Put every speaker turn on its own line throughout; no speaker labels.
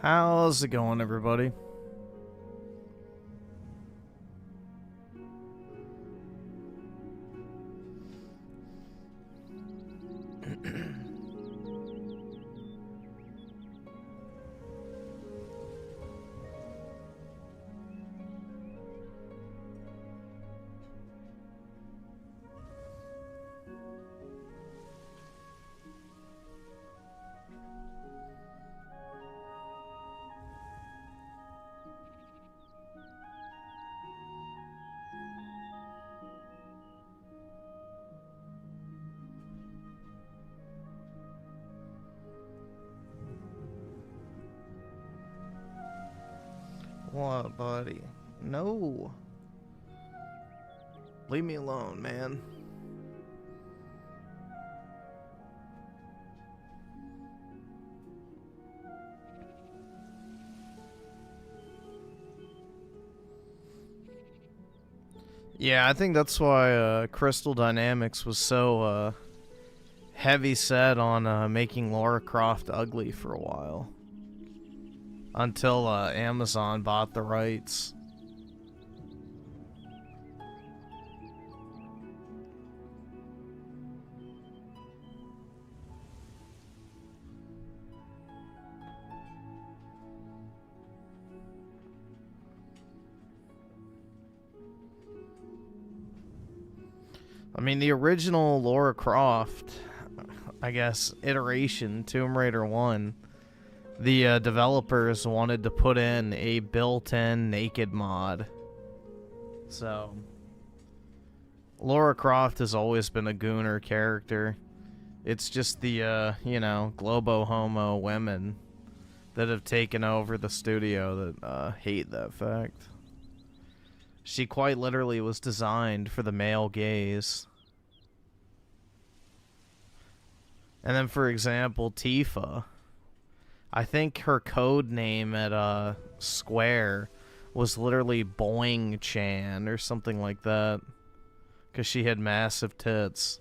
How's it going, everybody? What, buddy? No. Leave me alone, man. Yeah, I think that's why Crystal Dynamics was so heavy set on making Lara Croft ugly for a while. Until Amazon bought the rights. I mean, the original Lara Croft, I guess, iteration, Tomb Raider 1, the developers wanted to put in a built-in naked mod. So, Lara Croft has always been a gooner character. It's just the, you know, globo-homo women that have taken over the studio that hate that fact. She quite literally was designed for the male gaze. And then, for example, Tifa. I think her code name at Square was literally Boing Chan or something like that. Because she had massive tits.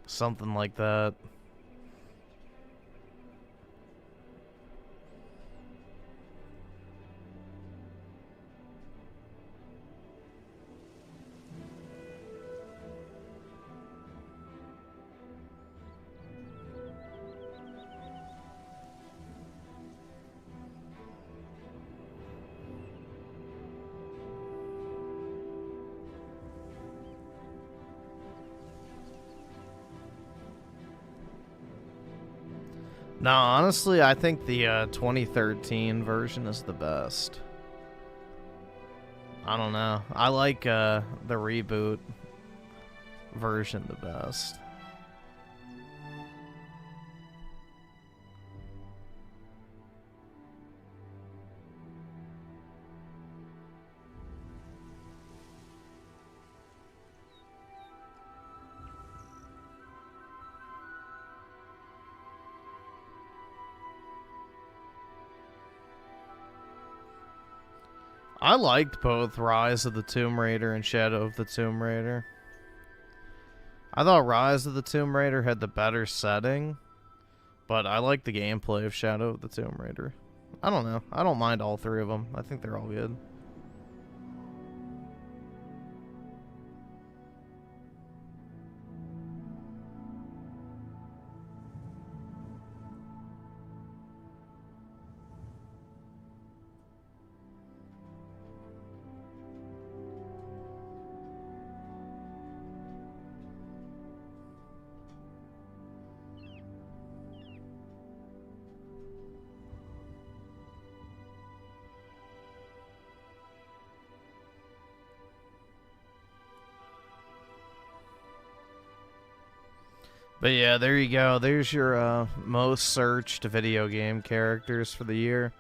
Something like that. No, honestly, I think the 2013 version is the best. I don't know. I like the reboot version the best. I liked both Rise of the Tomb Raider and Shadow of the Tomb Raider. I thought Rise of the Tomb Raider had the better setting, but I like the gameplay of Shadow of the Tomb Raider. I don't know. I don't mind all three of them. I think they're all good. But yeah, there you go. There's your most searched video game characters for the year.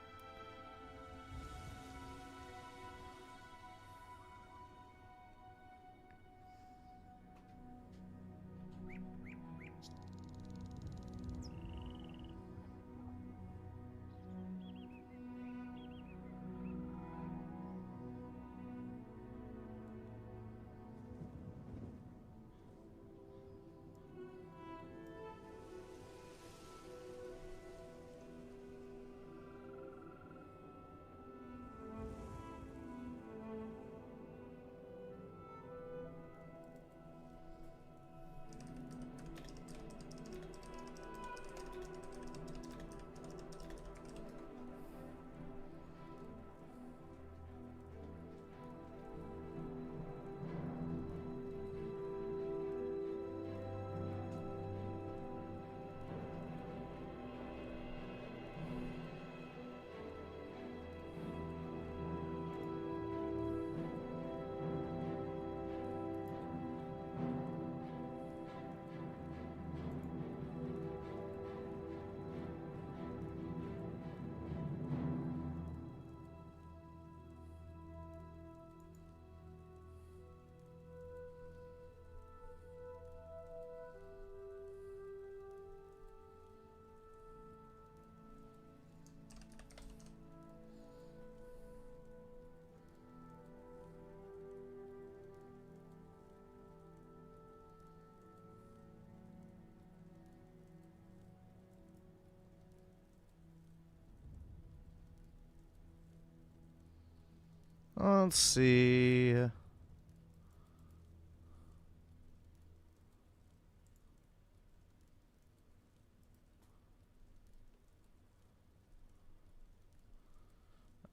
Let's see.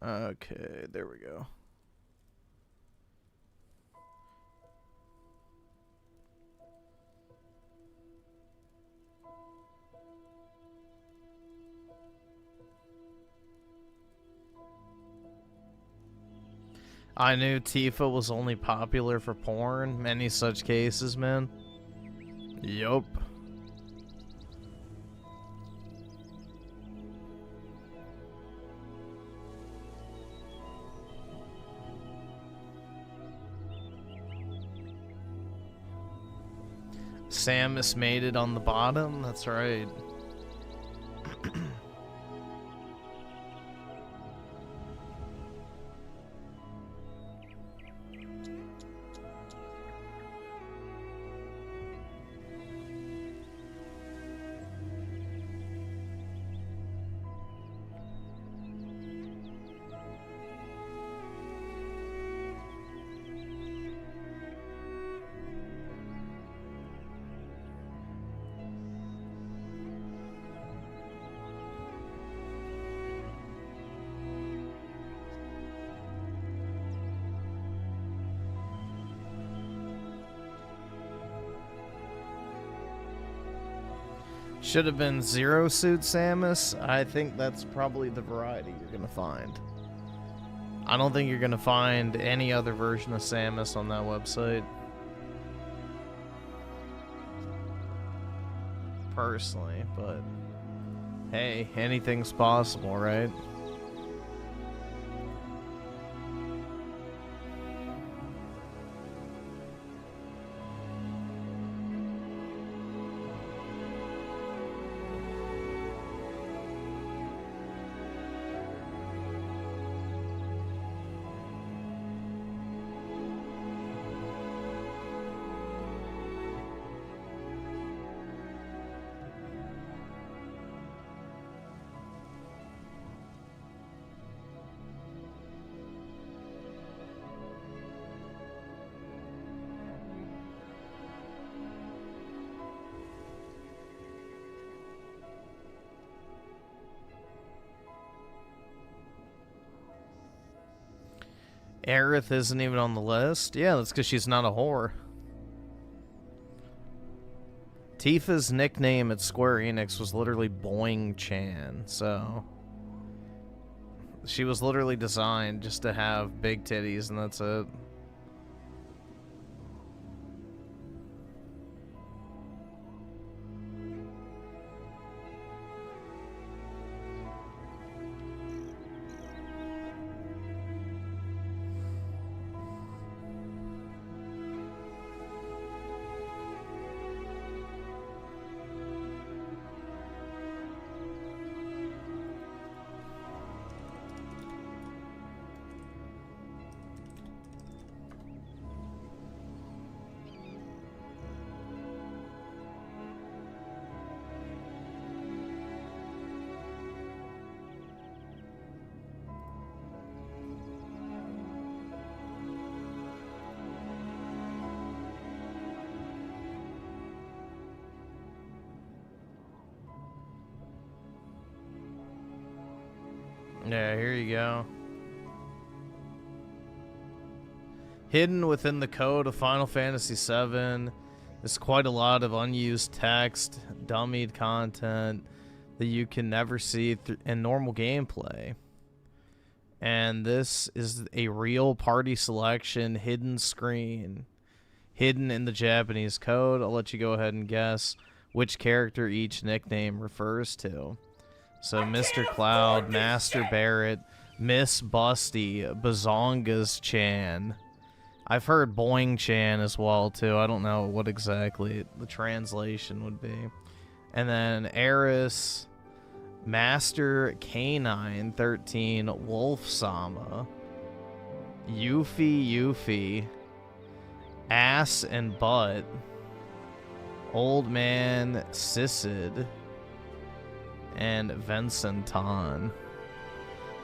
Okay, there we go. I knew Tifa was only popular for porn. Many such cases, man. Yup. Samus made it on the bottom? That's right. Should have been Zero Suit Samus. I think that's probably the variety you're going to find. I don't think you're going to find any other version of Samus on that website. Personally, but hey, anything's possible, right? Aerith isn't even on the list. Yeah, that's because she's not a whore. Tifa's nickname at Square Enix was literally Boing Chan, so she was literally designed just to have big titties, and that's it. Yeah, here you go. Hidden within the code of Final Fantasy VII is quite a lot of unused text, dummied content that you can never see in normal gameplay. And this is a real party selection hidden screen, hidden in the Japanese code. I'll let you go ahead and guess which character each nickname refers to. So Mr. Cloud, Master Barrett, Miss Busty, Bazongas Chan. I've heard Boing Chan as well too. I don't know what exactly the translation would be. And then Eris, Master Canine 13, Wolf Sama, Yuffie, Ass and Butt, Old Man Sissid, and Vincenton.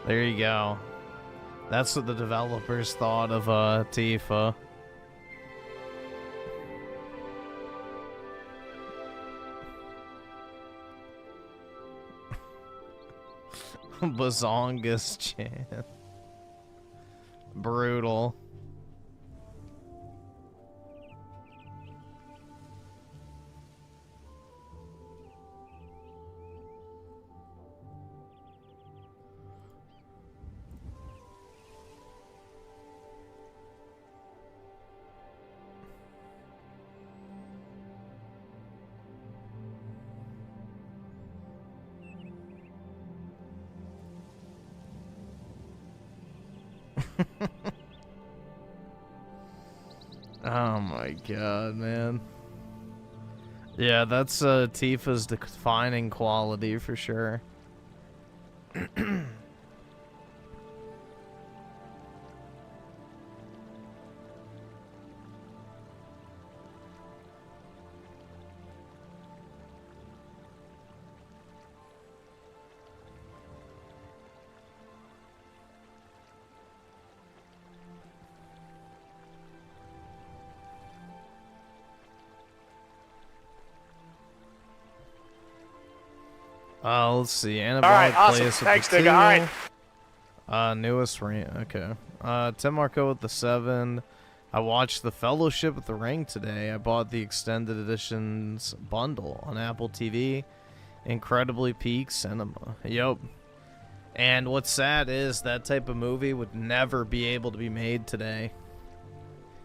There you go. That's what the developers thought of Tifa. Bazongus chant. Brutal. Oh my god, man. Yeah, that's Tifa's defining quality for sure. Let's see. Anabolic
Alright, awesome.
plays with
Thanks,
the
nigga.
Alright. Newest ring. Okay. Tim Marco with the 7. I watched The Fellowship with the Ring today. I bought the extended editions bundle on Apple TV. Incredibly peak cinema. Yup. And what's sad is that type of movie would never be able to be made today.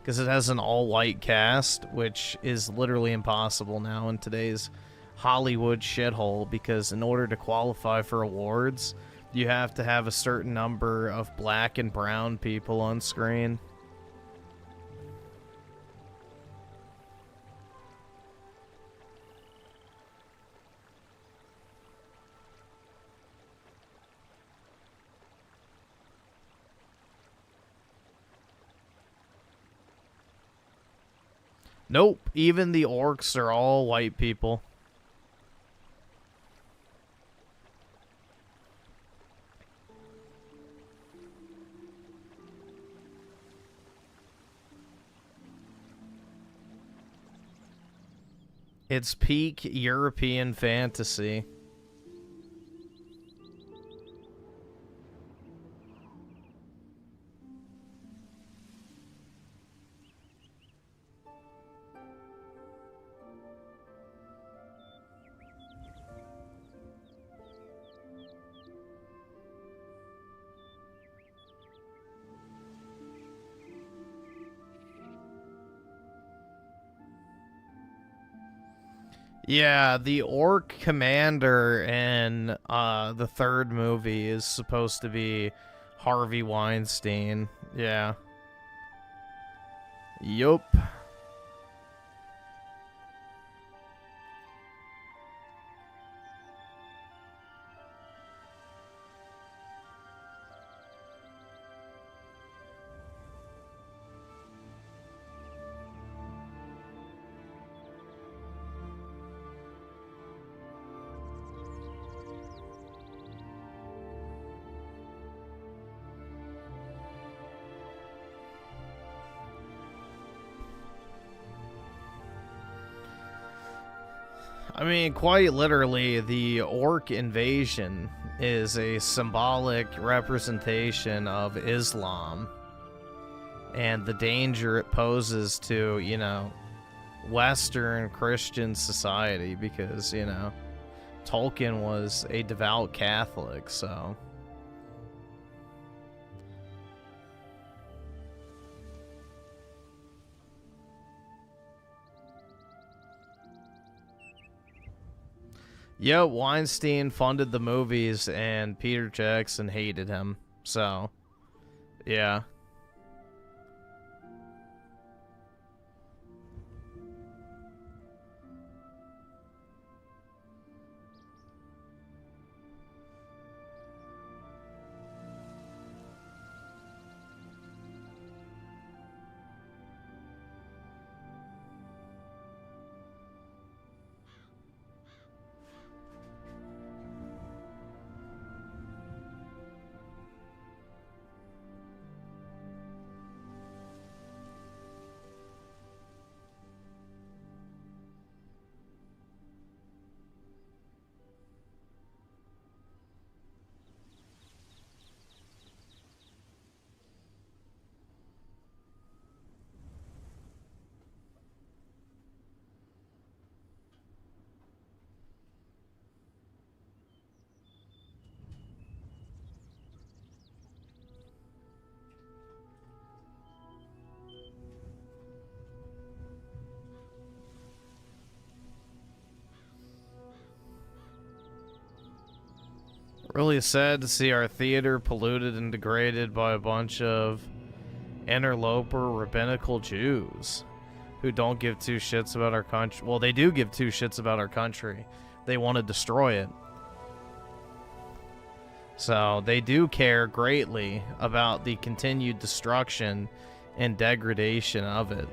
Because it has an all-white cast, which is literally impossible now in today's Hollywood shithole, because in order to qualify for awards, you have to have a certain number of black and brown people on screen. Nope, even the orcs are all white people. It's peak European fantasy. Yeah, the orc commander in the third movie is supposed to be Harvey Weinstein. Yeah. Yup. I mean, quite literally, the orc invasion is a symbolic representation of Islam and the danger it poses to, you know, Western Christian society, because, you know, Tolkien was a devout Catholic, so... Yeah, Weinstein funded the movies, and Peter Jackson hated him. So, yeah. Really sad to see our theater polluted and degraded by a bunch of interloper rabbinical Jews who don't give two shits about our country. Well, they do give two shits about our country. They want to destroy it. So they do care greatly about the continued destruction and degradation of it.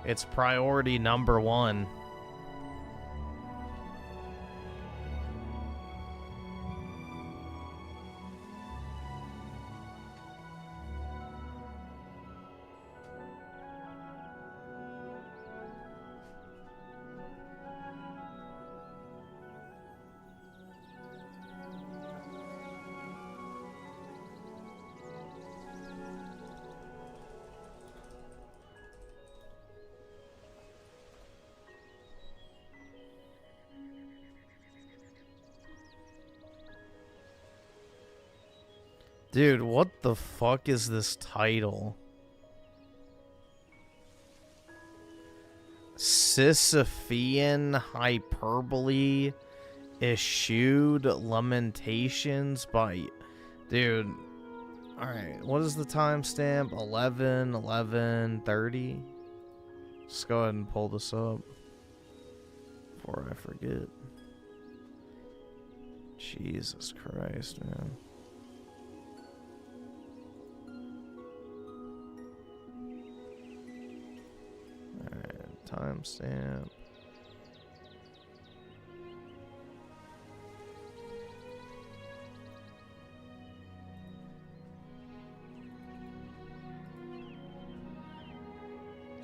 It's priority number one. Dude, what the fuck is this title? Sisyphean hyperbole eschewed lamentations by... Dude. Alright, what is the timestamp? 11/11/30? Let's go ahead and pull this up before I forget. Jesus Christ, man. Alright, timestamp.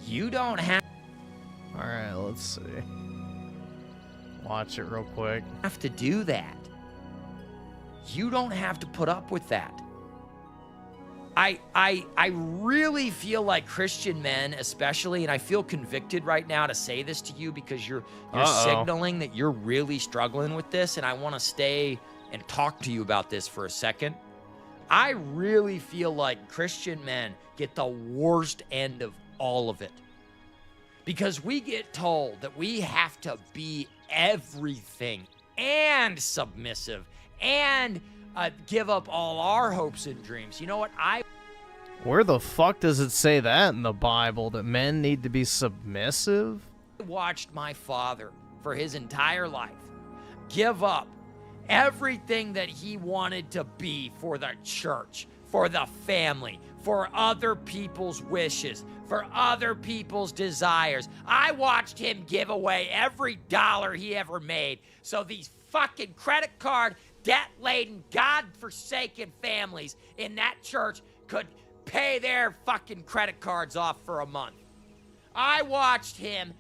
You don't have
Alright, let's see. Watch it real quick.
to do that. You don't have to put up with that. I really feel like Christian men, especially, and I feel convicted right now to say this to you because you're signaling that you're really struggling with this, and I want to stay and talk to you about this for a second. I really feel like Christian men get the worst end of all of it. Because we get told that we have to be everything and submissive and give up all our hopes and dreams. You know what?
Where the fuck does it say that in the Bible, that men need to be submissive?
I watched my father for his entire life give up everything that he wanted to be for the church, for the family, for other people's wishes, for other people's desires. I watched him give away every dollar he ever made so these fucking credit card, debt-laden, God-forsaken families in that church could pay their fucking credit cards off for a month. I watched him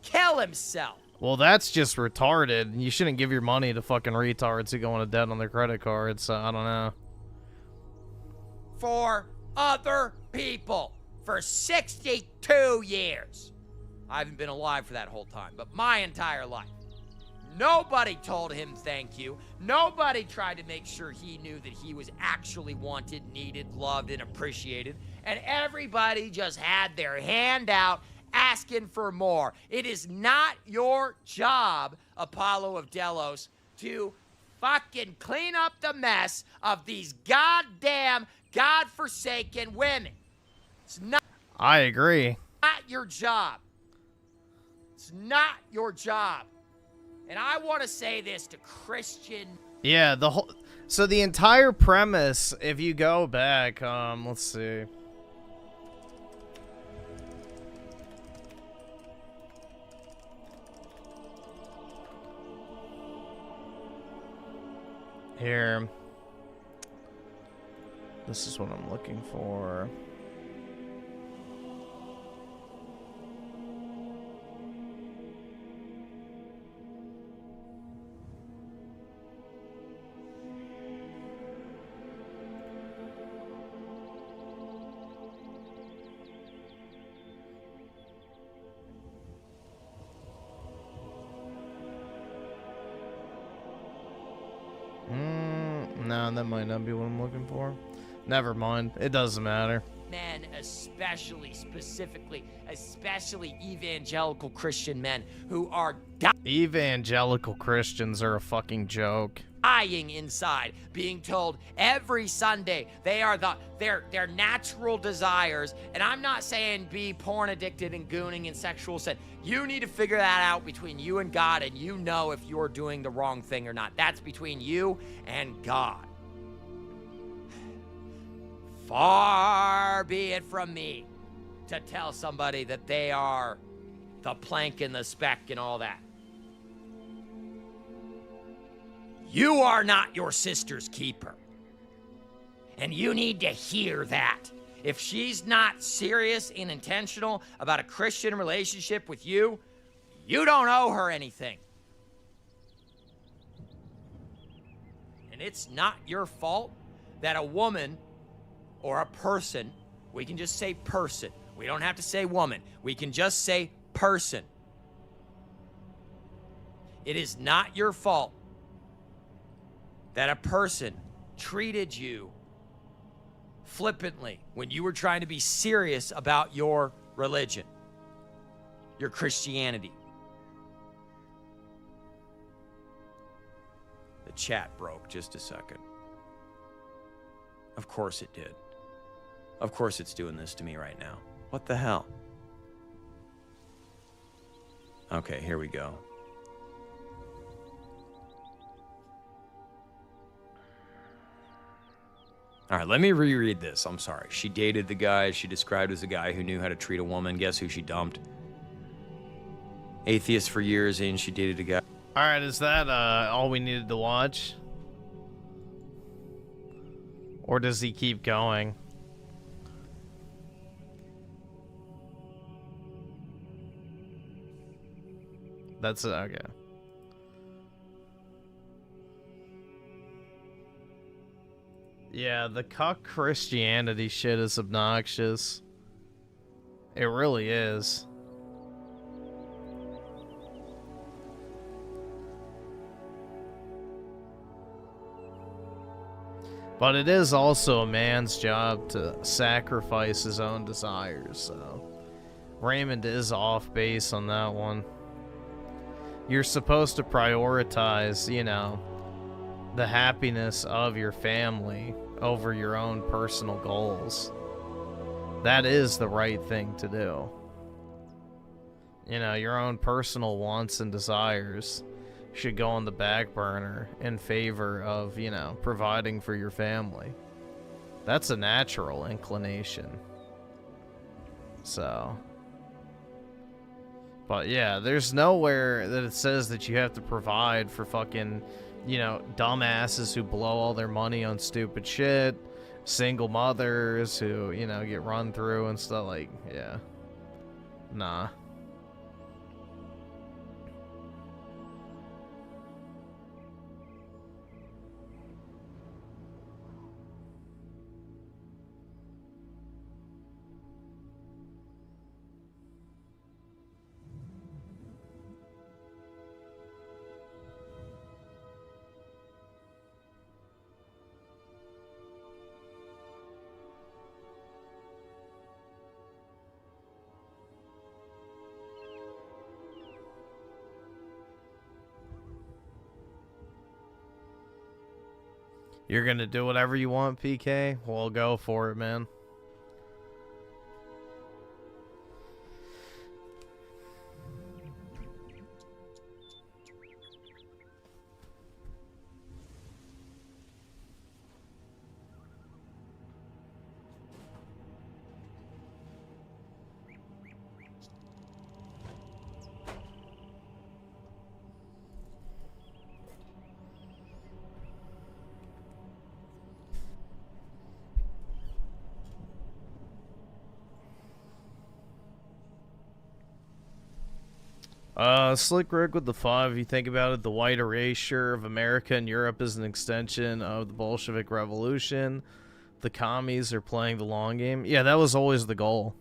kill himself.
Well, that's just retarded. You shouldn't give your money to fucking retards who go into debt on their credit cards. I don't know.
For other people for 62 years. I haven't been alive for that whole time, but my entire life. Nobody told him thank you. Nobody tried to make sure he knew that he was actually wanted, needed, loved, and appreciated. And everybody just had their hand out asking for more. It is not your job, Apollo of Delos, to fucking clean up the mess of these goddamn God-forsaken women. It's not.
I agree.
Not your job. It's not your job. And I want to say this to Christian.
Yeah, so the entire premise, if you go back, let's see. Here. This is what I'm looking for. No, that might not be what I'm looking for. Never mind. It doesn't matter.
men, especially, specifically, especially evangelical Christian men who are
Evangelical Christians are a fucking joke.
dying inside, being told every Sunday they are their natural desires. And I'm not saying be porn addicted and gooning and sexual sin. You need to figure that out between you and God, and you know if you're doing the wrong thing or not. That's between you and God. Far be it from me to tell somebody that they are the plank and the speck and all that. You are not your sister's keeper. And you need to hear that. If she's not serious and intentional about a Christian relationship with you, you don't owe her anything. And it's not your fault that a woman or a person, we can just say person. We don't have to say woman. We can just say person. It is not your fault that a person treated you flippantly when you were trying to be serious about your religion, your Christianity. The chat broke just a second. Of course it did. Of course it's doing this to me right now. What the hell? Okay, here we go. All right, let me reread this. I'm sorry. She dated the guy she described as a guy who knew how to treat a woman. Guess who she dumped? Atheist for years, and she dated a guy.
All right, is that all we needed to watch? Or does he keep going? That's it, okay. Yeah, the cuck Christianity shit is obnoxious. It really is. But it is also a man's job to sacrifice his own desires, so Raymond is off base on that one. You're supposed to prioritize, you know, the happiness of your family over your own personal goals. That is the right thing to do. You know, your own personal wants and desires should go on the back burner in favor of, you know, providing for your family. That's a natural inclination. So, but yeah, there's nowhere that it says that you have to provide for fucking, you know, dumbasses who blow all their money on stupid shit, single mothers who, you know, get run through and stuff. Like, yeah. Nah. You're gonna do whatever you want, PK? Well, go for it, man. Slick Rick with the 5. If you think about it, the white erasure of America and Europe is an extension of the Bolshevik Revolution. The commies are playing the long game. Yeah, that was always the goal.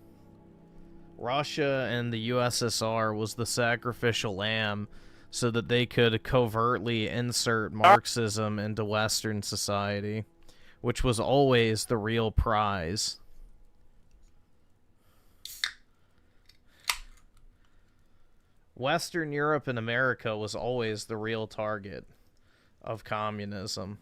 Russia and the USSR was the sacrificial lamb so that they could covertly insert Marxism into Western society, which was always the real prize. Western Europe and America was always the real target of communism.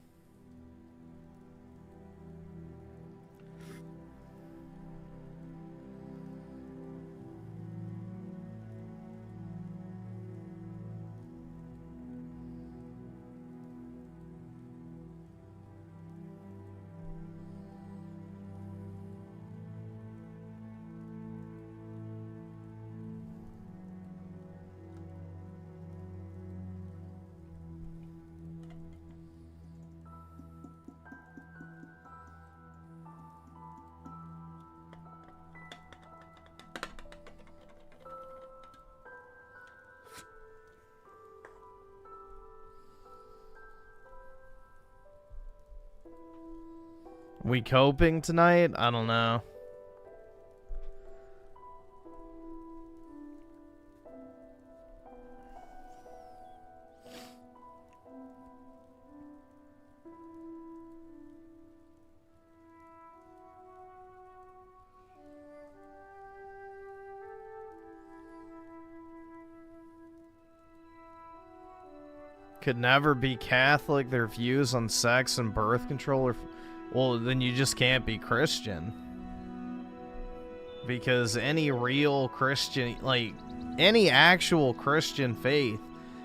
We coping tonight? I don't know. Could never be Catholic. Their views on sex and birth control are... Well, then you just can't be Christian. Because any real Christian, like, any actual Christian faith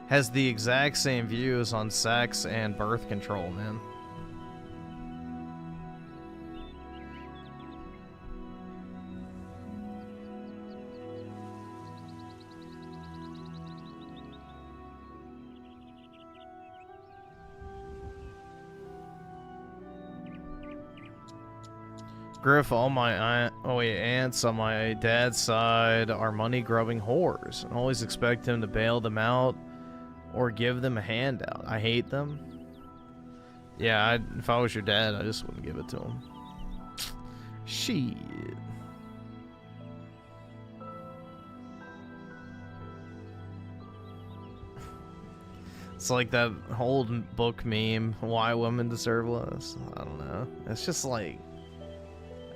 has the exact same views on sex and birth control, man. Griff, all my aunts on my dad's side are money-grubbing whores, and always expect him to bail them out or give them a handout. I hate them. Yeah, if I was your dad, I just wouldn't give it to him. Shit. It's like that old book meme, Why Women Deserve Less. I don't know. It's just like...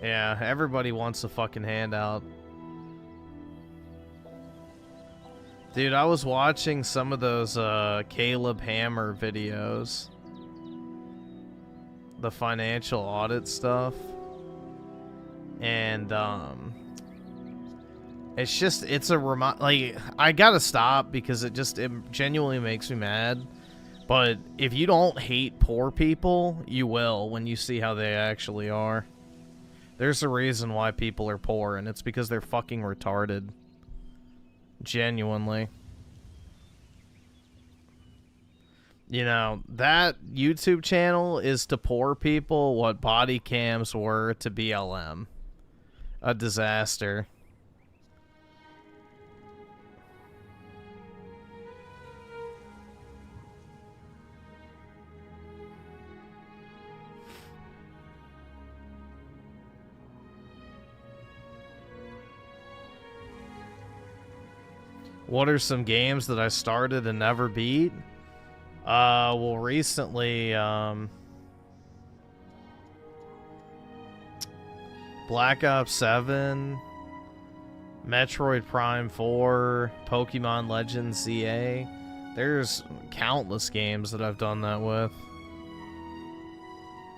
Yeah, everybody wants a fucking handout. Dude, I was watching some of those Caleb Hammer videos. The financial audit stuff. And, it's just, it's a like, I gotta stop because it genuinely makes me mad. But if you don't hate poor people, you will when you see how they actually are. There's a reason why people are poor, and it's because they're fucking retarded. Genuinely. You know, that YouTube channel is to poor people what body cams were to BLM. A disaster. What are some games that I started and never beat? Well, recently, Black Ops 7, Metroid Prime 4, Pokemon Legends ZA. There's countless games that I've done that with.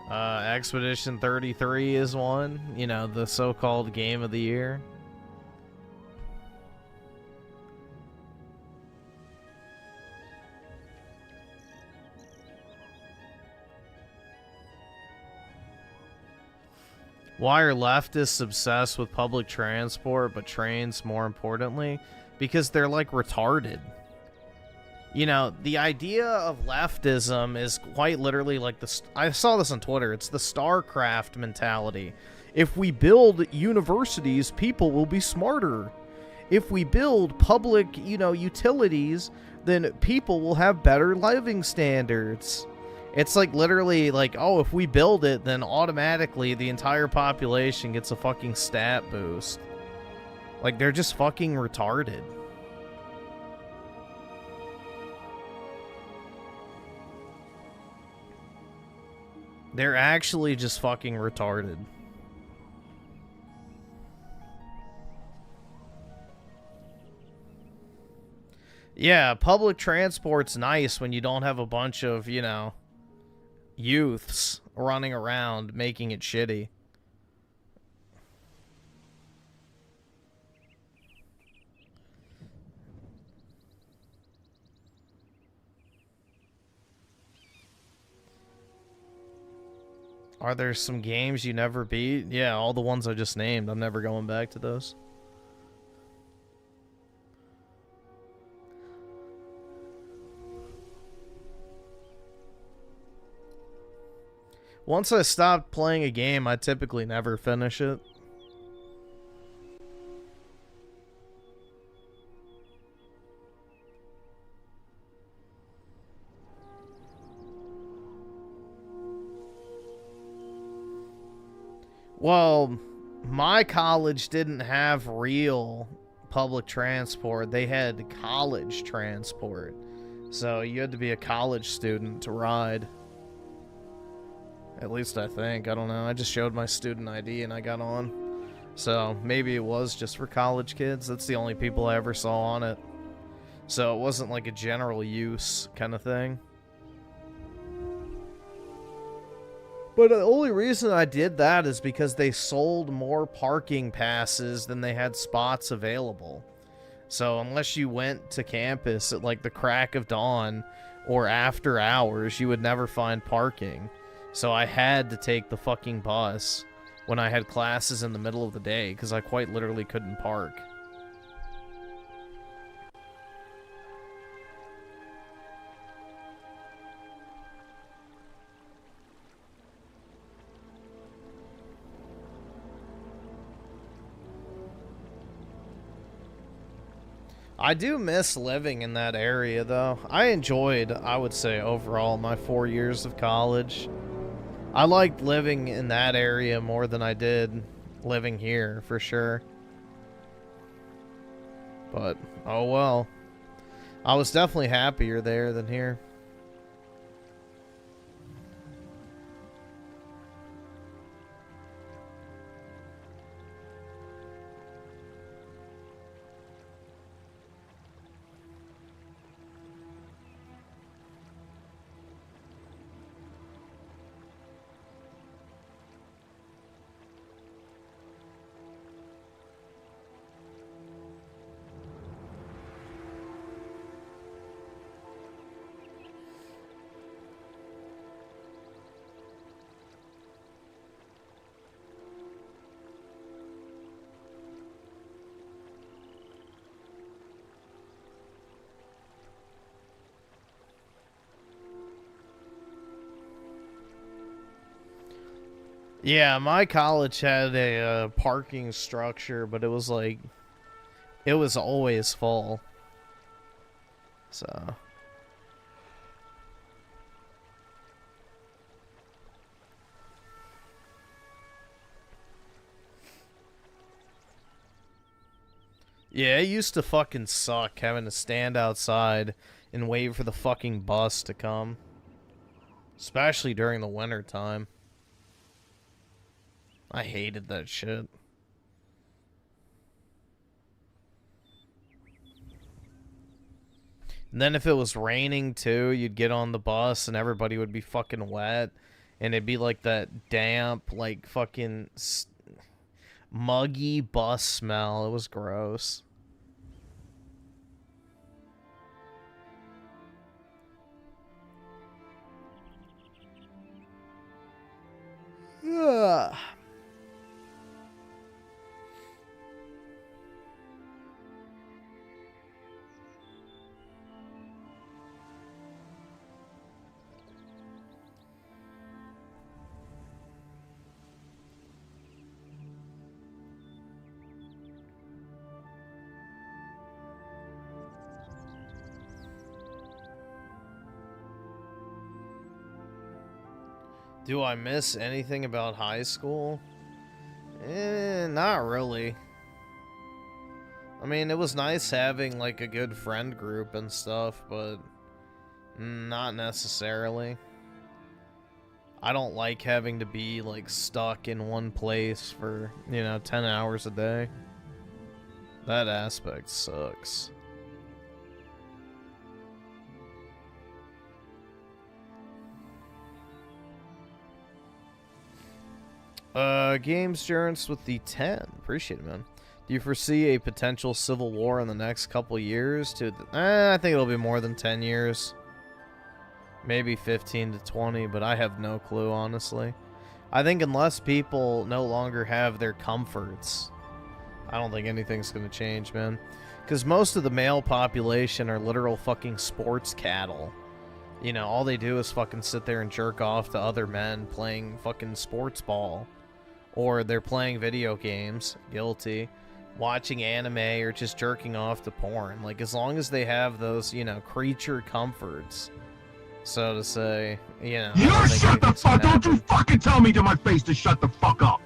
Expedition 33 is one, you know, the so-called game of the year. Why are leftists obsessed with public transport, but trains more importantly? Because they're, like, retarded. You know, the idea of leftism is quite literally like I saw this on Twitter. It's the StarCraft mentality. If we build universities, people will be smarter. If we build public, you know, utilities, then people will have better living standards. It's like literally like, oh, if we build it, then automatically the entire population gets a fucking stat boost. Like, they're just fucking retarded. They're actually just fucking retarded. Yeah, public transport's nice when you don't have a bunch of, you know, youths running around making it shitty. Are there some games you never beat? Yeah, all the ones I just named. I'm never going back to those. Once I stopped playing a game, I typically never finish it. Well, my college didn't have real public transport. They had college transport. So you had to be a college student to ride. At least I think. I don't know. I just showed my student ID and I got on. So maybe it was just for college kids. That's the only people I ever saw on it. So it wasn't like a general use kind of thing. But the only reason I did that is because they sold more parking passes than they had spots available. So unless you went to campus at like the crack of dawn or after hours, you would never find parking. So I had to take the fucking bus when I had classes in the middle of the day because I quite literally couldn't park. I do miss living in that area, though. I enjoyed, I would say, overall, my 4 years of college. I liked living in that area more than I did living here, for sure. But, oh well. I was definitely happier there than here. Yeah, my college had a parking structure, but it was like, it was always full. So. Yeah, it used to fucking suck having to stand outside and wait for the fucking bus to come. Especially during the winter time. I hated that shit. And then if it was raining too, you'd get on the bus and everybody would be fucking wet. And it'd be like that damp, like fucking muggy bus smell. It was gross. Ugh. Do I miss anything about high school? Not really. I mean, it was nice having, like, a good friend group and stuff, but not necessarily. I don't like having to be, like, stuck in one place for, 10 hours a day. That aspect sucks. Games Journals with the 10. Appreciate it, man. Do you foresee a potential civil war in the next couple years? I think it'll be more than 10 years. Maybe 15 to 20, but I have no clue, honestly. I think unless people no longer have their comforts, I don't think anything's going to change, man. Because most of the male population are literal fucking sports cattle. You know, all they do is fucking sit there and jerk off to other men playing fucking sports ball. Or they're playing video games, guilty, watching anime, or just jerking off to porn. Like, as long as they have those, you know, creature comforts, so to say, you know.
You shut the fuck! Don't you fucking tell me to my face to shut the fuck up!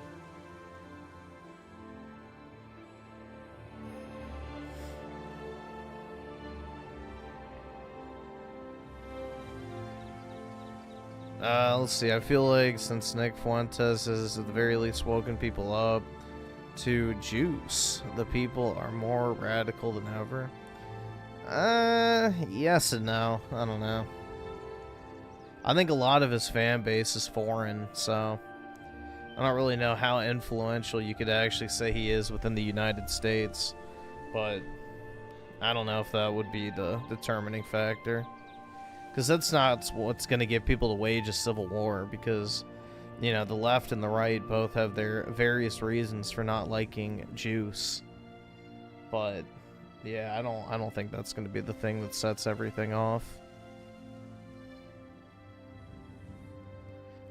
Let's see. I feel like since Nick Fuentes has at the very least woken people up to juice, the people are more radical than ever. Yes and no. I don't know. I think a lot of his fan base is foreign, so I don't really know how influential you could actually say he is within the United States, but I don't know if that would be the determining factor. Because that's not what's going to get people to wage a civil war, because, you know, the left and the right both have their various reasons for not liking juice. But, yeah, I don't think that's going to be the thing that sets everything off.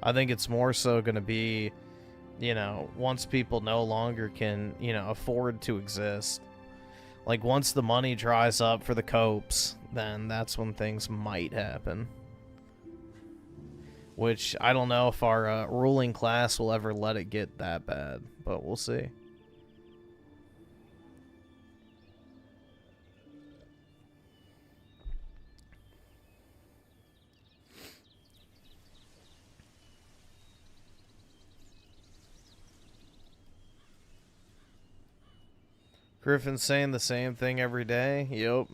I think it's more so going to be, you know, once people no longer can, you know, afford to exist. Like, once the money dries up for the copes, then that's when things might happen. Which, I don't know if our ruling class will ever let it get that bad, but we'll see. Griffin's saying the same thing every day. Yup.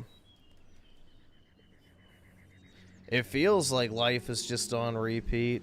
It feels like life is just on repeat.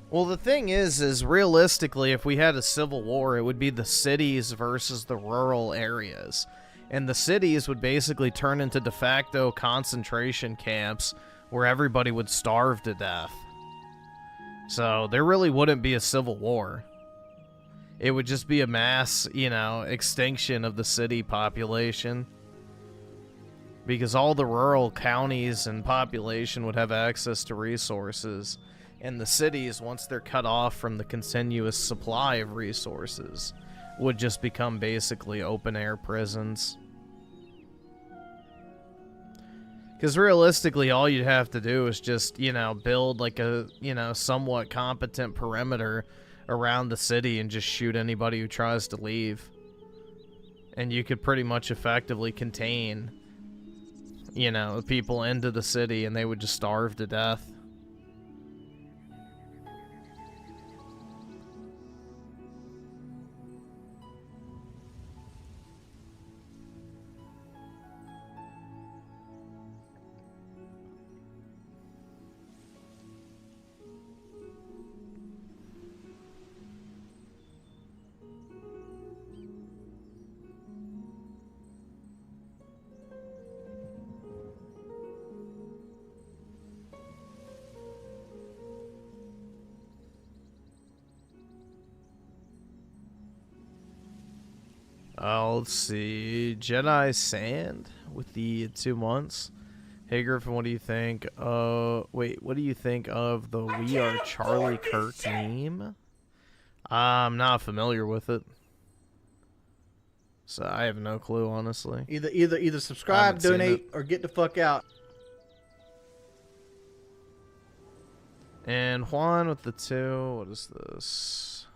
Well, the thing is realistically, if we had a civil war, it would be the cities versus the rural areas. And the cities would basically turn into de facto concentration camps where everybody would starve to death. So there really wouldn't be a civil war. It would just be a mass, you know, extinction of the city population. Because all the rural counties and population would have access to resources. And the cities, once they're cut off from the continuous supply of resources, would just become basically open-air prisons. Because realistically, all you'd have to do is just, you know, build like a, you know, somewhat competent perimeter around the city and just shoot anybody who tries to leave. And you could pretty much effectively contain, you know, people into the city, and they would just starve to death. Let's see. Jedi Sand with the 2 months. Hey Griffin, what do you think? Wait, what do you think of the "We Are Charlie Kirk" meme? I'm not familiar with it, so I have no clue, honestly.
Either subscribe, donate, or get the fuck out.
And Juan with the 2. What is this?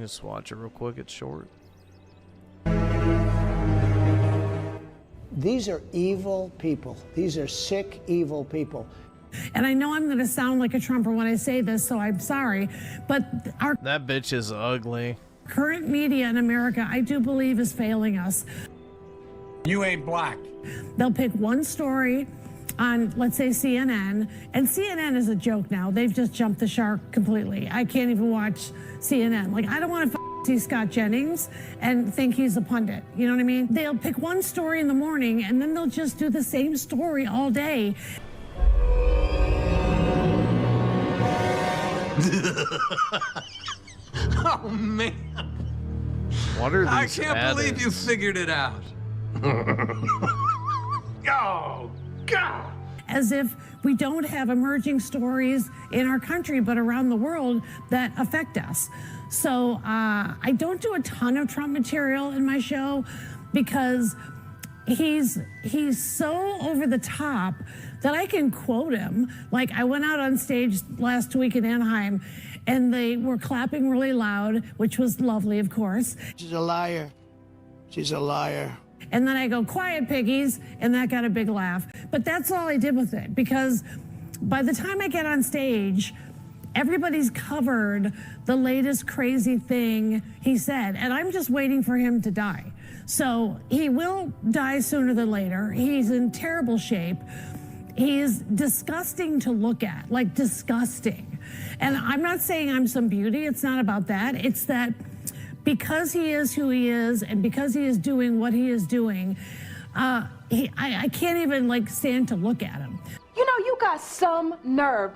Just watch it real quick. It's short.
These are evil people. These are sick, evil people.
And I know I'm going to sound like a Trumper when I say this, so I'm sorry, but our
That bitch is ugly.
current media in America, I do believe, is failing us.
You ain't black.
They'll pick one story on, let's say, CNN, and CNN is a joke now. They've just jumped the shark completely. I can't even watch CNN. Like, I don't want to see Scott Jennings and think he's a pundit. You know what I mean? They'll pick one story in the morning, and then they'll just do the same story all day.
Oh, man.
What are these
I can't believe you
addicts?
figured it out.
Oh, God.
As if we don't have emerging stories in our country, but around the world that affect us. So I don't do a ton of Trump material in my show because he's so over the top that I can quote him. Like, I went out on stage last week in Anaheim and they were clapping really loud, which was lovely, of course.
She's a liar. She's a liar.
And then I go, quiet piggies, and that got a big laugh. But that's all I did with it, because by the time I get on stage, everybody's covered the latest crazy thing he said, and I'm just waiting for him to die. So he will die sooner than later. He's in terrible shape. He's disgusting to look at, like disgusting. And I'm not saying I'm some beauty. It's not about that. It's that because he is who he is and because he is doing what he is doing, I can't even like stand to look at him.
You know, you got some nerve.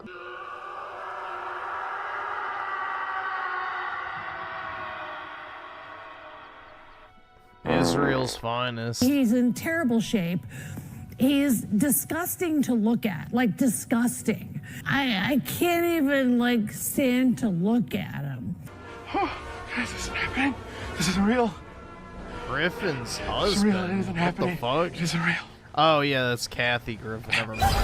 Israel's finest.
He's in terrible shape. He's disgusting to look at, like disgusting. I can't even like stand to look at him.
Guys, this isn't happening. This isn't real.
Griffin's
This isn't
husband.
real. It isn't
What
happening.
the fuck?
It isn't real.
Oh yeah, that's Kathy Griffin. Never mind.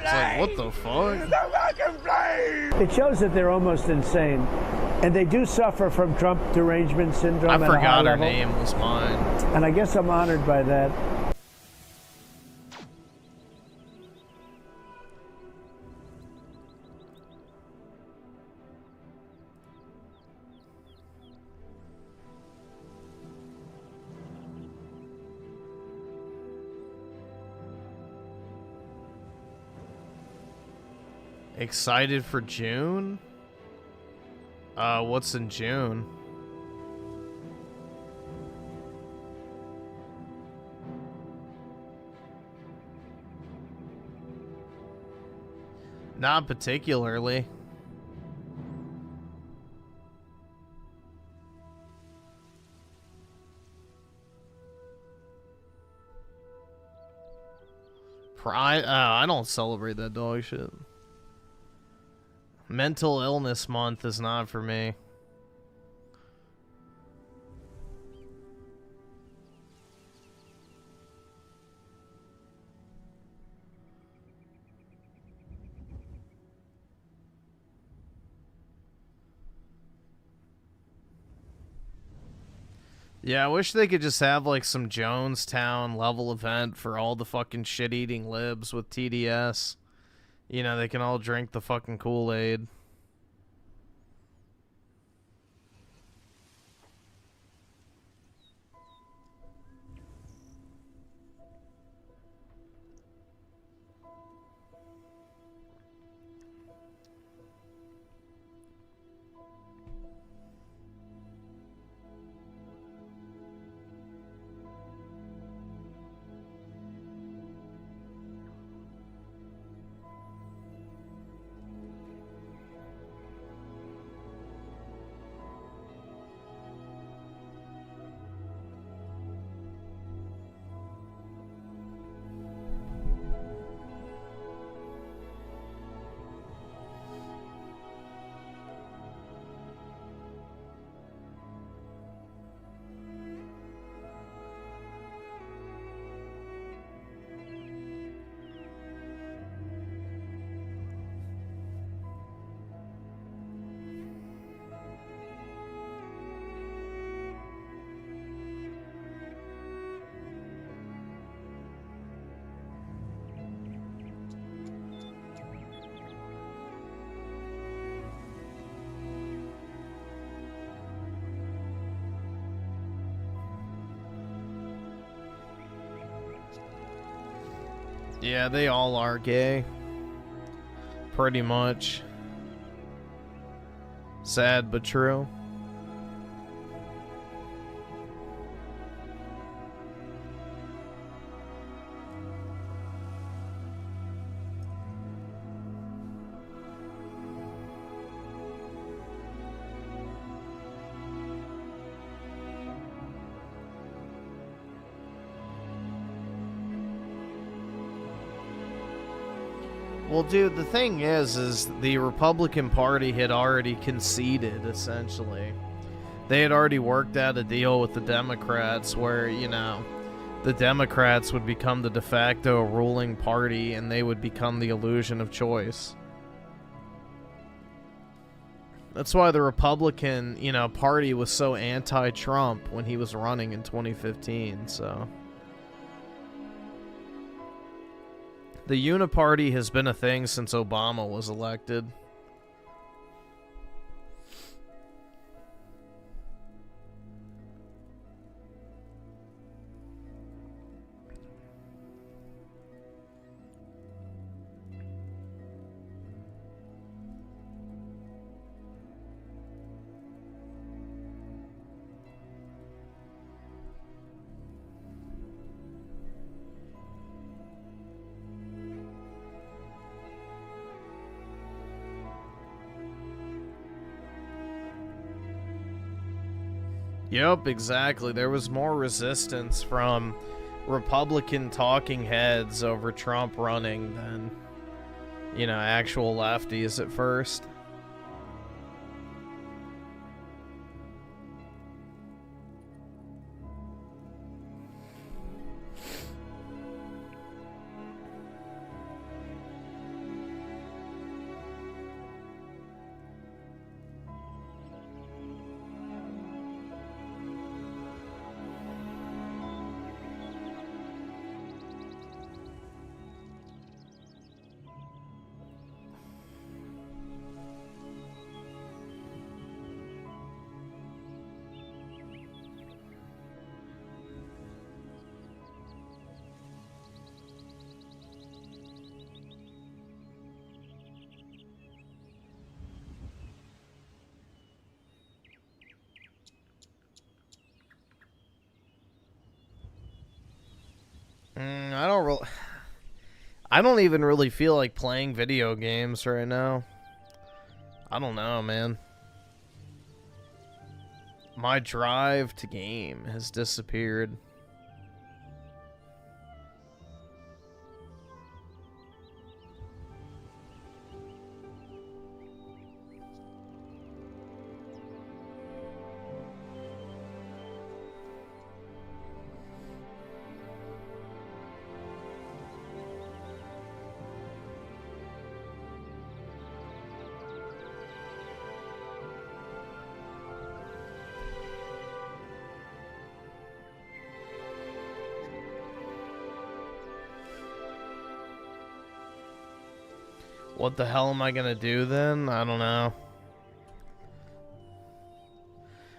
It's like, what the fuck?
It shows that they're almost insane. And they do suffer from Trump derangement syndrome
I
at a high
forgot her
level.
name was mine.
And I guess I'm honored by that.
Excited for June? What's in June? Not particularly. I don't celebrate that dog shit. Mental illness month is not for me. Yeah, I wish they could just have like some Jonestown level event for all the fucking shit-eating libs with TDS. You know, they can all drink the fucking Kool-Aid. Yeah, they all are gay. Pretty much. Sad but true. Well, dude, the thing is the Republican Party had already conceded, essentially. They had already worked out a deal with the Democrats where, you know, the Democrats would become the de facto ruling party and they would become the illusion of choice. That's why the Republican, you know, party was so anti-Trump when he was running in 2015, so... The Uniparty has been a thing since Obama was elected. Yep, exactly. There was more resistance from Republican talking heads over Trump running than, you know, actual lefties at first. I don't even really feel like playing video games right now. I don't know, man. My drive to game has disappeared. What the hell am I gonna do then? I don't know.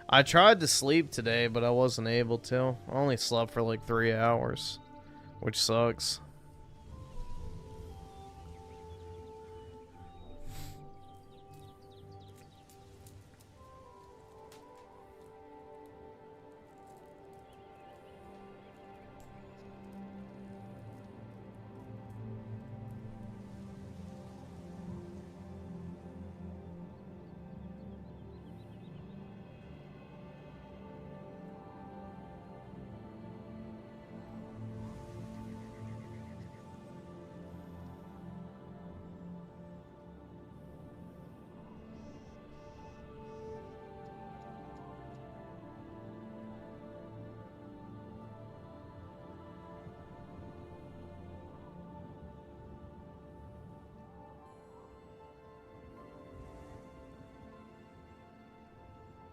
I tried to sleep today, but I wasn't able to. I only slept for like 3 hours, which sucks.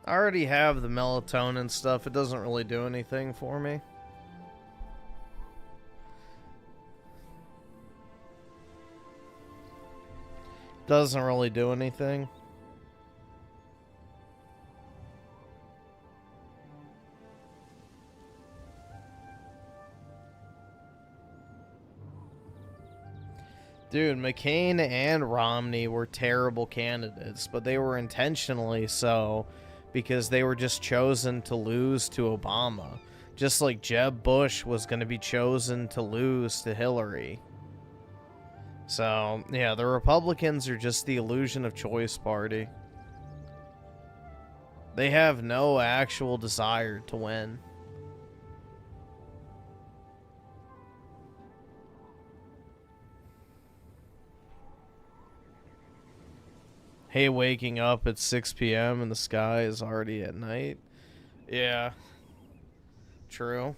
I already have the melatonin stuff. It doesn't really do anything for me. Doesn't really do anything. Dude, McCain and Romney were terrible candidates, but they were intentionally so because they were just chosen to lose to Obama. Just like Jeb Bush was going to be chosen to lose to Hillary. So, yeah, the Republicans are just the illusion of choice party. They have no actual desire to win. Hey, waking up at 6 p.m. and the sky is already at night. Yeah. True.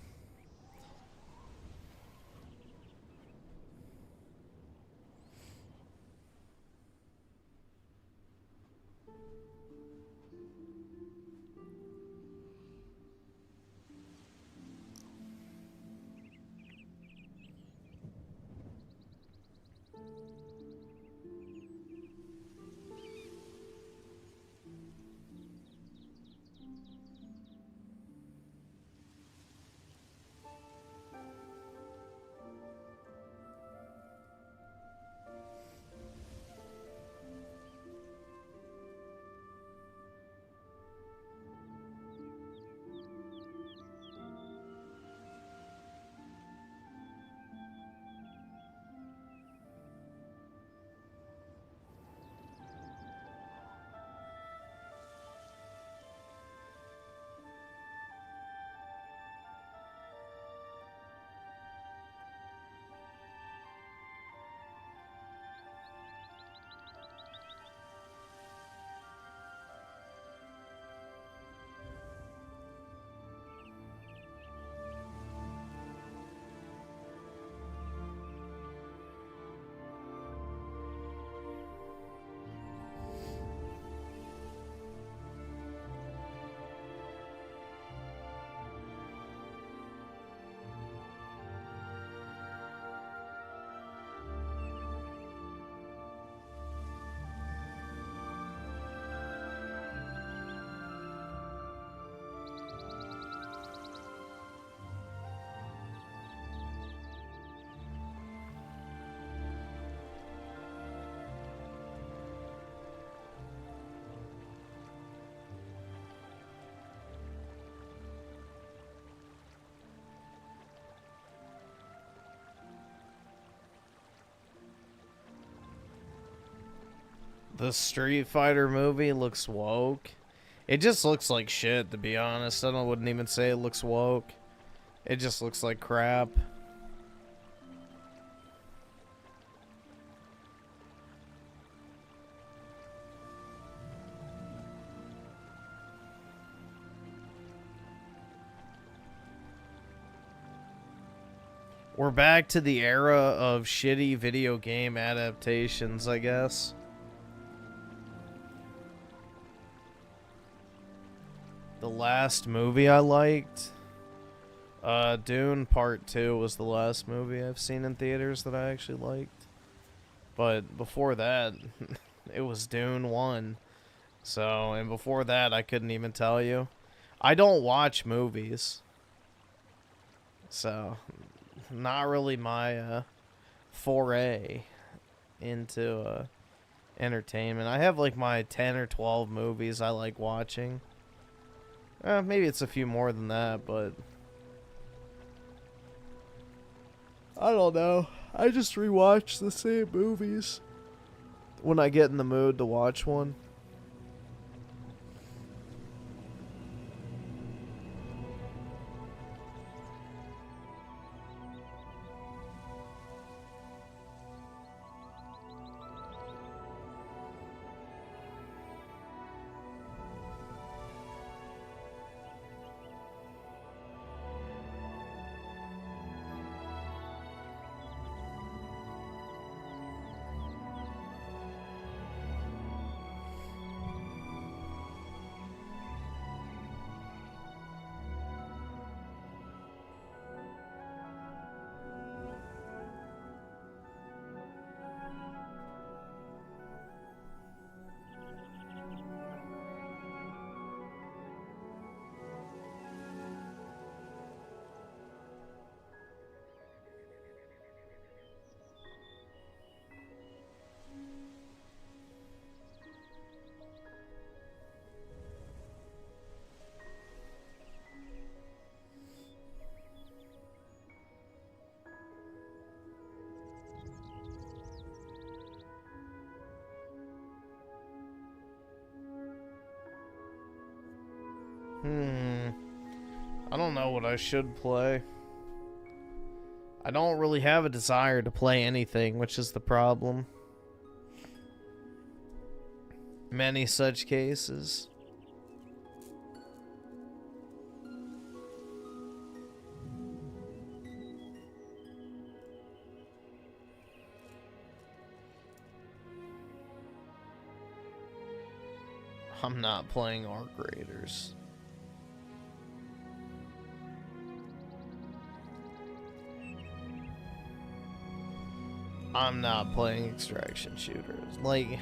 The Street Fighter movie looks woke. It just looks like shit, to be honest. Wouldn't even say it looks woke. It just looks like crap. We're back to the era of shitty video game adaptations, I guess. The last movie I liked, Dune Part 2 was the last movie I've seen in theaters that I actually liked. But before that, it was Dune 1. So, and before that, I couldn't even tell you. I don't watch movies. So, not really my foray into entertainment. I have like my 10 or 12 movies I like watching. Maybe it's a few more than that, but I don't know. I just rewatch the same movies when I get in the mood to watch one. I don't know what I should play. I don't really have a desire to play anything, which is the problem. Many such cases. I'm not playing Arc Raiders. I'm not playing extraction shooters. Like,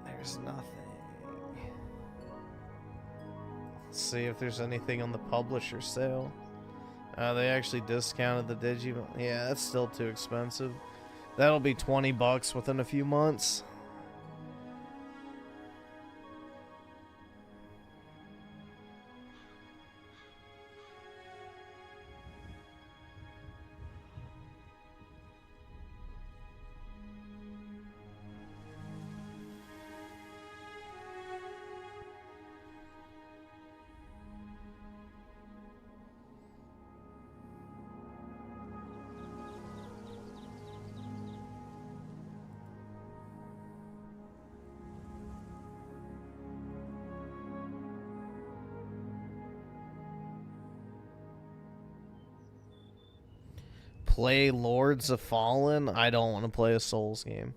there's nothing. Let's see if there's anything on the publisher sale. They actually discounted the Digimon. Yeah, that's still too expensive. That'll be $20 within a few months. Play Lords of Fallen? I don't want to play a Souls game.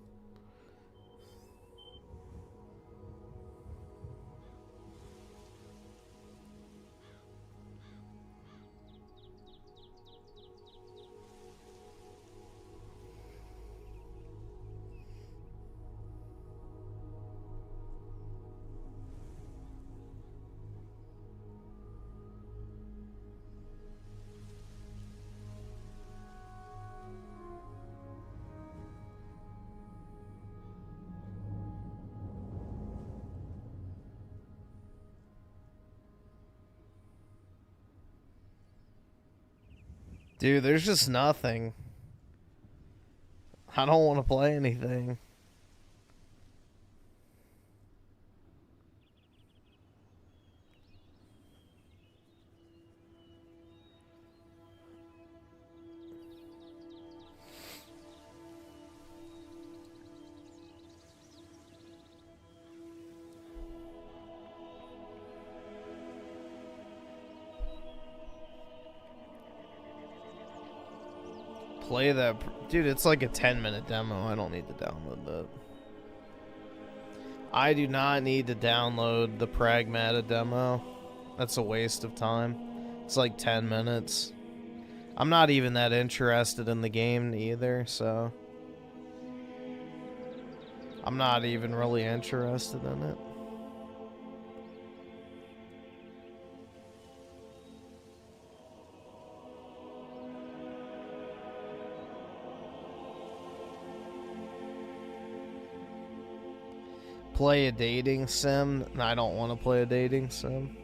Dude, there's just nothing. I don't want to play anything. Play that. Dude, it's like a 10-minute demo. I don't need to download that. I do not need to download the Pragmata demo. That's a waste of time. It's like 10 minutes. I'm not even that interested in the game either, so I'm not even really interested in it. Play a dating sim? I don't want to play a dating sim.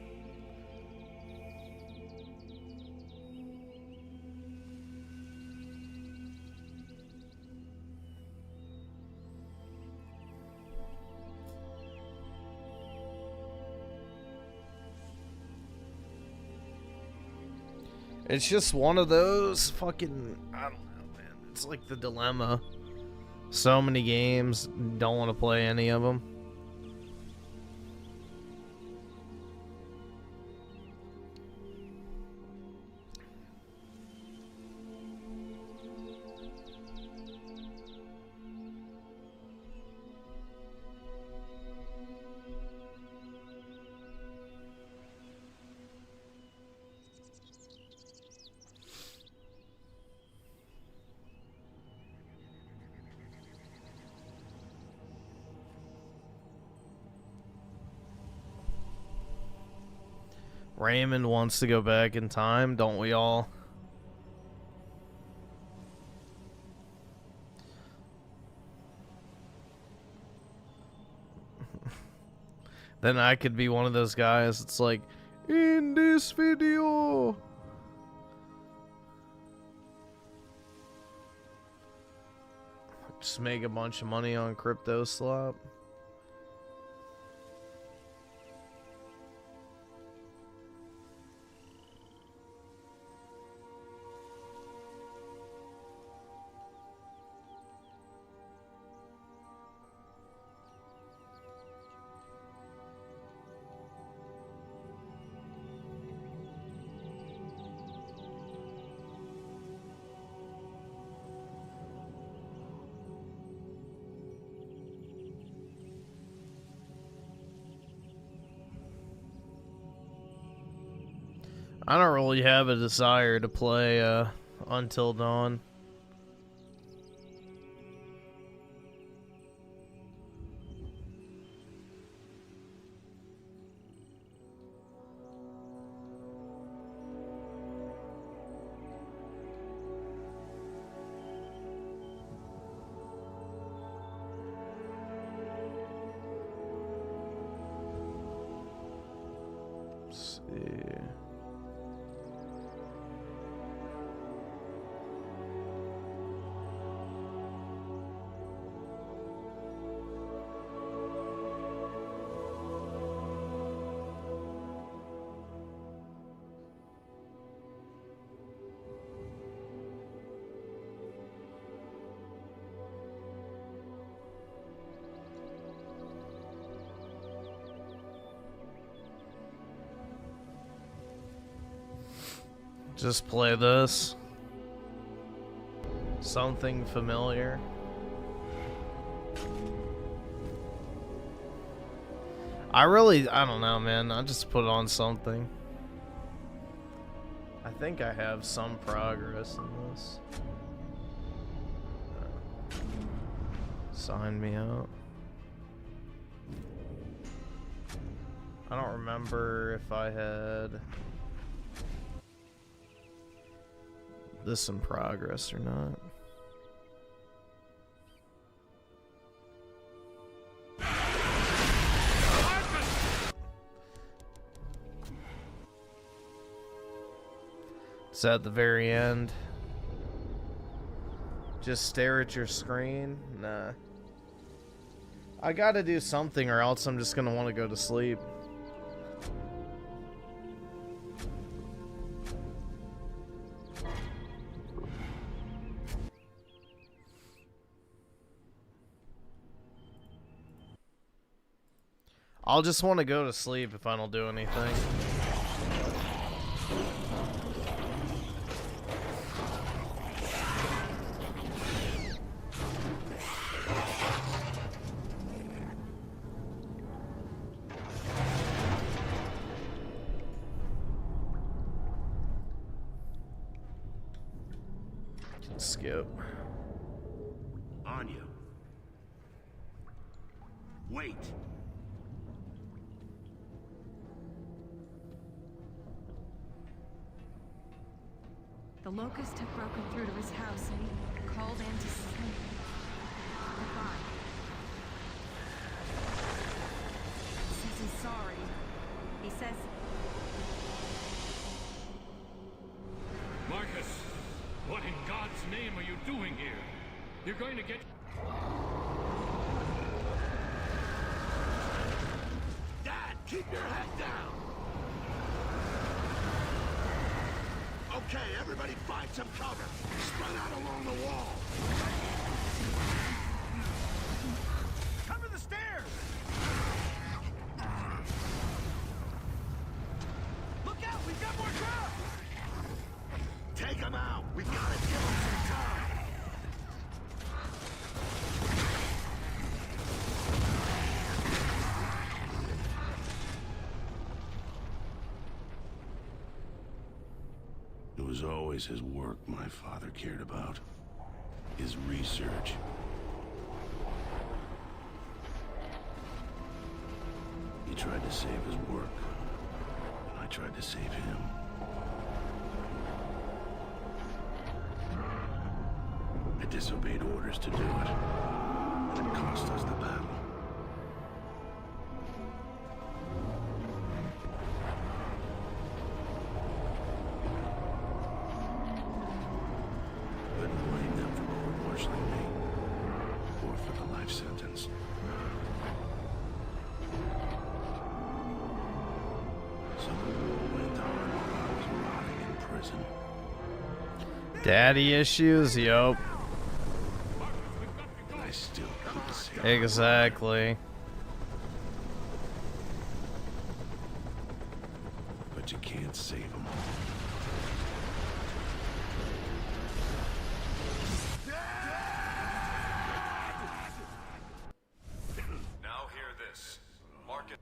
It's just one of those fucking, I don't know, man. It's like the dilemma. So many games, don't want to play any of them. Raymond wants to go back in time, don't we all? Then I could be one of those guys. It's like, in this video, just make a bunch of money on crypto slop. I don't really have a desire to play Until Dawn. Let's see. Just play this. Something familiar. I don't know, man. I just put on something. I think I have some progress in this. Sign me out. I don't remember if I had this in progress or not. It's at the very end. Just stare at your screen? Nah. I gotta do something or else I'm just gonna want to go to sleep. I'll just want to go to sleep if I don't do anything. Skip.
Anya. Wait.
The locusts have broken through to his house and he called in to say goodbye. He says he's sorry. He says...
Marcus, what in God's name are you doing here? You're going to get...
Dad, keep your head down! Okay, everybody find some cover. Spread out along the wall. Cover the stairs! Look out, we've got more traps! Take them out. We've got to give them some time. It was always his work my father cared about. His research. He tried to save his work, and I tried to save him. I disobeyed orders to do it, and it cost us the battle. Couldn't blame them for court-martialing me, or for the life sentence. So the war went on while I was rotting in prison.
Daddy issues? Yup.
I still couldn't save
Exactly.
but you can't save them all.
Now hear this. Marcus...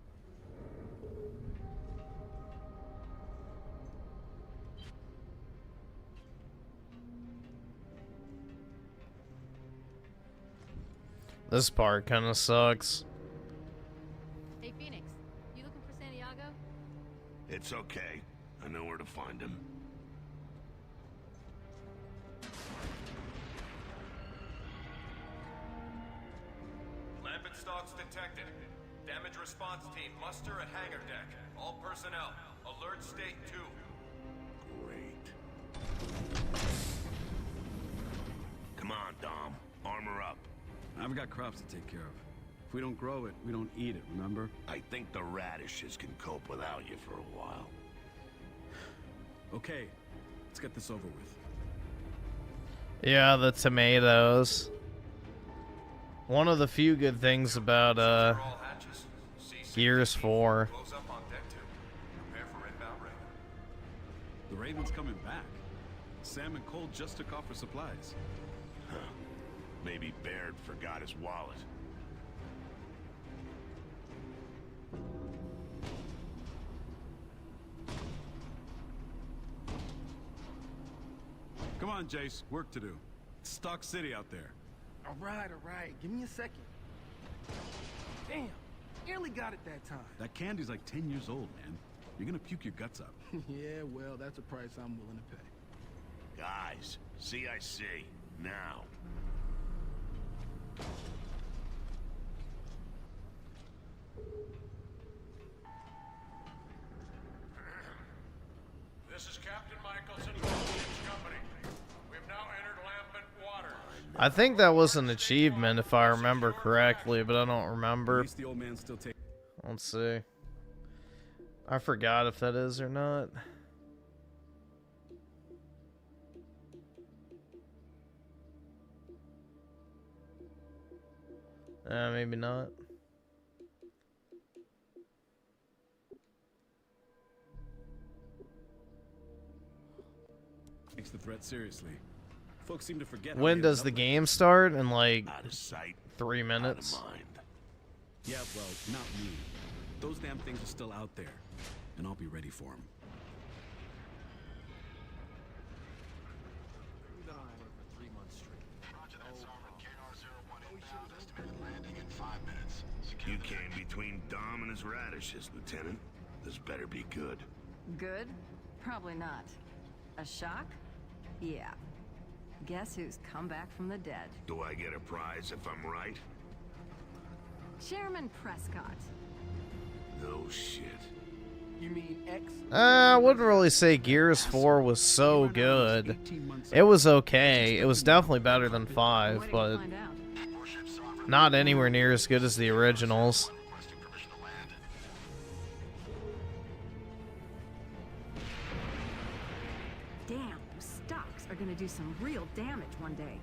This part kind of sucks.
Hey, Phoenix, you looking for Santiago?
It's okay. I know where to find him.
Lampet stocks detected. Damage response team, muster at hangar deck. All personnel, alert state 2.
Great. Come on, Dom. Armor up.
I've got crops to take care of. If we don't grow it, we don't eat it, remember?
I think the radishes can cope without you for a while.
Okay, let's get this over with.
Yeah, the tomatoes. One of the few good things about Gears 4.
Close up on deck 2. Prepare for inbound raid.
The Raven's coming back. Sam and Cole just took off for supplies.
Huh. Maybe Baird forgot his wallet.
Come on, Jace, work to do. It's Stock City out there.
All right. Give me a second. Damn, nearly got it that time.
That candy's like 10 years old, man. You're gonna puke your guts up.
Yeah, well, that's a price I'm willing to pay.
Guys, CIC, now.
This is Captain Michelson of the company. We have now entered Lampet waters.
I think that was an achievement if I remember correctly, but I don't remember.
At least the old man still takes.
Let's see. I forgot if that is or not. Maybe not.
Takes the threat seriously. Folks seem to forget.
When does the game start? In like
Out of sight,
3 minutes?
out of mind.
Yeah, well, not me. Those damn things are still out there, and I'll be ready for them.
You came between Dom and his radishes, Lieutenant. This better be good.
Good? Probably not. A shock? Yeah. Guess who's come back from the dead?
Do I get a prize if I'm right?
Chairman Prescott.
No shit.
You mean X?
I wouldn't really say Gears 4 was so good. It was okay. It was definitely better than 5, but not anywhere near as good as the originals.
Damn, those stocks are gonna do some real damage one day.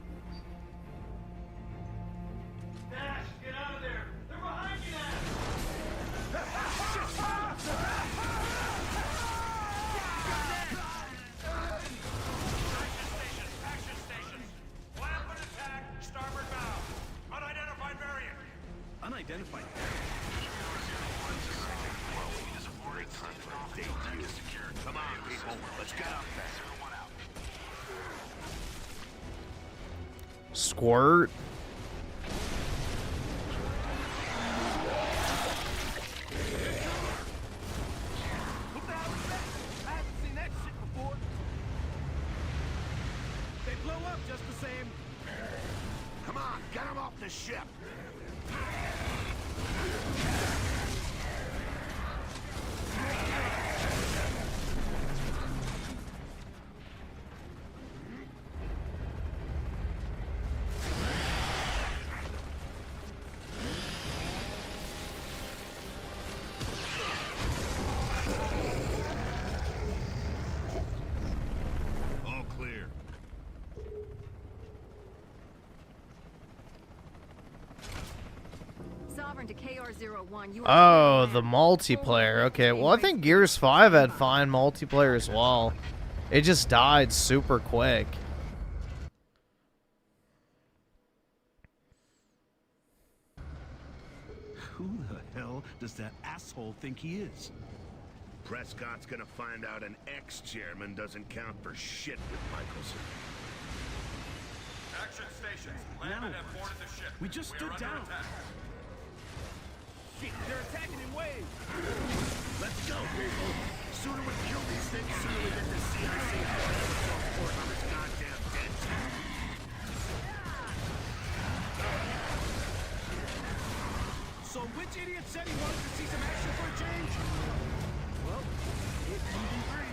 Dash, get out of there! They're behind you now! Action stations! Lampet attack, starboard bow. Unidentified variant.
Unidentified.
Come on, people. Let's get up there.
Squirt.
What the hell is that? I haven't seen that shit before. They blow up just the same.
Come on, get him off the ship. All clear.
Sovereign to KR-01, you
Oh, the multiplayer. Okay, well, I think Gears 5 had fine multiplayer as well. It just died super quick.
Who the hell does that asshole think he is?
Prescott's gonna find out an ex-chairman doesn't count for shit with Michelson.
action stations. Landmen have boarded the ship.
We just stood
under
down.
attack.
Shit, they're attacking in waves.
Let's go, people. Sooner we kill these things, sooner we get the CIC report on this goddamn dead.
So which idiot said he wanted to see some action for a change? Well, it's TV3.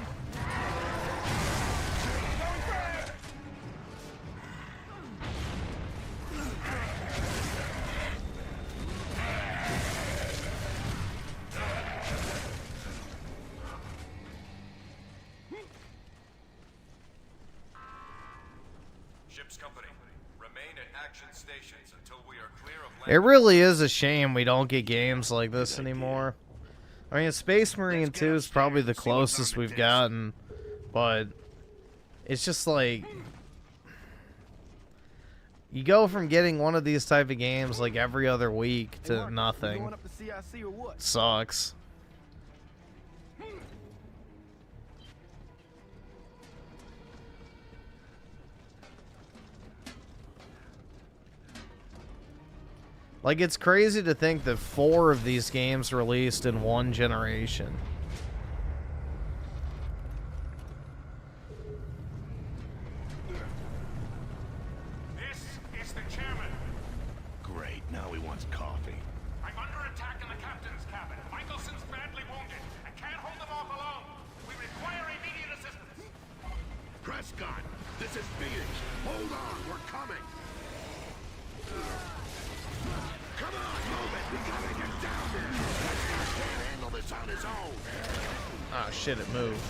Ship's company, remain at action stations until we are clear of
It really is a shame we don't get games like this anymore. I mean, Space Marine 2 is probably the closest we've gotten, but it's just like you go from getting one of these type of games like every other week to nothing.
Going up to CIC or what?
Sucks. Like, it's crazy to think that 4 of these games released in one generation.
This is the chairman.
Great, now he wants coffee.
I'm under attack in the captain's cabin. Michelson's badly wounded. I can't hold them off alone. We require immediate assistance.
Prescott, this is Phoenix. Hold on, we're coming. Come on, move it. We gotta get down there. Prescott can't handle this on his own.
Ah, shit, it moved.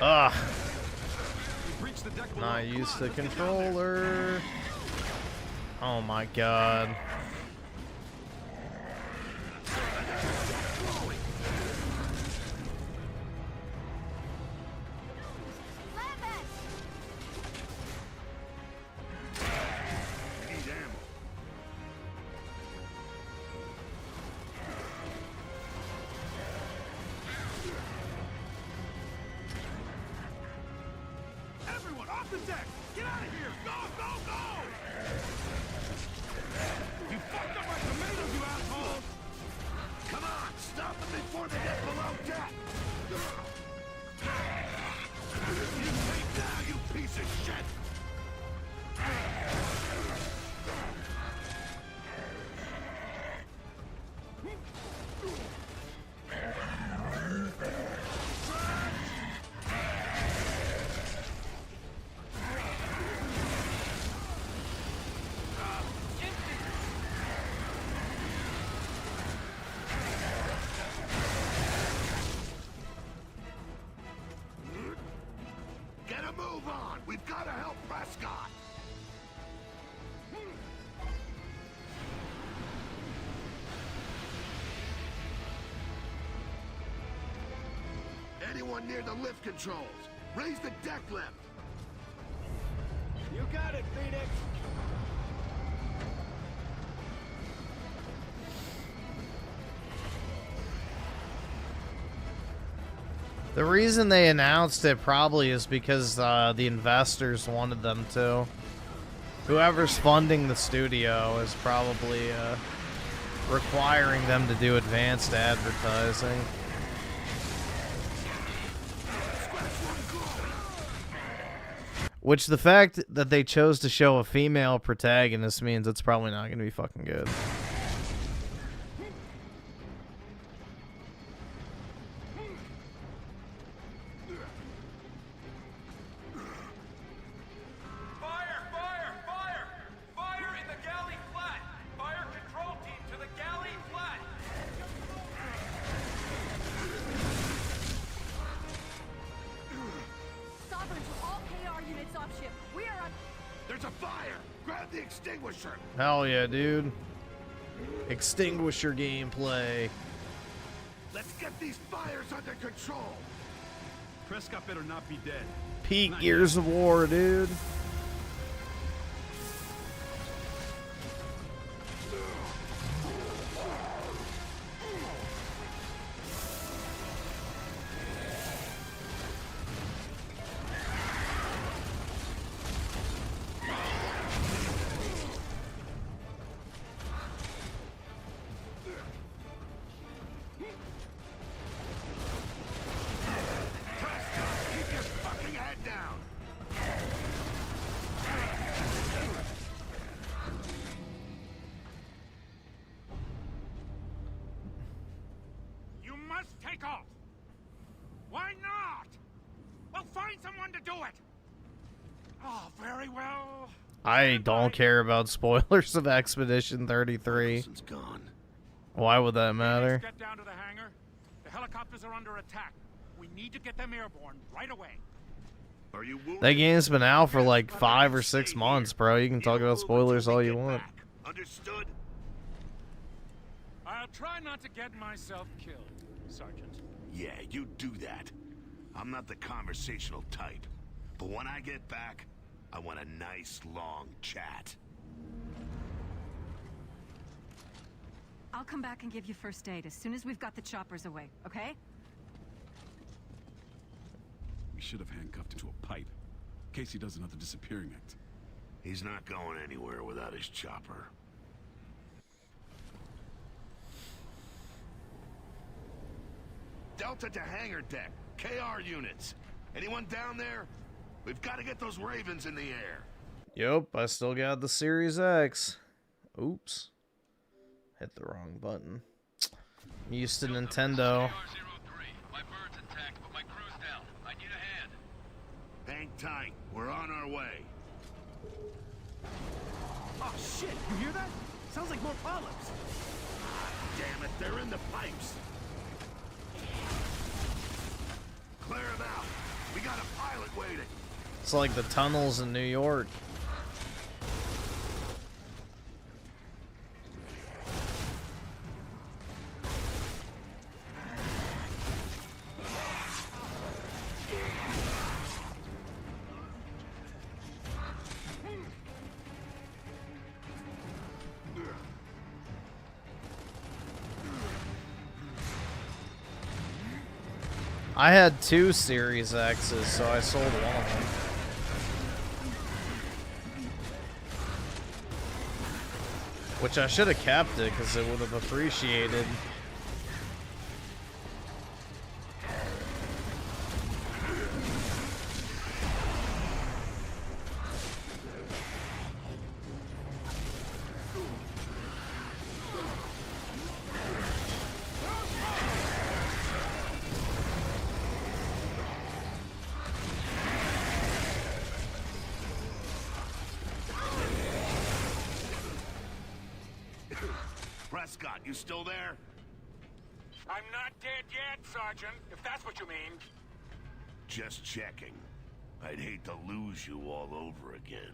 Ah. Not used to the controller. Oh my god.
Everyone, off the deck! Get out of here! Go, go, go! You fucked up my tomatoes, you assholes!
Come on, stop them before they get below deck. You take down, you piece of shit. Get a move on. We've got to help Prescott. Anyone near the lift controls? Raise the deck lift.
You got it, Phoenix!
The reason they announced it probably is because the investors wanted them to. Whoever's funding the studio is probably requiring them to do advanced advertising. Which the fact that they chose to show a female protagonist means it's probably not going to be fucking good.
Fire! Fire! Fire! Fire in the galley flat! Fire control team to the galley flat!
Sovereign to all KR units off ship. We are on.
There's a fire. Grab the extinguisher.
Hell yeah, dude. Extinguisher gameplay.
Let's get these fires under control.
Prescott better not be dead.
Peak Gears of War, dude.
Just take off. Why not? We'll find someone to do it. Oh, very well.
I don't care about spoilers of Expedition 33.
Gone.
Why would that matter?
Get down to the hangar. The helicopters are under attack. We need to get them airborne right away.
Are you wounded?
That game's been out for like 5 or 6 months, bro. You can talk about spoilers all you want.
Understood?
I'll try not to get myself killed, Sergeant.
Yeah, you do that. I'm not the conversational type. But when I get back, I want a nice long chat.
I'll come back and give you first aid as soon as we've got the choppers away, okay?
We should have handcuffed him to a pipe, in case he does another disappearing act.
He's not going anywhere without his chopper. Delta to hangar deck. KR units. Anyone down there? We've got to get those Ravens in the air.
Yup, I still got the Series X. Oops. Hit the wrong button. I'm used to Nintendo.
Hang tight. We're on our way.
Oh shit, you hear that? Sounds like more polyps.
Damn it, they're in the pipes. Clear them out. We got a pilot waiting.
It's like the tunnels in New York. I had 2 Series X's, so I sold one of them. Which I should have kept it, because it would have appreciated.
Prescott, you still there?
I'm not dead yet, Sergeant, if that's what you mean.
Just checking. I'd hate to lose you all over again.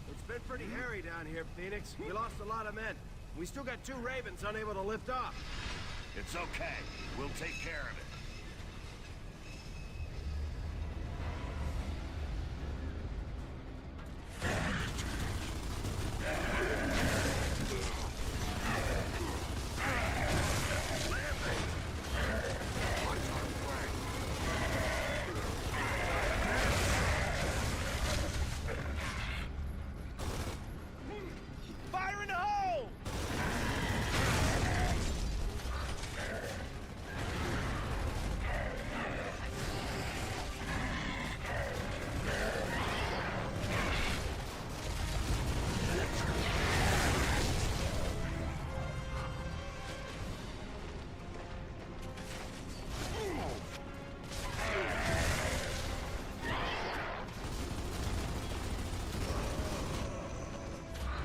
It's been pretty hairy down here, Phoenix. We lost a lot of men. We still got 2 Ravens unable to lift off.
It's okay. We'll take care of it.
Fire in the hole!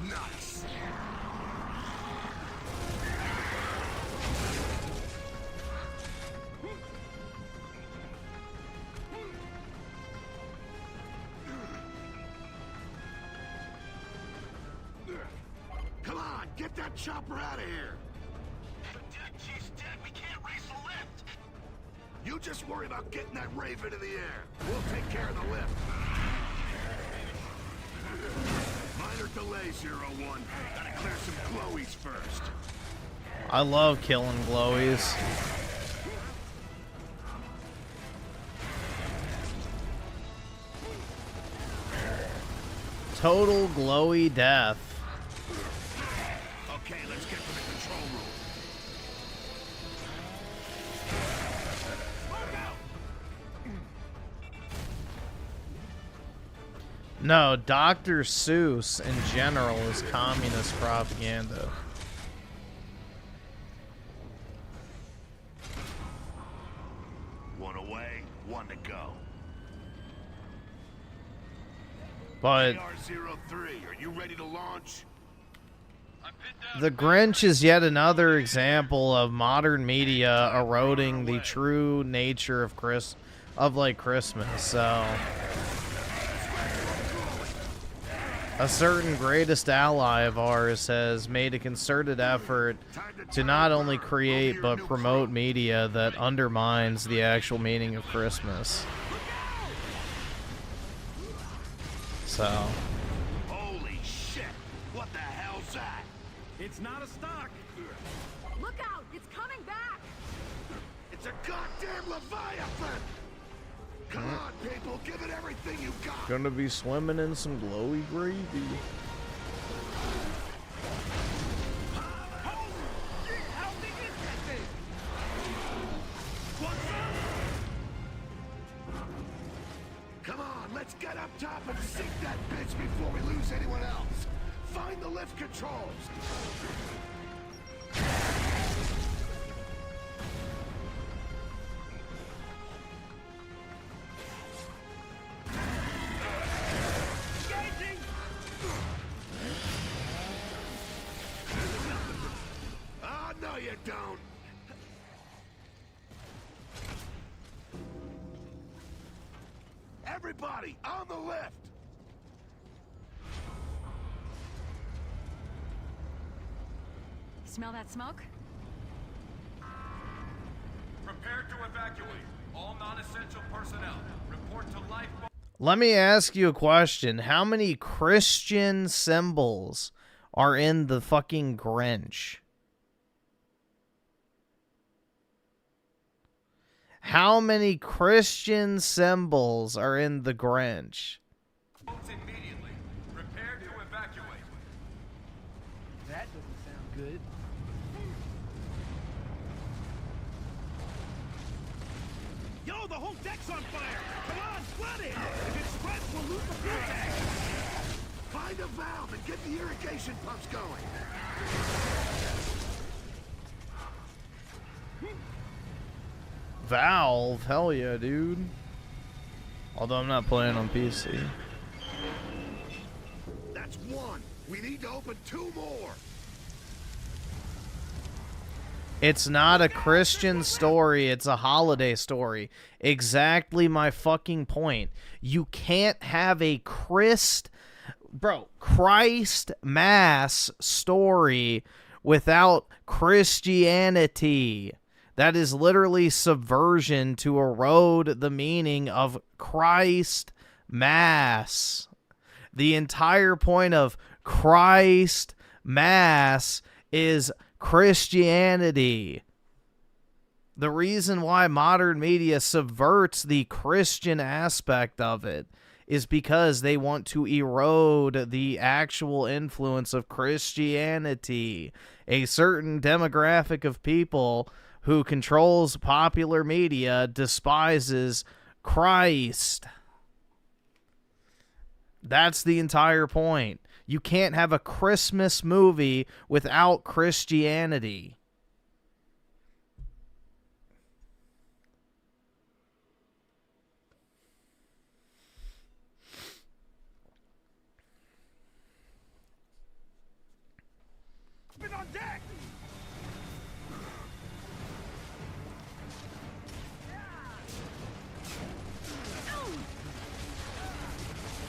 Nice. Come on, get that chopper out of here.
She's dead. We can't raise the lift.
You just worry about getting that Raven in the air. We'll take care of the lift. Minor delay, 01. Gotta clear some glowies first.
I love killing glowies. Total glowy death.
Okay, let's get to the control room.
No, Dr. Seuss in general is communist propaganda.
One away, one to go.
But
AR-03, are you ready to launch?
The Grinch is yet another example of modern media eroding the true nature of Christmas. So a certain greatest ally of ours has made a concerted effort to not only create but promote media that undermines the actual meaning of Christmas. So
Holy shit! What the hell's that?
It's not a stock.
Look out! It's coming back!
It's a goddamn Leviathan! Come on, people, give it everything you got!
gonna be swimming in some glowy gravy.
How big is that thing?
Come on, let's get up top and sink that bitch before we lose anyone else. Find the lift controls. Ah, no you don't. Everybody, on the lift!
Smell that smoke?
Prepare to evacuate. All non-essential personnel. Report to lifeboat.
Let me ask you a question. How many Christian symbols are in the fucking Grinch? How many Christian symbols are in the Grinch?
Immediately. Prepare to evacuate.
That doesn't sound good. Yo, the whole deck's on fire! Come on, flood it! If it spreads, we'll lose the fuel tank!
Find a valve and get the irrigation pumps going.
Valve? Hell yeah, dude. Although I'm not playing on PC.
That's one. We need to open two more.
It's not a Christian story, it's a holiday story. Exactly my fucking point. You can't have a Christ Mass story without Christianity. That is literally subversion to erode the meaning of Christ Mass. The entire point of Christ Mass is Christianity. The reason why modern media subverts the Christian aspect of it is because they want to erode the actual influence of Christianity. A certain demographic of people who controls popular media despises Christ. That's the entire point. You can't have a Christmas movie without Christianity.
Been on deck!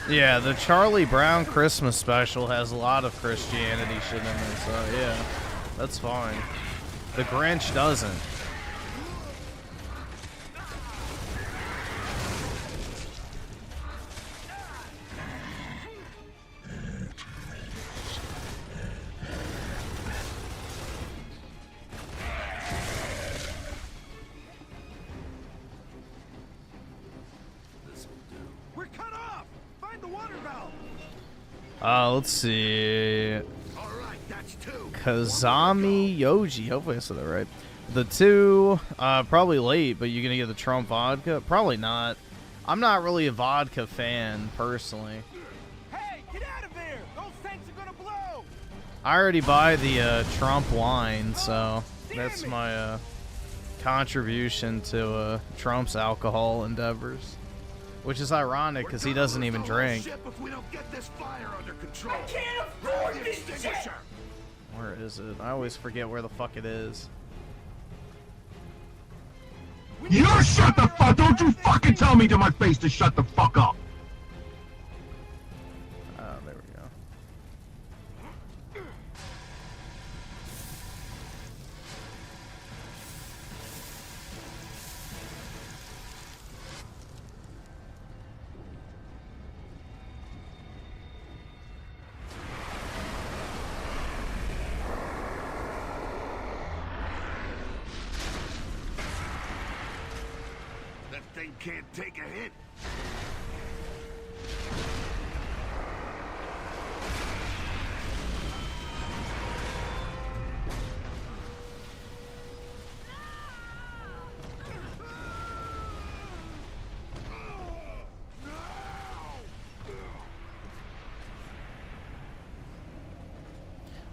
Yeah, the Charlie Brown Christmas special has a lot of Christianity shit in it, so yeah, that's fine. The Grinch doesn't.
We're cut off! Find the water valve!
Let's see. Kazami Yoji. Hopefully I said that right. The 2, probably late, but you're gonna get the Trump vodka? Probably not. I'm not really a vodka fan, personally.
Hey, get out of there! Those tanks are gonna blow!
I already buy the Trump wine, so that's my contribution to Trump's alcohol endeavors. Which is ironic, because he doesn't even drink.
If we don't get this fire under control.
I can't afford this shit!
Where is it? I always forget where the fuck it is.
You shut the fuck! Don't you fucking tell me to my face to shut the fuck up!
Oh, there we go.
That thing can't take a hit.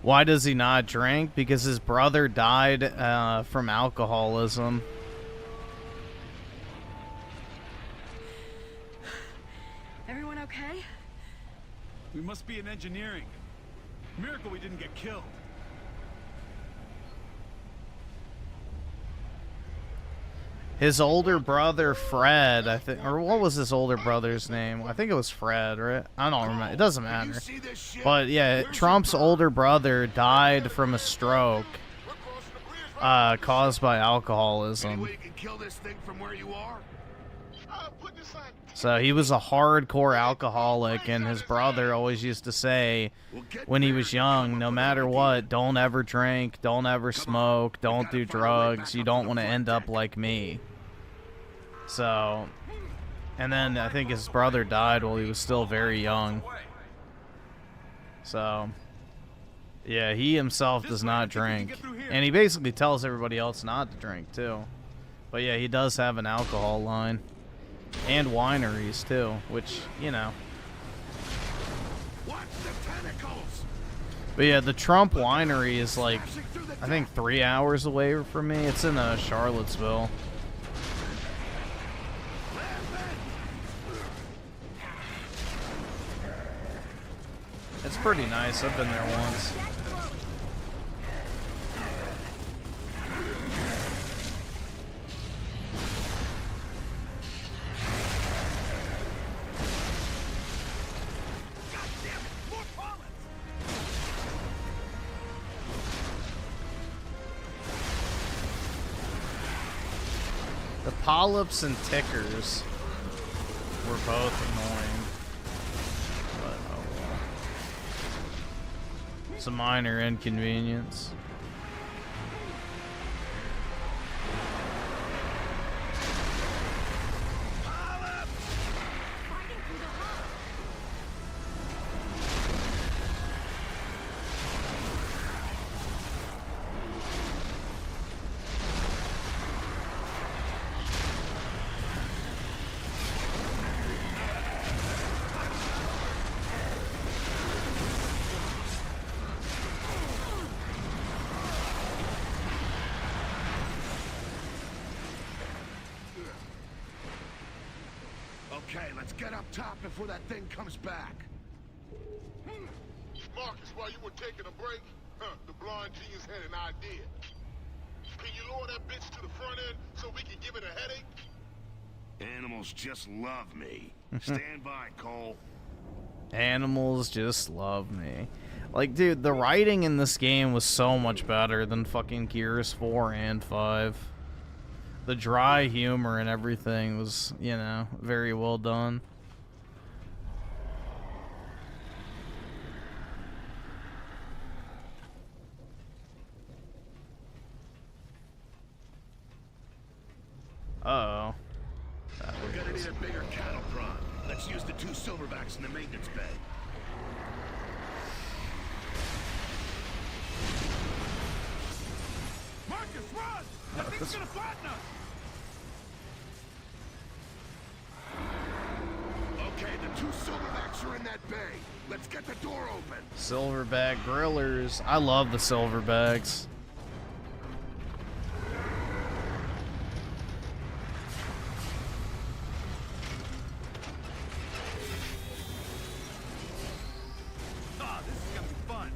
Why does he not drink? Because his brother died from alcoholism.
Everyone okay?
We must be in engineering. Miracle we didn't get killed.
His older brother, Fred, I think, or what was his older brother's name? I think it was Fred, right? I don't remember. It doesn't matter. But yeah, Trump's older brother died from a stroke caused by alcoholism. So he was a hardcore alcoholic, and his brother always used to say when he was young, no matter what, don't ever drink, don't ever smoke, don't do drugs, you don't want to end up like me. So, and then I think his brother died while he was still very young. So, yeah, he himself does not drink. And he basically tells everybody else not to drink, too. But yeah, he does have an alcohol line. And wineries, too, which, you know. But yeah, the Trump winery is like, I think 3 hours away from me. It's in Charlottesville. It's pretty nice. I've been there once. The polyps and tickers were both annoying. But oh well. It's a minor inconvenience.
Okay, let's get up top before that thing comes back.
Marcus, while you were taking a break, the blonde genius had an idea. Can you lower that bitch to the front end so we can give it a headache?
Animals just love me. Stand by, Cole.
Animals just love me. Like, dude, the writing in this game was so much better than fucking Gears 4 and 5. The dry humor and everything was, you know, very well done. Uh-oh.
We're gonna need a bigger cattle prod. Let's use the 2 silverbacks in the maintenance bay.
Run! That thing's gonna flatten us!
Okay, the 2 silverbacks are in that bay. Let's get the door open.
Silverback grillers. I love the silverbacks.
Ah, this is gonna be fun.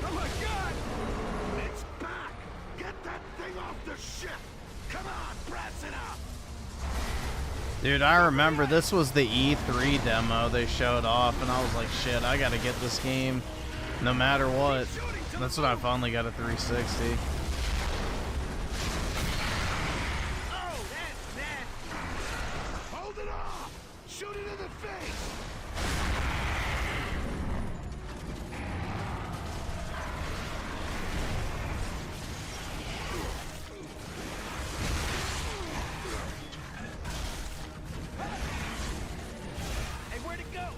Oh my God!
It's back! Get that thing off the ship! Come on, brass it up!
Dude, I remember this was the E3 demo they showed off, and I was like, shit, I gotta get this game no matter what. That's when I finally got a 360.
Oh, that's nasty.
Hold it off! Shoot it in the face!
Hey, where'd it go?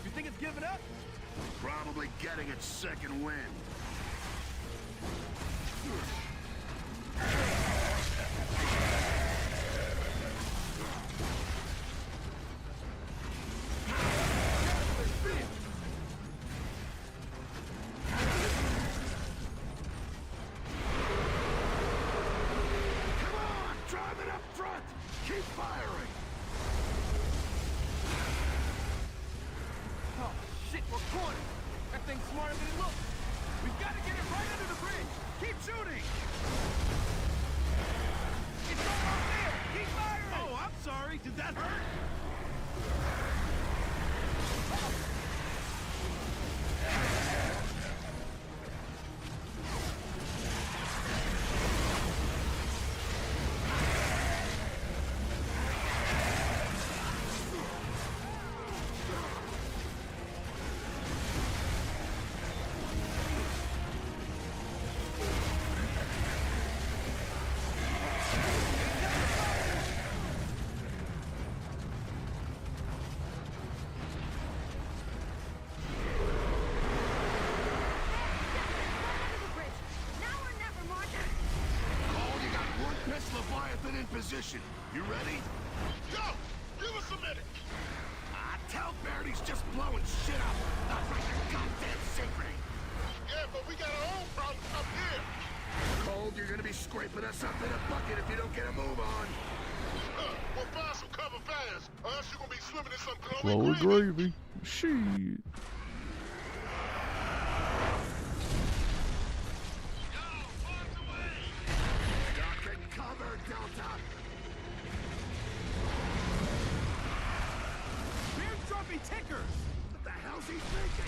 You think it's giving up?
Probably getting its second wind. Come on, drive it up front! Keep firing!
Oh, shit, we're cornered. That thing's smarter than it looks. We've got to get it right under the bridge. Keep shooting. It's almost there. Keep firing. Oh, I'm sorry. Did that hurt?
Leviathan in position. You ready?
Go! Give us a minute!
Tell Baird he's just blowing shit up. Not like a goddamn symphony.
Yeah, but we got our own problems up here.
Cold, you're gonna be scraping us up in a bucket if you don't get a move on.
Well, find some cover fast, or else you're gonna be swimming in some
Glowy gravy. Shit.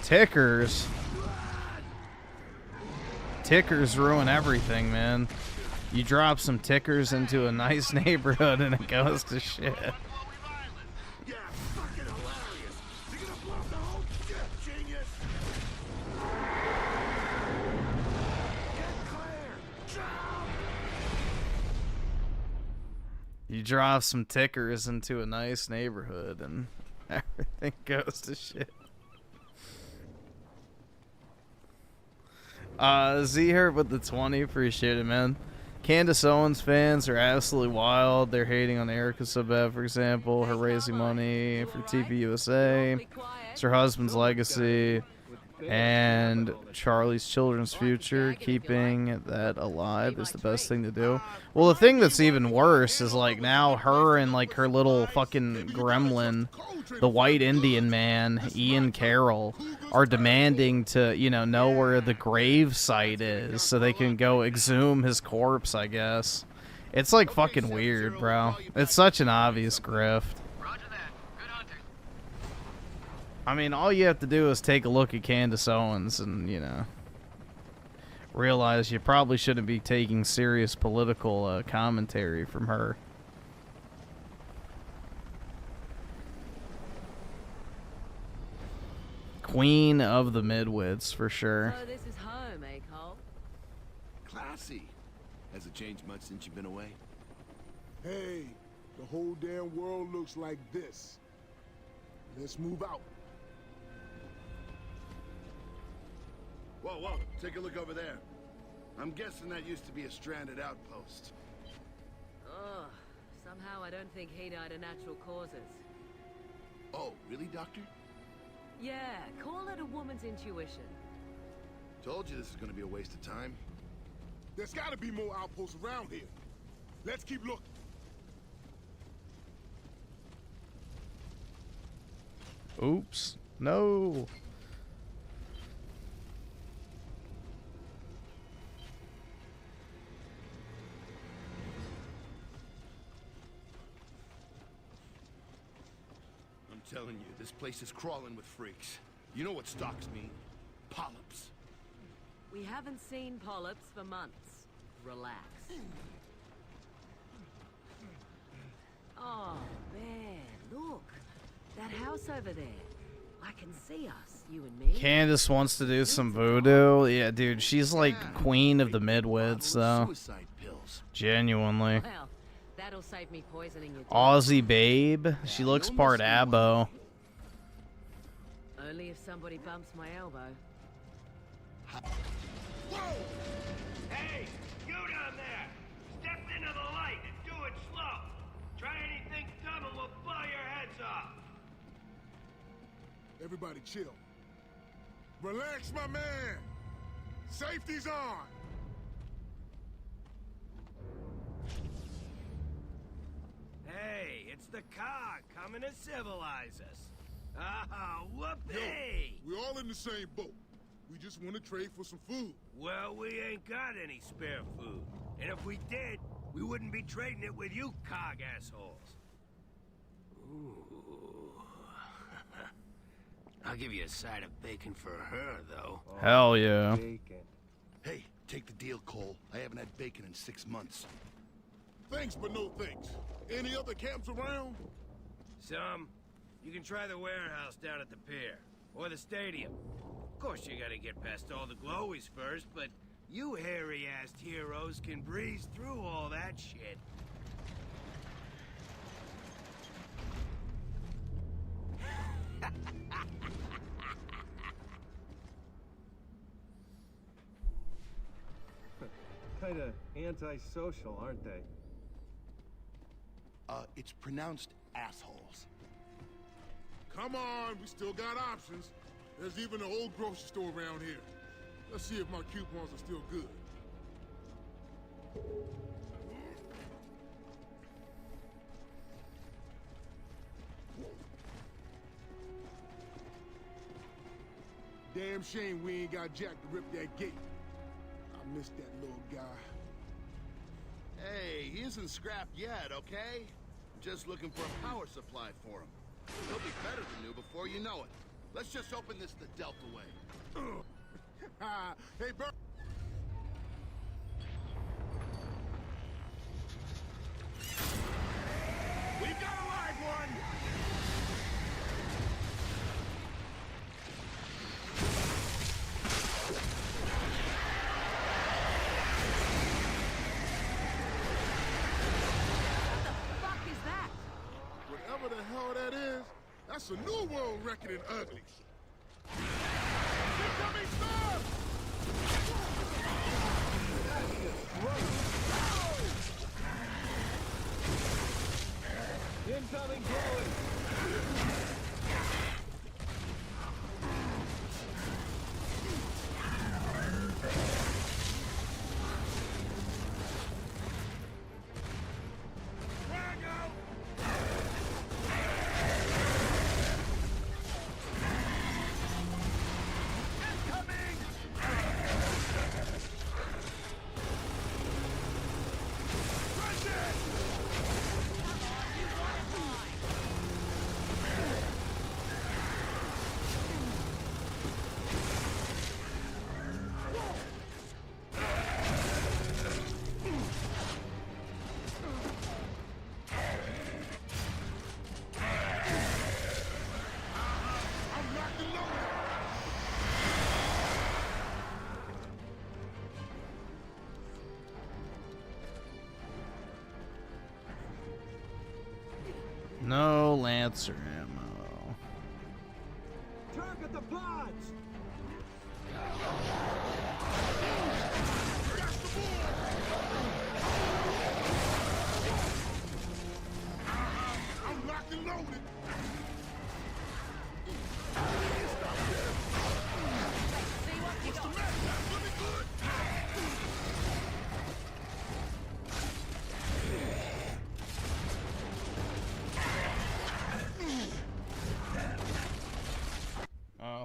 Tickers. Tickers ruin everything, man. You drop some tickers into a nice neighborhood and it goes to shit.
Yeah, fucking hilarious. You're gonna blow up the whole ship, genius. Get clear. Jump.
You drop some tickers into a nice neighborhood and everything goes to shit. Z-Herb with the 20, appreciate it, man. Candace Owens fans are absolutely wild. They're hating on Erika so bad, for example. Her raising money for TP USA. It's her husband's legacy. And Charlie's children's future. Keeping that alive is the best thing to do. Well, the thing that's even worse is, like, now her and, like, her little fucking gremlin, the white Indian man, Ian Carroll, are demanding to, you know where the grave site is so they can go exhume his corpse, I guess. It's, like, fucking weird, bro. It's such an obvious grift. I mean, all you have to do is take a look at Candace Owens and, realize you probably shouldn't be taking serious political commentary from her. Queen of the midwits, for sure.
So this is home, eh, Cole?
classy. Has it changed much since you've been away?
Hey, the whole damn world looks like this. Let's move out.
Whoa, whoa, take a look over there. I'm guessing that used to be a stranded outpost.
Oh, somehow I don't think he died of natural causes.
Oh, really, Doctor?
Yeah, call it a woman's intuition.
Told you this is gonna be a waste of time.
There's gotta be more outposts around here. Let's keep looking.
Oops. No.
I'm telling you, this place is crawling with freaks. You know what stalks mean? Polyps.
We haven't seen polyps for months. Relax. Oh, man, look. That house over there. I can see us, you and me.
Candace wants to do some voodoo. Yeah, dude, she's like queen of the midwits, though. Genuinely.
Well, that'll save me poisoning your
Aussie babe. She looks part abo.
Only if somebody bumps my elbow.
Whoa! Hey, you down there! Step into the light and do it slow. Try anything dumb and we'll blow your heads off.
Everybody chill. Relax, my man. Safety's on.
Hey, it's the cog coming to civilize us. Ah, whoopee!
Yo, we're all in the same boat. We just want to trade for some food.
Well, we ain't got any spare food. And if we did, we wouldn't be trading it with you cog assholes. Ooh. I'll give you a side of bacon for her, though.
Hell yeah.
Hey, take the deal, Cole. I haven't had bacon in 6 months.
Thanks, but no thanks. Any other camps around?
Some. You can try the warehouse down at the pier. Or the stadium. Of course you gotta get past all the glowies first, but you hairy-assed heroes can breeze through all that shit.
Kinda antisocial, aren't they?
It's pronounced assholes.
Come on, we still got options. There's even an old grocery store around here. Let's see if my coupons are still good. Damn shame we ain't got Jack to rip that gate. I miss that little guy.
Hey, he isn't scrapped yet, okay? I'm just looking for a power supply for him. He'll be better than new before you know it. Let's just open this the Delta way.
Hey, Bert.
We've got a live one!
Whatever the hell that is, that's a new world record in ugly. Incoming storm!
Incoming glowing!
No Lancer ammo.
Target the pods!
I'm locked and loaded. What's the matter? Looking good?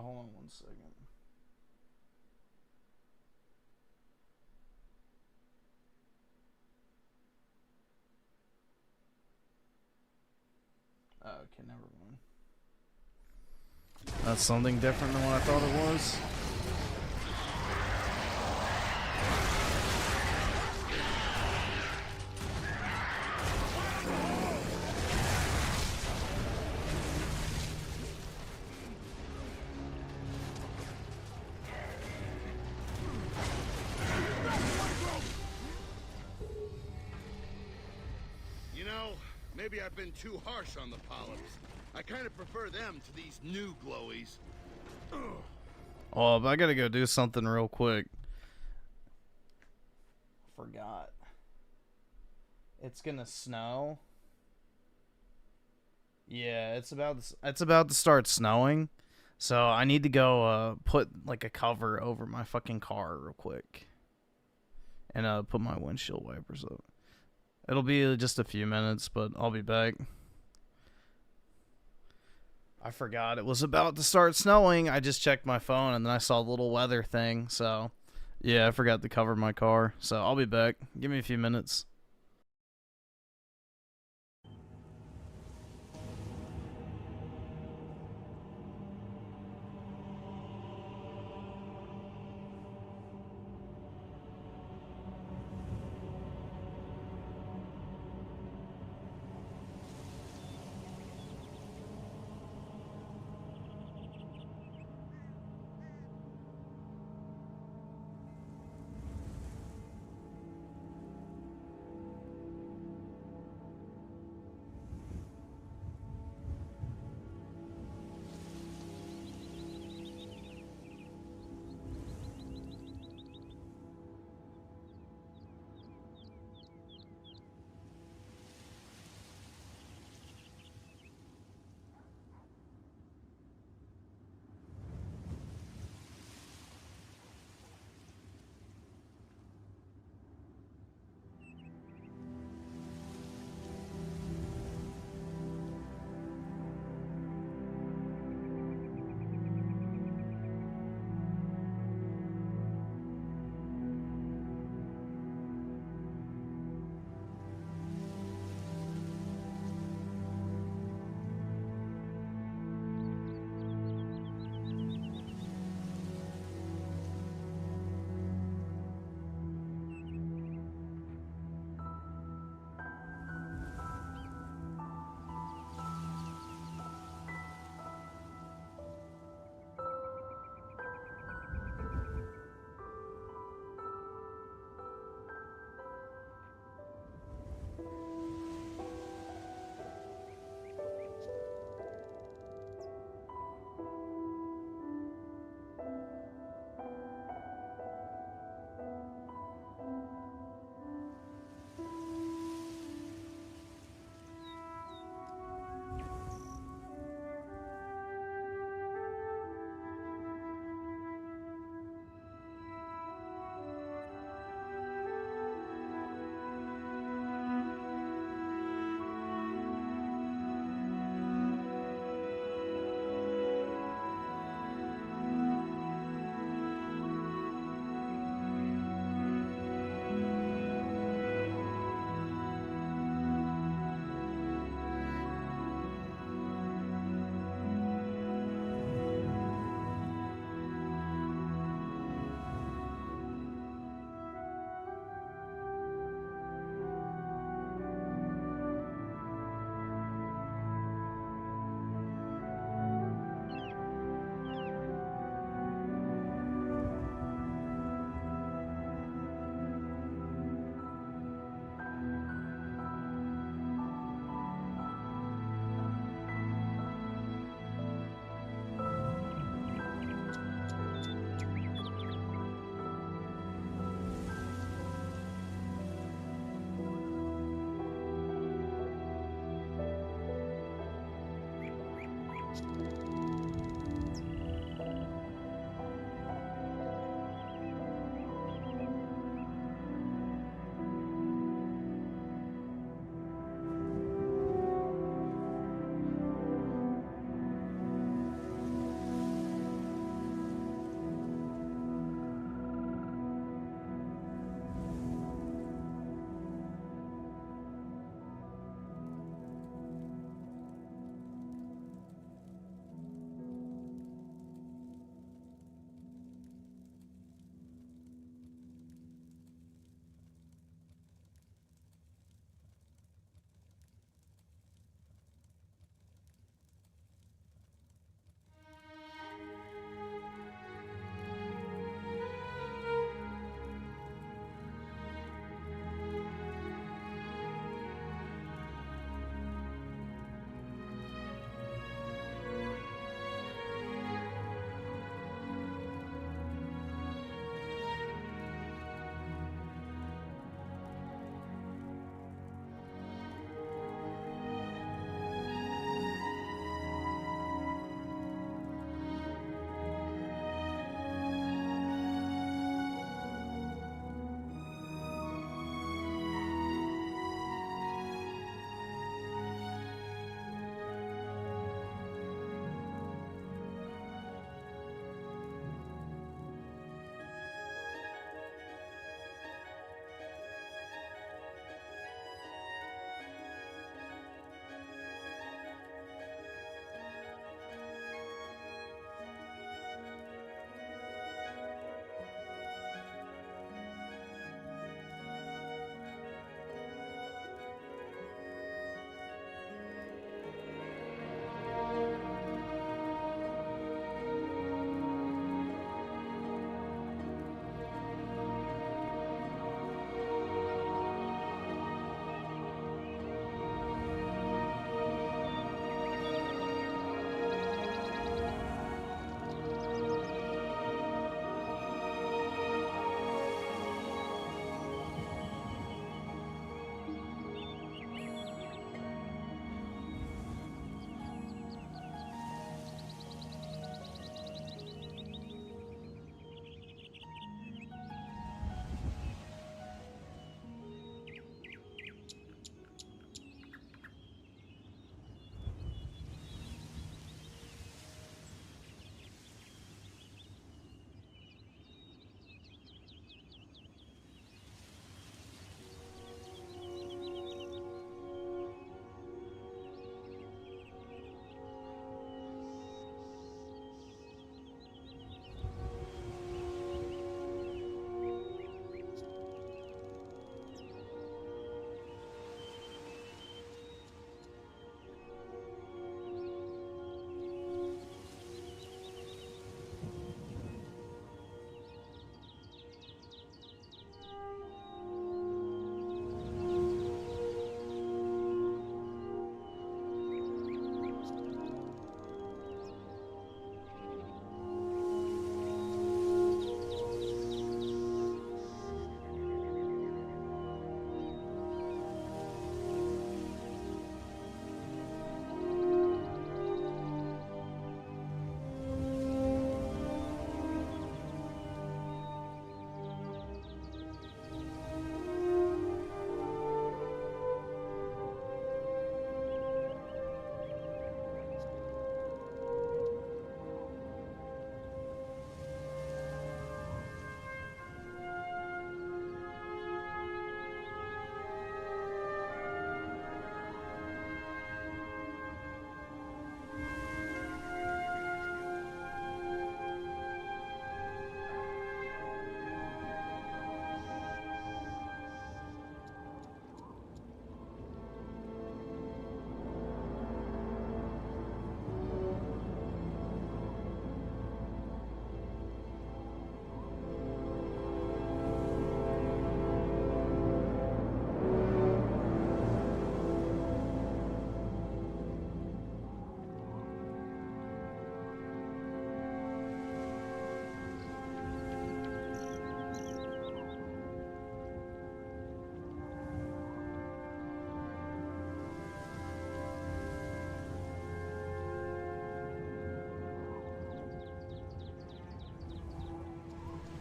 Hold on 1 second. Okay, never mind. That's something different than what I thought it was.
You know, maybe I've been too harsh on the polyps. I kind of prefer them to these new glowies. Ugh.
Oh, but I gotta go do something real quick. Forgot. It's gonna snow. Yeah, it's about to start snowing. So I need to go put like a cover over my fucking car real quick. And put my windshield wipers up. It'll be just a few minutes, but I'll be back. I forgot it was about to start snowing. I just checked my phone and then I saw the little weather thing. So, yeah, I forgot to cover my car. So, I'll be back. Give me a few minutes.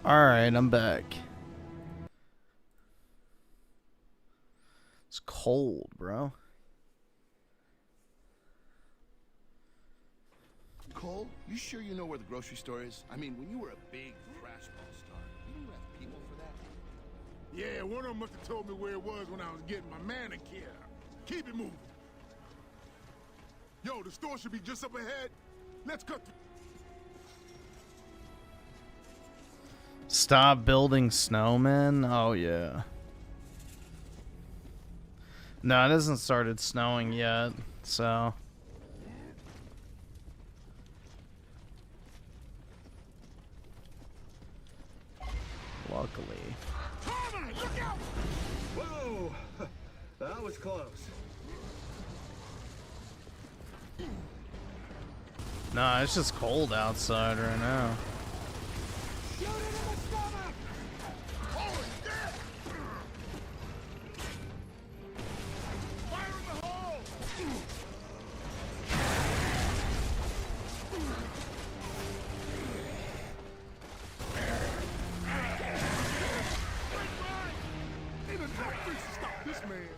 Alright, I'm back. It's cold, bro.
Cole, you sure you know where the grocery store is? I mean, when you were a big crash ball star, didn't you have people for that?
Yeah, one of them must have told me where it was when I was getting my manicure. Keep it moving. Yo, the store should be just up ahead. Let's cut through.
Stop building snowmen? Oh, yeah. No, it hasn't started snowing yet, so... Luckily.
Look out! Whoa! That was close.
Nah, it's just cold outside right now.
Shoot it in the stomach!
Holy shit! Fire in the hole! Need a drop fix to stop this man.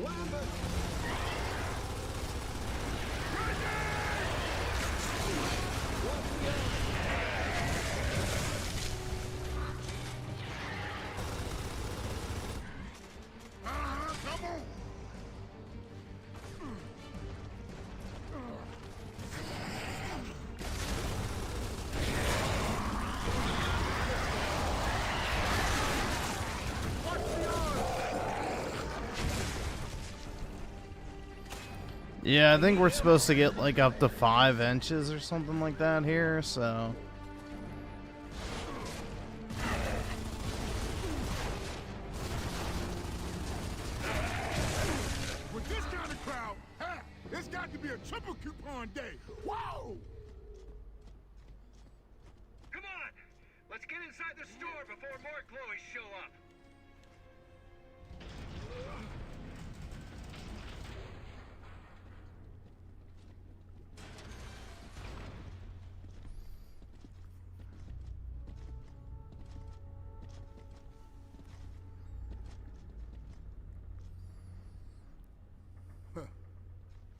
Lambert!
Come on!
Yeah, I think we're supposed to get like up to 5 inches or something like that here, so...
With this kind of crowd, it's got to be a triple coupon day. Whoa!
Come on! Let's get inside the store before more glowies show up.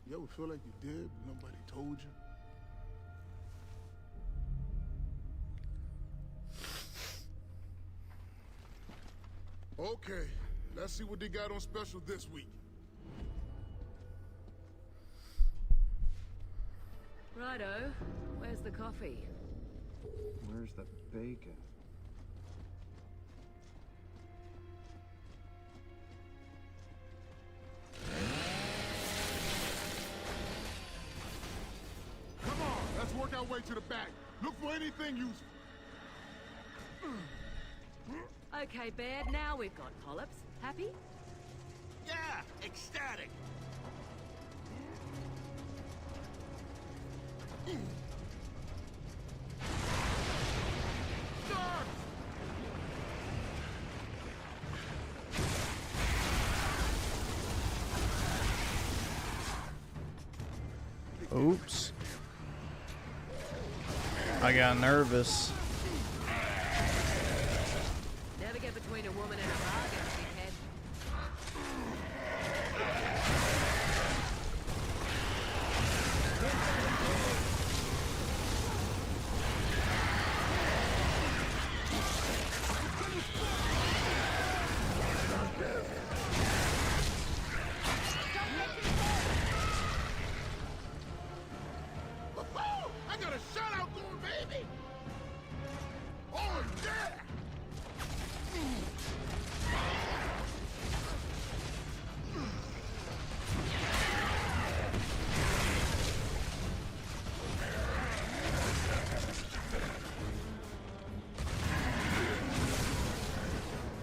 You ever feel like you did, but nobody told you? Okay, let's see what they got on special this week.
Righto. Where's the coffee?
Where's the bacon?
Come on, let's work our way to the back. Look for anything useful.
Okay, Baird, now we've got polyps. Happy?
Yeah, ecstatic.
Oops. I got nervous.
Never get between a woman and a bargain, big head.
I got a shutout going, baby! Oh, yeah!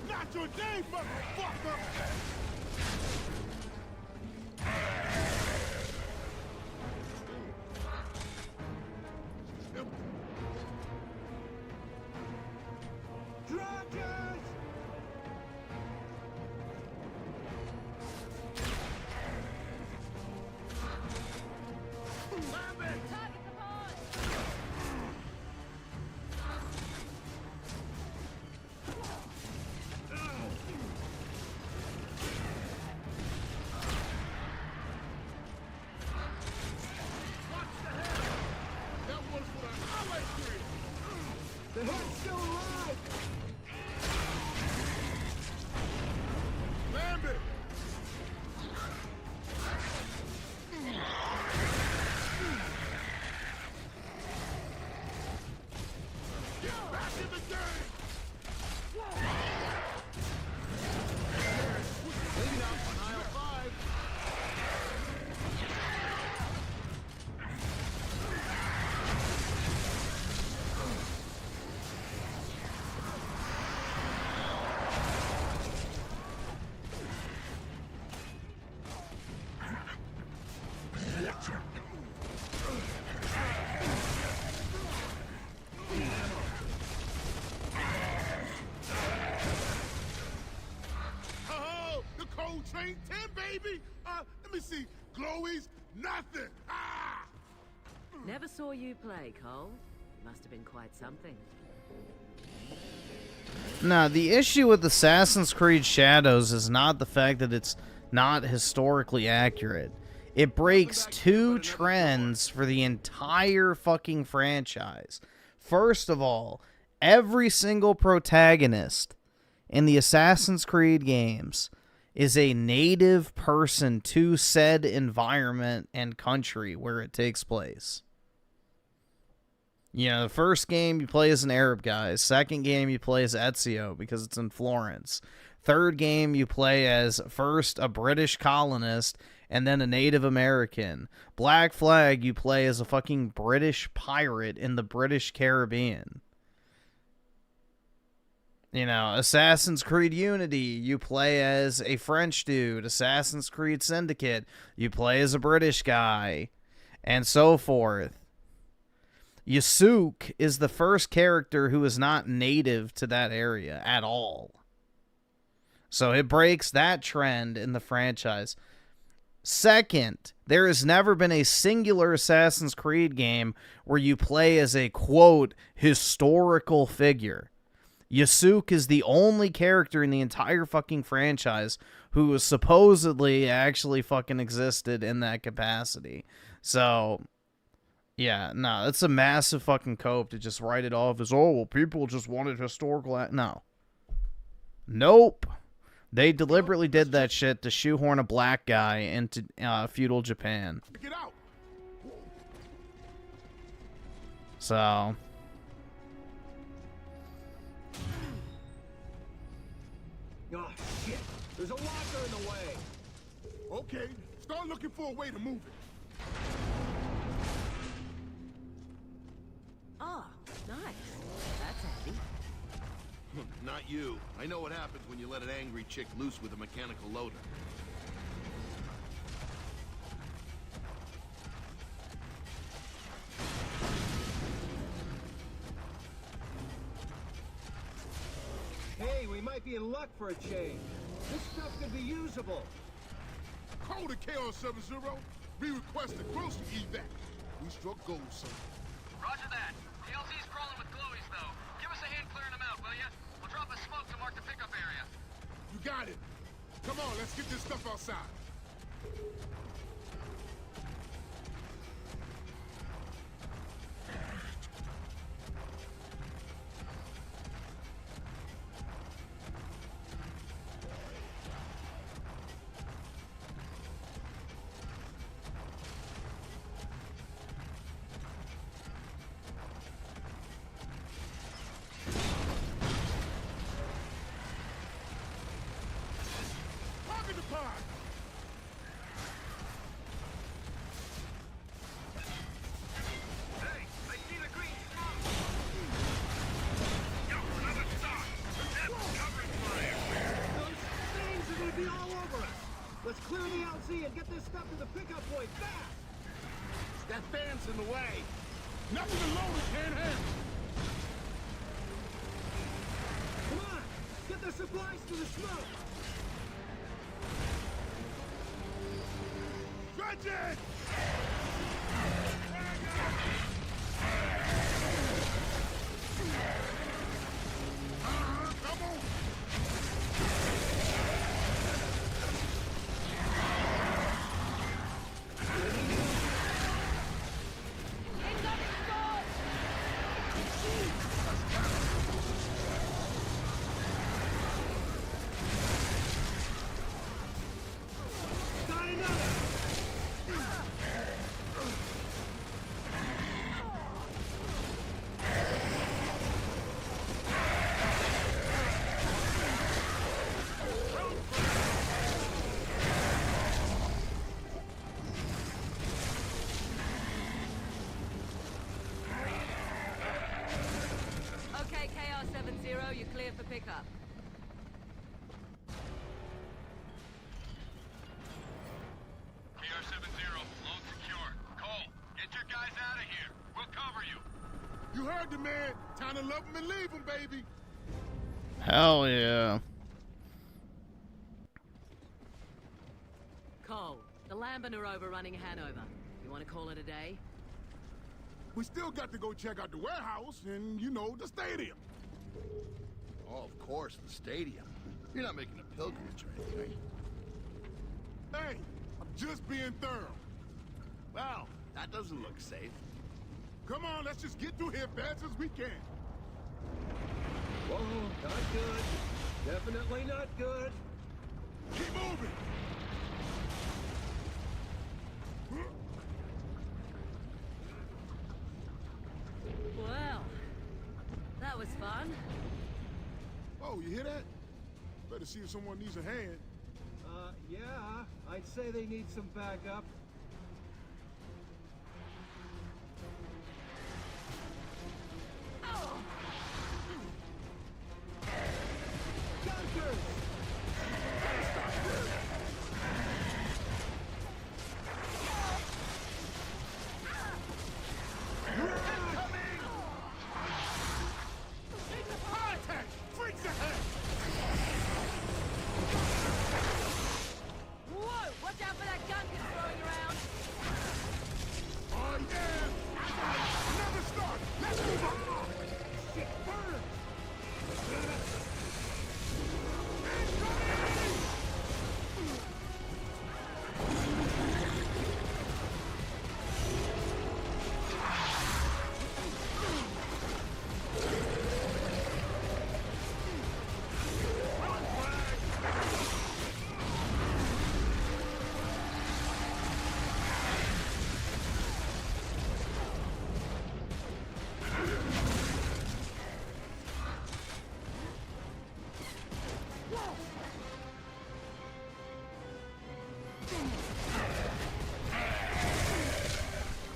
Not your day, motherfucker!
Dragons!
baby? Let me see. Glowies? Nothing. Ah!
Never saw you play, Cole. Must have been quite something.
Now, the issue with Assassin's Creed Shadows is not the fact that it's not historically accurate. It breaks two trends for the entire fucking franchise. First of all, every single protagonist in the Assassin's Creed games is a native person to said environment and country where it takes place. You know, the first game you play as an Arab guy. Second game you play as Ezio because it's in Florence. Third game you play as first a British colonist and then a Native American. Black Flag you play as a fucking British pirate in the British Caribbean. You know, Assassin's Creed Unity, you play as a French dude. Assassin's Creed Syndicate, you play as a British guy, and so forth. Yusuk is the first character who is not native to that area at all. So it breaks that trend in the franchise. Second, there has never been a singular Assassin's Creed game where you play as a, quote, historical figure. Yusuk is the only character in the entire fucking franchise who supposedly actually fucking existed in that capacity. So, yeah, no, that's a massive fucking cope to just write it off as, oh, well, people just wanted historical... No. Nope. They deliberately did that shit to shoehorn a black guy into feudal Japan.
Get out.
So...
Oh, shit. There's a locker in the way.
Okay, start looking for a way to move it.
Oh, nice. That's handy.
Not you. I know what happens when you let an angry chick loose with a mechanical loader.
Hey, we might be in luck for a change. This stuff could be usable.
Call the KR70. We request a grocery evac. We struck gold, son.
Roger that. The LZ's crawling with glowies, though. Give us a hand clearing them out, will ya? We'll drop a smoke to mark the pickup area.
You got it. Come on, let's get this stuff outside.
Let's clear the LZ and get this stuff to the pickup point fast!
That fan's in the way. Nothing alone can't handle.
Come on! Get the supplies to the smoke!
Stretch it! Come on!
Okay, KR70, you're clear for pickup.
KR70, load secure. Cole, get your guys out of here. We'll cover you.
You heard the man. Time to love him and leave him, baby.
Hell yeah.
Lambin are overrunning Hanover. You want to call it a day?
We still got to go check out the warehouse and, you know, the stadium.
Oh, of course, the stadium. You're not making a pilgrimage or anything.
Hey, I'm just being thorough.
Well, that doesn't look safe.
Come on, let's just get through here fast as we can.
Whoa, not good. Definitely not good.
Keep moving.
Well, that was fun.
Oh, you hear that? Better see if someone needs a hand.
Yeah, I'd say they need some backup.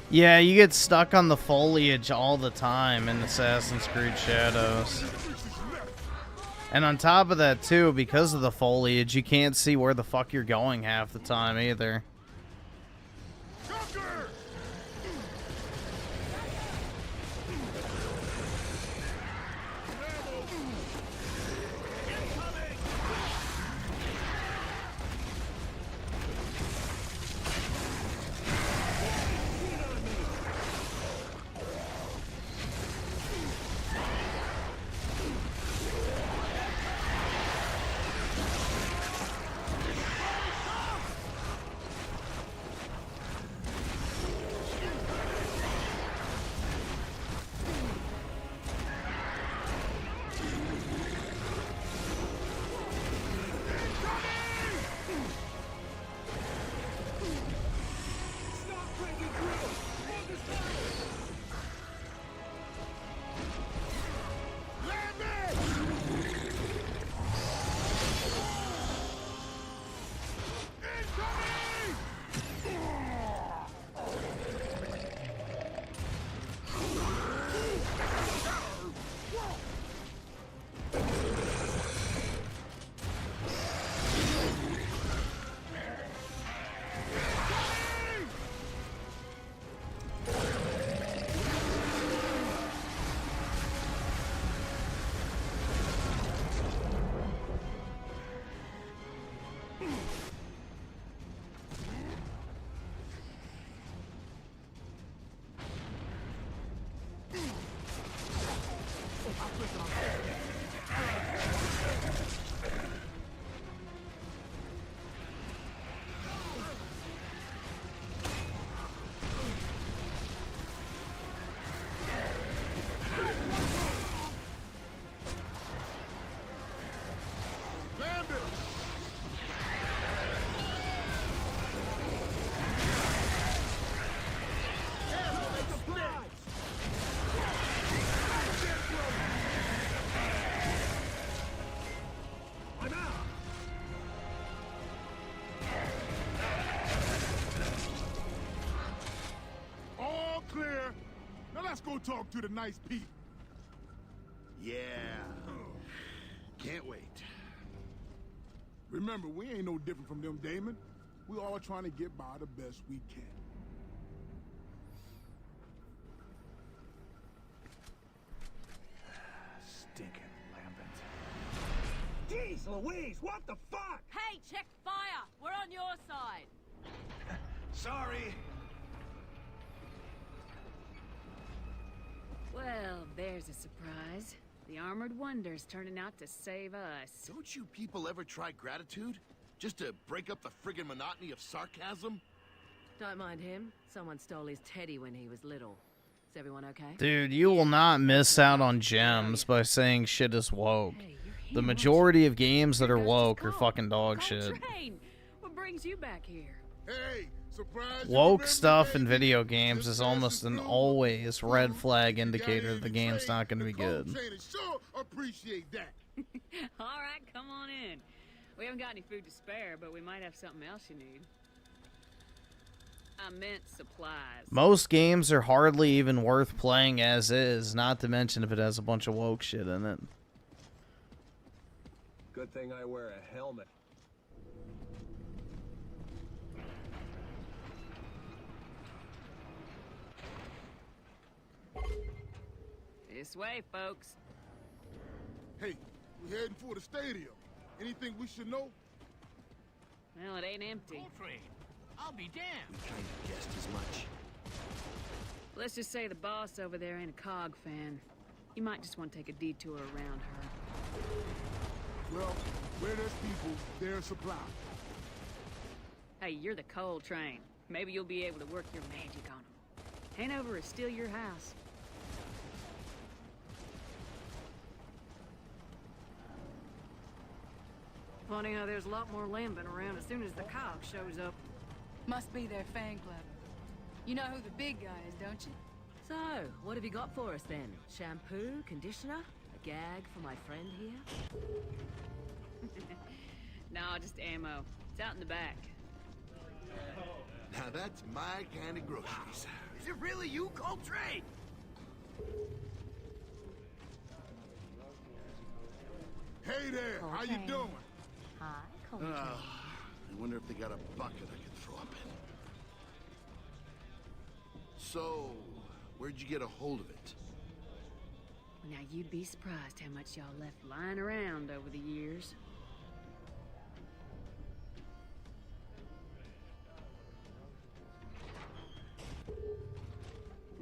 Yeah, you get stuck on the foliage all the time in Assassin's Creed Shadows. And on top of that, too, because of the foliage, you can't see where the fuck you're going half the time, either.
Let's go talk to the nice people.
Yeah. Can't wait.
Remember, we ain't no different from them, Damon. We all are trying to get by the best we can.
Stinking lambent. Jeez Louise, what the fuck?
Hey, check fire! We're on your side!
Sorry.
Well, there's a surprise. The Armored Wonder's turning out to save us.
Don't you people ever try gratitude? Just to break up the friggin' monotony of sarcasm?
Don't mind him. Someone stole his teddy when he was little. Is everyone okay?
Dude, you will not miss out on gems by saying shit is woke. The majority of games that are woke are fucking dog shit.
Train. What brings you back here?
Hey, surprise!
Woke stuff in video games is almost an always red flag indicator that the game's not going to be good.
Sure appreciate that.
All right, come on in. We haven't got any food to spare, but we might have something else you need. I meant supplies.
Most games are hardly even worth playing as is, not to mention if it has a bunch of woke shit in it.
Good thing I wear a helmet.
This way, folks.
Hey, we're heading for the stadium. Anything we should know?
Well, it ain't empty.
I'll be damned.
We kind of guessed as much.
Let's just say the boss over there ain't a COG fan. You might just want to take a detour around her.
Well, where there's people, there's supply.
Hey, you're the coal train. Maybe you'll be able to work your magic on them. Hanover is still your house. Funny how there's a lot more lambing around as soon as the COG shows up.
Must be their fan club. You know who the big guy is, don't you?
So, what have you got for us then? Shampoo, conditioner, a gag for my friend here? No, just ammo. It's out in the back.
Now that's my kind of groceries.
Is it really you, Coltrane?
Hey there, how you doing?
Hi,
I wonder if they got a bucket I could throw up in. So, where'd you get a hold of it?
Now, you'd be surprised how much y'all left lying around over the years.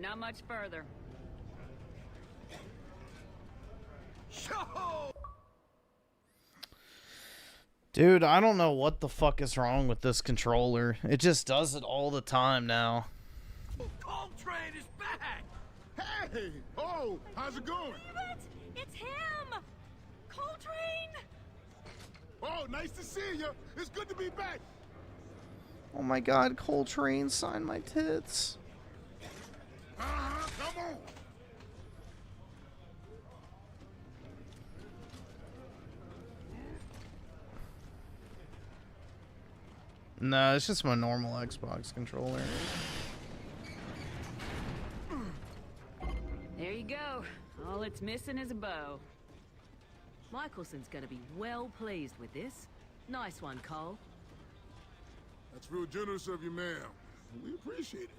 Not much further.
Dude, I don't know what the fuck is wrong with this controller. It just does it all the time now.
Coltrane is back!
Hey! Oh, how's it going?
It's him! Coltrane!
Oh, nice to see you. It's good to be back.
Oh my god, Coltrane, sign my tits.
Come on.
No, it's just my normal Xbox controller.
There you go. All it's missing is a bow. Michelson's gonna be well pleased with this. Nice one, Cole.
That's real generous of you, ma'am. We appreciate it.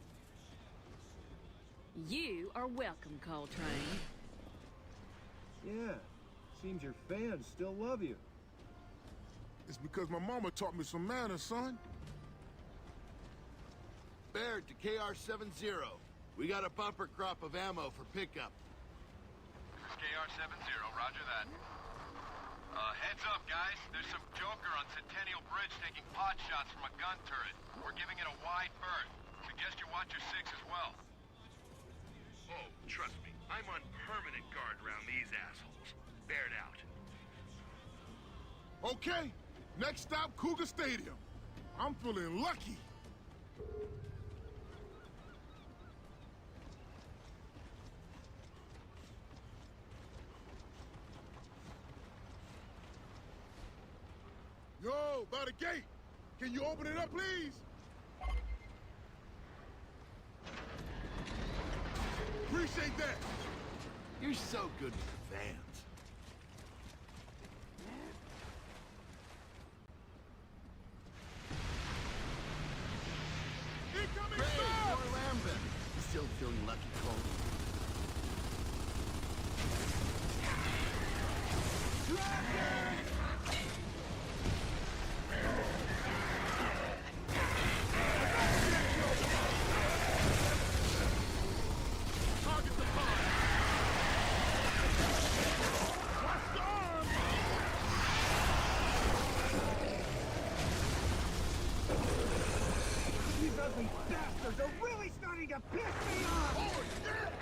You are welcome, Coltrane.
Yeah, seems your fans still love you.
It's because my mama taught me some manners, son.
Baird to KR-70. We got a bumper crop of ammo for pickup.
This is KR-70, roger that. Heads up, guys. There's some joker on Centennial Bridge taking pot shots from a gun turret. We're giving it a wide berth. Suggest you watch your six as well.
Oh, trust me. I'm on permanent guard around these assholes. Baird out.
Okay, next stop, Cougar Stadium. I'm feeling lucky. Yo, by the gate. Can you open it up, please? Appreciate that.
You're so good with the fans.
Incoming
Great,
stop!
more Lambent. You still feeling lucky, Cole?
bastards are really starting to piss me off!
Oh, shit!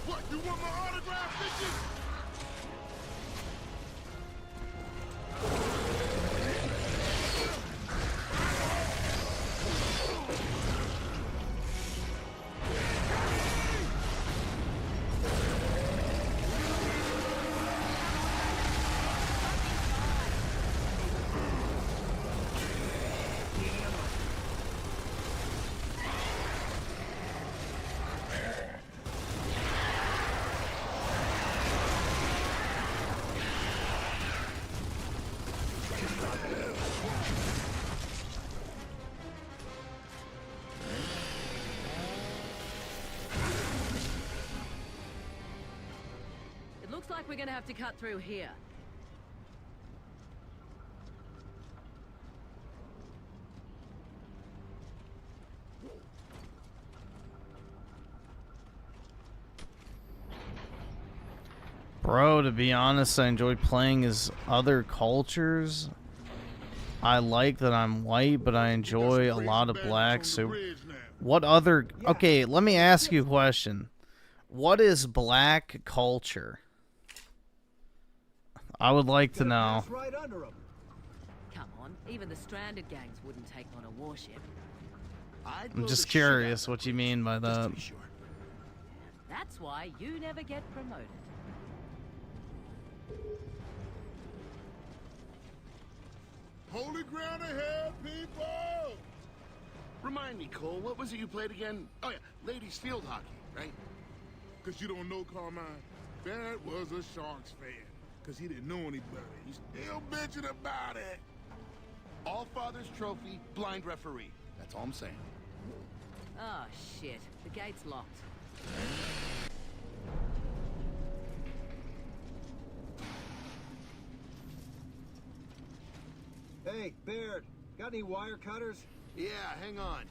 What, you want my autograph, bitches?
Looks like we're gonna have to cut through here.
Bro, to be honest, I enjoy playing as other cultures. I like that I'm white, but I enjoy a lot of black. So, what other... Okay, let me ask you a question. What is black culture? I would like to know.
Come on, even the stranded gangs wouldn't take on a warship.
I'm just curious what you mean by that.
That's why you never get promoted.
Holy ground ahead, people!
Remind me, Cole, what was it you played again? Oh, yeah, ladies field hockey, right?
Because you don't know, Carmine, Barrett was a Sharks fan. Because he didn't know any better. He's still bitching about it.
All Father's Trophy, blind referee. That's all I'm saying.
Oh, shit. The gate's locked.
Hey, Baird, got any wire cutters?
Yeah, hang on.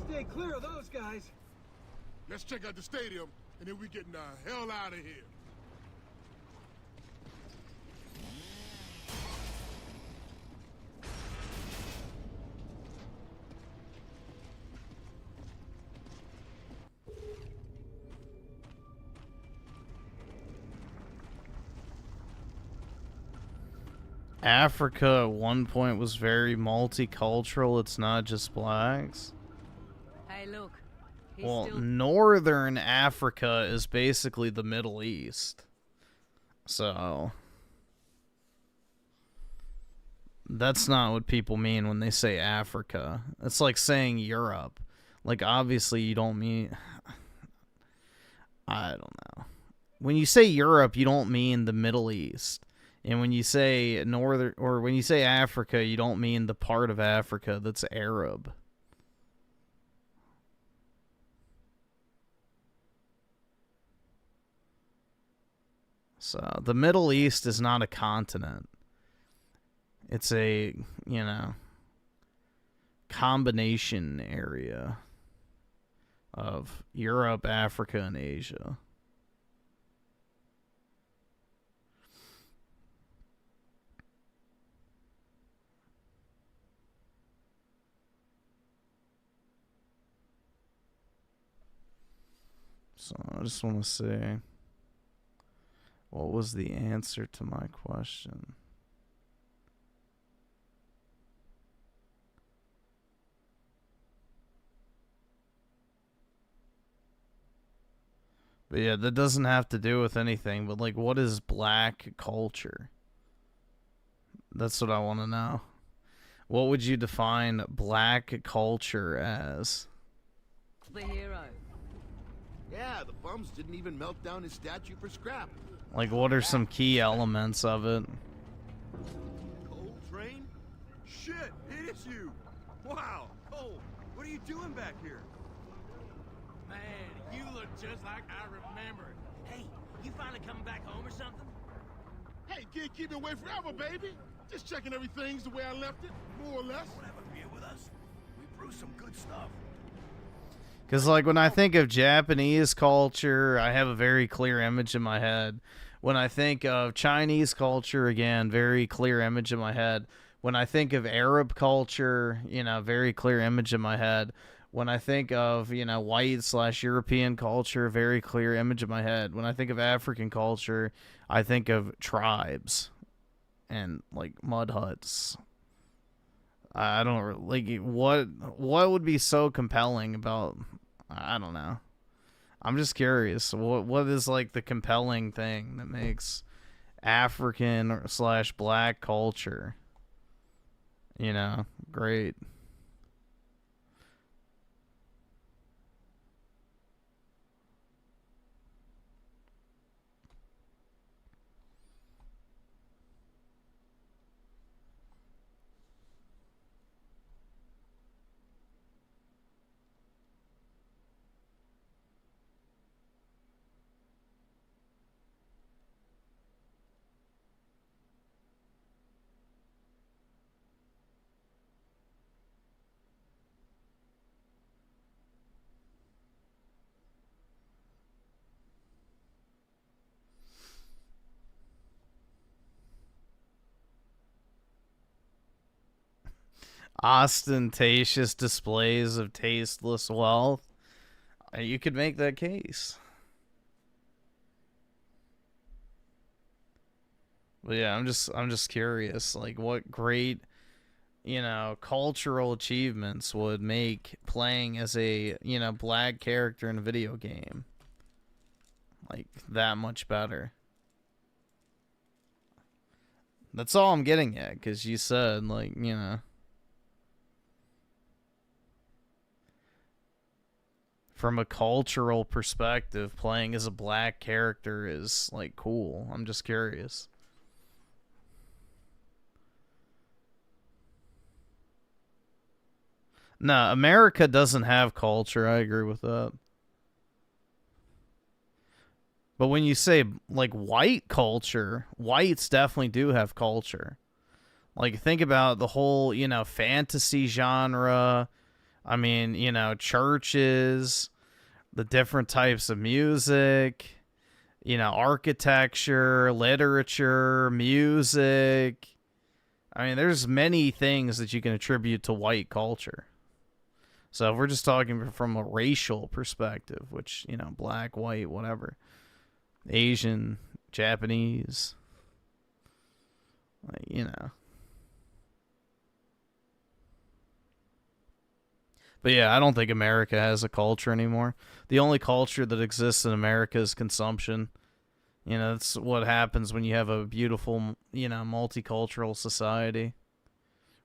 Stay clear of those guys.
Let's check out the stadium, and then we getting the hell out of here.
Africa at one point was very multicultural. It's not just blacks.
Hey, look.
Well, Northern Africa is basically the Middle East. So that's not what people mean when they say Africa. It's like saying Europe. Like, obviously you don't mean... I don't know. When you say Europe, you don't mean the Middle East. And when you say Northern, or when you say Africa, you don't mean the part of Africa that's Arab. So, the Middle East is not a continent. It's a, you know, combination area of Europe, Africa, and Asia. So, I just want to say... What was the answer to my question? But yeah, that doesn't have to do with anything, but like, what is black culture? That's what I want to know. What would you define black culture as?
The hero.
Yeah, the bums didn't even melt down his statue for scrap.
Like, what are some key elements of it?
Cold train? Shit, it is you! Wow, Cole, what are you doing back here?
Man, you look just like I remember. Hey, you finally coming back home or something?
Hey, kid, keep it away forever, baby. Just checking everything's the way I left it, more or less.
Want to have a beer with us? We brew some good stuff.
Because, like, when I think of Japanese culture, I have a very clear image in my head. When I think of Chinese culture, again, very clear image in my head. When I think of Arab culture, you know, very clear image in my head. When I think of, you know, white/European culture, very clear image in my head. When I think of African culture, I think of tribes and, like, mud huts. I don't like what would be so compelling about, I don't know. I'm just curious. What is like the compelling thing that makes African/black culture, you know, great? Ostentatious displays of tasteless wealth. You could make that case. But yeah, I'm just curious, like, what great, you know, cultural achievements would make playing as a, you know, black character in a video game like that much better. That's all I'm getting at, because you said, like, you know, from a cultural perspective, playing as a black character is, like, cool. I'm just curious. No, America doesn't have culture. I agree with that. But when you say, like, white culture, whites definitely do have culture. Like, think about the whole, you know, fantasy genre. I mean, you know, churches, the different types of music, you know, architecture, literature, music. I mean, there's many things that you can attribute to white culture. So if we're just talking from a racial perspective, which, you know, black, white, whatever, Asian, Japanese, like, you know. But yeah, I don't think America has a culture anymore. The only culture that exists in America is consumption. You know, that's what happens when you have a beautiful, you know, multicultural society,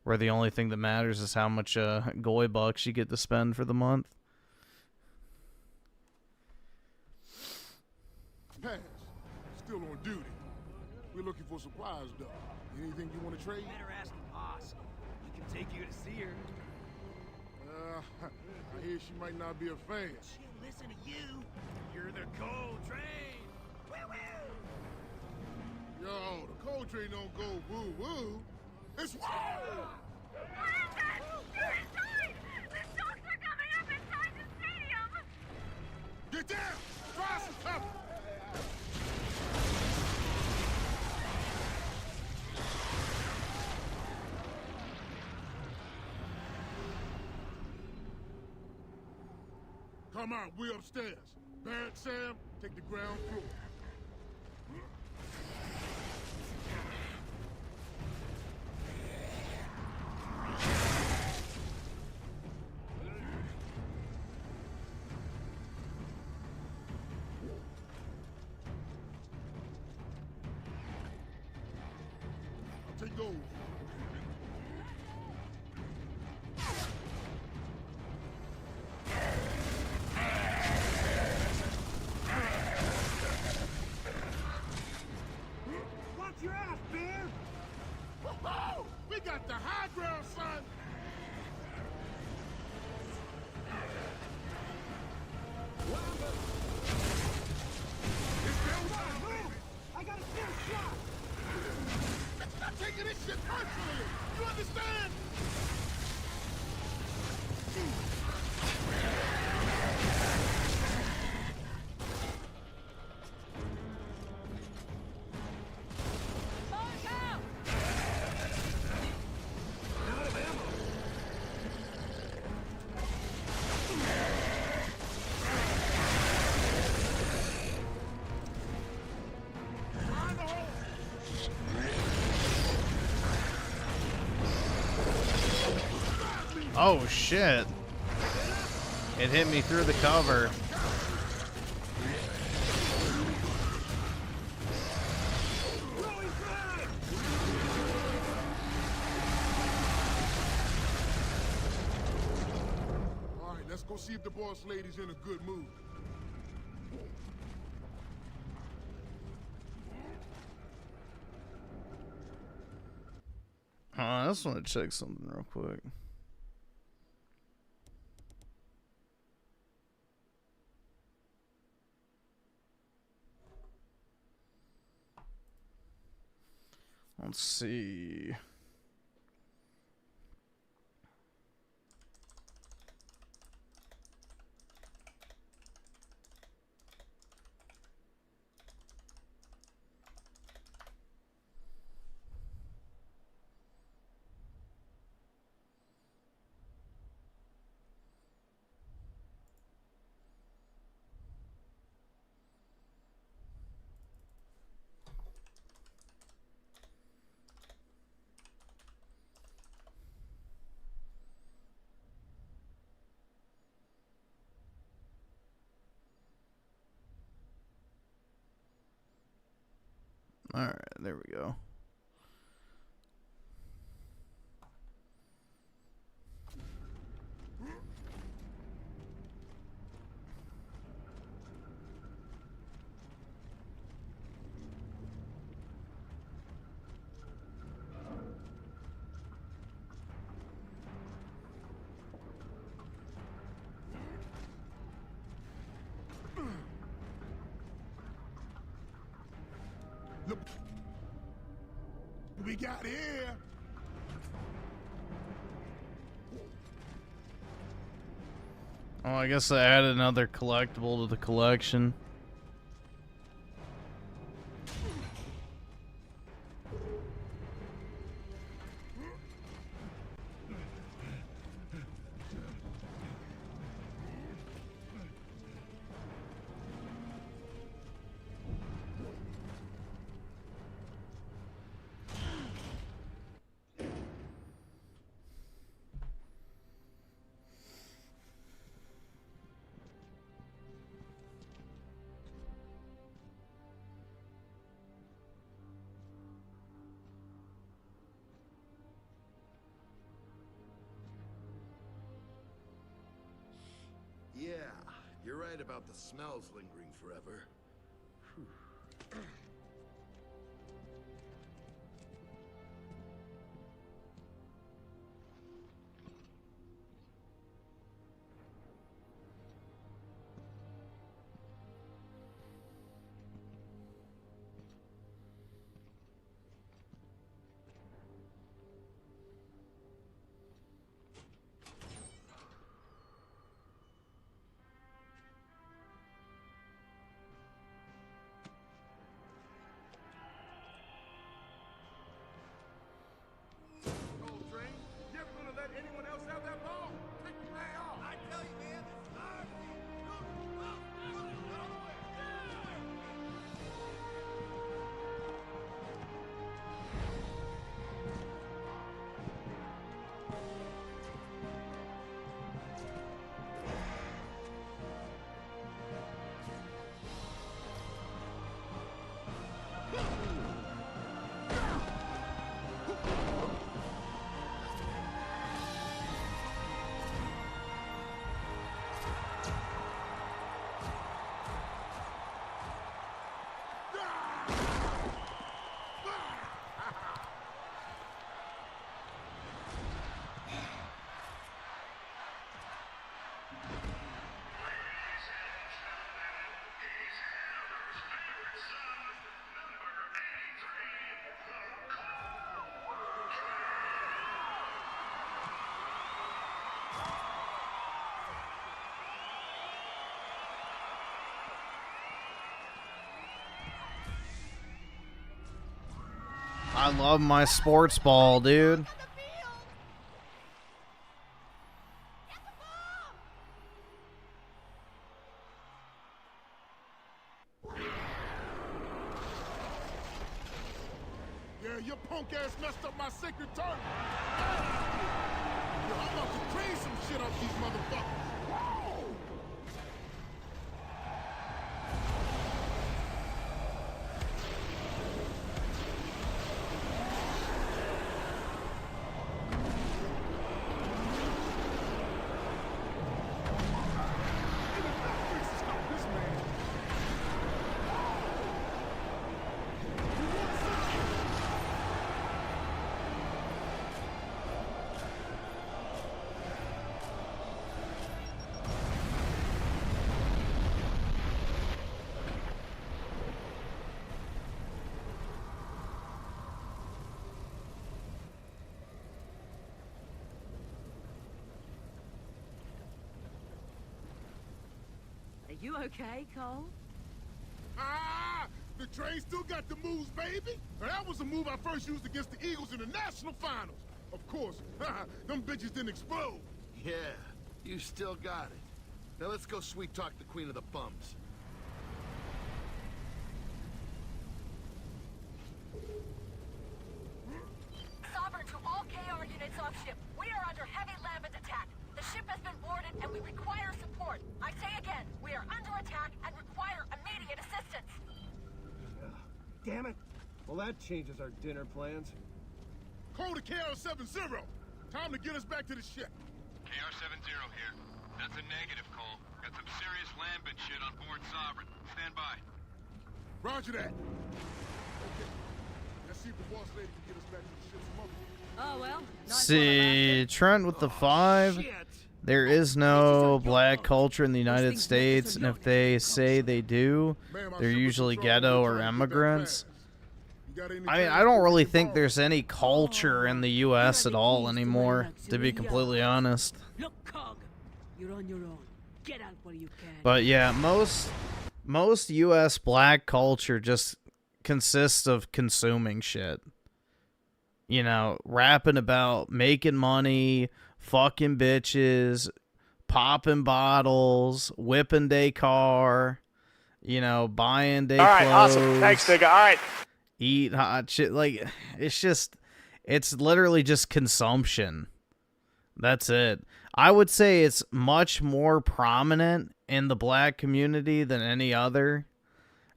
where the only thing that matters is how much goy bucks you get to spend for the month.
Pass. Still on duty. We're looking for supplies, though. Anything you want to trade?
Better ask the boss. He can take you to see her.
I hear she might not be a fan.
She'll listen to you. You're the coal train. Woo-woo!
Yo, the coal train don't go woo-woo. It's woo!
You're inside! The dogs are coming up inside the stadium!
Get down! Try some cover! Come on, we're upstairs. Barrett, Sam, take the ground floor. go.
Watch your ass, Bear!
Woohoo! We got the high ground, son!
I got a fair shot!
Let's not taking this shit personally! You understand?
Oh shit. It hit me through the cover.
All right, let's go see if the boss lady's in a good mood.
I just want to check something real quick. Let's see. All right, there we go.
Look, we got here.
Oh, I guess I added another collectible to the collection.
Yeah, you're right about the smells lingering forever.
I love my sports ball, dude.
Yeah, your punk ass messed up my sacred turtle. Yo, I'm about to train some shit off these motherfuckers. Whoa!
Are you okay, Cole?
Ah! The train still got the moves, baby! Now, that was a move I first used against the Eagles in the national finals. Of course, them bitches didn't explode.
Yeah, you still got it. Now let's go sweet talk the Queen of the Bums.
Sovereign to all KR units off ship. We are under heavy lambent attack. The ship has been boarded and we require support. I say again, we are under attack and require immediate assistance.
Damn it. Well, that changes our dinner plans.
Call to KR-70. Time to get us back to the ship.
KR-70 here. That's a negative, Cole. Got some serious lambent shit on board Sovereign. Stand by.
Roger that. Okay. Let's see if the boss lady can get us back to the ship's mother.
Oh, well.
See, Trent with the 5. There is no black culture in the United States, and if they say they do, they're usually ghetto or immigrants. I don't really think there's any culture in the U.S. at all anymore, to be completely honest.
Look, Cog, you're on your own. Get out while you can.
But yeah, most U.S. black culture just consists of consuming shit. You know, rapping about making money, fucking bitches, popping bottles, whipping they car, you know, buying they clothes.
All right, awesome. Thanks, nigga. All right.
Eat hot shit. Like, it's literally just consumption. That's it. I would say it's much more prominent in the black community than any other,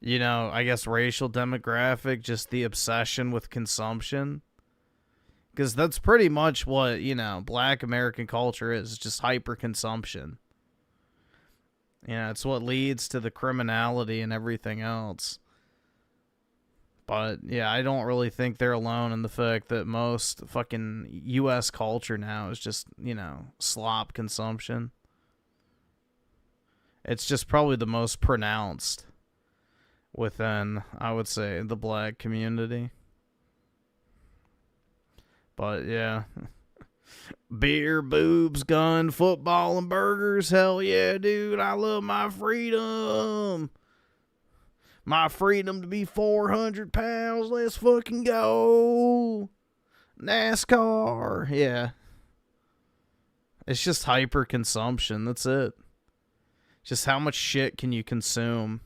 you know, I guess racial demographic, just the obsession with consumption. Because that's pretty much what, you know, black American culture is, just hyper-consumption. You know, it's what leads to the criminality and everything else. But, yeah, I don't really think they're alone in the fact that most fucking U.S. culture now is just, you know, slop consumption. It's just probably the most pronounced within, I would say, the black community. But, yeah. Beer, boobs, gun, football, and burgers. Hell yeah, dude. I love my freedom. My freedom to be 400 pounds. Let's fucking go. NASCAR. Yeah. It's just hyper consumption. That's it. Just how much shit can you consume?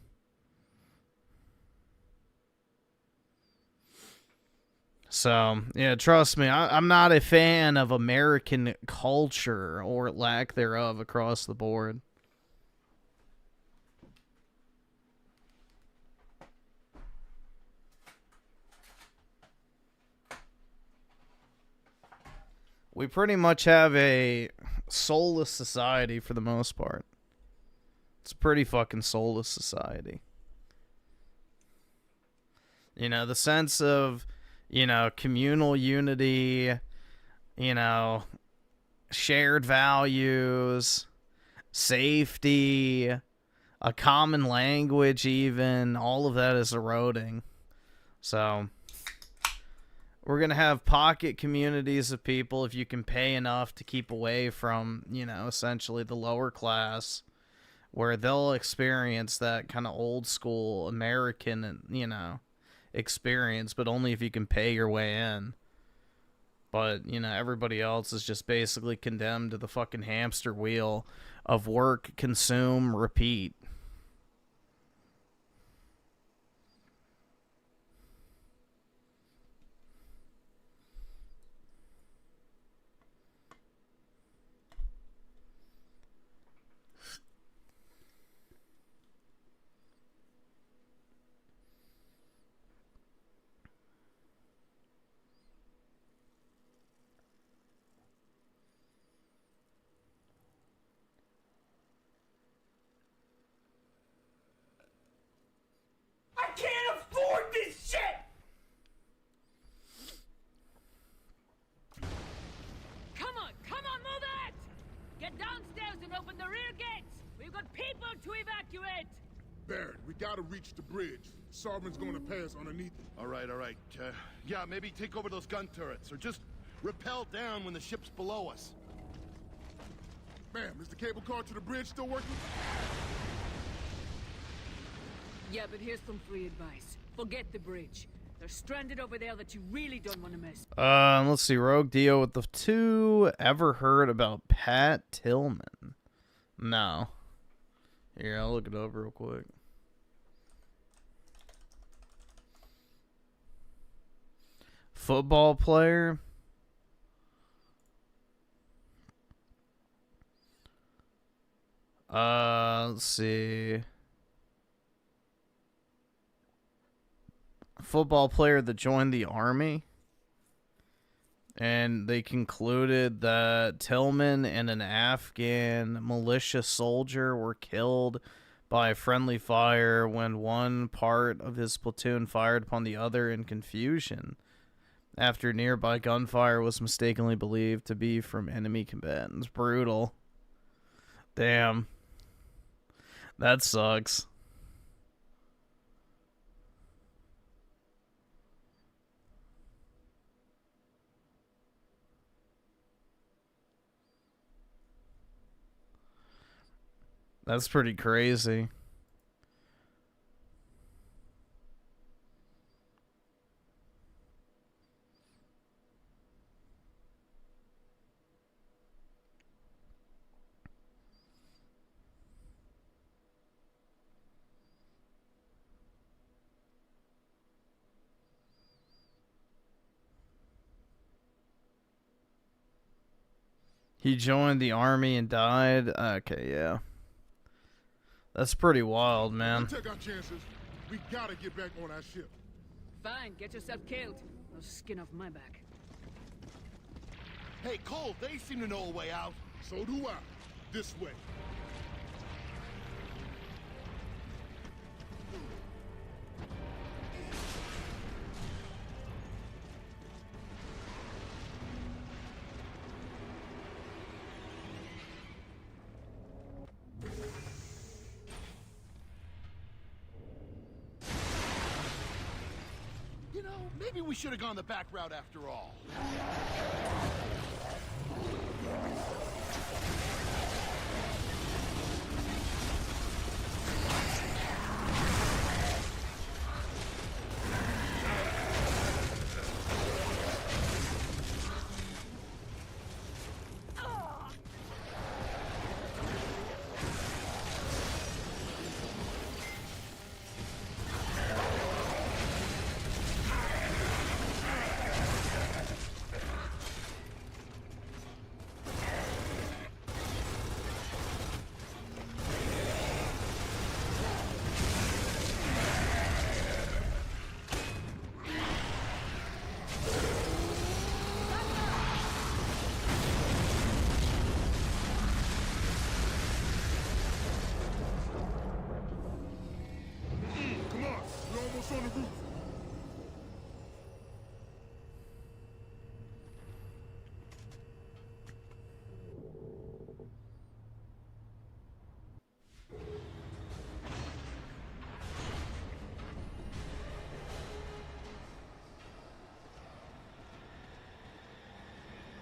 So, yeah, trust me, I'm not a fan of American culture or lack thereof across the board. We pretty much have a soulless society for the most part. It's a pretty fucking soulless society. You know, the sense of, you know, communal unity, you know, shared values, safety, a common language even, all of that is eroding. So, we're going to have pocket communities of people if you can pay enough to keep away from, you know, essentially the lower class, where they'll experience that kind of old school American, you know, experience, but only if you can pay your way in. But, you know, everybody else is just basically condemned to the fucking hamster wheel of work, consume, repeat.
I can't afford this shit!
Come on, move it! Get downstairs and open the rear gates! We've got people to evacuate!
Baron, we gotta reach the bridge. Sovereign's gonna pass underneath it.
All right. Yeah, maybe take over those gun turrets, or just rappel down when the ship's below us.
Ma'am, is the cable car to the bridge still working?
Yeah, but here's some free advice. Forget the bridge. They're stranded over there that you really don't want to miss.
Let's see. Rogue Dio with the 2. Ever heard about Pat Tillman? No. Here, I'll look it up real quick. Football player. Let's see. Football player that joined the army. And they concluded that Tillman and an Afghan militia soldier were killed by friendly fire when one part of his platoon fired upon the other in confusion, after nearby gunfire was mistakenly believed to be from enemy combatants. Brutal. Damn. That sucks. That's pretty crazy. He joined the army and died. Okay, yeah. That's pretty wild, man.
We'll take our chances. We gotta get back on our ship.
Fine, get yourself killed. No skin off my back.
Hey, Cole, they seem to know a way out.
So do I. This way.
You know, maybe we should have gone the back route after all. On the roof.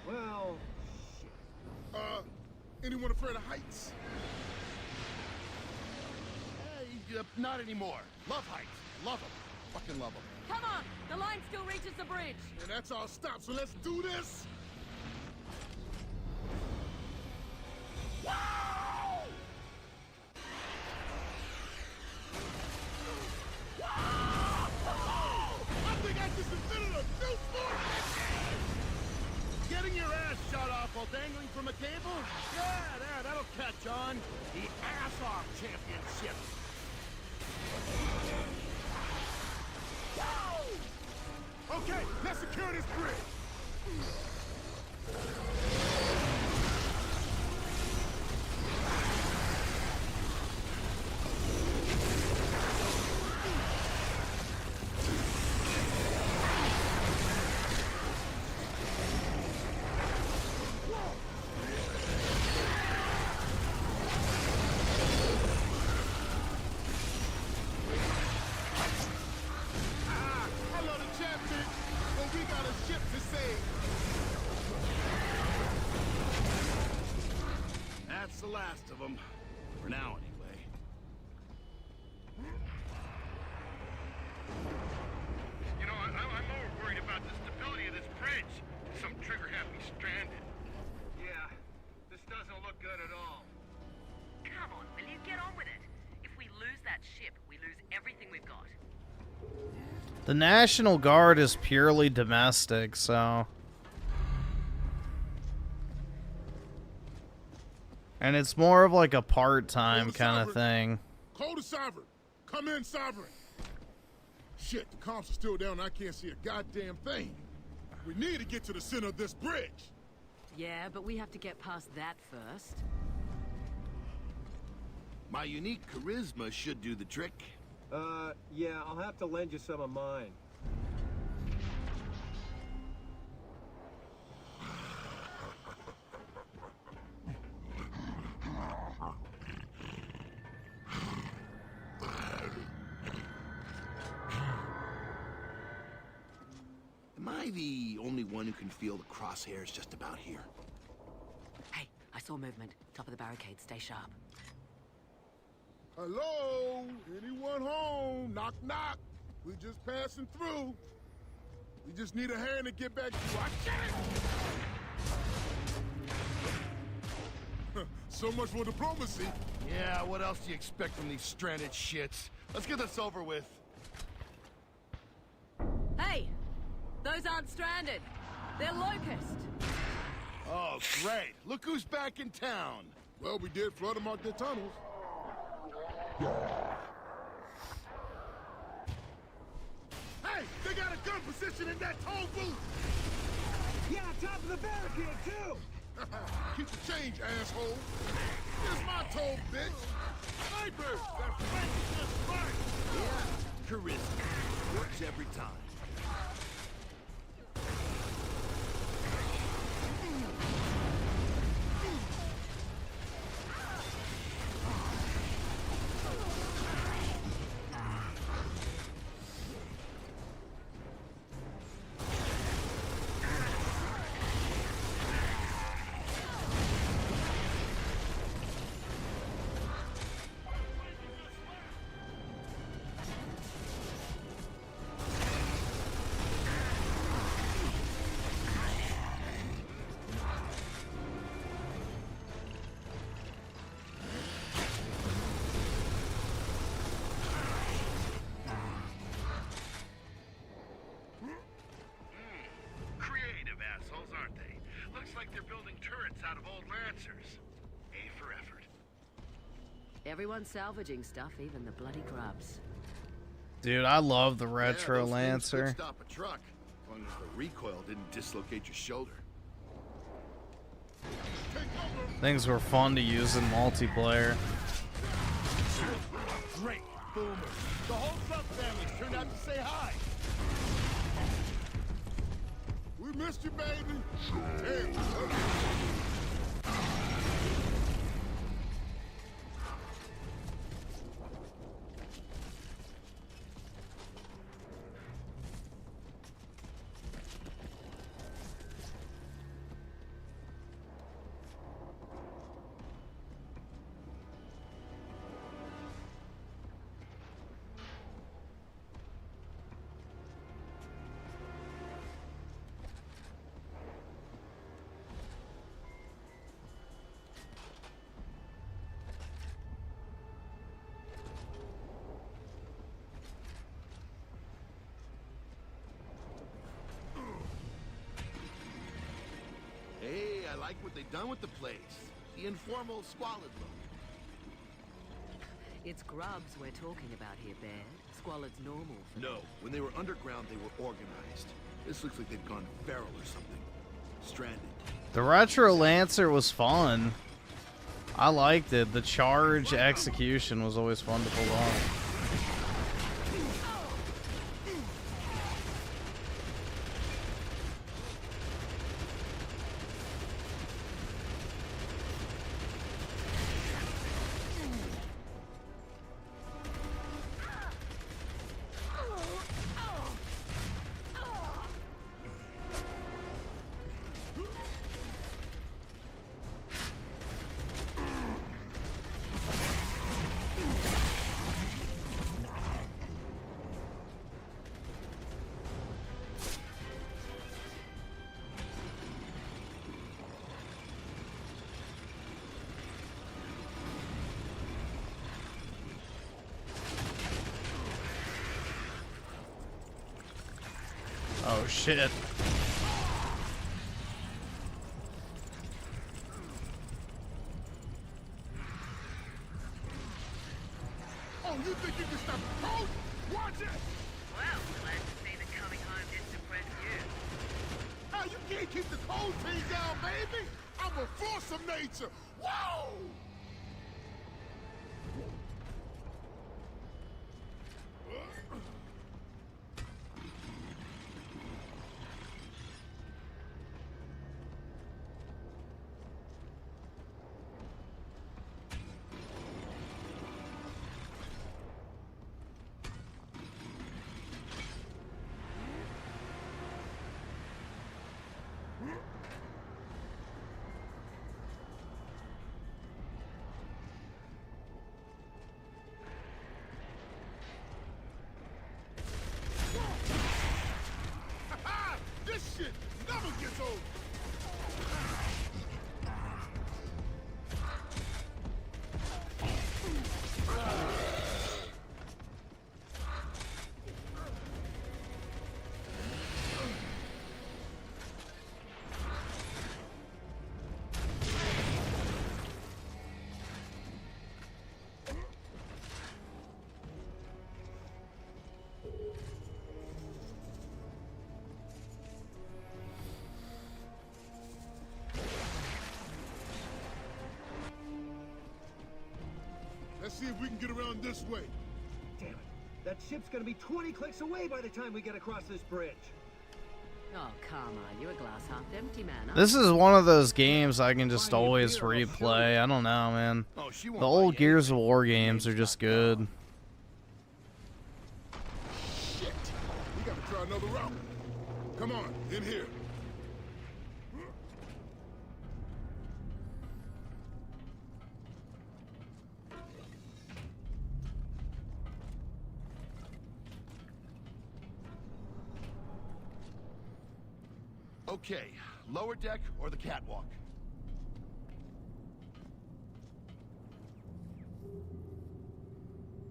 Well, shit.
Anyone afraid of heights?
Hey, not anymore. Love heights. Love them. Fucking love them.
Come on! The line still reaches the bridge!
And that's our stop, so let's do this! Wow! I think I just invented a new sport! Getting your ass shot off while dangling from a cable? Yeah, that'll catch on. The ass-off championships. Okay, let's secure this bridge. That's the last of them. For now, anyway.
You know, I'm more worried about the stability of this bridge. Some trigger have me stranded. Yeah, this doesn't look good at all.
Come on, will you get on with it? If we lose that ship, we lose everything we've got.
The National Guard is purely domestic, so... And it's more of like a part-time kind of thing.
Call to Sovereign. Come in, Sovereign. Shit, the comps are still down and I can't see a goddamn thing. We need to get to the center of this bridge.
Yeah, but we have to get past that first.
My unique charisma should do the trick.
Yeah, I'll have to lend you some of mine.
Am I the only one who can feel the crosshairs just about here?
Hey, I saw movement. Top of the barricade. Stay sharp.
Hello? Anyone home? Knock, knock. We just passing through. We just need a hand to get back to our shit. So much for diplomacy.
Yeah, what else do you expect from these stranded shits? Let's get this over with.
Hey! Those aren't stranded. They're Locust.
Oh, great. Look who's back in town.
Well, we did flood them out their tunnels. Hey, they got a gun position in that toll booth!
Yeah, top of the barricade, too!
Keep the change, asshole! Here's my toll, bitch! Sniper! That flank is just right!
Yeah, charisma. Works every time.
Everyone's salvaging stuff, even the bloody grubs.
Dude, I love the retro Lancer.
Stop a truck, as long as the recoil didn't dislocate your shoulder.
Things were fun to use in multiplayer.
Great, boomer. The whole truck family turned out to say hi.
We missed you, baby. Damn.
like what they've done with the place. The informal, squalid look.
It's grubs we're talking about here, Bear. Squalid's normal.
No, when they were underground, they were organized. This looks like they've gone feral or something. Stranded.
The Retro Lancer was fun. I liked it. The charge execution was always fun to pull off. Oh shit.
Oh, you think you can stop the cold? Watch it!
Well, glad to see that coming home didn't impress you.
Ah, you can't keep the cold team down, baby! I'm a force of nature! Whoa! This shit never gets old! Let's see if we can get around this way.
Damn it. That ship's gonna be 20 clicks away by the time we get across this bridge.
Oh, come on. You're a glass half empty man. Aren't
This is one of those games I can just always replay. I don't know, man. The old Gears of War games are just good.
Shit! We gotta try another route. Come on, in here.
Okay, lower deck or the catwalk?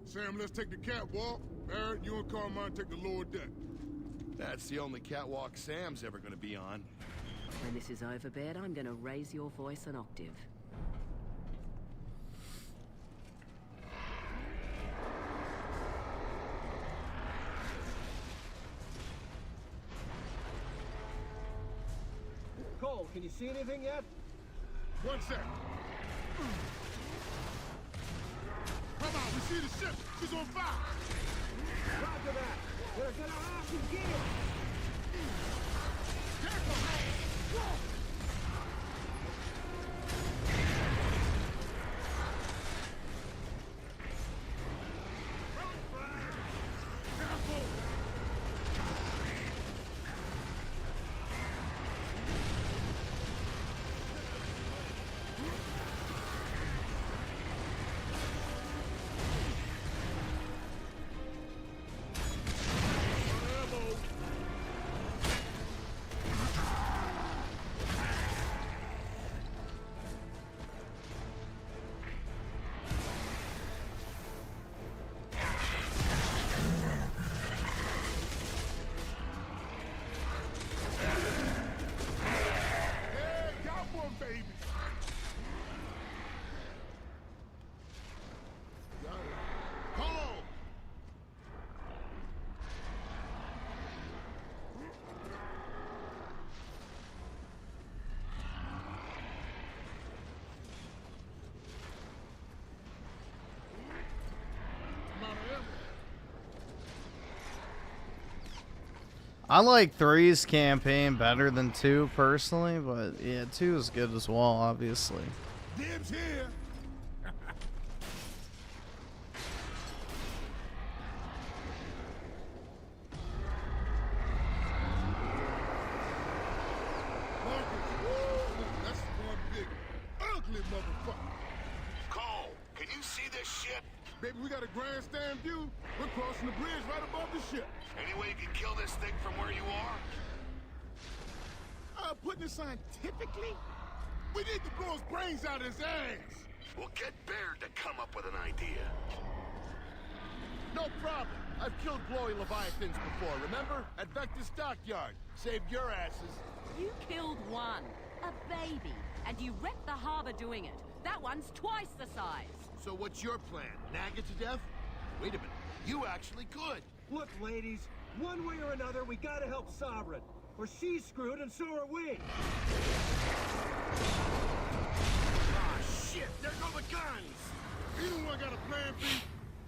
Sam, let's take the catwalk. Barrett, you and Carmine take the lower deck.
That's the only catwalk Sam's ever gonna be on.
When this is over, Bear, I'm going to raise your voice an octave.
Cole, can you see anything yet?
One sec. Come on, we see the ship. She's on fire.
Roger that. We're gonna have to get it.
Careful. Whoa.
I like 3's campaign better than 2 personally, but yeah, 2 is good as well, obviously.
Dibs here. That's one big ugly motherfucker.
Cole, can you see this shit?
Baby, we got a grandstand view. We're crossing the bridge right above the ship.
Any way you can kill this thing from where you are?
Putting it scientifically? We need to blow his brains out of his ass.
We'll get Baird to come up with an idea.
No problem. I've killed glory leviathans before, remember? At Vector's dockyard. Saved your asses.
You killed one, a baby, and you wrecked the harbor doing it. That one's twice the size.
So what's your plan? Nag it to death? Wait a minute. You actually could.
Look, ladies, one way or another, we gotta help Sovereign. Or she's screwed and so are we.
Ah, shit! There go the guns! Either one got a plan B,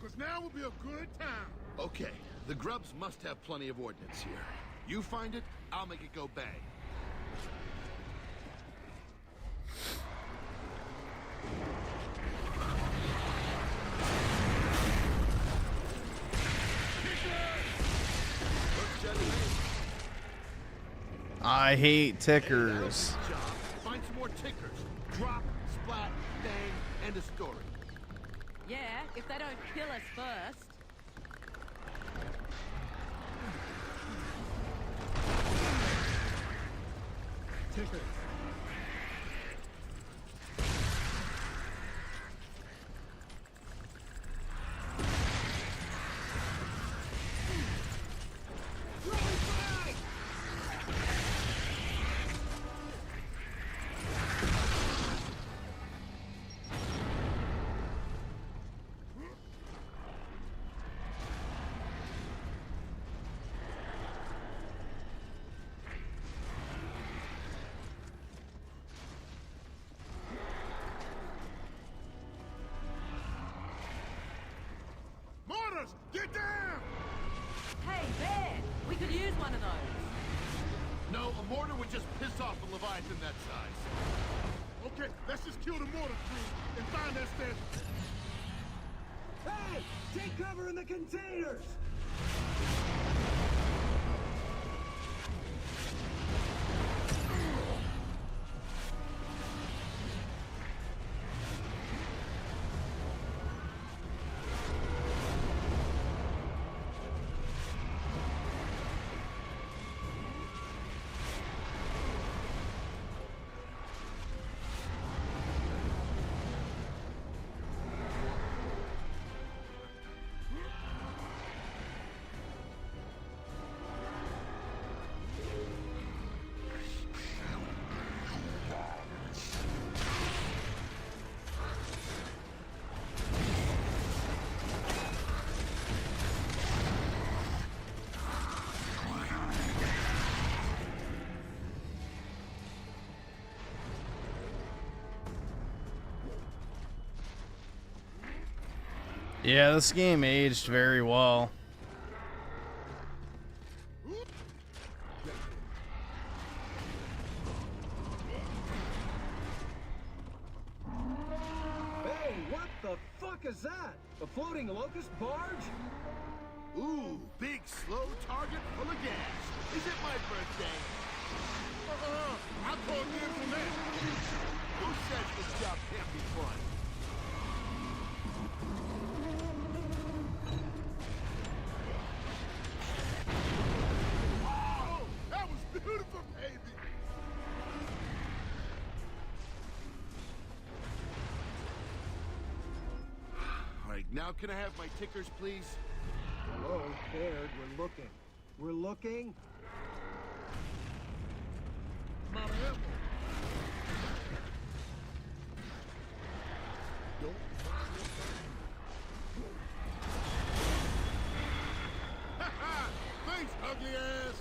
because now will be a good time. Okay, the grubs must have plenty of ordnance here. You find it, I'll make it go bang.
I hate tickers.
Find some more tickers. Drop, splat, bang, end of story.
Yeah, if they don't kill us first.
Tickers.
Mortars, get down!
Hey, Bear, we could use one of those.
No, a mortar would just piss off a leviathan that size. Okay, let's just kill the mortar crew and find that stand.
Hey! Take cover in the containers!
Yeah, this game aged very well.
Hey, what the fuck is that? A floating locust barge?
Ooh, big slow target full of gas. Is it my birthday? I called in from that. Who says this job can't be fun? Oh, that was beautiful, baby. All right, now can I have my tickers, please?
Hello, Baird, we're looking. We're looking?
My level. Don't thanks, ugly ass.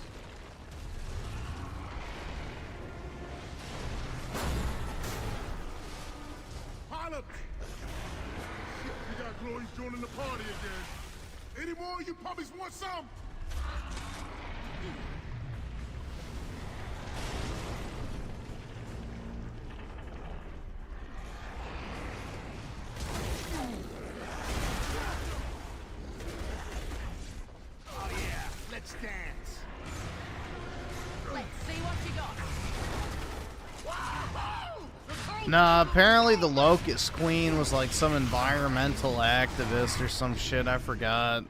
Pilot. Shit, we got Glory's joining the party again. Any more of you puppies want some? stance.
Let's see what you got.
Nah, apparently the Locust Queen was like some environmental activist or some shit, I forgot.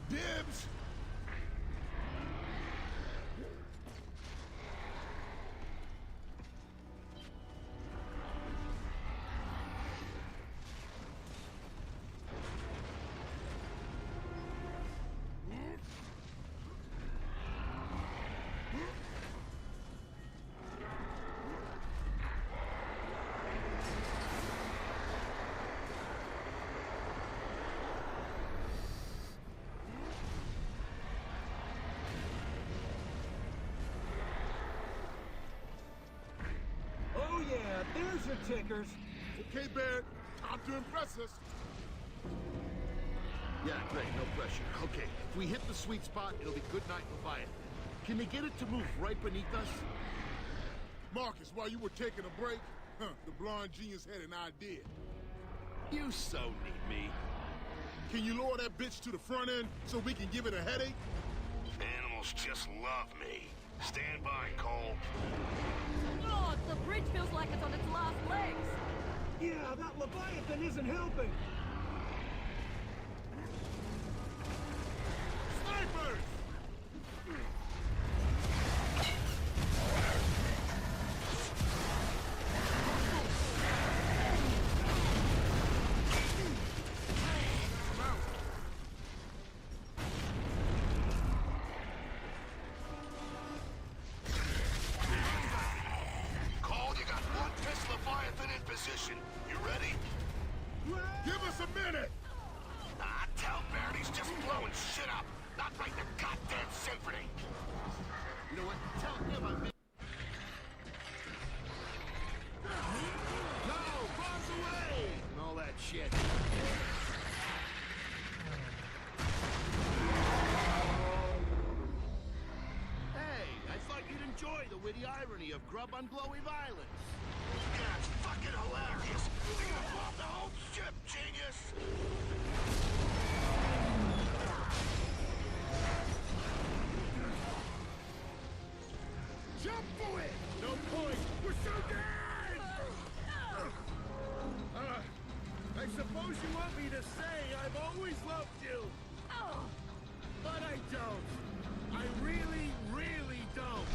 Dibs!
Oh yeah, there's your tickers.
Okay, Barrett, time to impress us. Yeah, great, no pressure. Okay, if we hit the sweet spot, it'll be good night Leviathan. Can they get it to move right beneath us?
Marcus, while you were taking a break, the blonde genius had an idea.
You so need me.
Can you lower that bitch to the front end so we can give it a headache?
Animals just love me. Stand by, Cole.
Lord, the bridge feels like it's on its last legs.
Yeah, that Leviathan isn't helping.
Snipers!
Cole, you got one pissed Leviathan in position. You ready?
Give us a minute!
Ah, tell Barrett he's just blowing shit up, not writing a goddamn symphony. You know what? Tell him I'm... No! Bombs away! And all that shit. Hey, I thought you'd enjoy the witty irony of grub on glowy violence. Yeah, it's fucking hilarious. They're gonna blow up the whole ship, genius!
Jump for it! No point! We're so dead! I suppose you want me to say I've always loved you. But I don't. I really, really don't.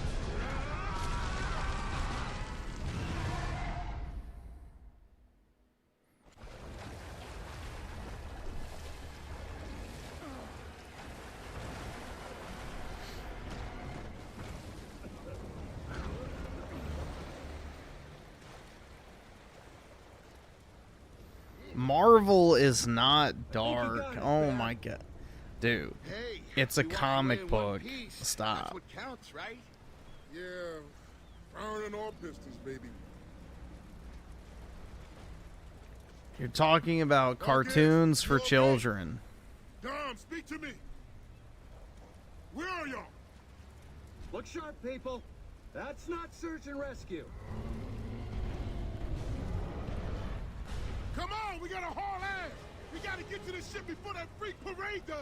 Marvel is not dark. Oh my god. Dude.
Hey,
It's a
you wanna
comic
win in one
book.
piece. That's
Stop.
what counts, right?
Yeah, firing all pistols, baby.
You're talking about cartoons for children.
Dom, speak to me. Where are y'all?
Look sharp, people. That's not search and rescue.
Come on, we gotta haul ass. We gotta get to this ship before that freak parade does.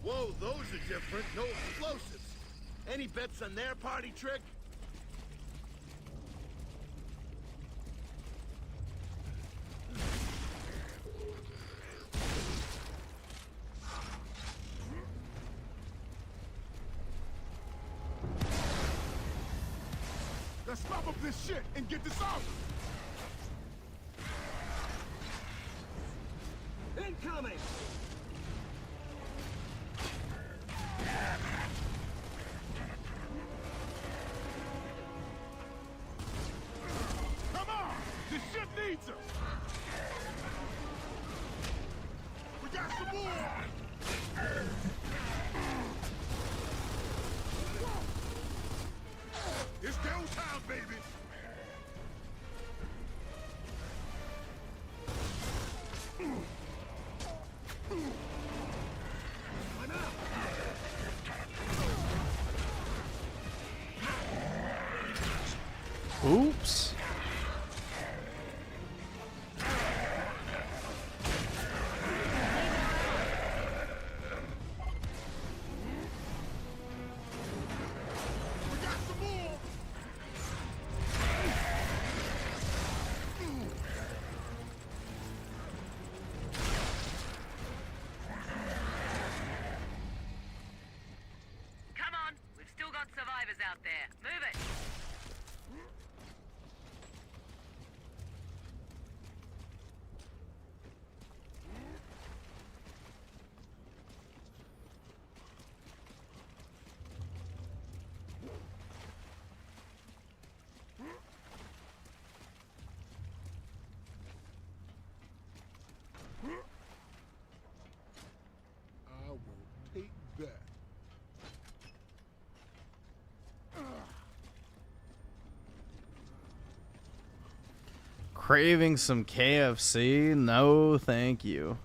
Whoa, those are different. No explosives. Any bets on their party trick?
Let's mop up this shit and get this out.
Incoming!
Come on! This ship needs us! We got some more!
Oops.
Survivors out there. Move it!
I will take that.
Craving some KFC? No, thank you.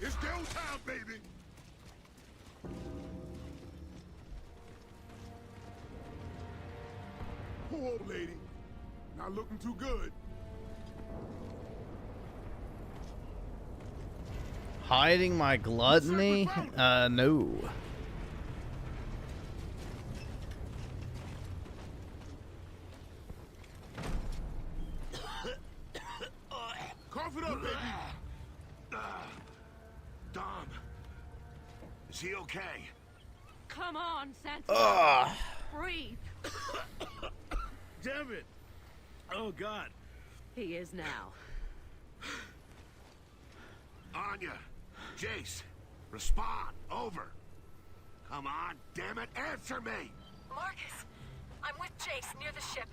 It's go time, baby. Poor old lady. Not looking too good.
Hiding my gluttony? No.
Cough it up, baby.
Dom, is he okay?
Come on, Santa. Breathe.
Damn it! Oh God.
He is now.
Anya, Jace, respond. Over. Come on, damn it, answer me.
Marcus, I'm with Jace near the ship.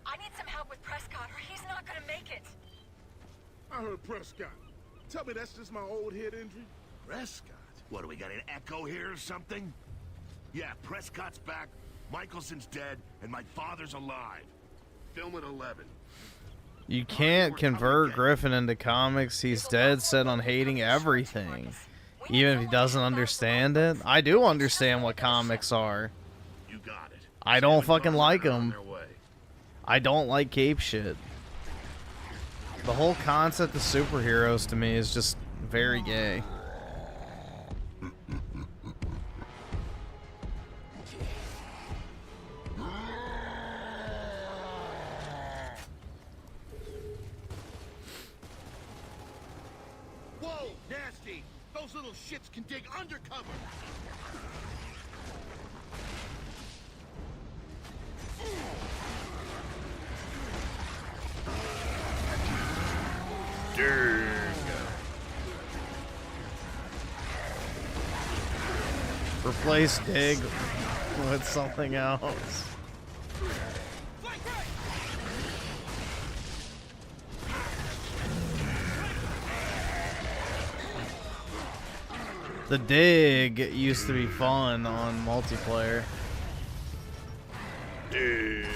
I need some help with Prescott or he's not gonna make it.
I heard Prescott. Tell me that's just my old head injury?
Prescott? What, do we got an echo here or something? Yeah, Prescott's back, Michelson's dead, and my father's alive. Film at 11.
You can't convert Griffin into comics. He's dead set on hating everything. Even if he doesn't understand it. I do understand what comics are.
You got it.
I don't fucking like them. I don't like cape shit. The whole concept of superheroes to me is just very gay.
Whoa, nasty! Those little shits can dig undercover!
Replace dig with something else. The dig used to be fun on multiplayer. Dig.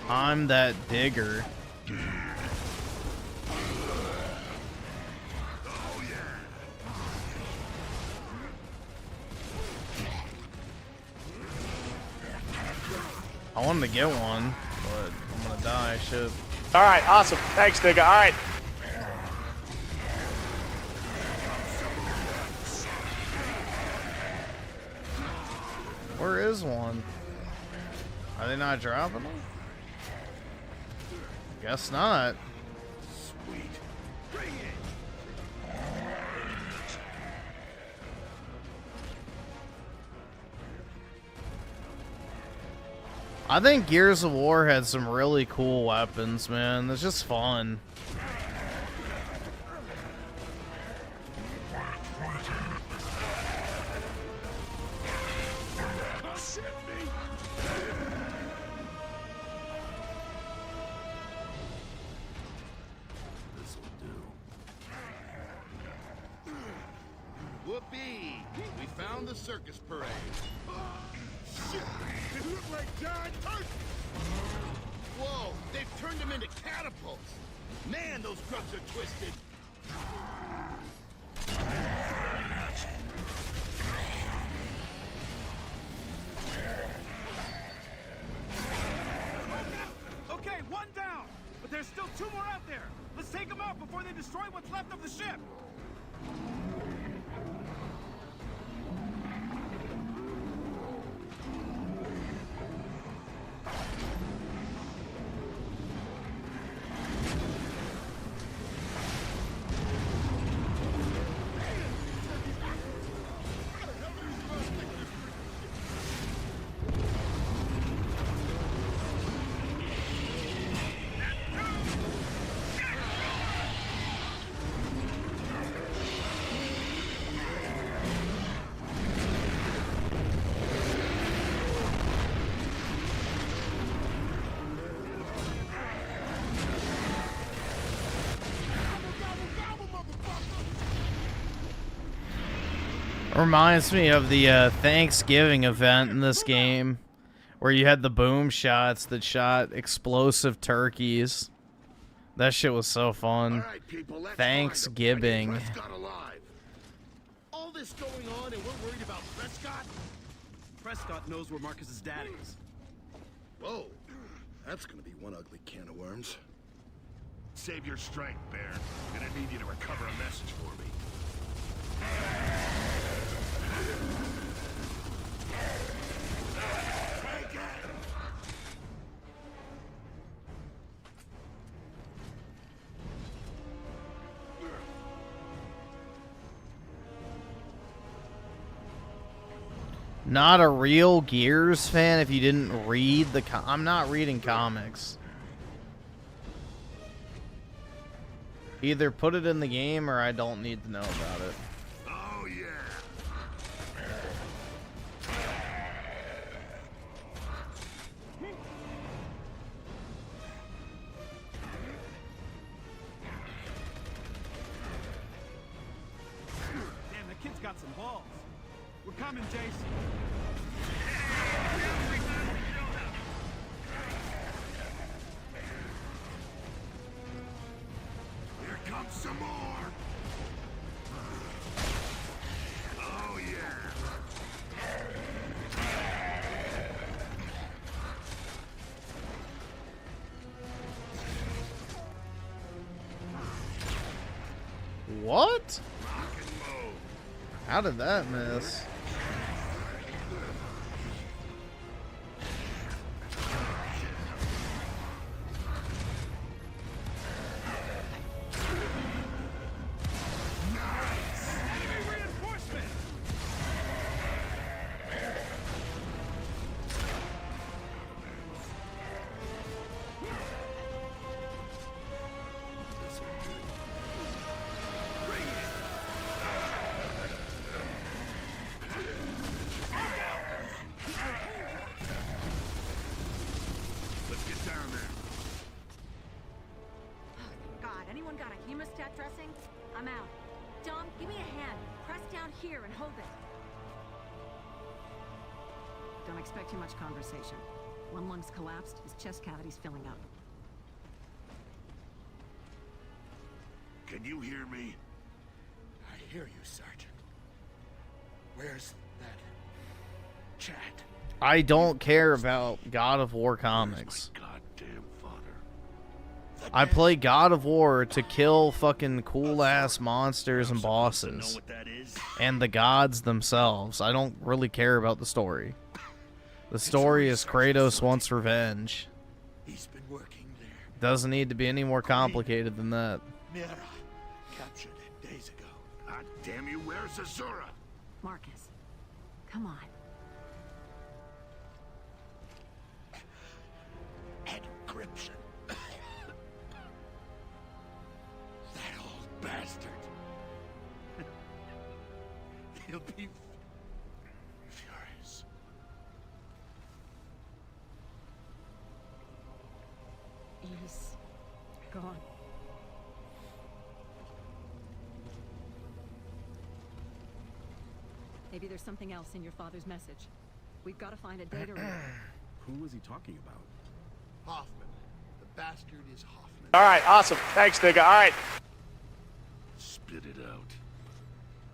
I'm that digger. I wanted to get one, but I'm gonna die. Shit.
All right, awesome. Thanks, nigga. All right.
Where is one? Are they not dropping them? Guess not.
Sweet. Bring it.
I think Gears of War had some really cool weapons, man. It's just fun.
Whoopee! We found the circus parade.
Shit! It looked like giant turkeys!
Whoa! They've turned them into catapults! Man, those grubs are twisted!
Okay, one down! But there's still 2 more out there! Let's take them out before they destroy what's left of the ship!
Reminds me of the Thanksgiving event in this game, where you had the boom shots that shot explosive turkeys. That shit was so fun.
All right, people, let's
Thanksgiving.
find Prescott alive. All this going on and we're worried about Prescott?
Prescott knows where Marcus's dad is.
Whoa, that's gonna be one ugly can of worms. Save your strength, Bear. I'm gonna need you to recover a message for me. Take it!
Not a real Gears fan if you didn't read the I'm not reading comics. Either put it in the game or I don't need to know about it.
Oh, yeah.
Damn, the kid's got some balls. We're coming, Jason.
Here comes some more. Oh, yeah.
What? How did that miss?
Let's get down there.
God, anyone got a hemostat dressing? I'm out. Dom, give me a hand. Press down here and hold it. Don't expect too much conversation. One lung's collapsed, his chest cavity's filling up.
Can you hear me? I hear you, Sergeant. Where's that chat?
I don't care about God of War comics.
Goddamn father.
I play God of War to kill fucking cool ass monsters and bosses. And the gods themselves. I don't really care about the story. The story is Kratos wants revenge.
He's been working there.
Doesn't need to be any more complicated than that.
Mira captured it days ago. God damn you, where's Azura?
Marcus, come on.
Encryption. That old bastard. He'll be furious.
He's gone.
Maybe there's something else in your father's message. We've got to find a data reader.
Who was he talking about?
Hoffman. The bastard is Hoffman.
All right, awesome. Thanks, nigga. All right.
Spit it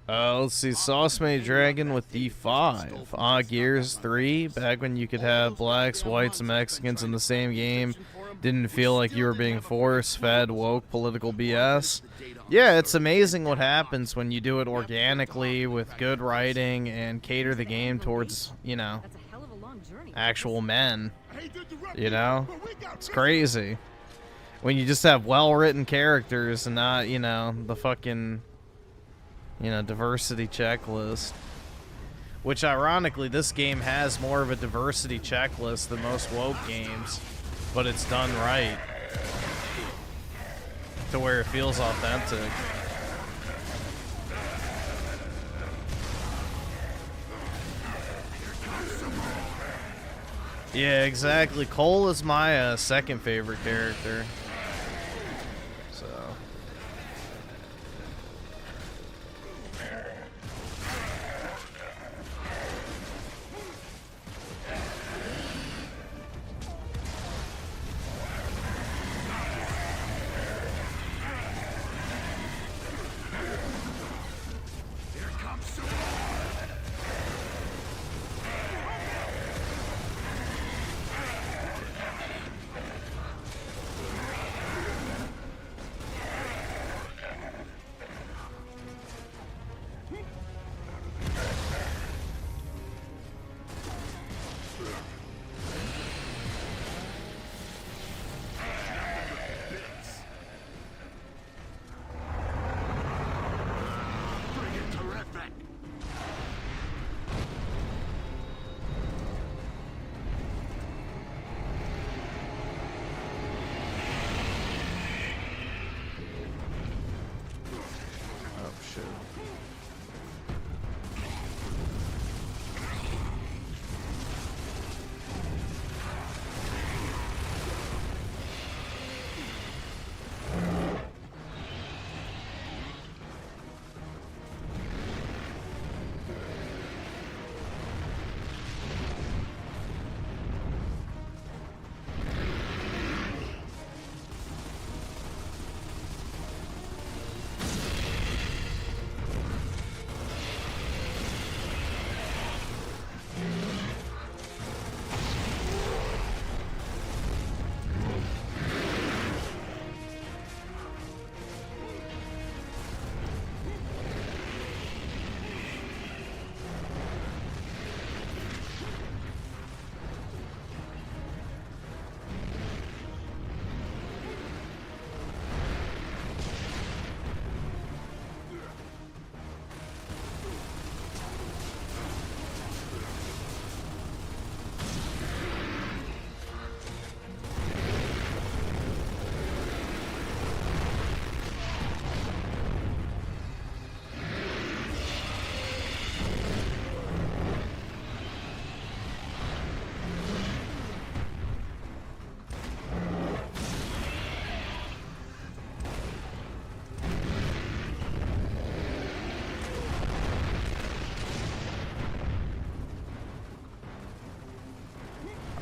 out.
Let's see. Sauce Made Dragon with D5. Gears 3. Back when you could have blacks, whites, and Mexicans in the same game. Didn't feel like you were being forced, fed, woke, political BS. Yeah, it's amazing what happens when you do it organically with good writing and cater the game towards, you know, actual men. You know? It's crazy. When you just have well-written characters and not, you know, the fucking, you know, diversity checklist. Which, ironically, this game has more of a diversity checklist than most woke games. But it's done right. To where it feels authentic. Yeah, exactly. Cole is my second favorite character. So.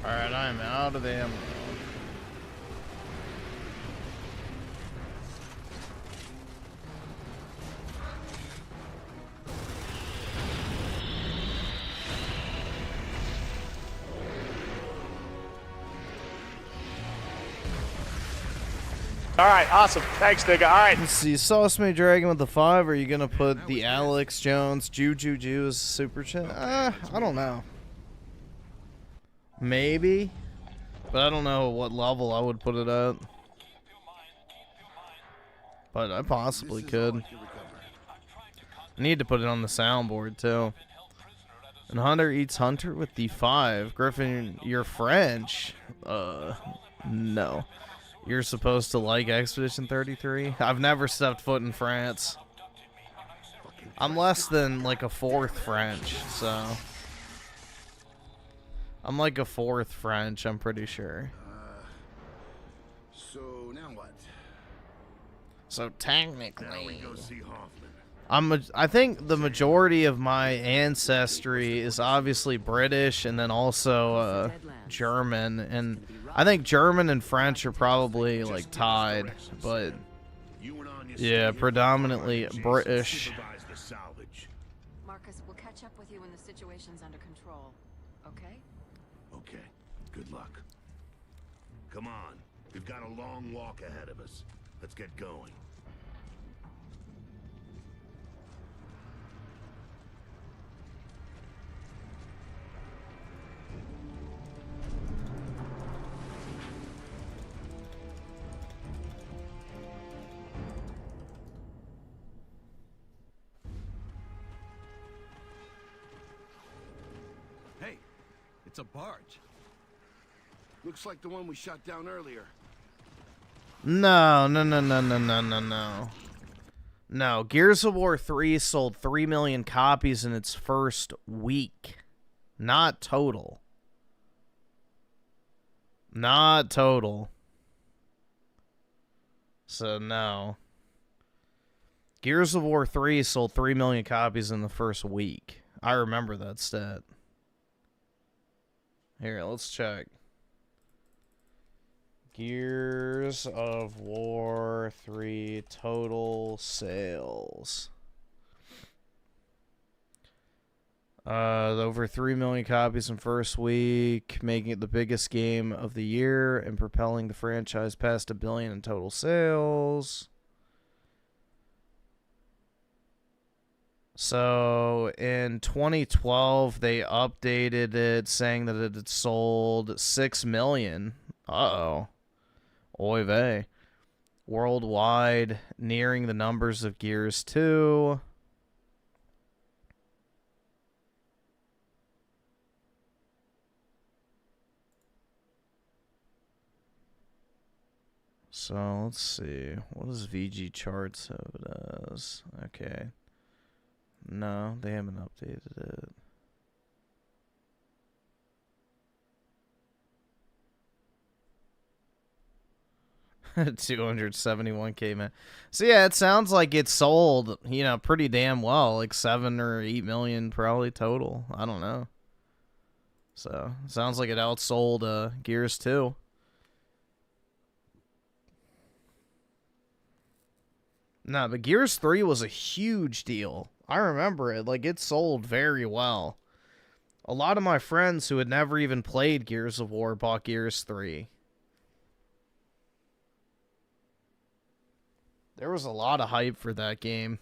Alright, I'm out of the ammo.
All right, awesome. Thanks, nigga. All right.
Let's see. Sauce Made Dragon with the 5. Are you going to put the Alex Jones Juju as super chat? I don't know. Maybe. But I don't know what level I would put it at. But I possibly could. I need to put it on the soundboard, too. And Hunter Eats Hunter with the 5. Griffin, you're French. No. You're supposed to like Expedition 33? I've never stepped foot in France. I'm less than like a 4th French, so. I'm like a 4th French, I'm pretty sure.
So now what?
So technically,
Now we go see Hoffman.
I think the majority of my ancestry is obviously British and then also German, and I think German and French are probably like tied, but yeah, predominantly British.
Marcus, we'll catch up with you when the situation's under control. Okay?
Okay. Good luck. Come on. We've got a long walk ahead of us. Let's get going.
Hey, it's a barge.
Looks like the one we shot down earlier.
No. No, Gears of War 3 sold 3 million copies in its first week. Not total. Not total. So, no. Gears of War 3 sold 3 million copies in the first week. I remember that stat. Here, let's check. Gears of War 3 total sales. Over 3 million copies in first week, making it the biggest game of the year and propelling the franchise past 1 billion in total sales. So in 2012, they updated it saying that it had sold 6 million. Uh-oh. Oy vey. Worldwide, nearing the numbers of Gears 2. So, let's see. What does VG Charts have it as? Okay. No, they haven't updated it. 271K, man. So yeah, it sounds like it sold, you know, pretty damn well, like 7 or 8 million probably total. I don't know. So sounds like it outsold Gears 2. No, but Gears 3 was a huge deal. I remember it. Like, it sold very well. A lot of my friends who had never even played Gears of War bought Gears 3. There was a lot of hype for that game.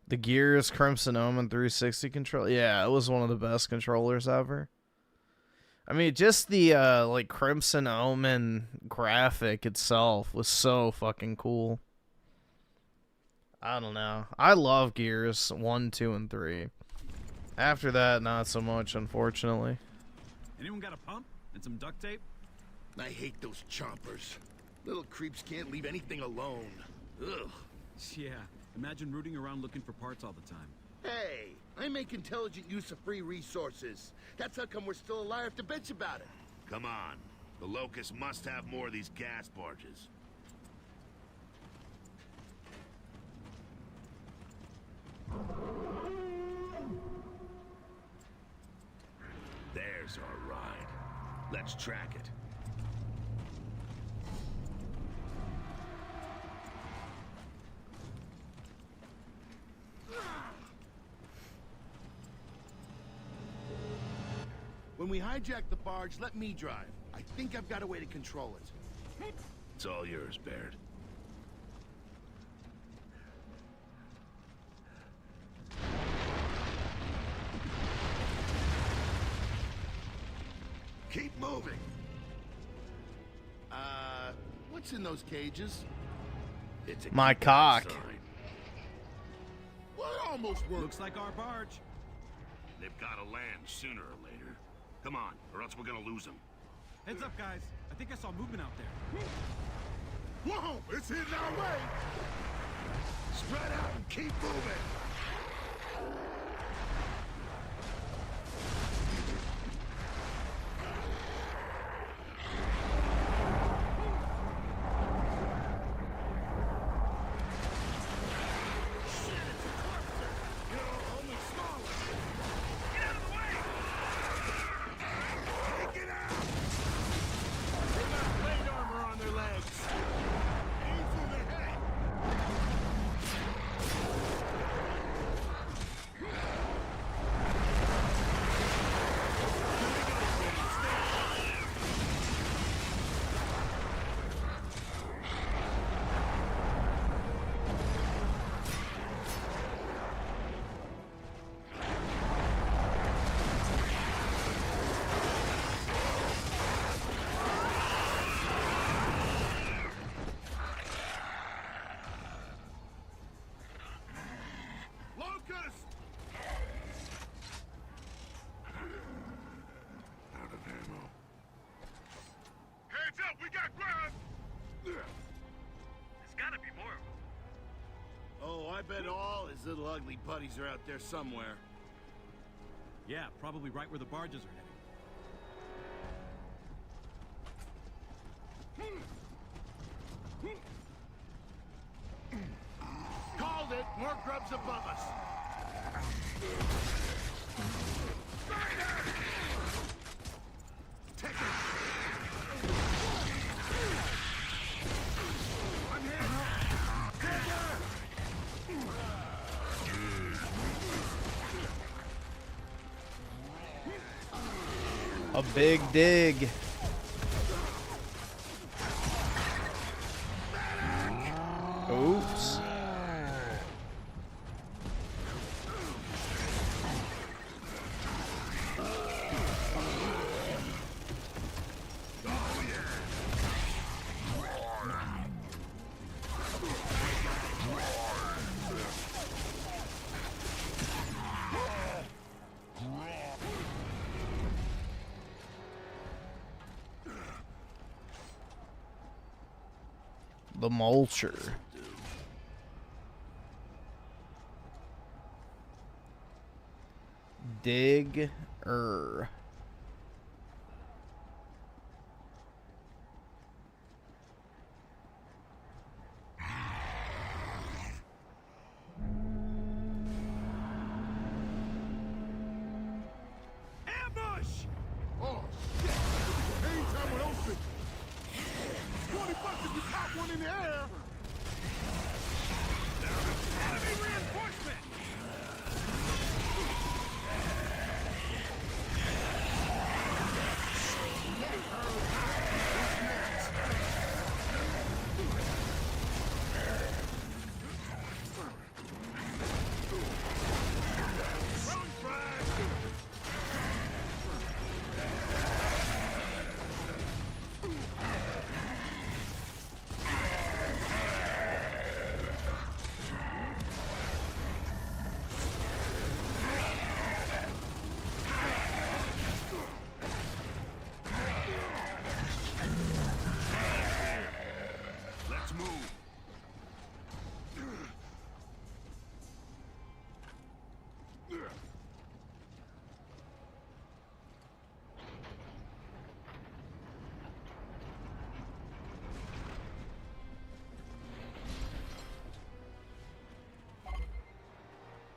The Gears Crimson Omen 360 controller. Yeah, it was one of the best controllers ever. I mean, just the like Crimson Omen graphic itself was so fucking cool. I don't know. I love Gears 1, 2, and 3. After that, not so much, unfortunately.
Anyone got a pump and some duct tape?
I hate those chompers. Little creeps can't leave anything alone. Ugh.
Yeah, imagine rooting around looking for parts all the time.
Hey, I make intelligent use of free resources. That's how come we're still alive to bitch about it. Come on. The Locust must have more of these gas barges. There's our ride. Let's track it. When we hijack the barge, let me drive. I think I've got a way to control it. It's all yours, Baird. Keep moving. What's in those cages?
My cock.
Well, it almost worked.
Looks like our barge.
They've got to land sooner or later. Come on, or else we're gonna lose them.
Heads up, guys. I think I saw movement out there.
Whoa! It's hitting our way! Spread out and keep moving! I bet all his little ugly buddies are out there somewhere.
Yeah, probably right where the barges are heading.
Called it! More grubs above us! Take it! I'm here!
A big dig. Oops. The mulcher. Dig
Ambush! Oh shit! Anytime we're open. $20 if you pop one in the air.
Enemy reinforcement!
Let's move.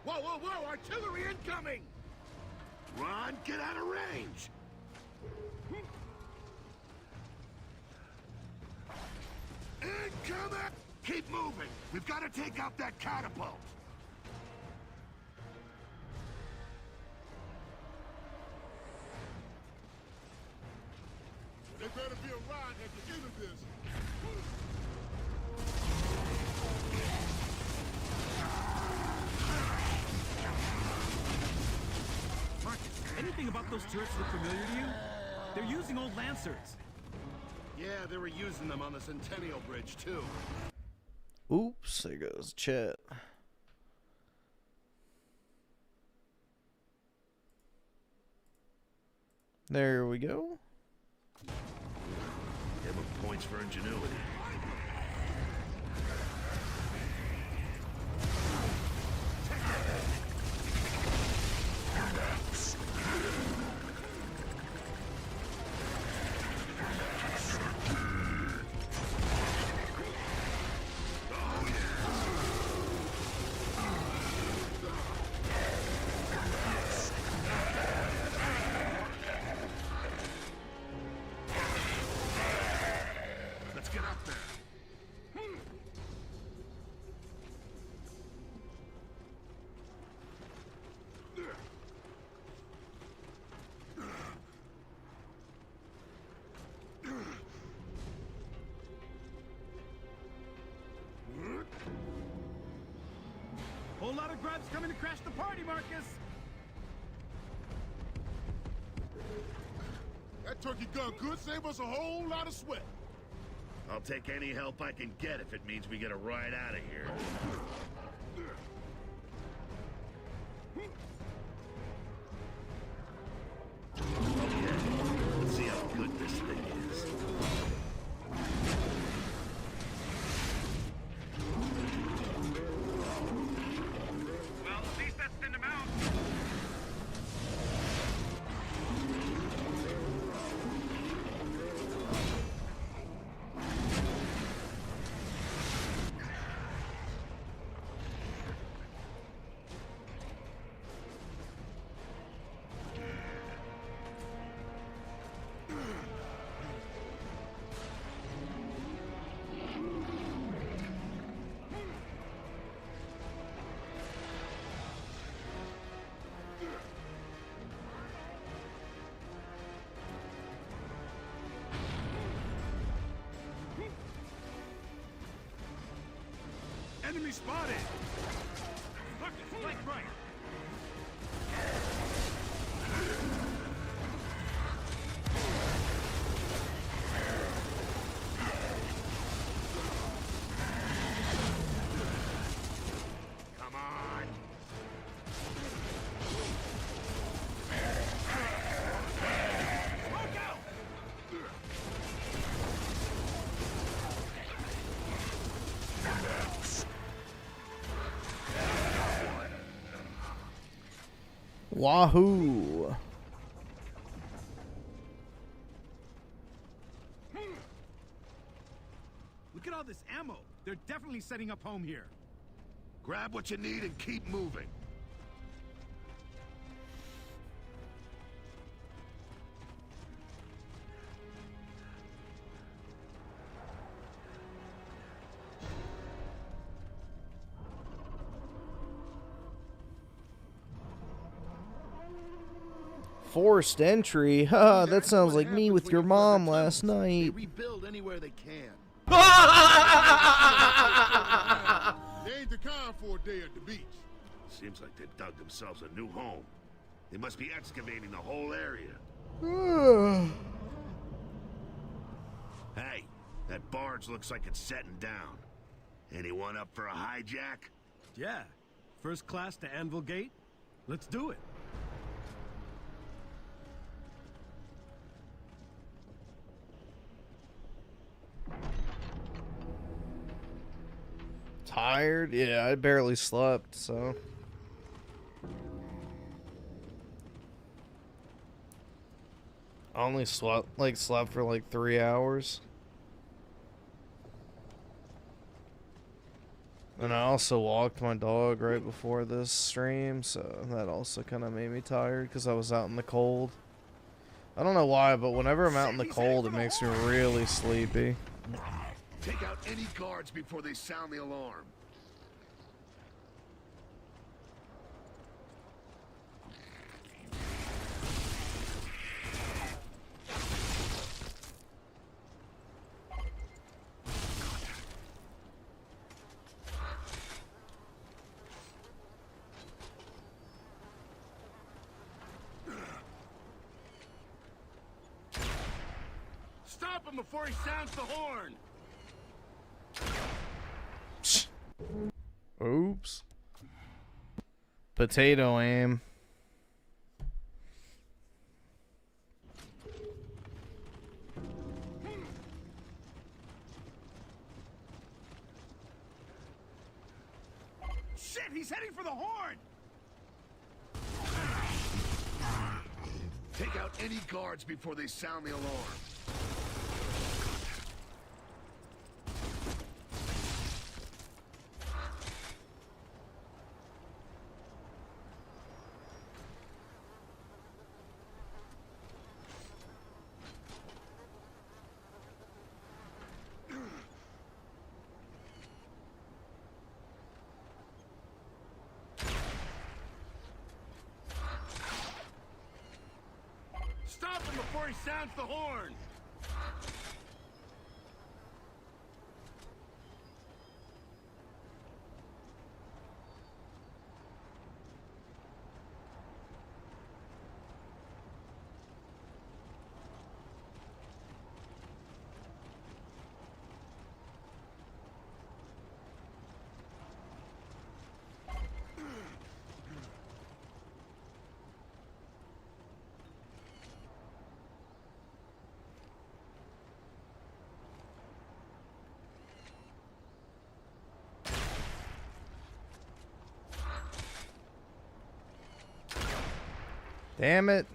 Whoa, whoa, whoa! Artillery incoming! Ron, get out of range! Incoming! Keep moving! We've got to take out that catapult! There better be a ride at the end of this!
Marcus, anything about those turrets look familiar to you? They're using old Lancers.
Yeah, they were using them on the Centennial Bridge, too.
Oops, there goes chat. There we go.
Give him points for ingenuity.
Whole lot of grubs coming to crash the party, Marcus.
That turkey gun could save us a whole lot of sweat. I'll take any help I can get if it means we get a ride out of here. Okay, let's see how good this thing is.
Well, at least that's thinned him out. Enemy spotted! Look, it's like right!
Come on!
Look out!
Wahoo!
Look at all this ammo. They're definitely setting up home here.
Grab what you need and keep moving.
Forced entry? Ha, that sounds like me with your mom last
They
night.
rebuild anywhere they can. They ain't the kind for a day at the beach.
Seems like they dug themselves a new home. They must be excavating the whole area. Hey, that barge looks like it's setting down. Anyone up for a hijack?
Yeah. First class to Anvil Gate? Let's do it.
Tired? Yeah, I barely slept, so. I only slept for like 3 hours. And I also walked my dog right before this stream, so that also kind of made me tired because I was out in the cold. I don't know why, but whenever I'm out in the cold, it makes me really sleepy.
Take out any guards before they sound the alarm.
Stop him before he sounds the horn!
Oops. Potato aim.
Shit, he's heading for the horn!
Take out any guards before they sound the alarm.
Stop him before he sounds the horn!
Damn it.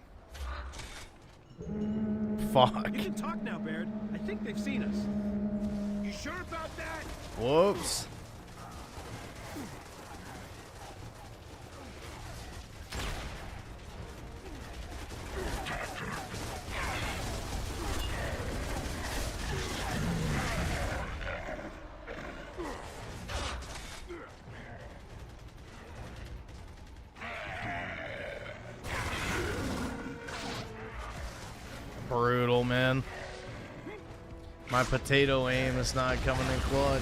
Fuck.
You can talk now, Baird. I think they've seen us.
You sure about that?
Whoops. Brutal, man. My potato aim is not coming in clutch.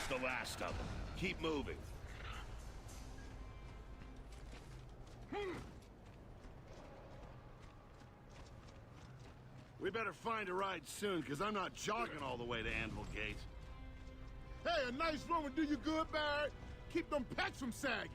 The last of them. Keep moving. We better find a ride soon, because I'm not jogging all the way to Anvil Gate.
Hey, a nice run would do you good, Barrett. Keep them pecs from sagging.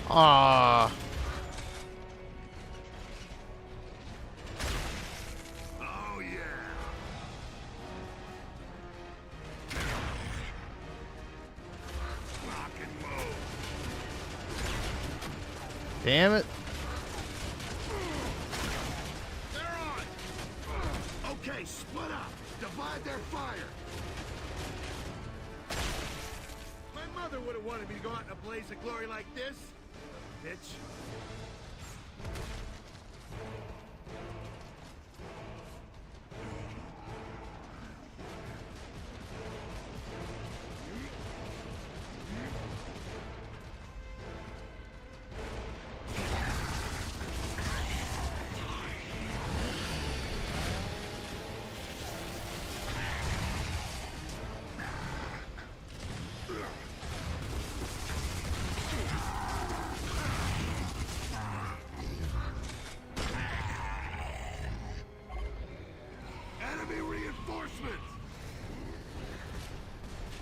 Ah.
Oh yeah.
Damn it.
They're on! Okay, split up. Divide their fire.
My mother would have wanted me to go out in a blaze of glory like this. Bitch.
Enemy reinforcements!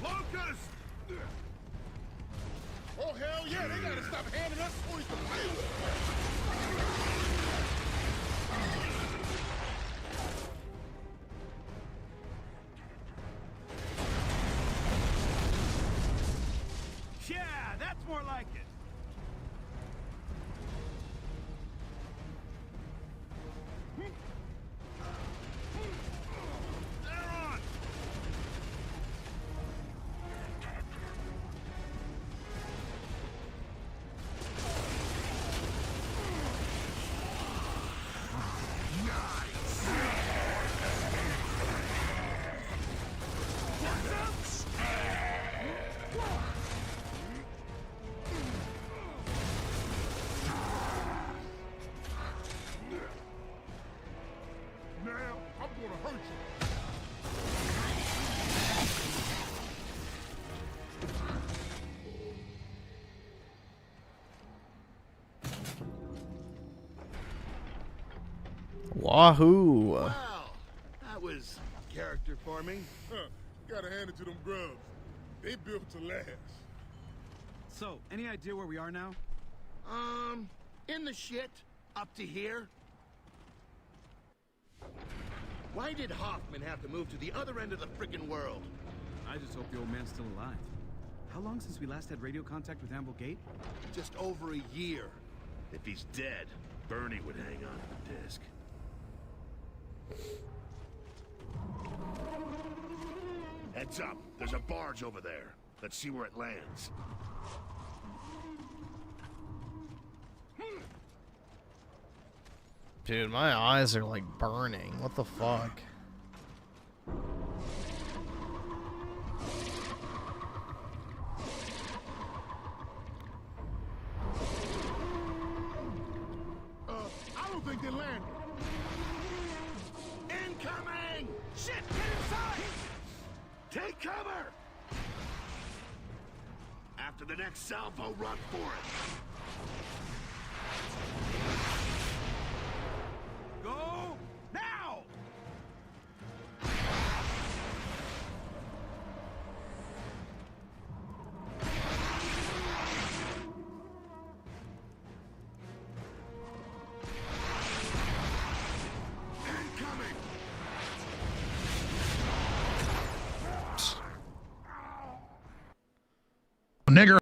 Locust!
Oh, hell yeah, they gotta stop handing us toys to play with. Yeah, that's more like it. They're on! Now, I'm gonna hurt you.
Wahoo!
Wow, that was character forming.
Huh, gotta hand it to them grubs. They built to last.
So, any idea where we are now?
In the shit, up to here. Why did Hoffman have to move to the other end of the frickin' world?
I just hope the old man's still alive. How long since we last had radio contact with Amble Gate?
Just over a year. If he's dead, Bernie would hang on to the disc. Heads up, there's a barge over there. Let's see where it lands.
Dude, my eyes are like burning. What the fuck?
I don't think they landed.
Incoming! Shit, get inside! Take cover! After the next salvo, run for it.
Go now!
Incoming!
Nigger.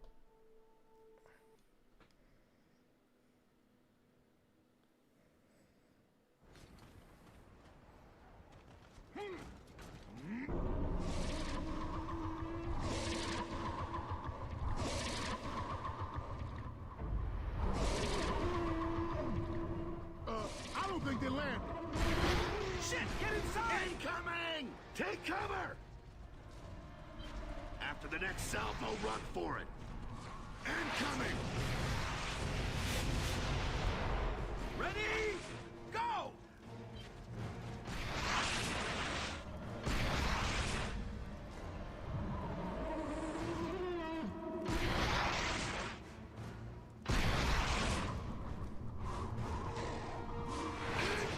I don't think they landed.
Shit, get inside! Incoming! Take cover! After the next salvo, run for it. Incoming!
Ready? Go!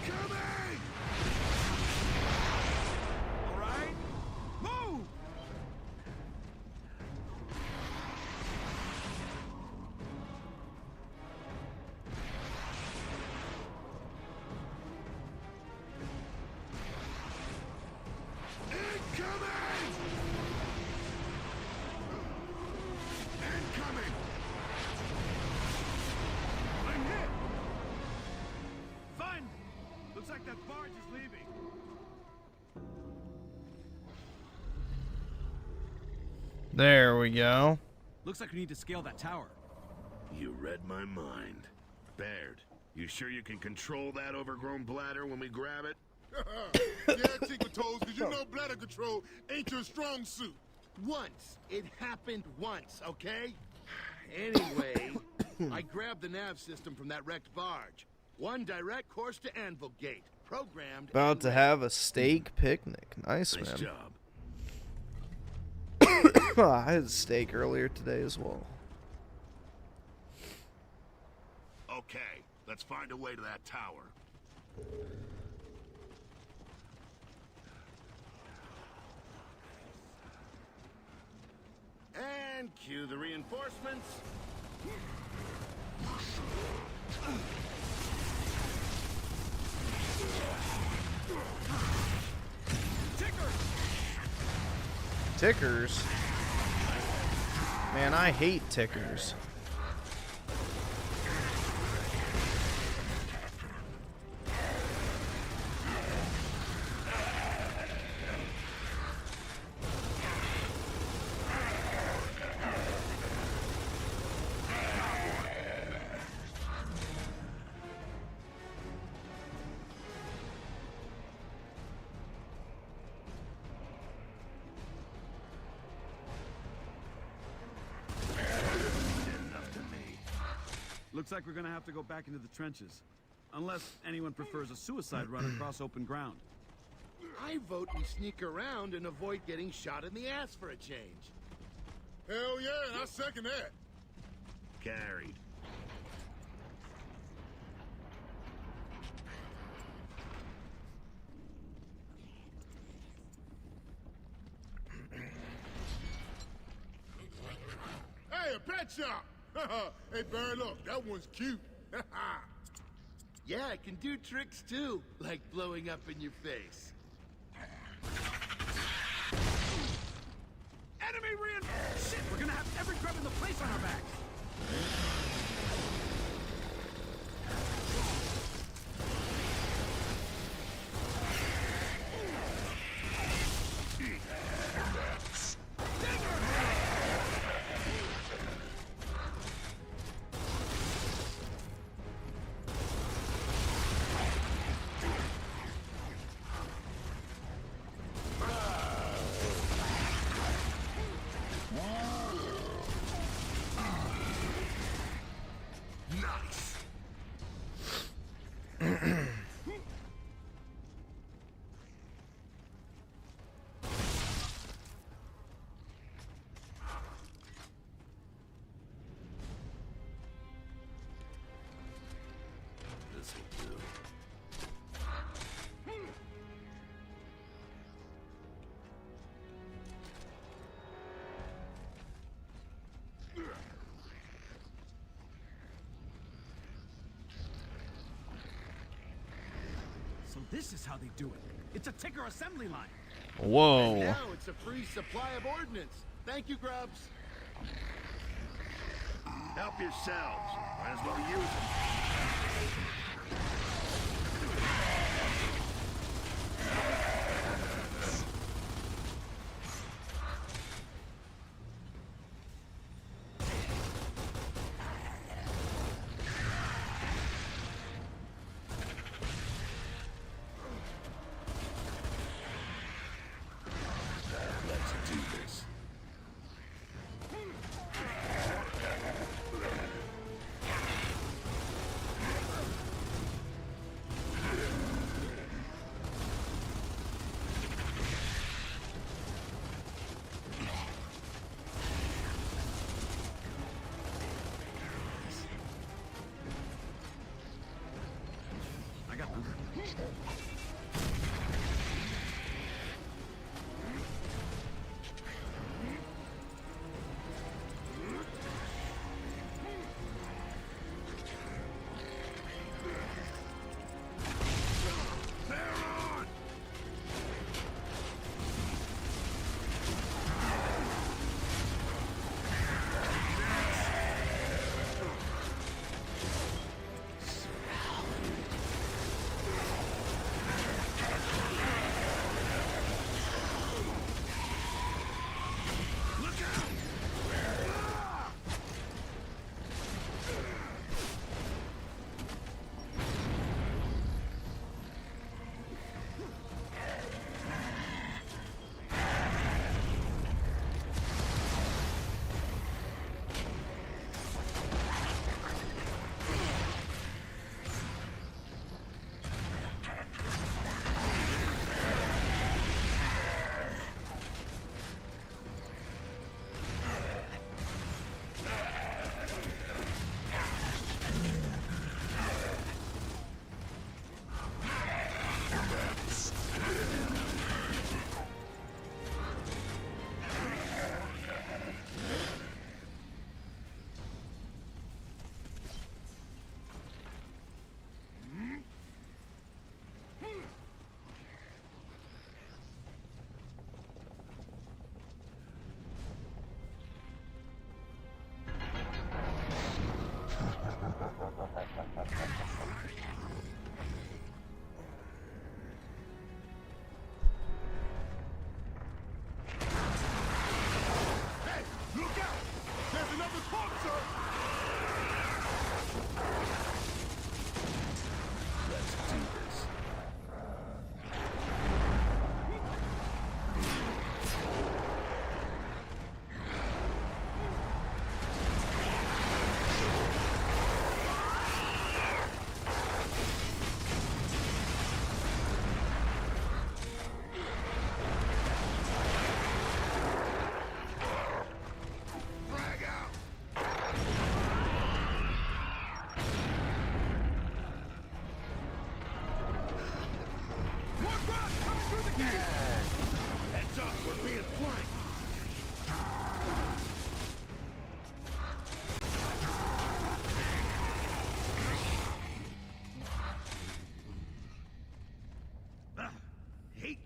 Incoming!
All right, move!
That barge is leaving.
There we go.
Looks like we need to scale that tower.
You read my mind. Baird, you sure you can control that overgrown bladder when we grab it?
Yeah, Tinker Toes, because you know bladder control ain't your strong suit.
Once. It happened once, okay? Anyway, I grabbed the nav system from that wrecked barge. One direct course to Anvil Gate. Programmed.
About to have a steak picnic. Nice,
Nice
man.
job.
I had steak earlier today as well.
Okay, let's find a way to that tower. And cue the reinforcements.
Tickers? Man, I hate tickers.
Looks like we're gonna have to go back into the trenches. Unless anyone prefers a suicide run across open ground.
I vote we sneak around and avoid getting shot in the ass for a change.
Hell yeah, and I second that.
Carried.
Hey, a pet shop! Hey, Barry, look, that one's cute.
Yeah, it can do tricks too, like blowing up in your face.
Enemy reinforcements! Shit, we're gonna have every grub in the place on our backs! So this is how they do it. It's a ticker assembly line.
Whoa.
And now it's a free supply of ordnance. Thank you, Grubs.
Help yourselves. Might as well use them.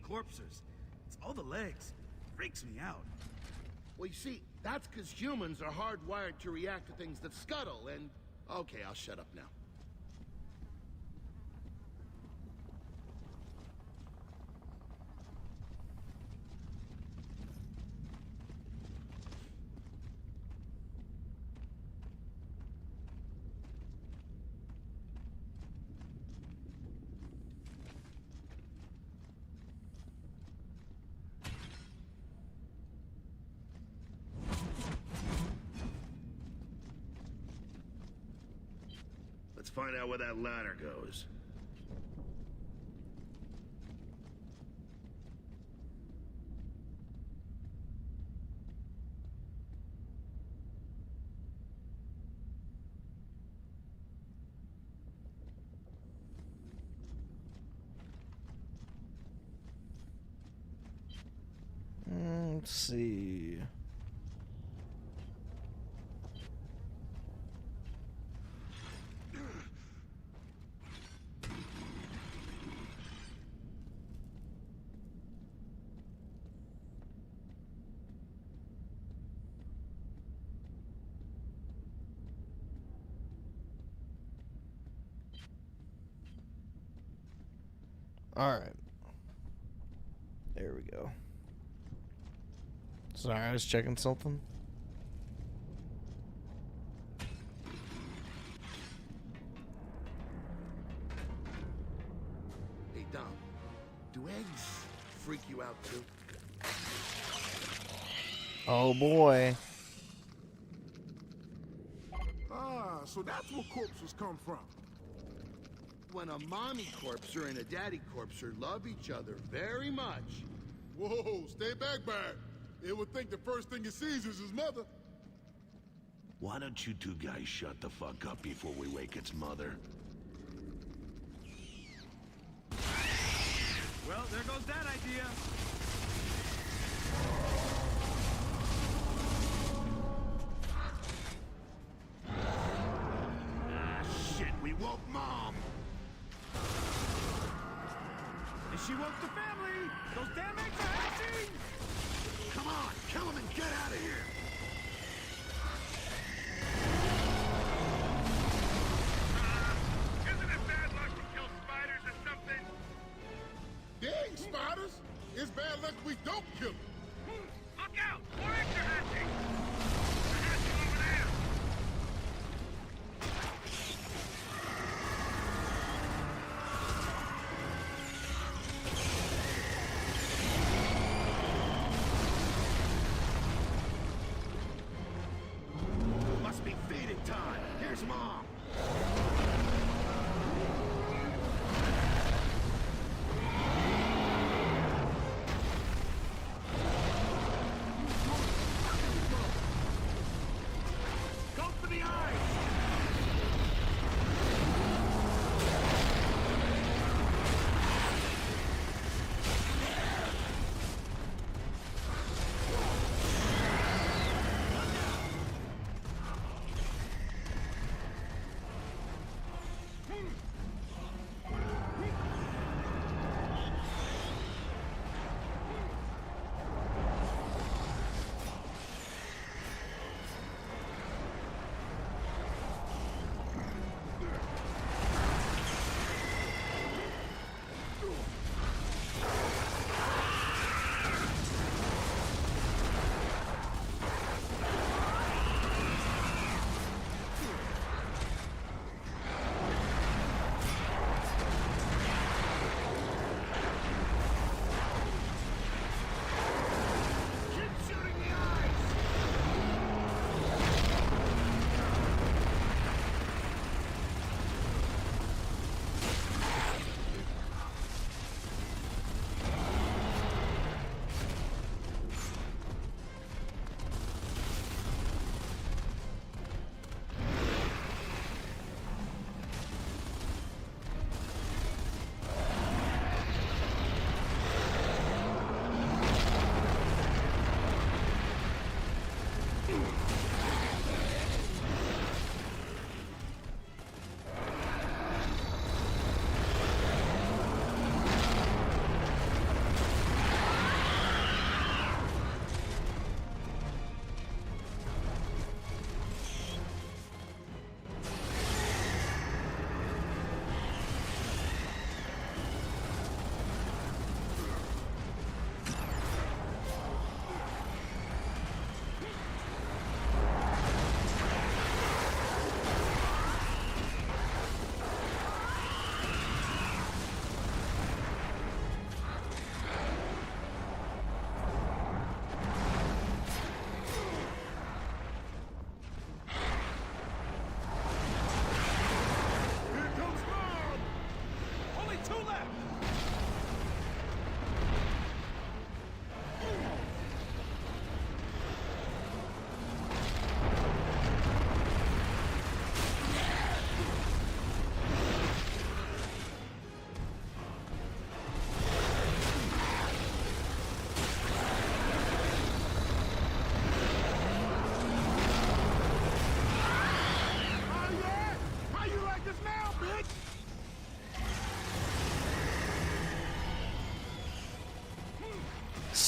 corpses. It's all the legs. Freaks me out.
Well, you see, that's because humans are hardwired to react to things that scuttle, and... Okay, I'll shut up now.
Let's find out where that ladder goes.
Let's see. All right. There we go. Sorry, I was checking something.
Hey, Dom. Do eggs freak you out, too?
Oh, boy.
Ah, so that's where corpses come from.
When a mommy corpser and a daddy corpser love each other very much.
Whoa, stay back. It would think the first thing it sees is his mother.
Why don't you two guys shut the fuck up before we wake its mother?
Well, there goes that idea.
Ah, shit, we woke Mom.
And she woke the family! Those damn eggs are hatching!
Come on, kill him and get out of here.
Isn't it bad luck to kill spiders or something?
Dang, spiders! It's bad luck we don't kill them.
Look out! More eggs are hatching! They're hatching over there!
Must be feeding time. Here's Mom.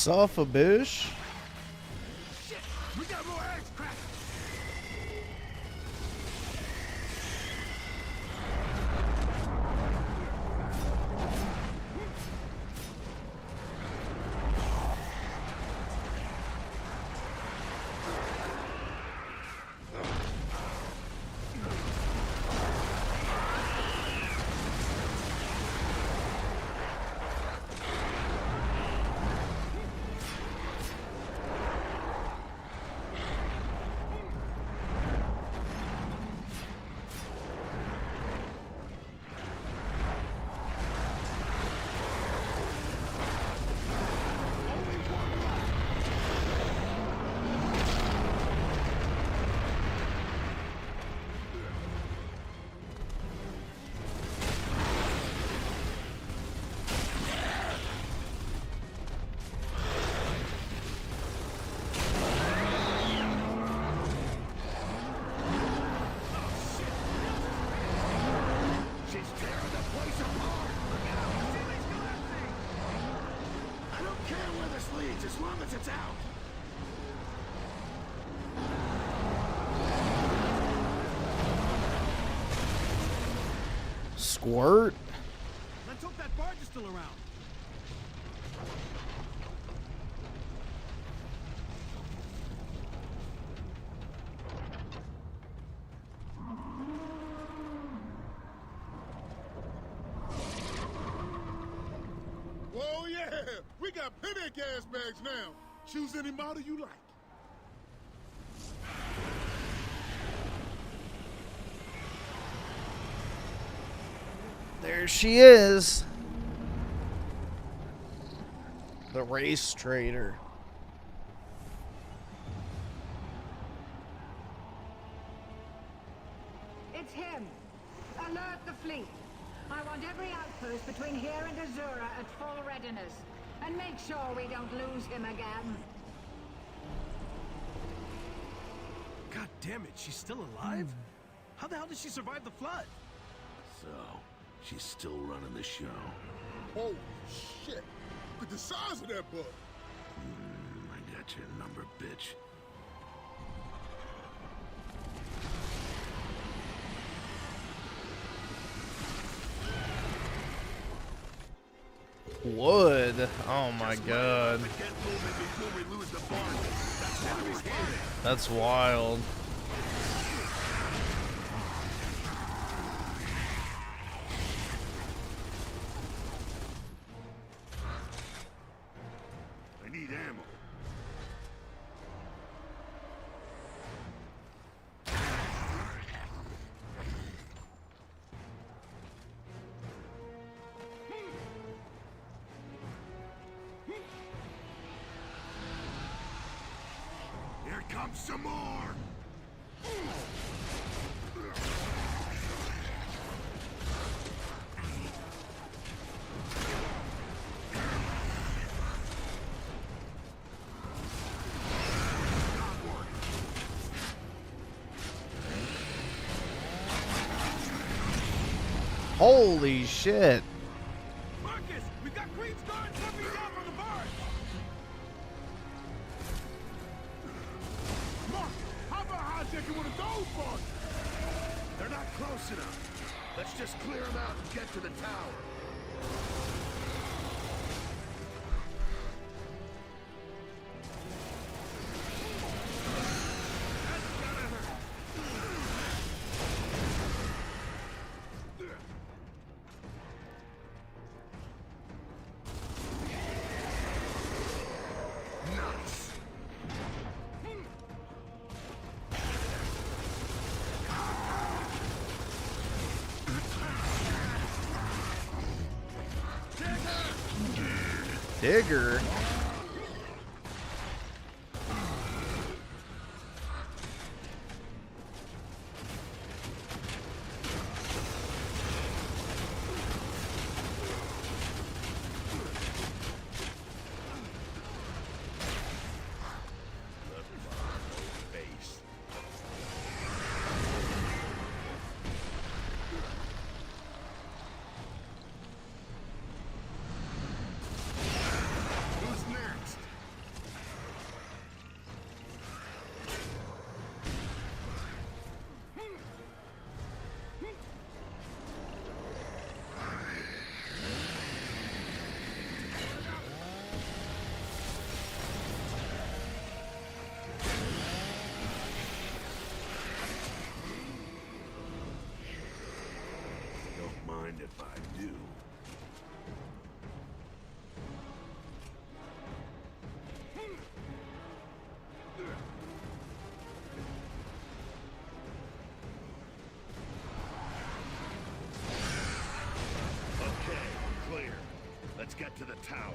Suffer, bitch.
Shit, we got more eggs cracked. As long as it's out.
Squirt.
Let's hope that barge is still around.
Whoa, yeah! We got plenty of gas bags now. Choose any model you like.
There she is. The race trader.
It's him. Alert the fleet. I want every outpost between here and Azura at full readiness. And make sure we don't lose him again.
God damn it, she's still alive? How the hell did she survive the flood?
So, she's still running the show.
Holy shit! Look at the size of that bug!
I got your number, bitch.
Wood. Oh my god. That's wild.
I need ammo. Here comes some more!
Holy shit.
Marcus, we got Queen's guards coming down from the barge!
Mark, how about hijacking one of those barges?
They're not close enough. Let's just clear them out and get to the tower.
Digger.
Who's I do. Okay, clear. Let's get to the tower.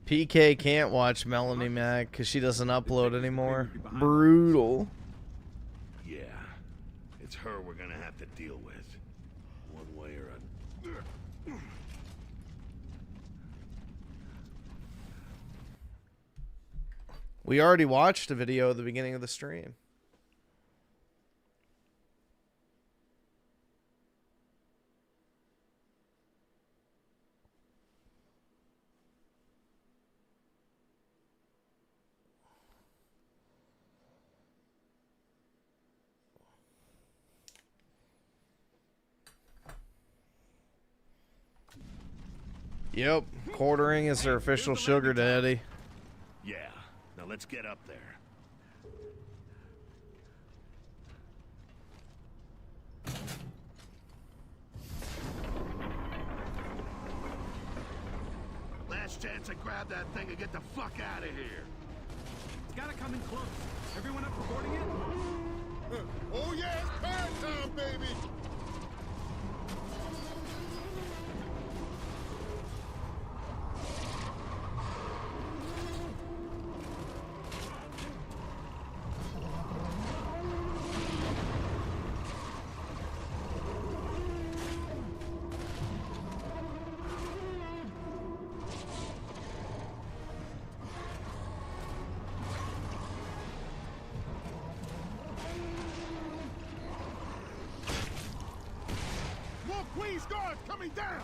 PK can't watch Melanie Mac because she doesn't upload anymore. Brutal.
Yeah, it's her we're gonna have to deal with. One way or another.
We already watched a video at the beginning of the stream. Yep, quartering is their official sugar daddy.
Yeah, now let's get up there. Last chance to grab that thing and get the fuck out of here.
It's gotta come in close. Everyone up for boarding it?
Oh yeah, it's party time, baby! Queen's Guards coming down!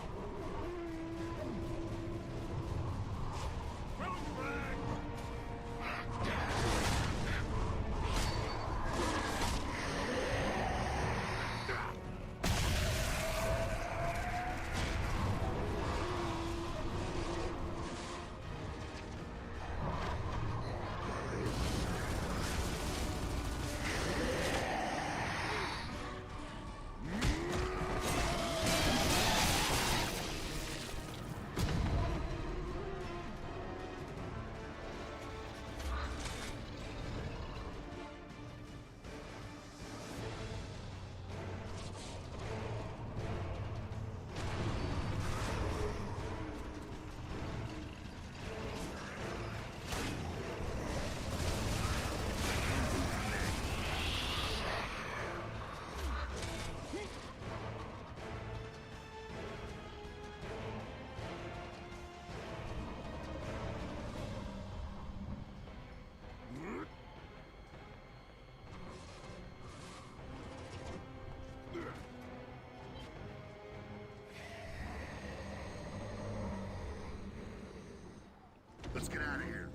Let's get out of here.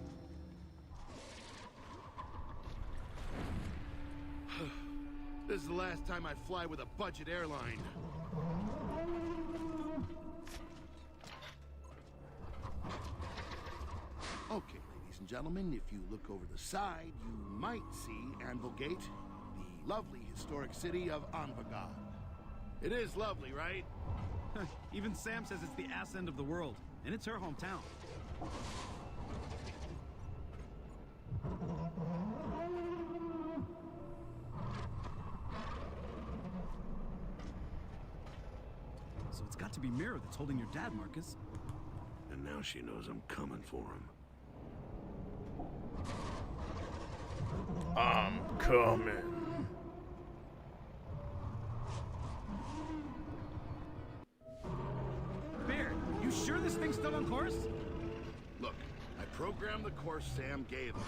This is the last time I fly with a budget airline. Okay, ladies and gentlemen, if you look over the side, you might see Anvil Gate, the lovely historic city of Anvagad. It is lovely, right?
Even Sam says it's the ass end of the world, and it's her hometown. So it's got to be Mira that's holding your dad, Marcus.
And now she knows I'm coming for him.
I'm coming.
Bear, you sure this thing's still on course?
Look, I programmed the course Sam gave us.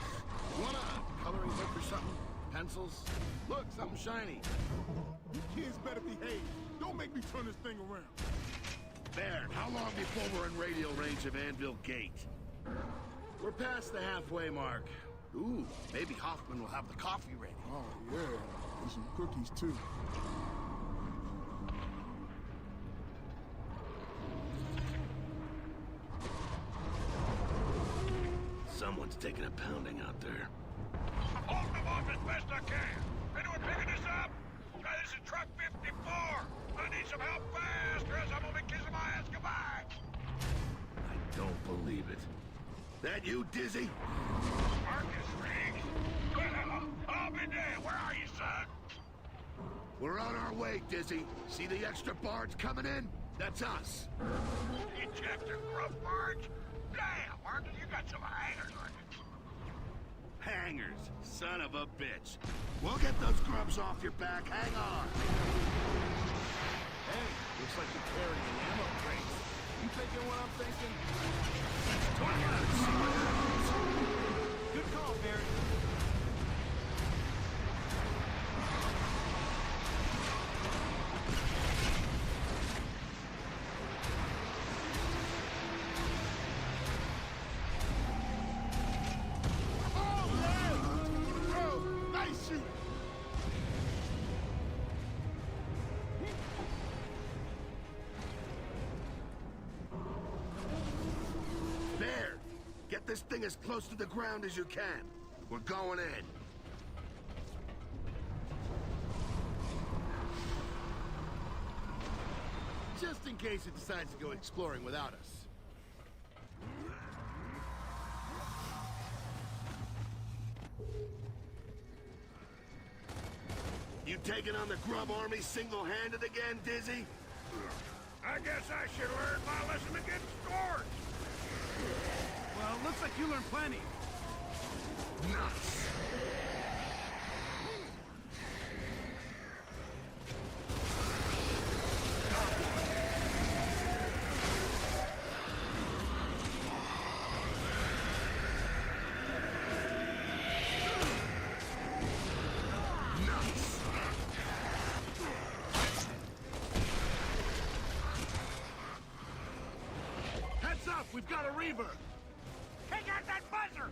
You want a coloring book or something? Pencils? Look, something shiny.
You kids better behave. Don't make me turn this thing around.
Baird, how long before we're in radial range of Anvil Gate? We're past the halfway mark. Ooh, maybe Hoffman will have the coffee ready.
Oh, yeah. And some cookies, too.
Someone's taking a pounding out there.
I'm holding them off as best I can. Anyone picking this up? This is truck 54. I need some help fast, or else I'm gonna be kissing my ass goodbye.
I don't believe it. That you, Dizzy?
Marcus Riggs? Well, I'll be damned. Where are you, son?
We're on our way, Dizzy. See the extra barge coming in? That's us.
You checked the grub barge? Damn, Marcus, you got some hangers on you.
Hangers, son of a bitch. We'll get those grubs off your back. Hang on.
Hey, looks like you're carrying an ammo crate. You thinking what I'm thinking? Good call, Barry.
Get this thing as close to the ground as you can. We're going in.
Just in case it decides to go exploring without us.
You taking on the grub army single-handed again, Dizzy?
I guess I should learn my lesson against Scorch.
Well, looks like you learned plenty.
Nuts.
Heads up, we've got a Reaver.
Take out that buzzer!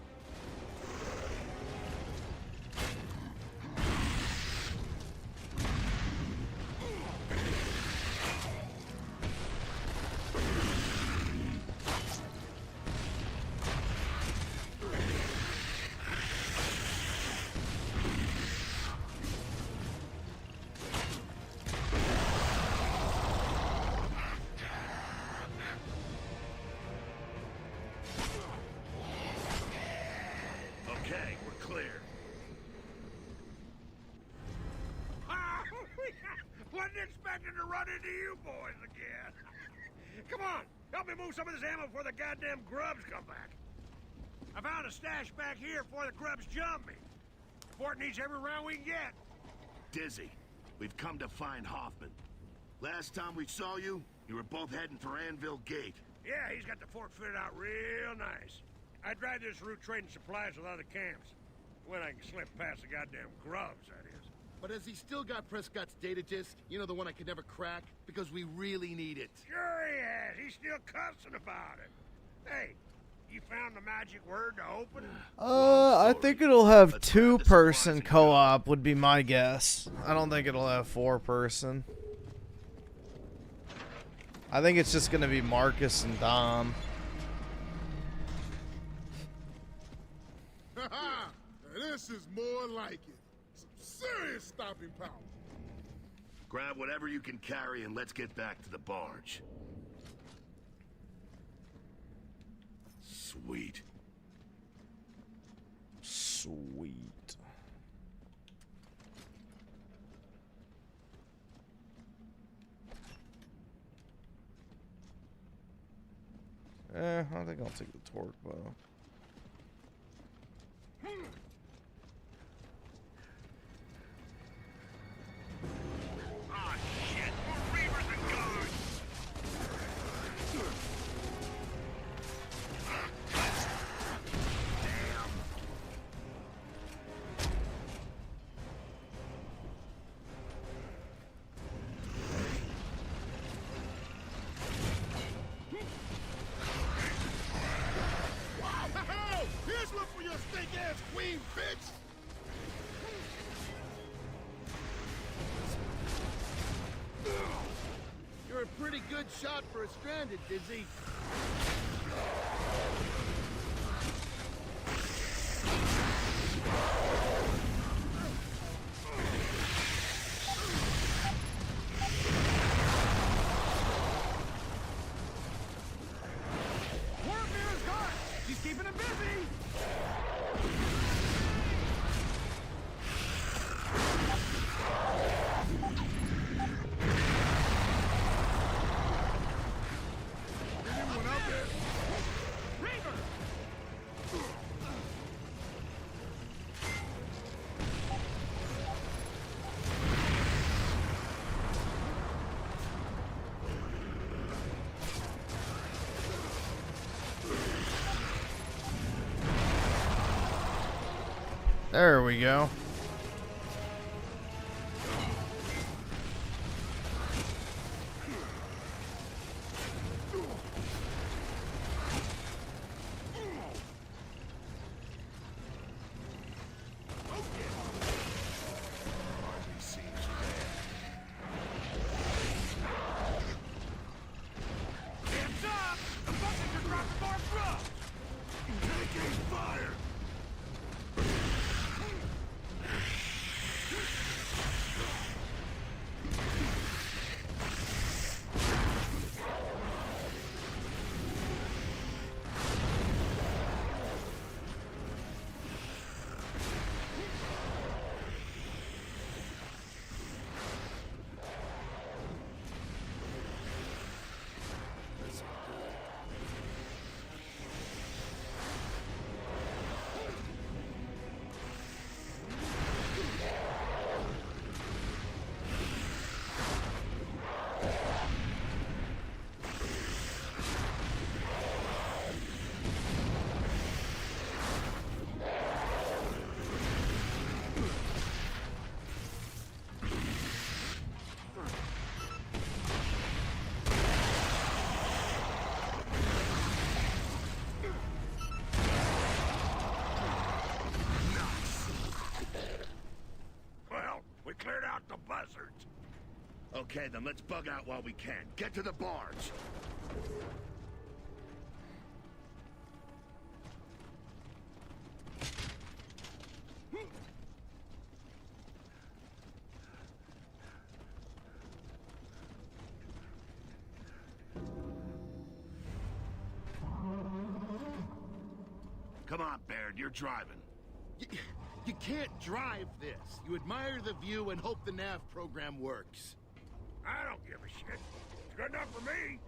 Okay, we're clear.
Wasn't expecting to run into you boys again. Come on, help me move some of this ammo before the goddamn grubs come back. I found a stash back here before the grubs jump me. Fort needs every round we can get.
Dizzy, we've come to find Hoffman. Last time we saw you, you were both heading for Anvil Gate.
Yeah, he's got the fort fitted out real nice. I drive this route trading supplies with other camps. When I can slip past the goddamn grubs, that is.
But has he still got Prescott's data disk? You know, the one I could never crack? Because we really need it.
Sure he has. He's still cussing about it. Hey, you found the magic word to open it?
I think it'll have 2-person co-op would be my guess. I don't think it'll have 4-person. I think it's just gonna be Marcus and Dom.
This is more like it. Some serious stopping power.
Grab whatever you can carry and let's get back to the barge. Sweet.
Sweet. I think I'll take the torque bow.
Ah, shit! More reavers and guards!
out for a stranded, Dizzy.
Warbeer's gone! She's keeping him busy!
Anyone out there?
Reaver!
There we go.
Hands up! The buckets are dropping more grub!
Taking fire!
Well, we cleared out the buzzards. Okay, then let's bug out while we can. Get to the barge. Come on, Baird, you're driving. You can't drive this. You admire the view and hope the nav program works.
I don't give a shit. It's good enough for me.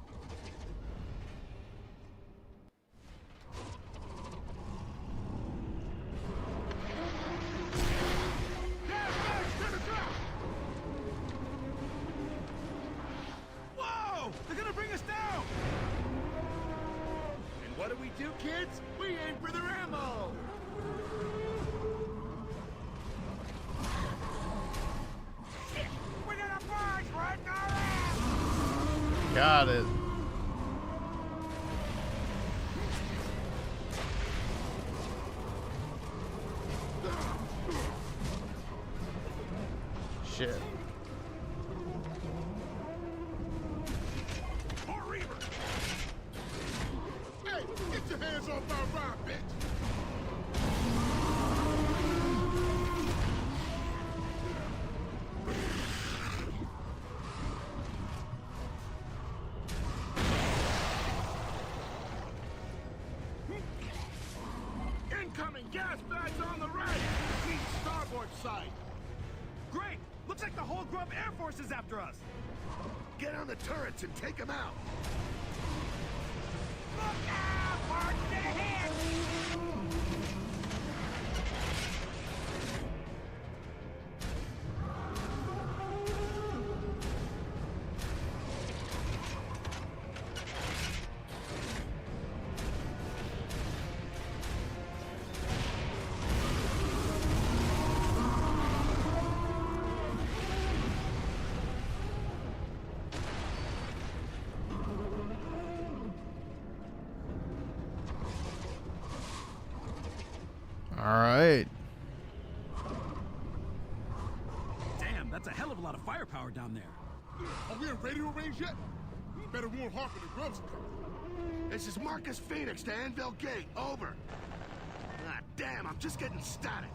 Whoa! They're gonna bring us down!
And what do, kids? We aim for their ammo!
Shit! We got a barge right in our ass!
Got it. Shit.
More Reaver! Hey, get your hands off our ride, bitch! Incoming gas bags on the right! Keep starboard side!
Great! Looks like the whole Grub Air Force is after us!
Get on the turrets and take them out!
Look out! Barge to the head!
All right.
Damn, that's a hell of a lot of firepower down there.
Are we in radio range yet? Better warn Harper the Grubs are coming. This is Marcus Phoenix to Anvil Gate. Over. Ah, damn, I'm just getting static.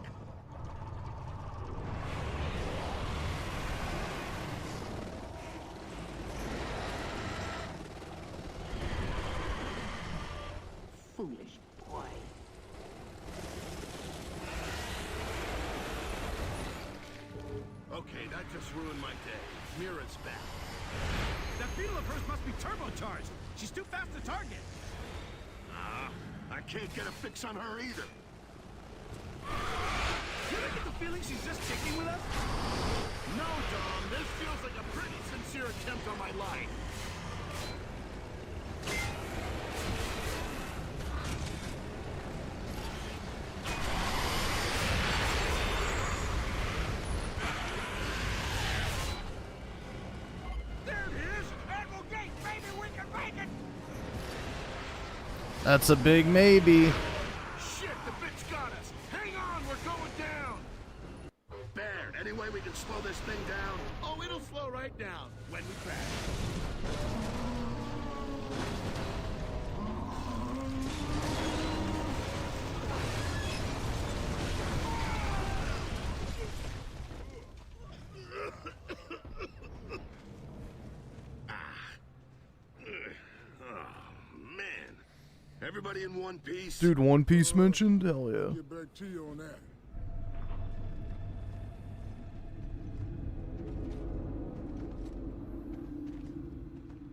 Foolish boy.
Okay, that just ruined my day. Mira's back.
That beetle of hers must be turbocharged. She's too fast to target.
I can't get a fix on her either.
You ever get the feeling she's just kicking with us?
No, Dom. This feels like a pretty sincere attempt on my life.
That's a big maybe.
Shit, the bitch got us. Hang on, we're going down. Baird, any way we can slow this thing down?
Oh, it'll slow right down when we crash.
Everybody in one piece?
Dude, One Piece mentioned? Hell yeah.
Get back to you on that.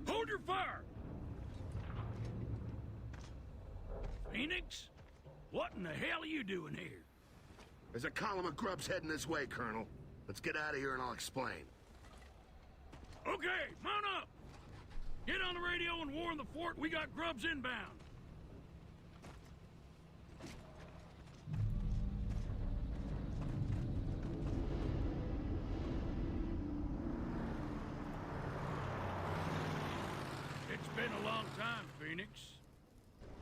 Hold your fire! Phoenix? What in the hell are you doing here?
There's a column of grubs heading this way, Colonel. Let's get out of here and I'll explain.
Okay, mount up! Get on the radio and warn the fort we got grubs inbound. It's been a long time, Phoenix.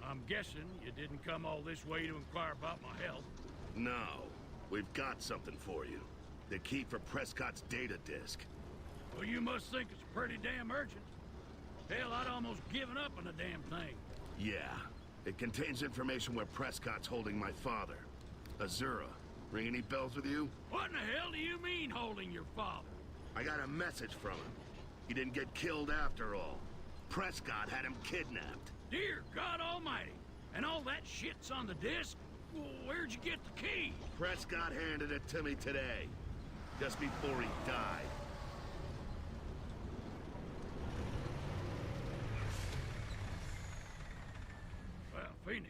I'm guessing you didn't come all this way to inquire about my health.
No. We've got something for you. The key for Prescott's data disk.
Well, you must think it's pretty damn urgent. Hell, I'd almost given up on the damn thing.
Yeah. It contains information where Prescott's holding my father. Azura. Ring any bells with you?
What in the hell do you mean, holding your father?
I got a message from him. He didn't get killed after all. Prescott had him kidnapped.
Dear God Almighty. And all that shit's on the disc? Well, where'd you get the key?
Prescott handed it to me today. Just before he died.
Well, Phoenix,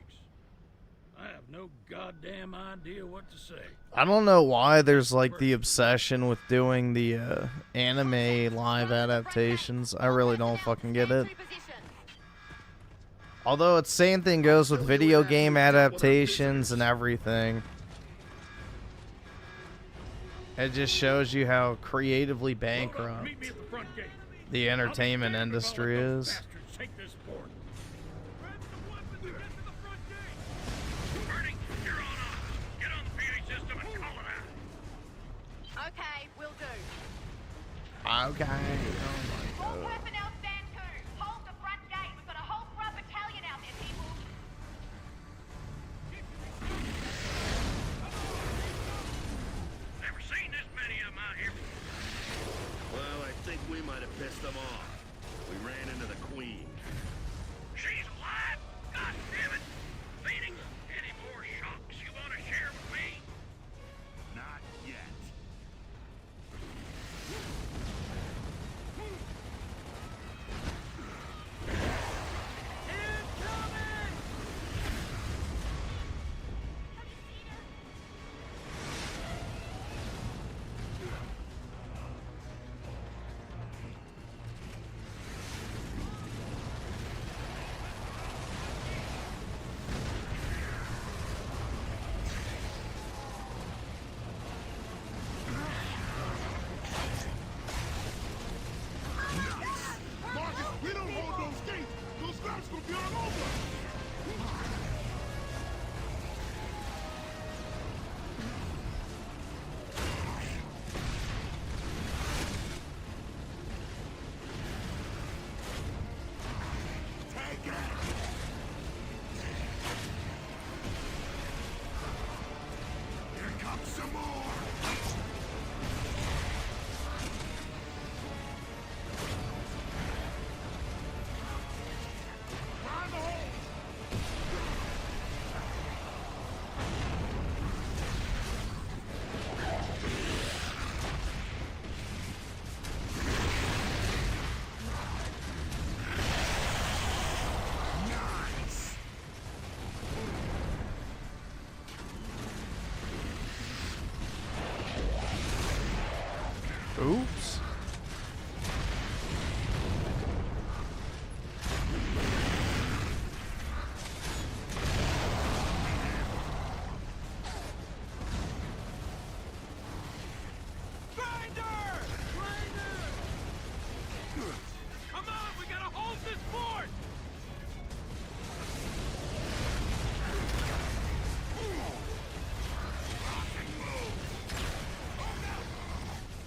I have no goddamn idea what to say.
I don't know why there's like the obsession with doing the anime live adaptations. I really don't fucking get it. Although it's same thing goes with video game adaptations and everything. It just shows you how creatively bankrupt the entertainment industry is.
Okay, will do.
Okay.
All personnel stand to. Hold the front gate. We've got a whole grub battalion out there, people.
Never seen this many of them out here.
Well, I think we might have pissed them off. We ran into the Queen.
She's alive? God damn it! Phoenix, any more shocks you want to share with me?
Not yet.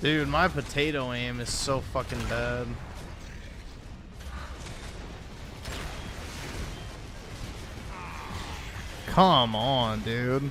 Dude, my potato aim is so fucking bad. Come on, dude.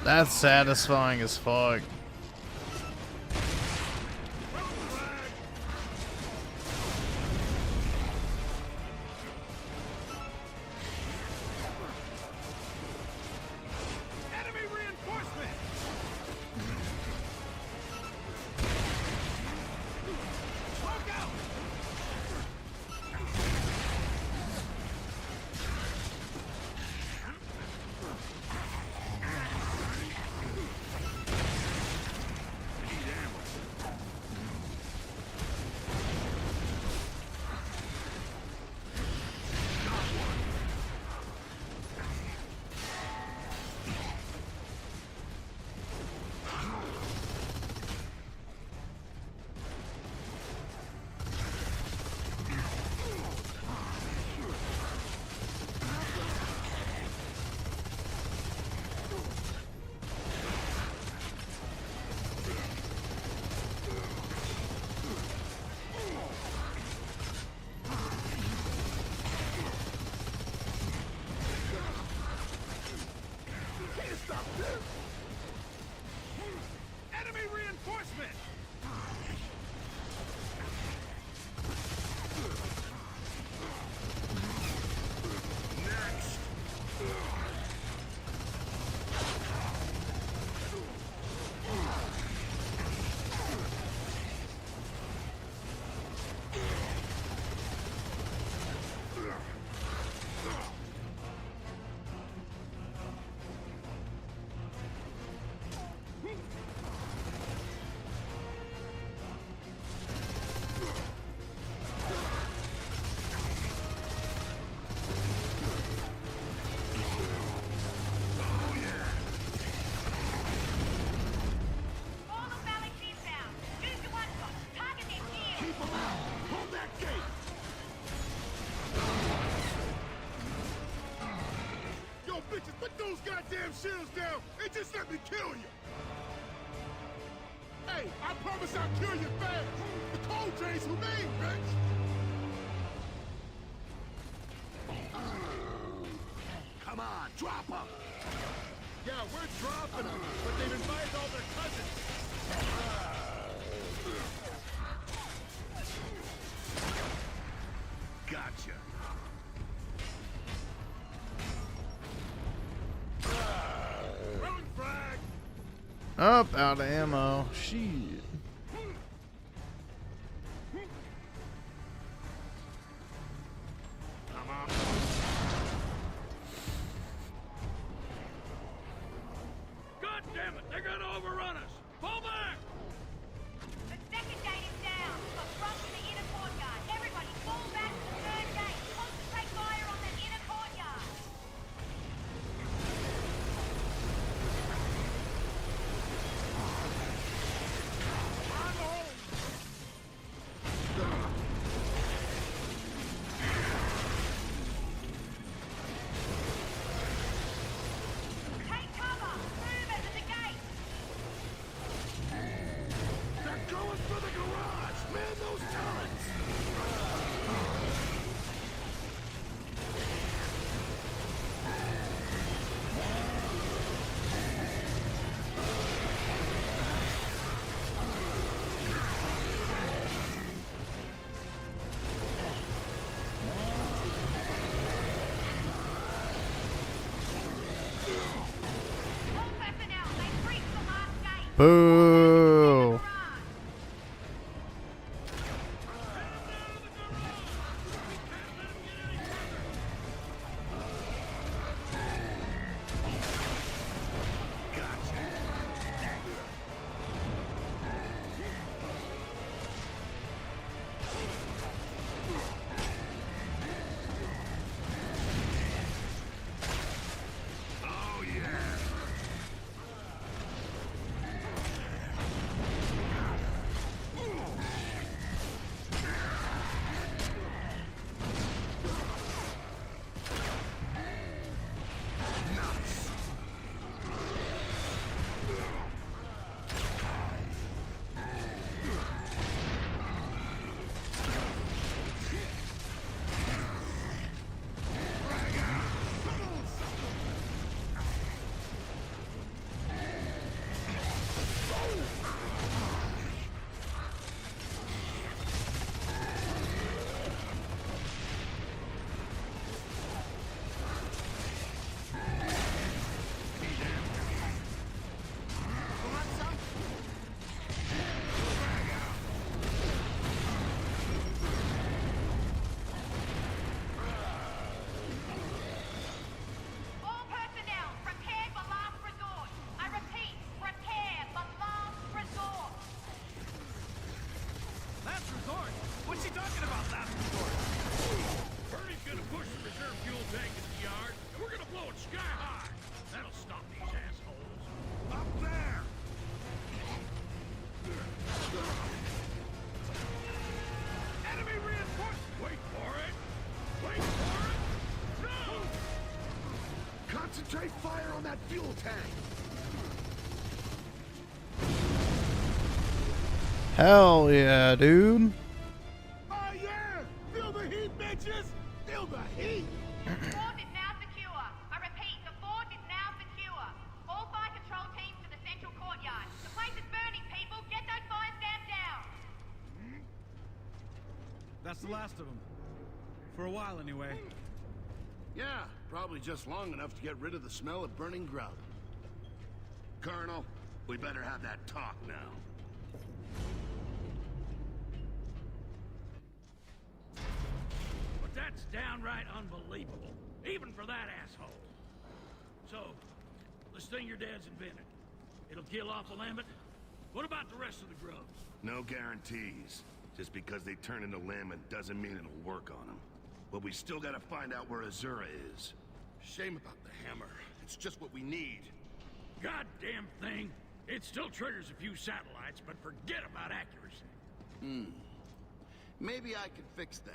That's satisfying as fuck.
Man, just let me kill you. Hey, I promise I'll kill you fast. The cold drains who made, bitch. Come on, drop them. Yeah, we're dropping them, but they've invited all their cousins. Gotcha. Throwing frag.
Up, out of ammo. Shit.
Come on.
God damn it! They're gonna overrun us! Fall back!
The second gate is down. Across the inner courtyard. Everybody fall back to the third gate. Concentrate fire on the inner courtyard. Take cover. Movers at the gate.
They're going for the garage. Man, those turrets.
All personnel, they breached the last gate.
Boo.
Oh, yeah.
All personnel, prepare for last resort. I repeat, prepare for last resort.
Last resort? What's she talking about, last resort? Bernie's gonna push the reserve fuel tank into the yard, and we're gonna blow it sky high. That'll stop these assholes.
Up there.
Enemy reinforcements! Wait for it! Wait for it! No!
Concentrate fire on that fuel tank.
Hell yeah, dude.
Oh, yeah. Feel the heat, bitches. Feel the heat.
The fort is now secure. I repeat, the fort is now secure. All fire control teams to the central courtyard. The place is burning, people. Get those fire stamps down.
That's the last of them. For a while, anyway.
Yeah, probably just long enough to get rid of the smell of burning grub. Colonel, we better have that talk now.
But that's downright unbelievable. Even for that asshole. So, this thing your dad's invented. It'll kill off the Lambent? What about the rest of the grubs?
No guarantees. Just because they turn into Lambent doesn't mean it'll work on them. But we still gotta find out where Azura is. Shame about the hammer. It's just what we need.
Goddamn thing. It still triggers a few satellites, but forget about accuracy.
Maybe I can fix that.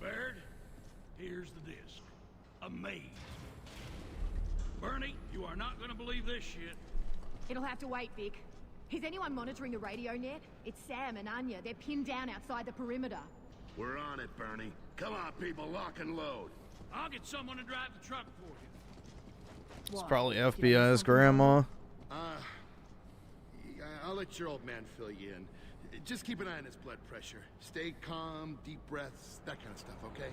Baird, here's the disc. A maze. Bernie, you are not gonna believe this shit.
It'll have to wait, Vic. Is anyone monitoring the radio net? It's Sam and Anya. They're pinned down outside the perimeter.
We're on it, Bernie. Come on, people, lock and load.
I'll get someone to drive the truck for you.
It's probably FBI's grandma.
I'll let your old man fill you in. Just keep an eye on his blood pressure. Stay calm, deep breaths, that kind of stuff, okay?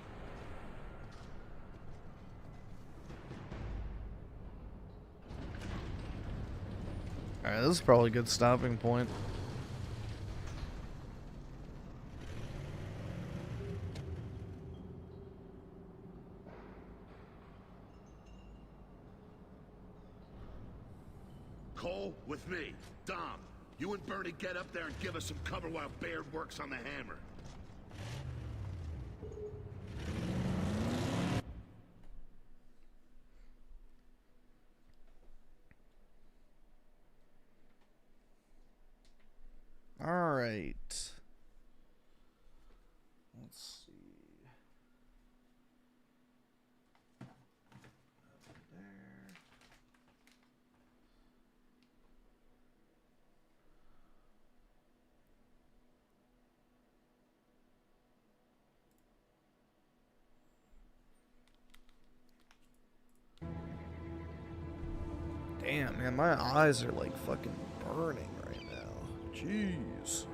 Alright, this is probably a good stopping point.
Cole, with me. Dom, you and Bernie get up there and give us some cover while Baird works on the hammer.
All right. Let's see. There. Damn, man, my eyes are like fucking burning right now. Jeez.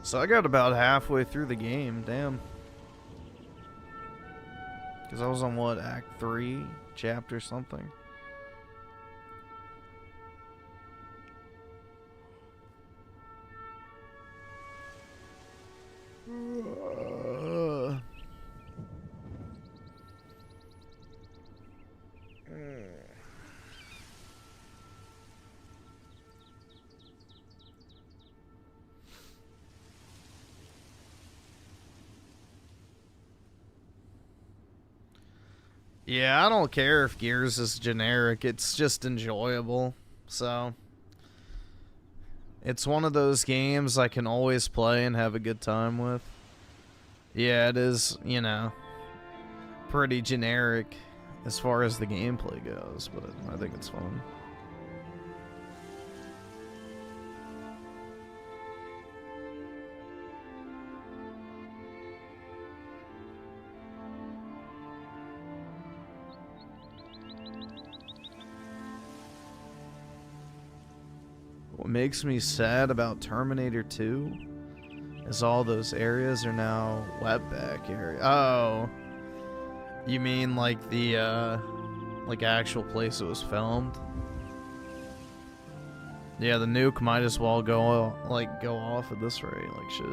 So I got about halfway through the game, damn. Because I was on, what, Act 3? Chapter something? Yeah, I don't care if Gears is generic. It's just enjoyable. So, it's one of those games I can always play and have a good time with. Yeah, it is, you know, pretty generic as far as the gameplay goes, but I think it's fun. What makes me sad about Terminator 2 is all those areas are now wetback area. Oh, you mean like the like actual place it was filmed? Yeah, the nuke might as well go off at this rate, like shit.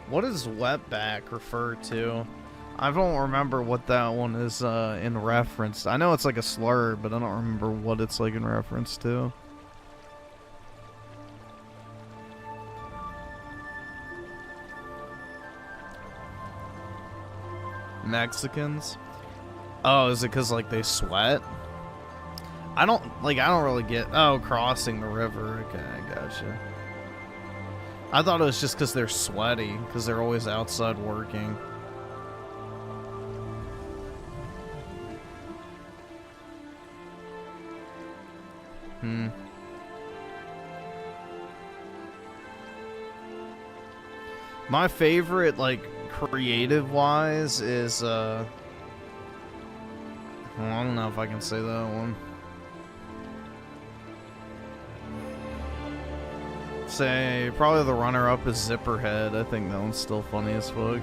What does wetback refer to? I don't remember what that one is in reference. I know it's like a slur, but I don't remember what it's like in reference to. Mexicans? Oh, is it because like they sweat? I don't really get. Oh, crossing the river. Okay, I gotcha. I thought it was just because they're sweaty, because they're always outside working. My favorite, like, creative-wise is, well, I don't know if I can say that one. Say probably the runner-up is Zipperhead. I think that one's still funny as fuck.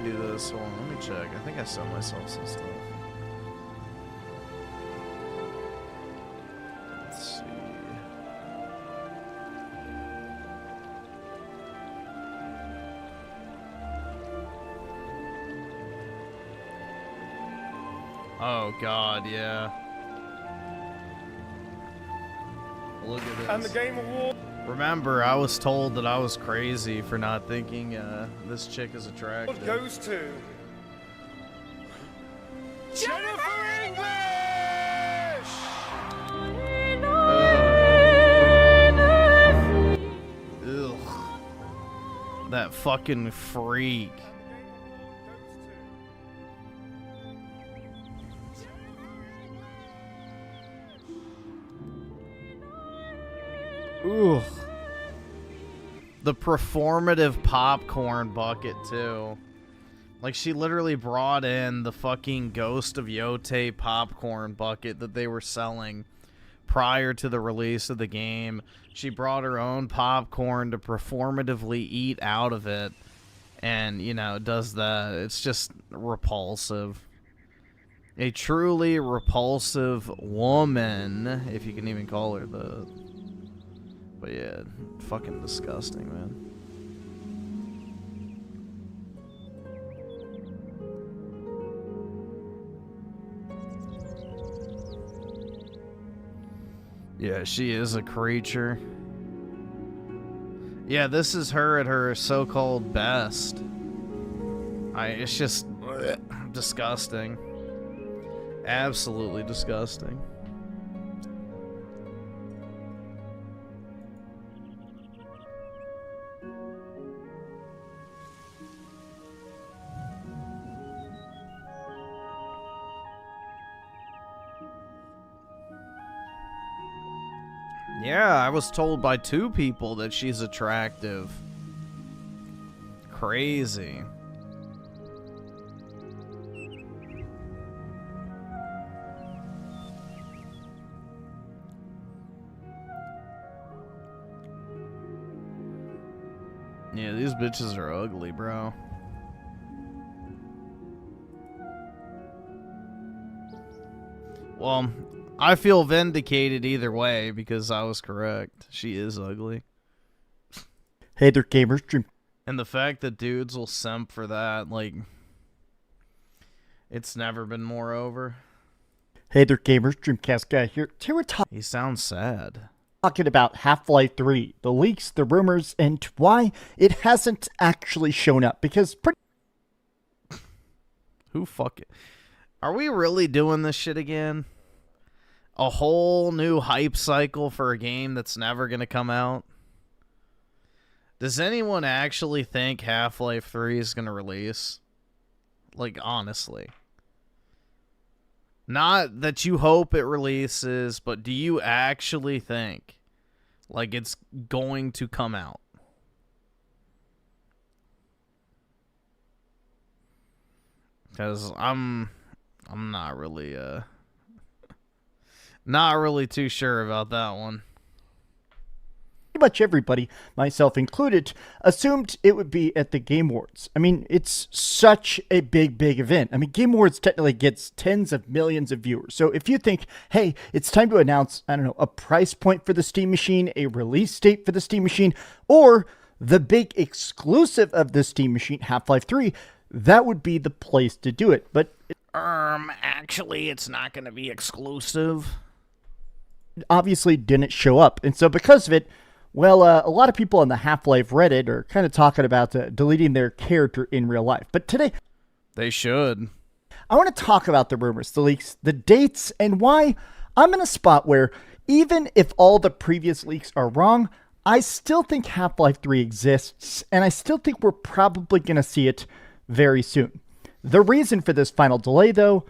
do this. Hold on, let me check. I think I sent myself some stuff. Let's see. Oh God, yeah. Look at this.
And the Game Award.
Remember, I was told that I was crazy for not thinking this chick is attractive.
Goes to Jennifer English.
Ugh. That fucking freak. Ooh. The performative popcorn bucket, too. Like, she literally brought in the fucking Ghost of Yote popcorn bucket that they were selling prior to the release of the game. She brought her own popcorn to performatively eat out of it. And, you know, does that. It's just repulsive. A truly repulsive woman, if you can even call her the... But yeah, fucking disgusting, man. Yeah, she is a creature. Yeah, this is her at her so-called best. It's just disgusting. Absolutely disgusting. Yeah, I was told by 2 people that she's attractive. Crazy. Yeah, these bitches are ugly, bro. Well, I feel vindicated either way because I was correct. She is ugly.
Hey there, gamers. Dream.
And the fact that dudes will simp for that, like, it's never been more over.
Hey there, gamers. Dreamcast guy here.
He sounds sad.
Talking about Half-Life 3, the leaks, the rumors, and why it hasn't actually shown up. Because
who fuck it? Are we really doing this shit again? A whole new hype cycle for a game that's never going to come out? Does anyone actually think Half-Life 3 is going to release? Like, honestly. Not that you hope it releases, but do you actually think, like, it's going to come out? Because I'm not really, not really too sure about that one.
Pretty much everybody, myself included, assumed it would be at the Game Awards. I mean, it's such a big event. I mean, Game Awards technically gets tens of millions of viewers. So if you think, hey, it's time to announce, I don't know, a price point for the Steam Machine, a release date for the Steam Machine, or the big exclusive of the Steam Machine, Half-Life 3, that would be the place to do it. But
actually, it's not going to be exclusive.
Obviously didn't show up. And so because of it, well, a lot of people on the Half-Life Reddit are kind of talking about deleting their character in real life. But today,
they should.
I want to talk about the rumors, the leaks, the dates, and why I'm in a spot where even if all the previous leaks are wrong, I still think Half-Life 3 exists, and I still think we're probably going to see it very soon. The reason for this final delay, though,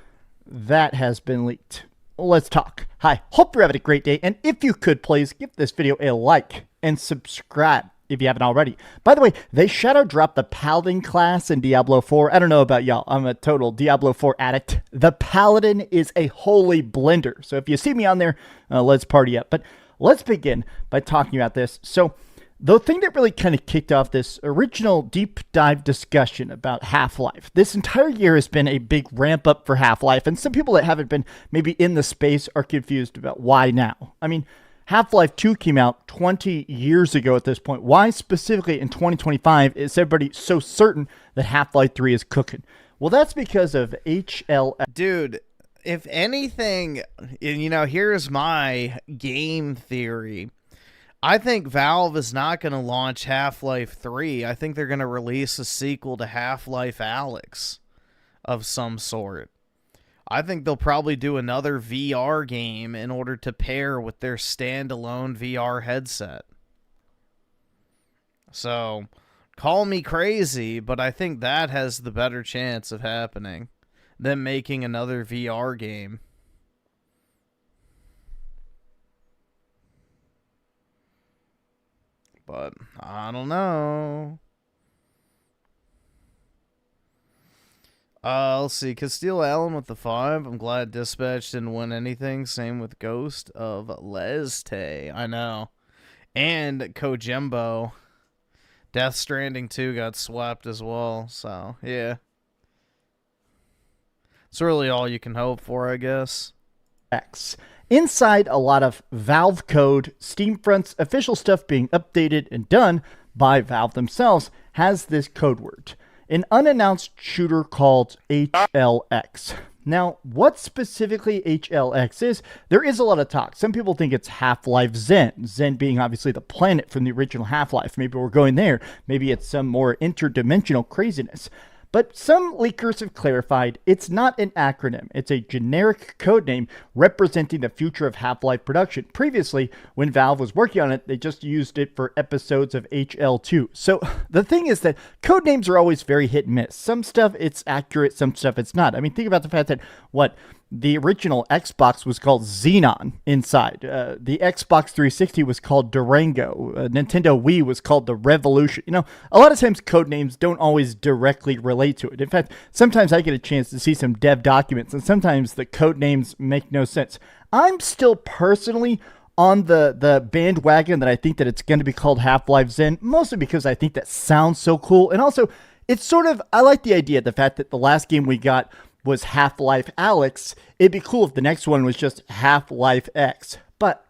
that has been leaked. Let's talk. Hi, hope you're having a great day, and if you could, please give this video a like and subscribe if you haven't already. By the way, they shadow dropped the Paladin class in Diablo 4. I don't know about y'all. I'm a total Diablo 4 addict. The Paladin is a holy blender. So if you see me on there, let's party up. But let's begin by talking about this. So The thing that really kind of kicked off this original deep dive discussion about Half-Life, this entire year has been a big ramp up for Half-Life, and some people that haven't been maybe in the space are confused about why now. I mean, Half-Life 2 came out 20 years ago at this point. Why specifically in 2025 is everybody so certain that Half-Life 3 is cooking? Well, that's because of HLX.
Dude, if anything, you know, here's my game theory. I think Valve is not going to launch Half-Life 3. I think they're going to release a sequel to Half-Life Alyx of some sort. I think they'll probably do another VR game in order to pair with their standalone VR headset. So, call me crazy, but I think that has the better chance of happening than making another VR game. But I don't know. Let's see. Castile Allen with the 5. I'm glad Dispatch didn't win anything. Same with Ghost of Leste. I know. And Kojimbo. Death Stranding 2 got swept as well. So, yeah. It's really all you can hope for, I guess.
Inside a lot of Valve code, Steamfront's official stuff being updated and done by Valve themselves has this code word, an unannounced shooter called HLX. Now, what specifically HLX is, there is a lot of talk. Some people think it's Half-Life Zen, Zen being obviously the planet from the original Half-Life. Maybe we're going there. Maybe it's some more interdimensional craziness. But some leakers have clarified it's not an acronym. It's a generic codename representing the future of Half-Life production. Previously, when Valve was working on it, they just used it for episodes of HL2. So the thing is that codenames are always very hit and miss. Some stuff it's accurate, some stuff it's not. I mean, think about the fact that the original Xbox was called Xenon inside. The Xbox 360 was called Durango. Nintendo Wii was called the Revolution. You know, a lot of times code names don't always directly relate to it. In fact, sometimes I get a chance to see some dev documents, and sometimes the code names make no sense. I'm still personally on the bandwagon that I think that it's going to be called Half-Life Zen, mostly because I think that sounds so cool. And also, it's sort of, I like the idea, the fact that the last game we got was Half-Life Alyx. It'd be cool if the next one was just Half-Life X. But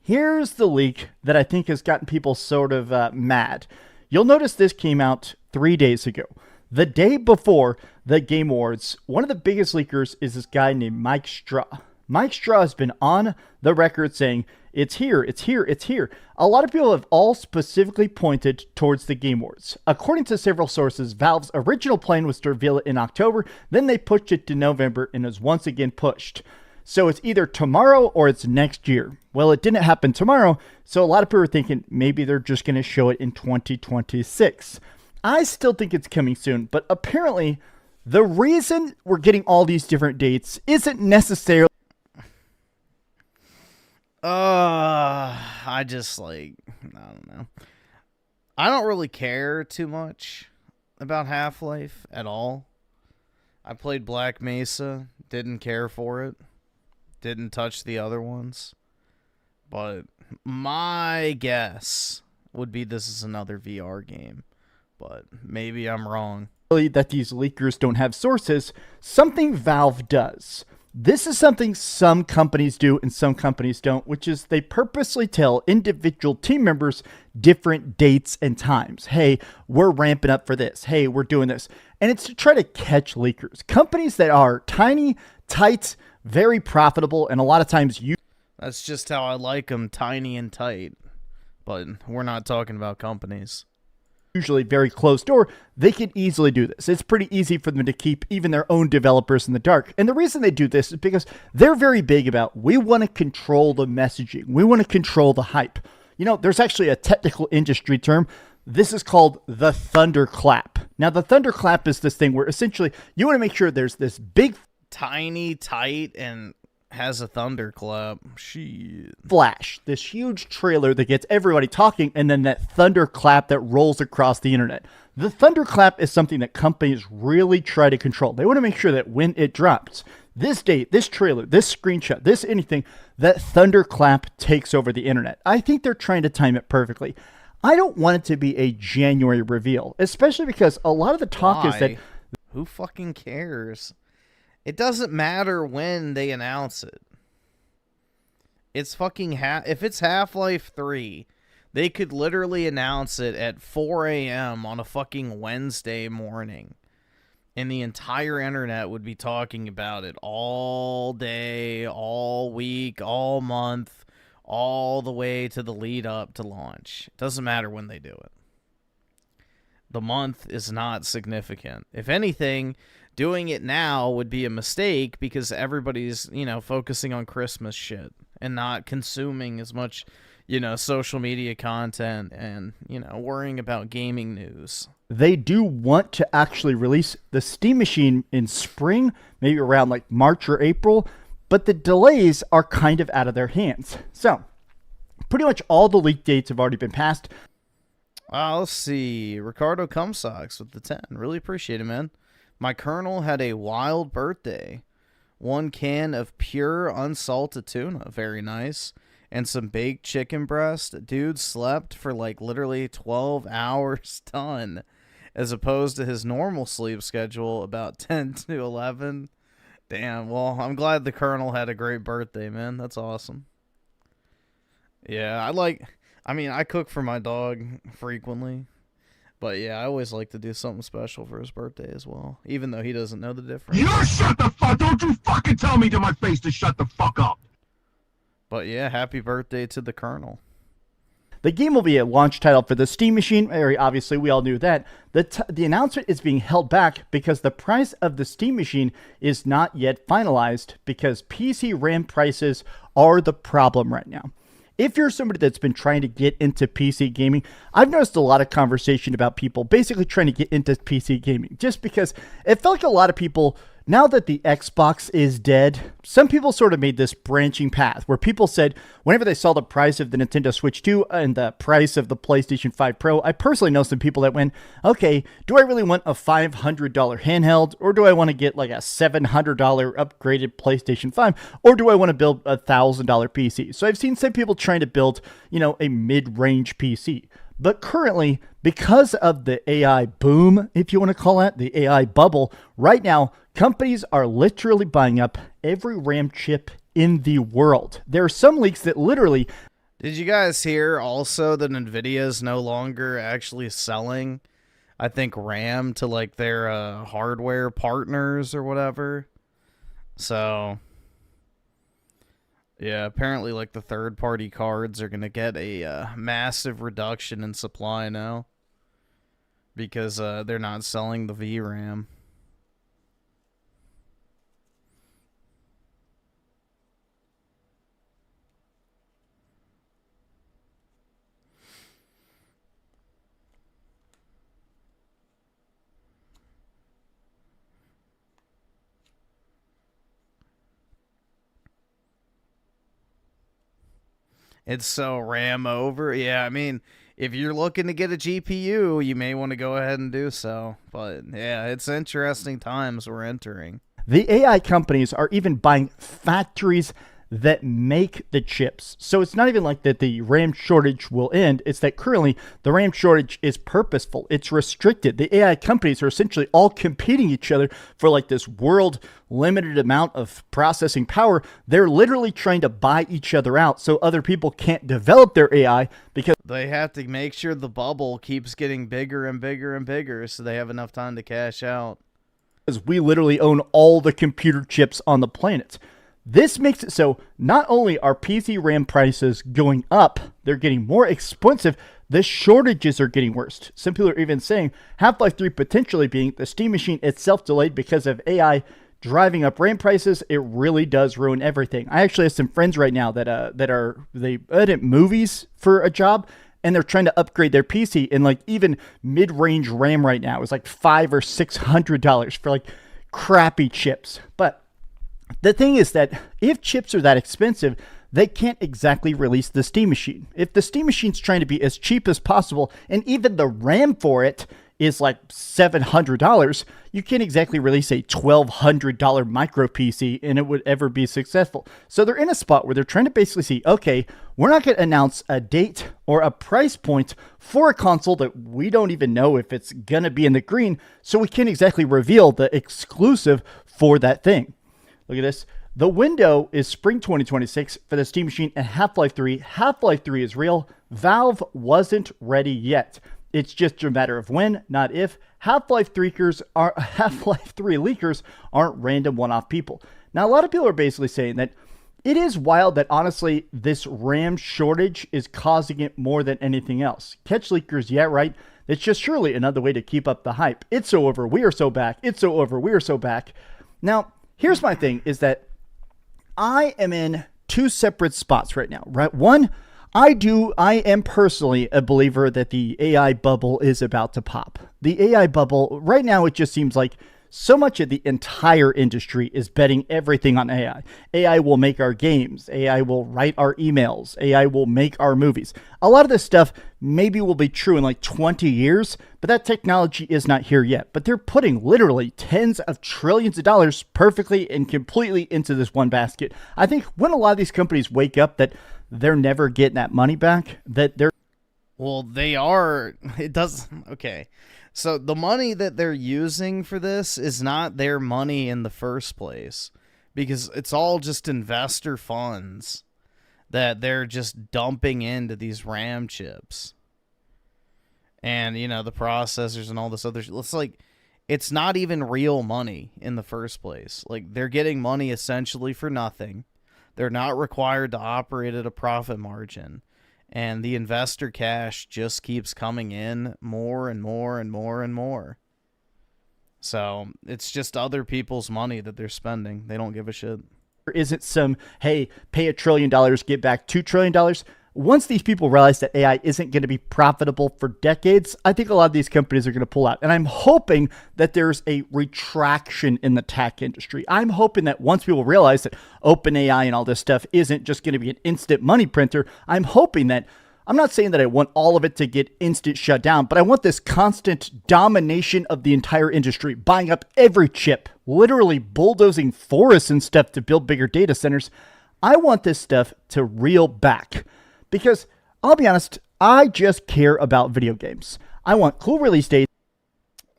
here's the leak that I think has gotten people sort of mad. You'll notice this came out 3 days ago. The day before the Game Awards, one of the biggest leakers is this guy named Mike Straw. Mike Straw has been on the record saying, it's here, it's here, it's here. A lot of people have all specifically pointed towards the Game Awards. According to several sources, Valve's original plan was to reveal it in October, then they pushed it to November and is once again pushed. So it's either tomorrow or it's next year. Well, it didn't happen tomorrow, so a lot of people are thinking maybe they're just going to show it in 2026. I still think it's coming soon, but apparently the reason we're getting all these different dates isn't necessarily
I just I don't know. I don't really care too much about Half-Life at all. I played Black Mesa, didn't care for it, didn't touch the other ones. But my guess would be this is another VR game. But maybe I'm wrong.
That these leakers don't have sources, something Valve does. This is something some companies do and some companies don't, which is they purposely tell individual team members different dates and times. Hey, we're ramping up for this. Hey, we're doing this. And it's to try to catch leakers. Companies that are tiny, tight, very profitable, and a lot of times
That's just how I like them, tiny and tight. But we're not talking about companies.
Usually very closed door, they can easily do this. It's pretty easy for them to keep even their own developers in the dark. And the reason they do this is because they're very big about, we want to control the messaging. We want to control the hype. You know, there's actually a technical industry term. This is called the thunderclap. Now, the thunderclap is this thing where essentially you want to make sure there's this big,
tiny, tight, and has a thunderclap. Shit.
Flash, this huge trailer that gets everybody talking, and then that thunderclap that rolls across the internet. The thunderclap is something that companies really try to control. They want to make sure that when it drops, this date, this trailer, this screenshot, this anything, that thunderclap takes over the internet. I think they're trying to time it perfectly. I don't want it to be a January reveal, especially because a lot of the talk is that...
Who fucking cares? It doesn't matter when they announce it. It's fucking... If it's Half-Life 3, they could literally announce it at 4 a.m. on a fucking Wednesday morning. And the entire internet would be talking about it all day, all week, all month, all the way to the lead up to launch. It doesn't matter when they do it. The month is not significant. If anything, doing it now would be a mistake because everybody's, focusing on Christmas shit and not consuming as much, social media content and, worrying about gaming news.
They do want to actually release the Steam Machine in spring, maybe around like March or April, but the delays are kind of out of their hands. So, pretty much all the leak dates have already been passed.
Let's see. Ricardo Cumsocks with the 10. Really appreciate it, man. My Colonel had a wild birthday. 1 can of pure unsalted tuna. Very nice. And some baked chicken breast. Dude slept for like literally 12 hours done. As opposed to his normal sleep schedule about 10 to 11. Damn, well, I'm glad the Colonel had a great birthday, man. That's awesome. Yeah, I cook for my dog frequently. But yeah, I always like to do something special for his birthday as well. Even though he doesn't know the difference.
You shut the fuck! Don't you fucking tell me to my face to shut the fuck up!
But yeah, happy birthday to the Colonel.
The game will be a launch title for the Steam Machine. Very obviously, we all knew that. The announcement is being held back because the price of the Steam Machine is not yet finalized because PC RAM prices are the problem right now. If you're somebody that's been trying to get into PC gaming, I've noticed a lot of conversation about people basically trying to get into PC gaming just because it felt like a lot of people, now that the Xbox is dead, some people sort of made this branching path where people said whenever they saw the price of the Nintendo Switch 2 and the price of the PlayStation 5 Pro, I personally know some people that went, okay, do I really want a $500 handheld or do I want to get like a $700 upgraded PlayStation 5 or do I want to build a $1,000 PC? So I've seen some people trying to build, a mid-range PC. But currently, because of the AI boom, if you want to call it, the AI bubble, right now, companies are literally buying up every RAM chip in the world. There are some leaks that literally...
Did you guys hear also that NVIDIA is no longer actually selling, I think, RAM to like their hardware partners or whatever? So... yeah, apparently like the third-party cards are going to get a massive reduction in supply now because they're not selling the VRAM. It's so RAM over. Yeah, I mean, if you're looking to get a GPU, you may want to go ahead and do so. But yeah, it's interesting times we're entering.
The AI companies are even buying factories that make the chips. So it's not even like that the RAM shortage will end. It's that currently the RAM shortage is purposeful. It's restricted. The AI companies are essentially all competing each other for like this world limited amount of processing power. They're literally trying to buy each other out so other people can't develop their AI because
they have to make sure the bubble keeps getting bigger and bigger and bigger so they have enough time to cash out.
Because we literally own all the computer chips on the planet. This makes it so not only are PC RAM prices going up, they're getting more expensive, the shortages are getting worse. Some people are even saying Half-Life 3 potentially being the Steam Machine itself delayed because of AI driving up RAM prices. It really does ruin everything. I actually have some friends right now that they edit movies for a job, and they're trying to upgrade their PC, and like even mid-range RAM right now is like $500 or $600 for like crappy chips. But the thing is that if chips are that expensive, they can't exactly release the Steam Machine. If the Steam Machine's trying to be as cheap as possible, and even the RAM for it is like $700, you can't exactly release a $1,200 micro PC and it would ever be successful. So they're in a spot where they're trying to basically see, okay, we're not going to announce a date or a price point for a console that we don't even know if it's going to be in the green, so we can't exactly reveal the exclusive for that thing. Look at this. The window is spring 2026 for the Steam Machine and Half-Life 3. Half-Life 3 is real. Valve wasn't ready yet. It's just a matter of when, not if. Half-Life 3 leakers aren't random one-off people. Now, a lot of people are basically saying that it is wild that, honestly, this RAM shortage is causing it more than anything else. Catch leakers, yeah, right? It's just surely another way to keep up the hype. It's so over. We are so back. It's so over. We are so back. Now, here's my thing, is that I am in two separate spots right now, right? One, I am personally a believer that the AI bubble is about to pop. The AI bubble, right now, it just seems like so much of the entire industry is betting everything on AI. AI will make our games. AI will write our emails. AI will make our movies. A lot of this stuff maybe will be true in like 20 years, but that technology is not here yet. But they're putting literally tens of trillions of dollars perfectly and completely into this one basket. I think when a lot of these companies wake up that they're never getting that money back, that they're...
Well, they are. It does. Okay. So the money that they're using for this is not their money in the first place, because it's all just investor funds that they're just dumping into these RAM chips. And, you know, the processors and all this other shit. It's like, it's not even real money in the first place. Like, they're getting money essentially for nothing. They're not required to operate at a profit margin. And the investor cash just keeps coming in more and more and more and more. So it's just other people's money that they're spending. They don't give a shit.
There isn't some, hey, pay $1 trillion, get back $2 trillion. Once these people realize that AI isn't going to be profitable for decades, I think a lot of these companies are going to pull out. And I'm hoping that there's a retraction in the tech industry. I'm hoping that once people realize that OpenAI and all this stuff isn't just going to be an instant money printer, I'm hoping that, I'm not saying that I want all of it to get instant shut down, but I want this constant domination of the entire industry, buying up every chip, literally bulldozing forests and stuff to build bigger data centers. I want this stuff to reel back. Because, I'll be honest, I just care about video games. I want cool release dates.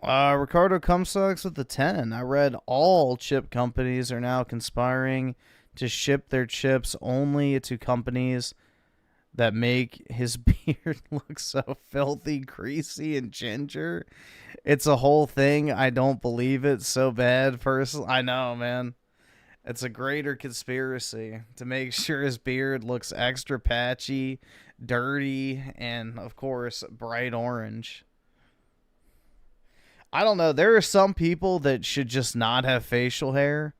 Ricardo Comstocks with the 10. I read all chip companies are now conspiring to ship their chips only to companies that make his beard look so filthy, greasy, and ginger. It's a whole thing. I don't believe it so bad, personally. I know, man. It's a greater conspiracy to make sure his beard looks extra patchy, dirty, and, of course, bright orange. I don't know. There are some people that should just not have facial hair,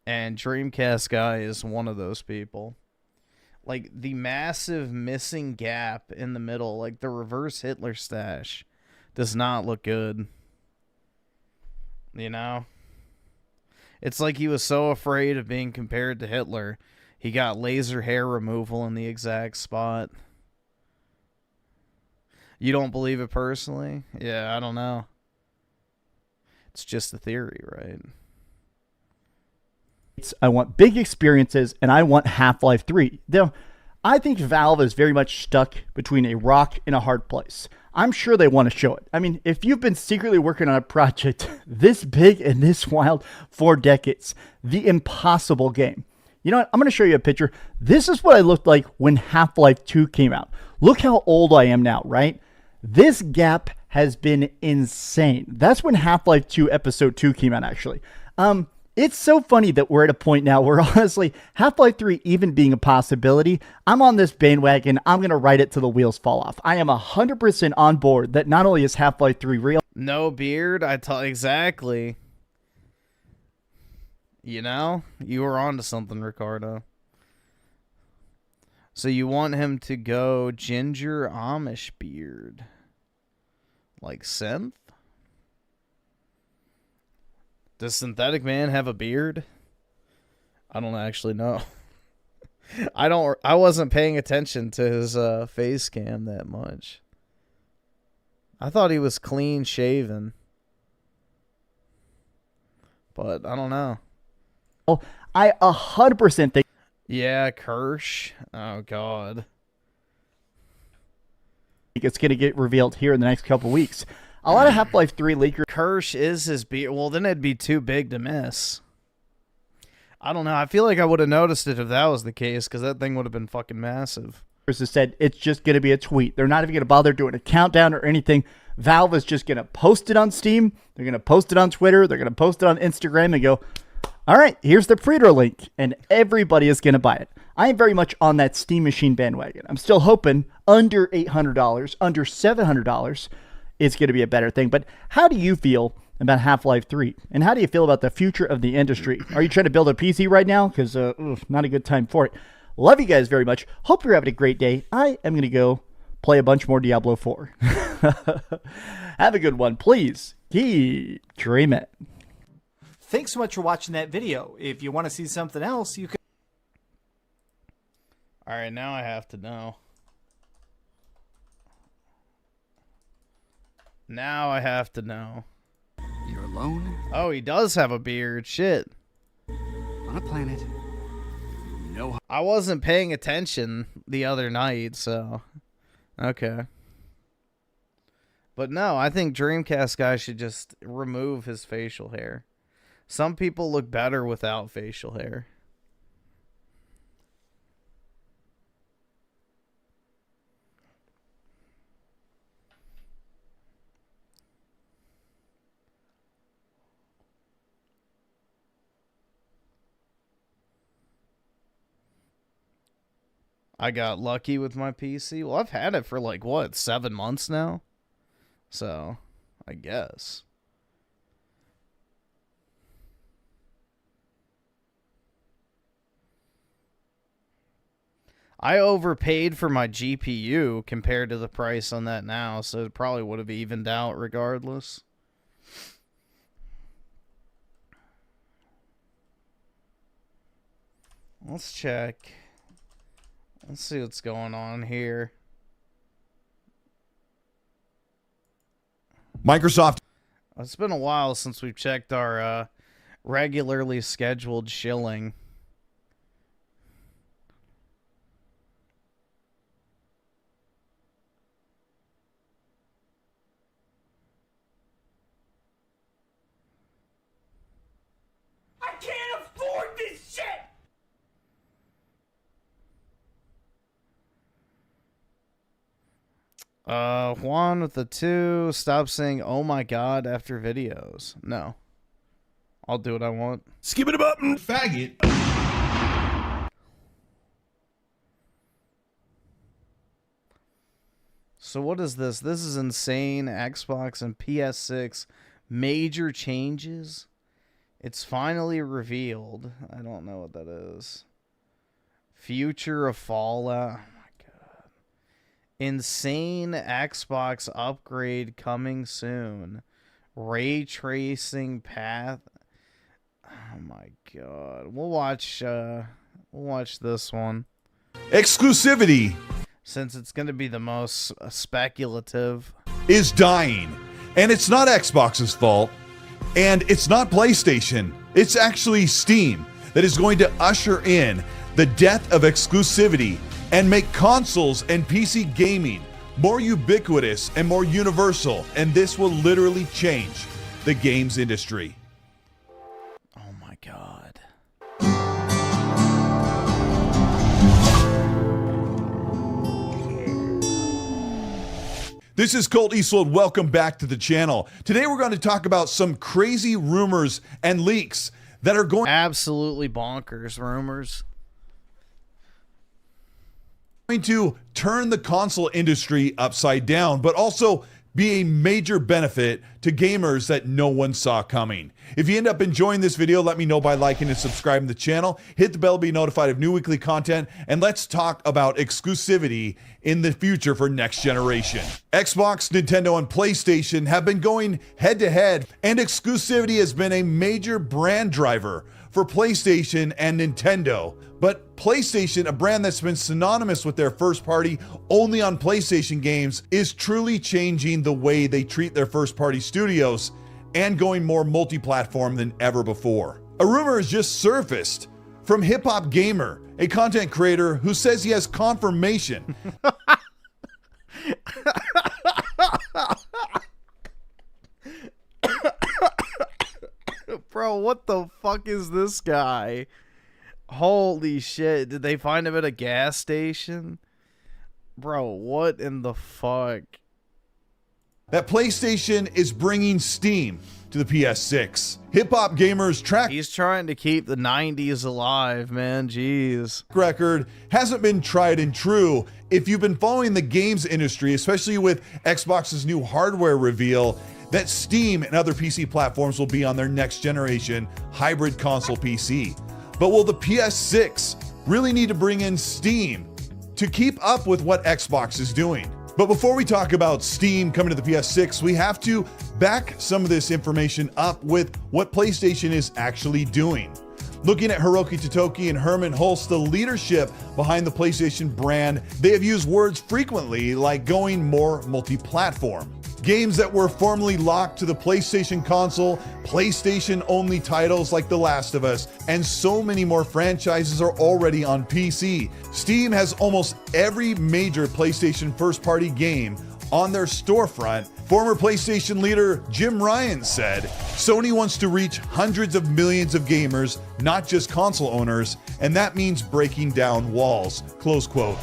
and Dreamcast Guy is one of those people. Like, the massive missing gap in the middle, like the reverse Hitler stash, does not look good. You know? It's like he was so afraid of being compared to Hitler, he got laser hair removal in the exact spot. You don't believe it personally? Yeah, I don't know. It's just a theory, right?
I want big experiences, and I want Half-Life 3. Now, I think Valve is very much stuck between a rock and a hard place. I'm sure they want to show it. I mean, if you've been secretly working on a project this big and this wild for decades, the impossible game. You know what? I'm going to show you a picture. This is what I looked like when Half-Life 2 came out. Look how old I am now, right? This gap has been insane. That's when Half-Life 2 Episode 2 came out, actually. It's so funny that we're at a point now where, honestly, Half-Life 3 even being a possibility, I'm on this bandwagon. I'm going to ride it till the wheels fall off. I am 100% on board that not only is Half-Life 3 real.
No beard? Exactly. You know? You were onto something, Ricardo. So you want him to go ginger Amish beard. Like synth? Does Synthetic Man have a beard? I don't actually know. I wasn't paying attention to his face cam that much. I thought he was clean shaven. But I don't know.
Well, I 100% think.
Yeah, Kirsch. Oh, God.
It's going to get revealed here in the next couple weeks. A lot of Half-Life 3 leakers.
Kirsch is his beard. Well, then it'd be too big to miss. I don't know. I feel like I would have noticed it if that was the case, because that thing would have been fucking massive.
Has said it's just going to be a tweet. They're not even going to bother doing a countdown or anything. Valve is just going to post it on Steam. They're going to post it on Twitter. They're going to post it on Instagram and go, all right, here's the pre-order link. And everybody is going to buy it. I am very much on that Steam Machine bandwagon. I'm still hoping under $800, under $700 is going to be a better thing. But how do you feel about Half-Life 3? And how do you feel about the future of the industry? Are you trying to build a PC right now? Because not a good time for it. Love you guys very much. Hope you're having a great day. I am going to go play a bunch more Diablo 4. Have a good one. Please keep dreaming.
Thanks so much for watching that video. If you want to see something else, you can...
All right, now I have to know. Now I have to know.
You're alone?
Oh, he does have a beard. Shit.
On a planet. No.
I wasn't paying attention the other night, so... Okay. But no, I think Dreamcast guy should just remove his facial hair. Some people look better without facial hair. I got lucky with my PC. Well, I've had it for like, what, 7 months now? So, I guess. I overpaid for my GPU compared to the price on that now, so it probably would have evened out regardless. Let's check. Let's see what's going on here.
Microsoft.
It's been a while since we've checked our regularly scheduled shilling.
I can't afford this shit!
Juan with the 2. Stop saying "oh my god" after videos. No. I'll do what I want.
Skip it button, faggot.
So what is this? This is insane. Xbox and PS6 major changes. It's finally revealed. I don't know what that is. Future of Fallout. Insane Xbox upgrade coming soon. Ray tracing path. Oh my god. We'll watch this one.
Exclusivity
since it's going to be the most speculative
is dying. And it's not Xbox's fault. And it's not PlayStation. It's actually Steam that is going to usher in the death of exclusivity and make consoles and PC gaming more ubiquitous and more universal. And this will literally change the games industry.
Oh my god.
This is CultTalksWood. Welcome back to the channel. Today we're going to talk about some crazy rumors and leaks that are going
absolutely bonkers rumors.
Going to turn the console industry upside down, but also be a major benefit to gamers that no one saw coming. If you end up enjoying this video, let me know by liking and subscribing to the channel. Hit the bell to be notified of new weekly content, and let's talk about exclusivity in the future for next generation. Xbox, Nintendo, and PlayStation have been going head to head, and exclusivity has been a major brand driver for PlayStation and Nintendo. But PlayStation, a brand that's been synonymous with their first party only on PlayStation games, is truly changing the way they treat their first party studios and going more multi-platform than ever before. A rumor has just surfaced from Hip Hop Gamer, a content creator who says he has confirmation
Bro, what the fuck is this guy? Holy shit. Did they find him at a gas station? Bro, what in the fuck?
that PlayStation is bringing Steam to the PS6. Hip Hop Gamer's track
He's trying to keep the 90s alive, man. Jeez.
record hasn't been tried and true. If you've been following the games industry, especially with Xbox's new hardware reveal, that Steam and other PC platforms will be on their next generation hybrid console PC. But will the PS6 really need to bring in Steam to keep up with what Xbox is doing? But before we talk about Steam coming to the PS6, we have to back some of this information up with what PlayStation is actually doing. Looking at Hiroki Totoki and Herman Hulst, the leadership behind the PlayStation brand, they have used words frequently like going more multi-platform. Games that were formerly locked to the PlayStation console, PlayStation-only titles like The Last of Us, and so many more franchises are already on PC. Steam has almost every major PlayStation first-party game on their storefront. Former PlayStation leader Jim Ryan said, "Sony wants to reach hundreds of millions of gamers, not just console owners, and that means breaking down walls." Close quote.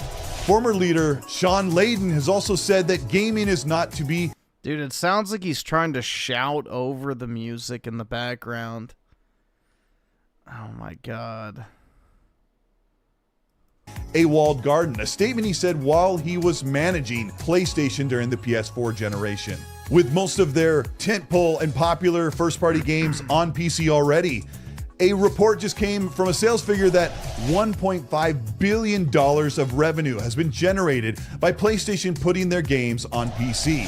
Former leader Sean Layden has also said that gaming is not to be...
Dude, it sounds like he's trying to shout over the music in the background. Oh my god.
a walled garden, a statement he said while he was managing PlayStation during the PS4 generation. With most of their tentpole and popular first-party games on PC already, a report just came from a sales figure that $1.5 billion of revenue has been generated by PlayStation putting their games on PC.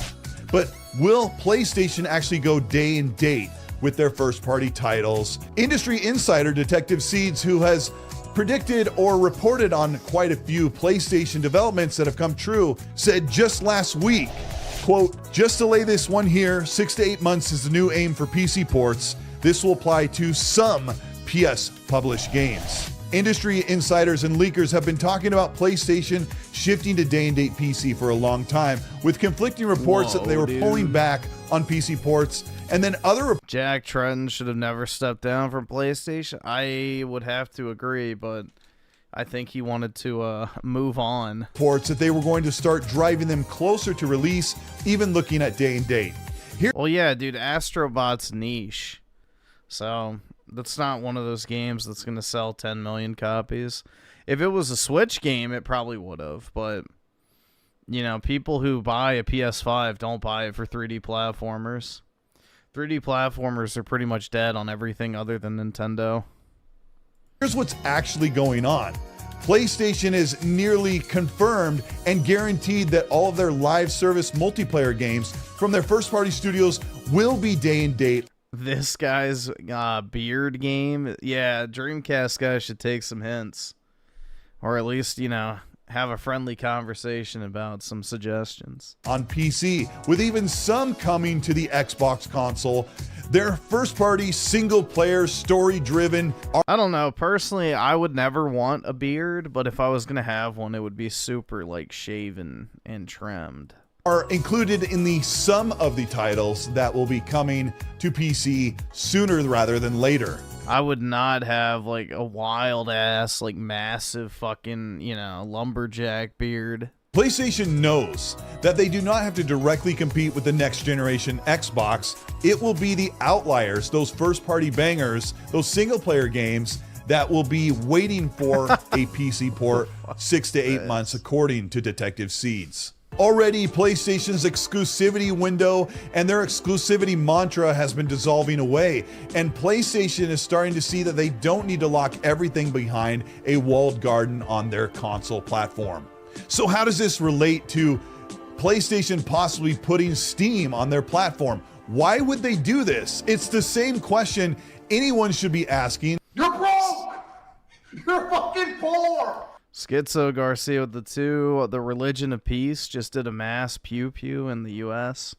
But will PlayStation actually go day and date with their first-party titles? Industry insider Detective Seeds, who has predicted or reported on quite a few PlayStation developments that have come true, said just last week, quote, "Just to lay this one here, 6 to 8 months is the new aim for PC ports. This will apply to some PS published games." Industry insiders and leakers have been talking about PlayStation shifting to day-and-date PC for a long time, with conflicting reports that they were pulling back on PC ports, and then other
Jack Tretton should have never stepped down from PlayStation. I would have to agree, but I think he wanted to move on.
Reports that they were going to start driving them closer to release, even looking at day-and-date.
Well, yeah, dude, Astrobot's niche. So that's not one of those games that's going to sell 10 million copies. If it was a Switch game, it probably would have. But, you know, people who buy a PS5 don't buy it for 3D platformers. 3D platformers are pretty much dead on everything other than Nintendo.
Here's what's actually going on. PlayStation is nearly confirmed and guaranteed that all of their live service multiplayer games from their first-party studios will be day and date.
This guy's beard game, yeah, Dreamcast guy should take some hints. Or at least, you know, have a friendly conversation about some suggestions.
On PC, with even some coming to the Xbox console. Their first-party, single-player, story-driven...
I don't know. Personally, I would never want a beard, but if I was going to have one, it would be super, like, shaven and trimmed.
Are included in the sum of the titles that will be coming to PC sooner rather than later.
I would not have, like, a wild-ass, like, massive fucking, you know, lumberjack beard.
PlayStation knows that they do not have to directly compete with the next generation Xbox. It will be the outliers, those first-party bangers, those single-player games that will be waiting for a PC port 6 to 8 months, according to Detective Seeds. Already, PlayStation's exclusivity window and their exclusivity mantra has been dissolving away, and PlayStation is starting to see that they don't need to lock everything behind a walled garden on their console platform. So how does this relate to PlayStation possibly putting Steam on their platform? Why would they do this? It's the same question anyone should be asking.
You're broke! You're fucking poor!
Schizo Garcia with the 2. The Religion of Peace just did a mass pew pew in the US.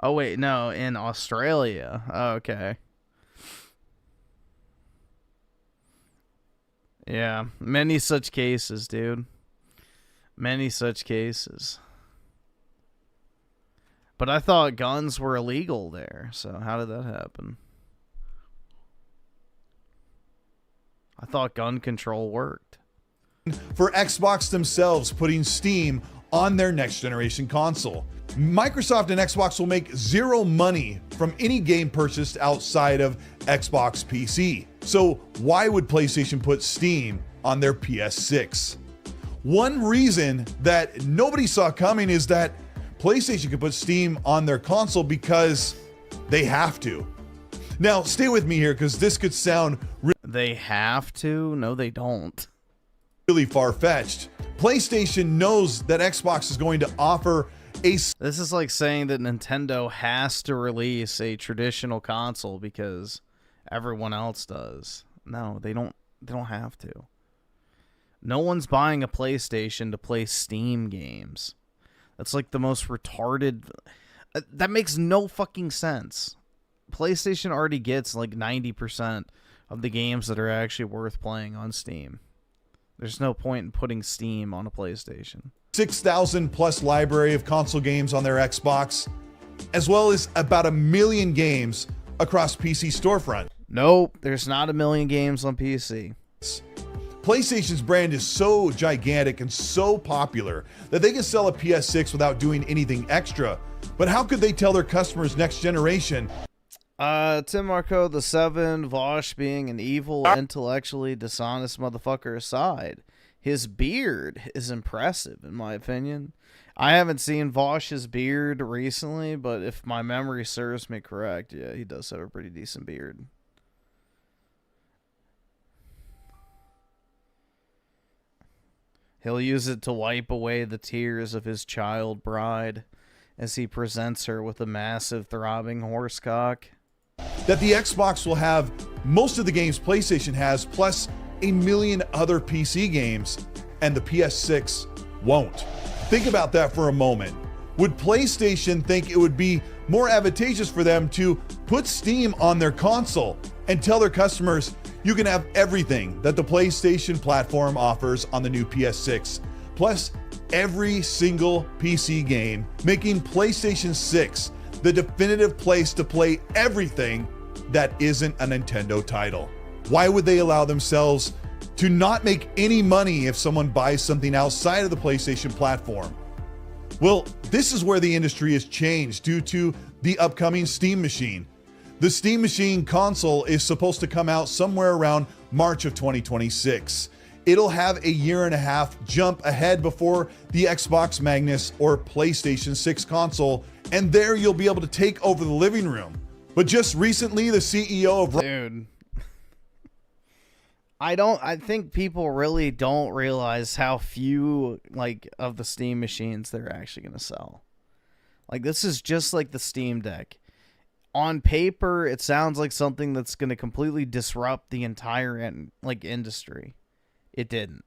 Oh, wait, no, in Australia. Oh, okay. Yeah, many such cases, dude. Many such cases. But I thought guns were illegal there, so how did that happen? I thought gun control worked.
For Xbox themselves putting Steam on their next generation console. Microsoft and Xbox will make zero money from any game purchased outside of Xbox PC. So why would PlayStation put Steam on their PS6? One reason that nobody saw coming is that PlayStation could put Steam on their console because they have to. Now, stay with me here because this could sound
They have to? No, they don't.
Really far-fetched. PlayStation knows that Xbox is going to offer a...
This is like saying that Nintendo has to release a traditional console because everyone else does. No, they don't have to. No one's buying a PlayStation to play Steam games. That's like the most retarded... That makes no fucking sense. PlayStation already gets like 90% of the games that are actually worth playing on Steam. There's no point in putting Steam on a PlayStation.
6,000 plus library of console games on their Xbox, as well as about 1 million games across PC storefront.
Nope, there's not 1 million games on PC.
PlayStation's brand is so gigantic and so popular that they can sell a PS6 without doing anything extra. But how could they tell their customers next generation?
Tim Marco the 7, Vosh being an evil, intellectually dishonest motherfucker aside, his beard is impressive in my opinion. I haven't seen Vosh's beard recently, but if my memory serves me correct, yeah, he does have a pretty decent beard. He'll use it to wipe away the tears of his child bride as he presents her with a massive throbbing horsecock.
That the Xbox will have most of the games PlayStation has, plus 1 million other PC games, and the PS6 won't. Think about that for a moment. Would PlayStation think it would be more advantageous for them to put Steam on their console and tell their customers, you can have everything that the PlayStation platform offers on the new PS6, plus every single PC game, making PlayStation 6 the definitive place to play everything that isn't a Nintendo title? Why would they allow themselves to not make any money if someone buys something outside of the PlayStation platform? Well, this is where the industry has changed due to the upcoming Steam Machine. The Steam Machine console is supposed to come out somewhere around March of 2026. It'll have a 1.5 year jump ahead before the Xbox Magnus or PlayStation 6 console, and there you'll be able to take over the living room. But just recently, the CEO of...
Dude. I think people really don't realize how few, like, of the Steam machines they're actually going to sell. Like, this is just like the Steam Deck. On paper, it sounds like something that's going to completely disrupt the entire, industry. It didn't.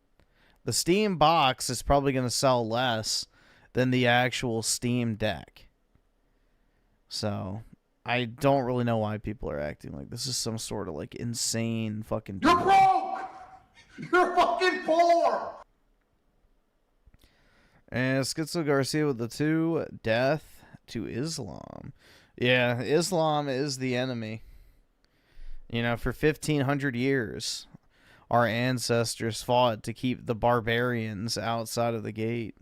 The Steam box is probably going to sell less than the actual Steam Deck. So, I don't really know why people are acting like this is some sort of, like, insane fucking...
You're broke! You're fucking poor!
And Schizo Garcia with the 2, death to Islam. Yeah, Islam is the enemy. You know, for 1,500 years, our ancestors fought to keep the barbarians outside of the gate.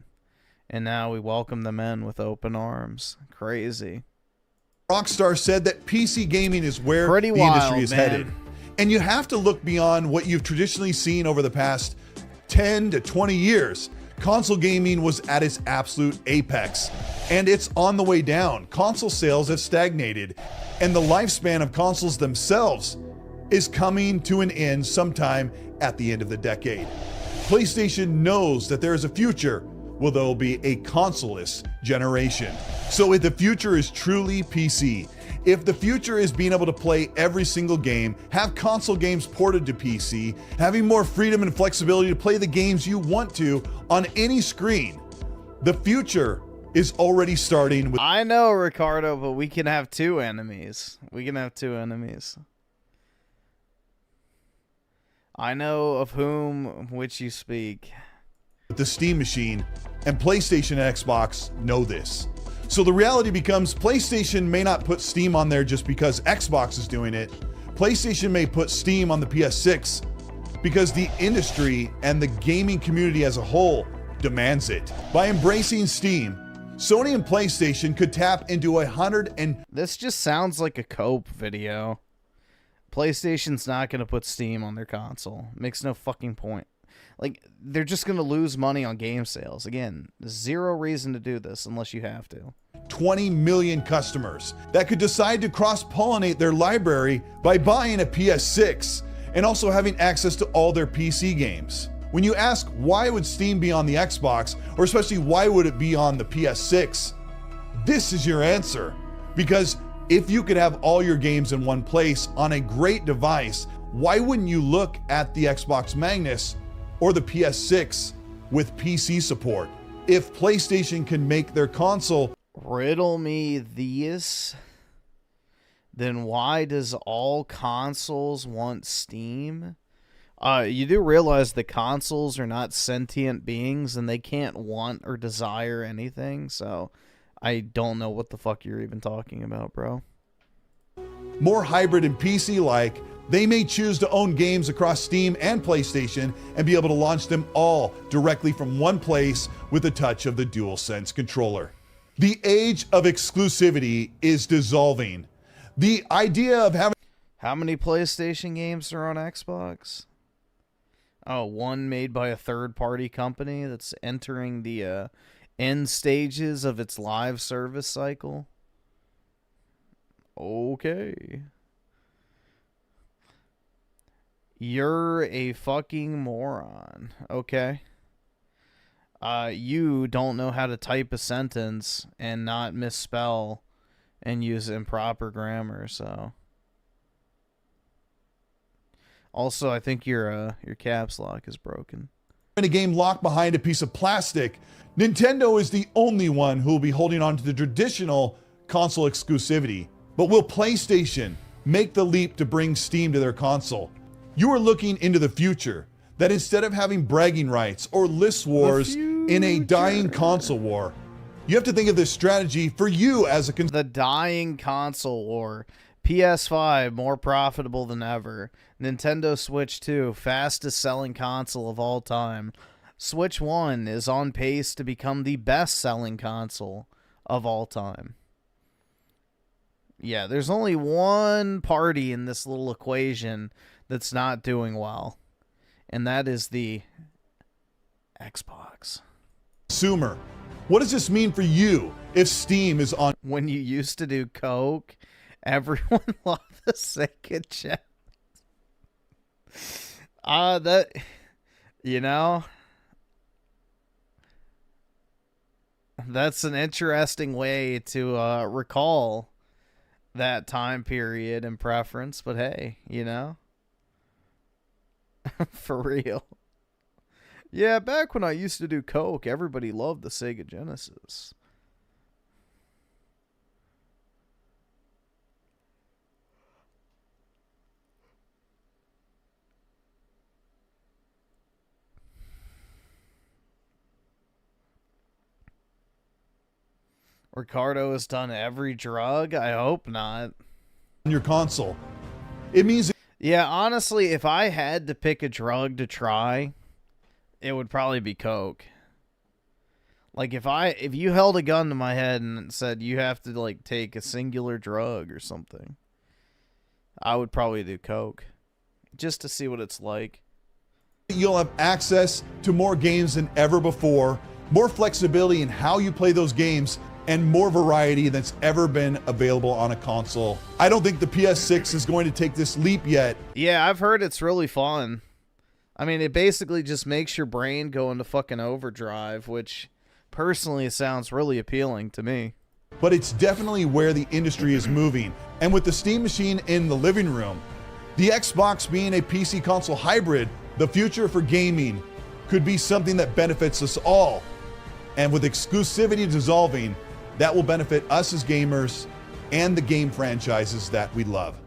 And now we welcome them in with open arms. Crazy.
Rockstar said that PC gaming is where
Pretty
the
wild,
industry is
man.
headed. And you have to look beyond what you've traditionally seen over the past 10 to 20 years console gaming was at its absolute apex, and it's on the way down. Console sales have stagnated, and the lifespan of consoles themselves is coming to an end sometime at the end of the decade. PlayStation knows that there is a future where there will be a consoleless generation. So if the future is truly PC, if the future is being able to play every single game, have console games ported to PC, having more freedom and flexibility to play the games you want to on any screen, the future is already starting with—
I know, Ricardo, but we can have two enemies. We can have two enemies. I know of whom which you speak.
the Steam machine, and PlayStation and Xbox know this. So the reality becomes PlayStation may not put Steam on there just because Xbox is doing it. PlayStation may put Steam on the PS6 because the industry and the gaming community as a whole demands it. By embracing Steam, Sony and PlayStation could tap into
This just sounds like a Cope video. PlayStation's not going to put Steam on their console. Makes no fucking point. Like, they're just going to lose money on game sales. Again, zero reason to do this unless you have to.
20 million customers that could decide to cross-pollinate their library by buying a PS6 and also having access to all their PC games. When you ask why would Steam be on the Xbox, or especially why would it be on the PS6, this is your answer. Because if you could have all your games in one place on a great device, why wouldn't you look at the Xbox Magnus or the PS6 with PC support? If PlayStation can make their console—
Riddle me this. Then why does all consoles want Steam? You do realize the consoles are not sentient beings and they can't want or desire anything, so I don't know what the fuck you're even talking about, bro.
more hybrid and PC-like, they may choose to own games across Steam and PlayStation and be able to launch them all directly from one place with the touch of the DualSense controller. The age of exclusivity is dissolving. The idea of having—
How many PlayStation games are on Xbox? Oh, one made by a third-party company that's entering the end stages of its live service cycle. Okay. You're a fucking moron. Okay. You don't know how to type a sentence and not misspell and use improper grammar, so. Also, I think your caps lock is broken.
In a game locked behind a piece of plastic, Nintendo is the only one who will be holding on to the traditional console exclusivity. But will PlayStation make the leap to bring Steam to their console? You are looking into the future, that instead of having bragging rights or list wars in a dying console war, you have to think of this strategy for you as a—
The dying console war. PS5, more profitable than ever. Nintendo Switch 2, fastest selling console of all time. Switch 1 is on pace to become the best selling console of all time. Yeah, there's only one party in this little equation that's not doing well, and that is the Xbox.
Consumer. What does this mean for you if Steam is on—
When you used to do Coke, everyone loved the Sega Genesis. That, you know, that's an interesting way to recall that time period and preference, but hey, you know, for real. Yeah, back when I used to do Coke, everybody loved the Sega Genesis. Ricardo has done every drug? I hope not.
Your console. It means—
Yeah, honestly, if I had to pick a drug to try, it would probably be Coke. Like, if you held a gun to my head and said you have to, like, take a singular drug or something, I would probably do Coke. Just to see what it's like.
you'll have access to more games than ever before, more flexibility in how you play those games, and more variety that's ever been available on a console. I don't think the PS6 is going to take this leap yet.
Yeah, I've heard it's really fun. I mean, it basically just makes your brain go into fucking overdrive, which personally sounds really appealing to me.
But it's definitely where the industry is moving. And with the Steam machine in the living room, the Xbox being a PC console hybrid, the future for gaming could be something that benefits us all. And with exclusivity dissolving, that will benefit us as gamers and the game franchises that we love.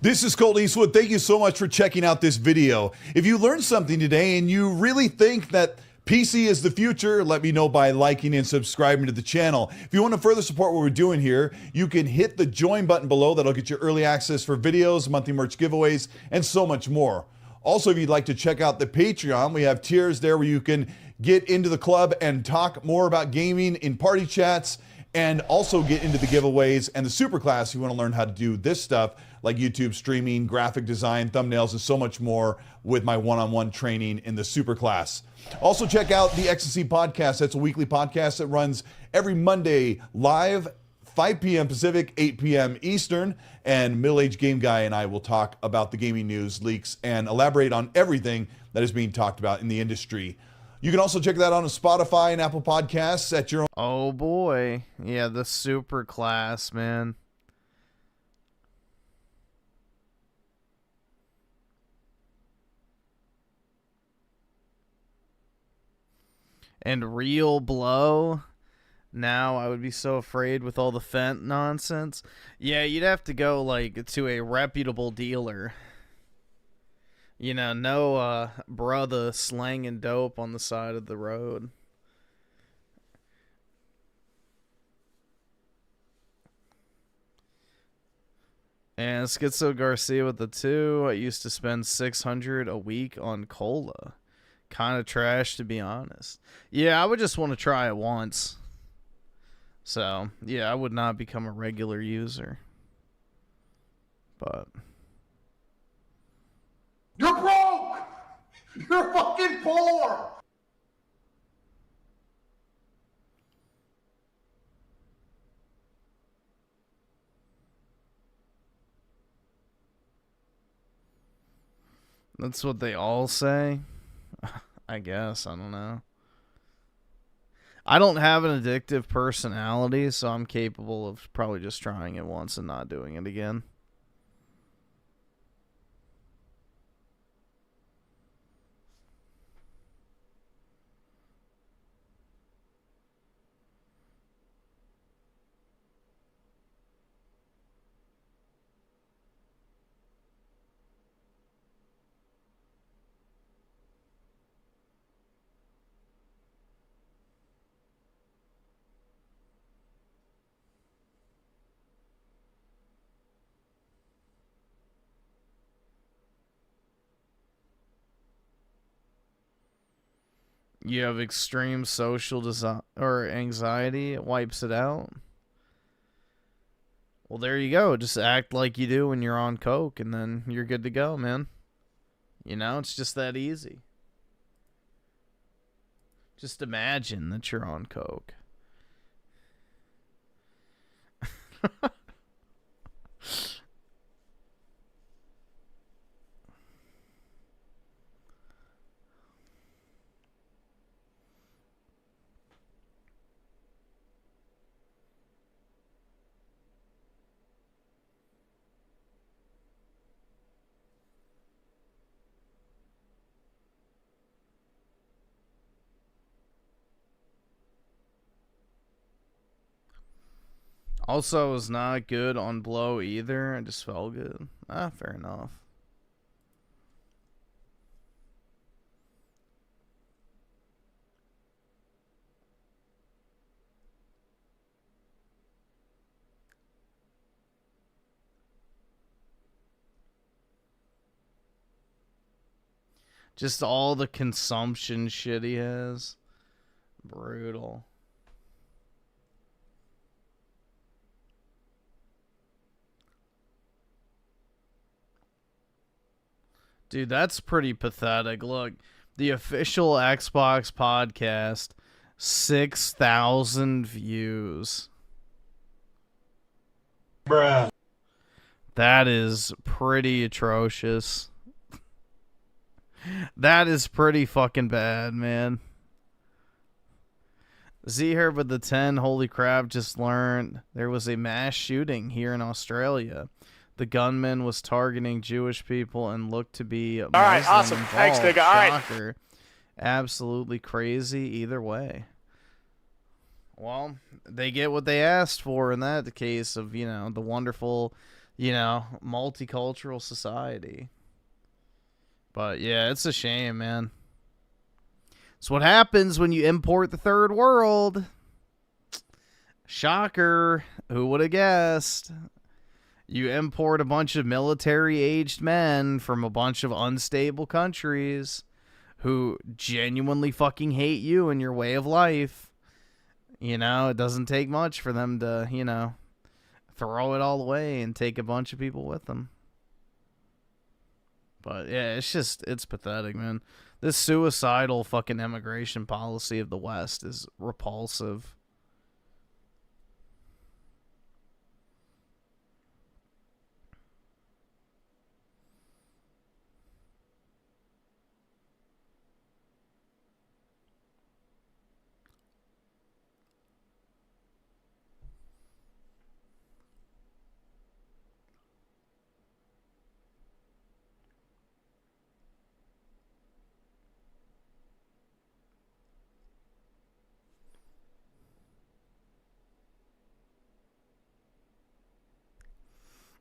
This is Colt Eastwood. Thank you so much for checking out this video. If you learned something today and you really think that PC is the future, let me know by liking and subscribing to the channel. If you want to further support what we're doing here, you can hit the join button below. That'll get you early access for videos, monthly merch giveaways, and so much more. Also, if you'd like to check out the Patreon, we have tiers there where you can get into the club and talk more about gaming in party chats, and also get into the giveaways and the super class if you want to learn how to do this stuff like YouTube streaming, graphic design, thumbnails, and so much more with my one-on-one training in the super class. Also check out the Ecstasy Podcast. That's a weekly podcast that runs every Monday live, 5 p.m. Pacific, 8 p.m. Eastern, and Middle-Aged Game Guy and I will talk about the gaming news, leaks, and elaborate on everything that is being talked about in the industry. You can also check that out on Spotify and Apple Podcasts at your own.
Oh boy. Yeah, the super class, man. And Real Blow. Now I would be so afraid with all the Fent nonsense. Yeah, you'd have to go like to a reputable dealer. You know, no brother slanging dope on the side of the road. And Schizo Garcia with the 2. I used to spend $600 a week on cola. Kind of trash, to be honest. Yeah, I would just want to try it once. So, yeah, I would not become a regular user. But
You're broke! You're fucking poor!
that's what they all say. I guess. I don't know. I don't have an addictive personality, so I'm capable of probably just trying it once and not doing it again. You have extreme social or anxiety, it wipes it out. Well, there you go. Just act like you do when you're on coke, and then you're good to go, man. You know, it's just that easy. Just imagine that you're on coke. Also, was not good on blow either. I just felt good. Ah, fair enough. Just all the consumption shit he has. Brutal. Dude, that's pretty pathetic. Look, the official Xbox podcast, 6,000 views.
Bruh.
That is pretty atrocious. That is pretty fucking bad, man. Z here with the 10. Holy crap, just learned there was a mass shooting here in Australia. The gunman was targeting Jewish people and looked to be Muslim.
All right, awesome. Thanks,
involved.
nigga. All right.
Shocker. Absolutely crazy either way. Well, they get what they asked for in that case of, the wonderful, multicultural society. But yeah, it's a shame, man. It's what happens when you import the third world. Shocker. Who would have guessed? You import a bunch of military-aged men from a bunch of unstable countries who genuinely fucking hate you and your way of life. It doesn't take much for them to, throw it all away and take a bunch of people with them. But yeah, it's pathetic, man. This suicidal fucking immigration policy of the West is repulsive.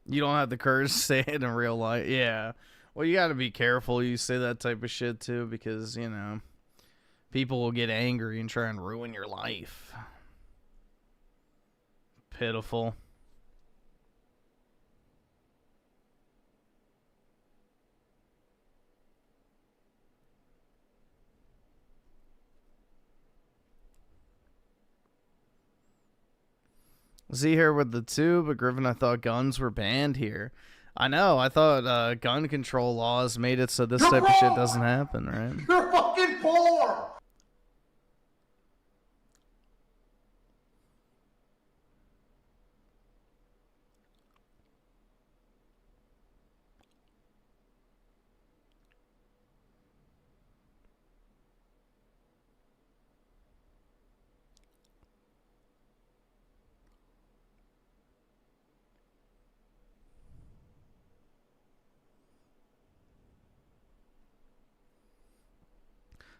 You don't have the courage to say it in real life. Yeah. Well, you got to be careful you say that type of shit, too, because, people will get angry and try and ruin your life. Pitiful. Z here with the 2, but Griffin, I thought guns were banned here. I know, I thought gun control laws made it so this type of shit doesn't happen, right?
You're fucking poor!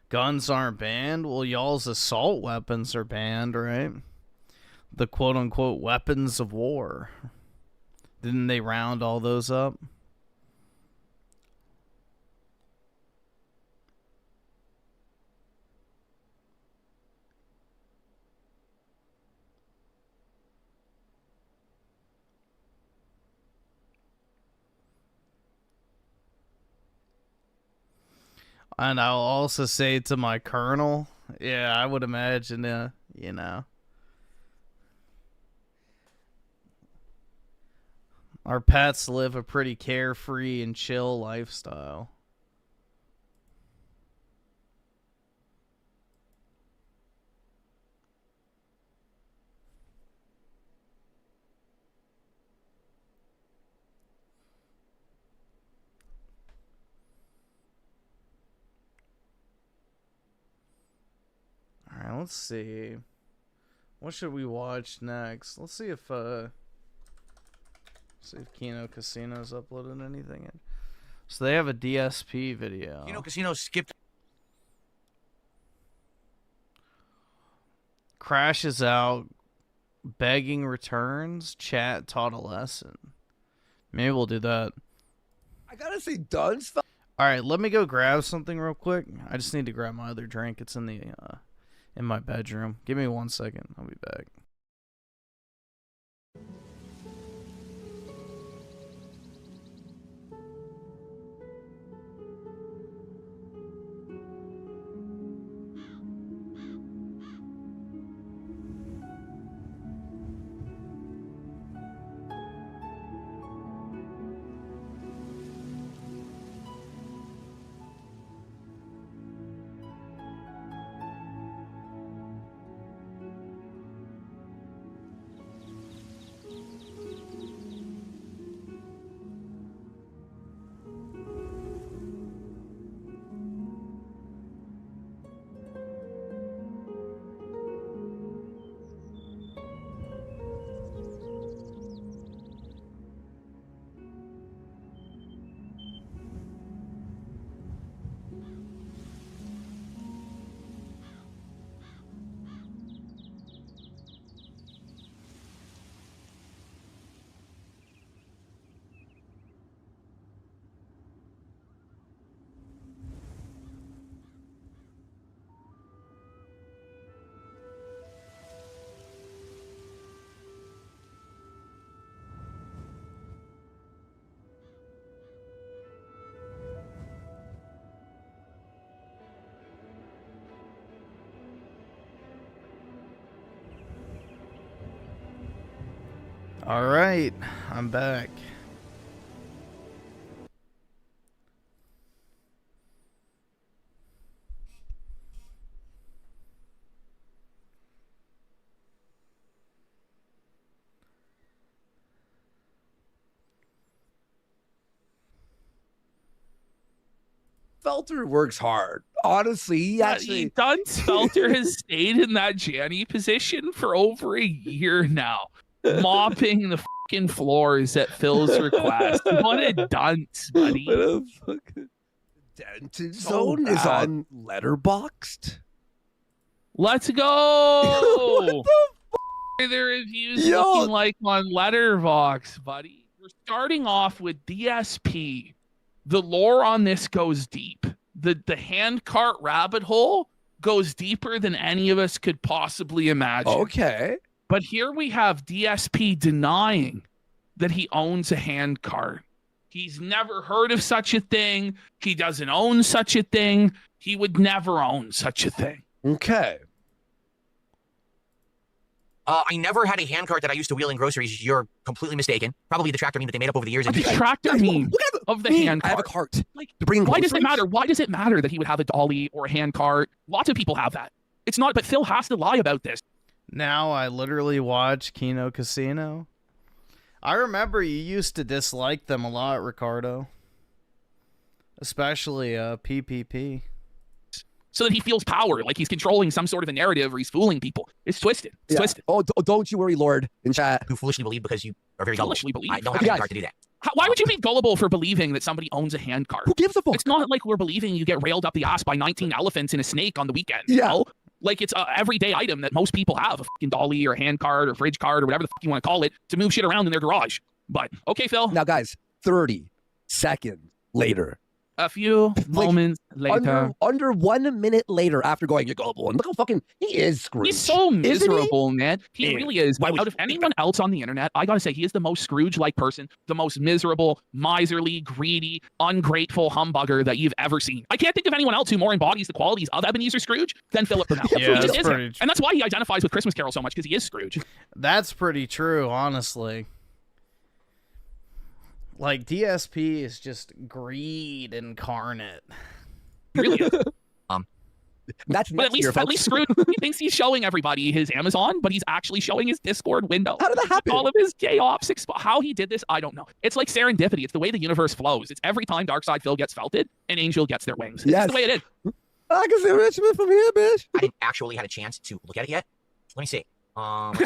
Guns aren't banned? Well, y'all's assault weapons are banned, right? The quote-unquote weapons of war. Didn't they round all those up? And I'll also say to my colonel, yeah, I would imagine, our pets live a pretty carefree and chill lifestyle. Alright, let's see. What should we watch next? Let's see if Kino Casino's uploaded anything in. So they have a DSP video.
Kino Casino skipped.
Crashes out, begging returns, chat taught a lesson. Maybe we'll do that.
I gotta say, done stuff.
Alright, let me go grab something real quick. I just need to grab my other drink. It's in the in my bedroom. Give me 1 second. I'll be back. All right, I'm back.
Felter works hard. Honestly, he actually...
Dunce Felter has stayed in that Janny position for over a year now, mopping the fucking floors at Phil's request. What a dunce, buddy.
What a fucking... Dented Zone is on Letterboxd.
Let's go!
What the
the reviews looking like on Letterboxd, buddy? We're starting off with DSP. The lore on this goes deep. The handcart rabbit hole goes deeper than any of us could possibly imagine.
Okay.
But here we have DSP denying that he owns a handcart. He's never heard of such a thing. He doesn't own such a thing. He would never own such a thing.
Okay.
I never had a handcart that I used to wheel in groceries. You're completely mistaken. Probably the tractor meme that they made up over the years.
A tractor meme of the handcart.
I have a cart.
Like,
to bring
why does it
groceries?
matter? Why does it matter that he would have a dolly or a handcart? Lots of people have that. It's not, but Phil has to lie about this.
Now I literally watch Kino Casino. I remember you used to dislike them a lot, Ricardo. Especially PPP.
So that he feels power, like he's controlling some sort of a narrative or he's fooling people. It's twisted. It's twisted.
Oh, don't you worry, Lord, in chat.
Who foolishly believe because you are very gullible.
Foolishly believe.
I don't have a handcart to do that.
Why would you be gullible for believing that somebody owns a handcart?
Who gives a fuck?
It's not like we're believing you get railed up the ass by 19 elephants and a snake on the weekend.
Yeah.
You know? Like it's an everyday item that most people have, a fucking dolly or a handcart or fridge cart or whatever the fuck you want to call it, to move shit around in their garage. But, okay, Phil.
Now, guys, 30 seconds later.
A few moments later.
Under 1 minute later after going, you're gullible. And look how fucking he is Scrooge.
He's so miserable,
Isn't he?
man. He really is. Out of anyone else on the internet, I gotta say, he is the most Scrooge-like person, the most miserable, miserly, greedy, ungrateful humbugger that you've ever seen. I can't think of anyone else who more embodies the qualities of Ebenezer Scrooge than Philip Burnell.
Yeah,
He just
that's
is
pretty
him. And that's why he identifies with Christmas Carol so much, because he is Scrooge.
That's pretty true, honestly. Like, DSP is just greed incarnate.
Really is.
That's
But at least Scrooge, he thinks he's showing everybody his Amazon, but he's actually showing his Discord window.
How did that happen?
All of his gay ops, how he did this, I don't know. It's like serendipity. It's the way the universe flows. It's every time Darkseid Phil gets felted, an angel gets their wings. It's just the way it is.
I can see Richmond from here, bitch.
I didn't actually had a chance to look at it yet. Let me see.
What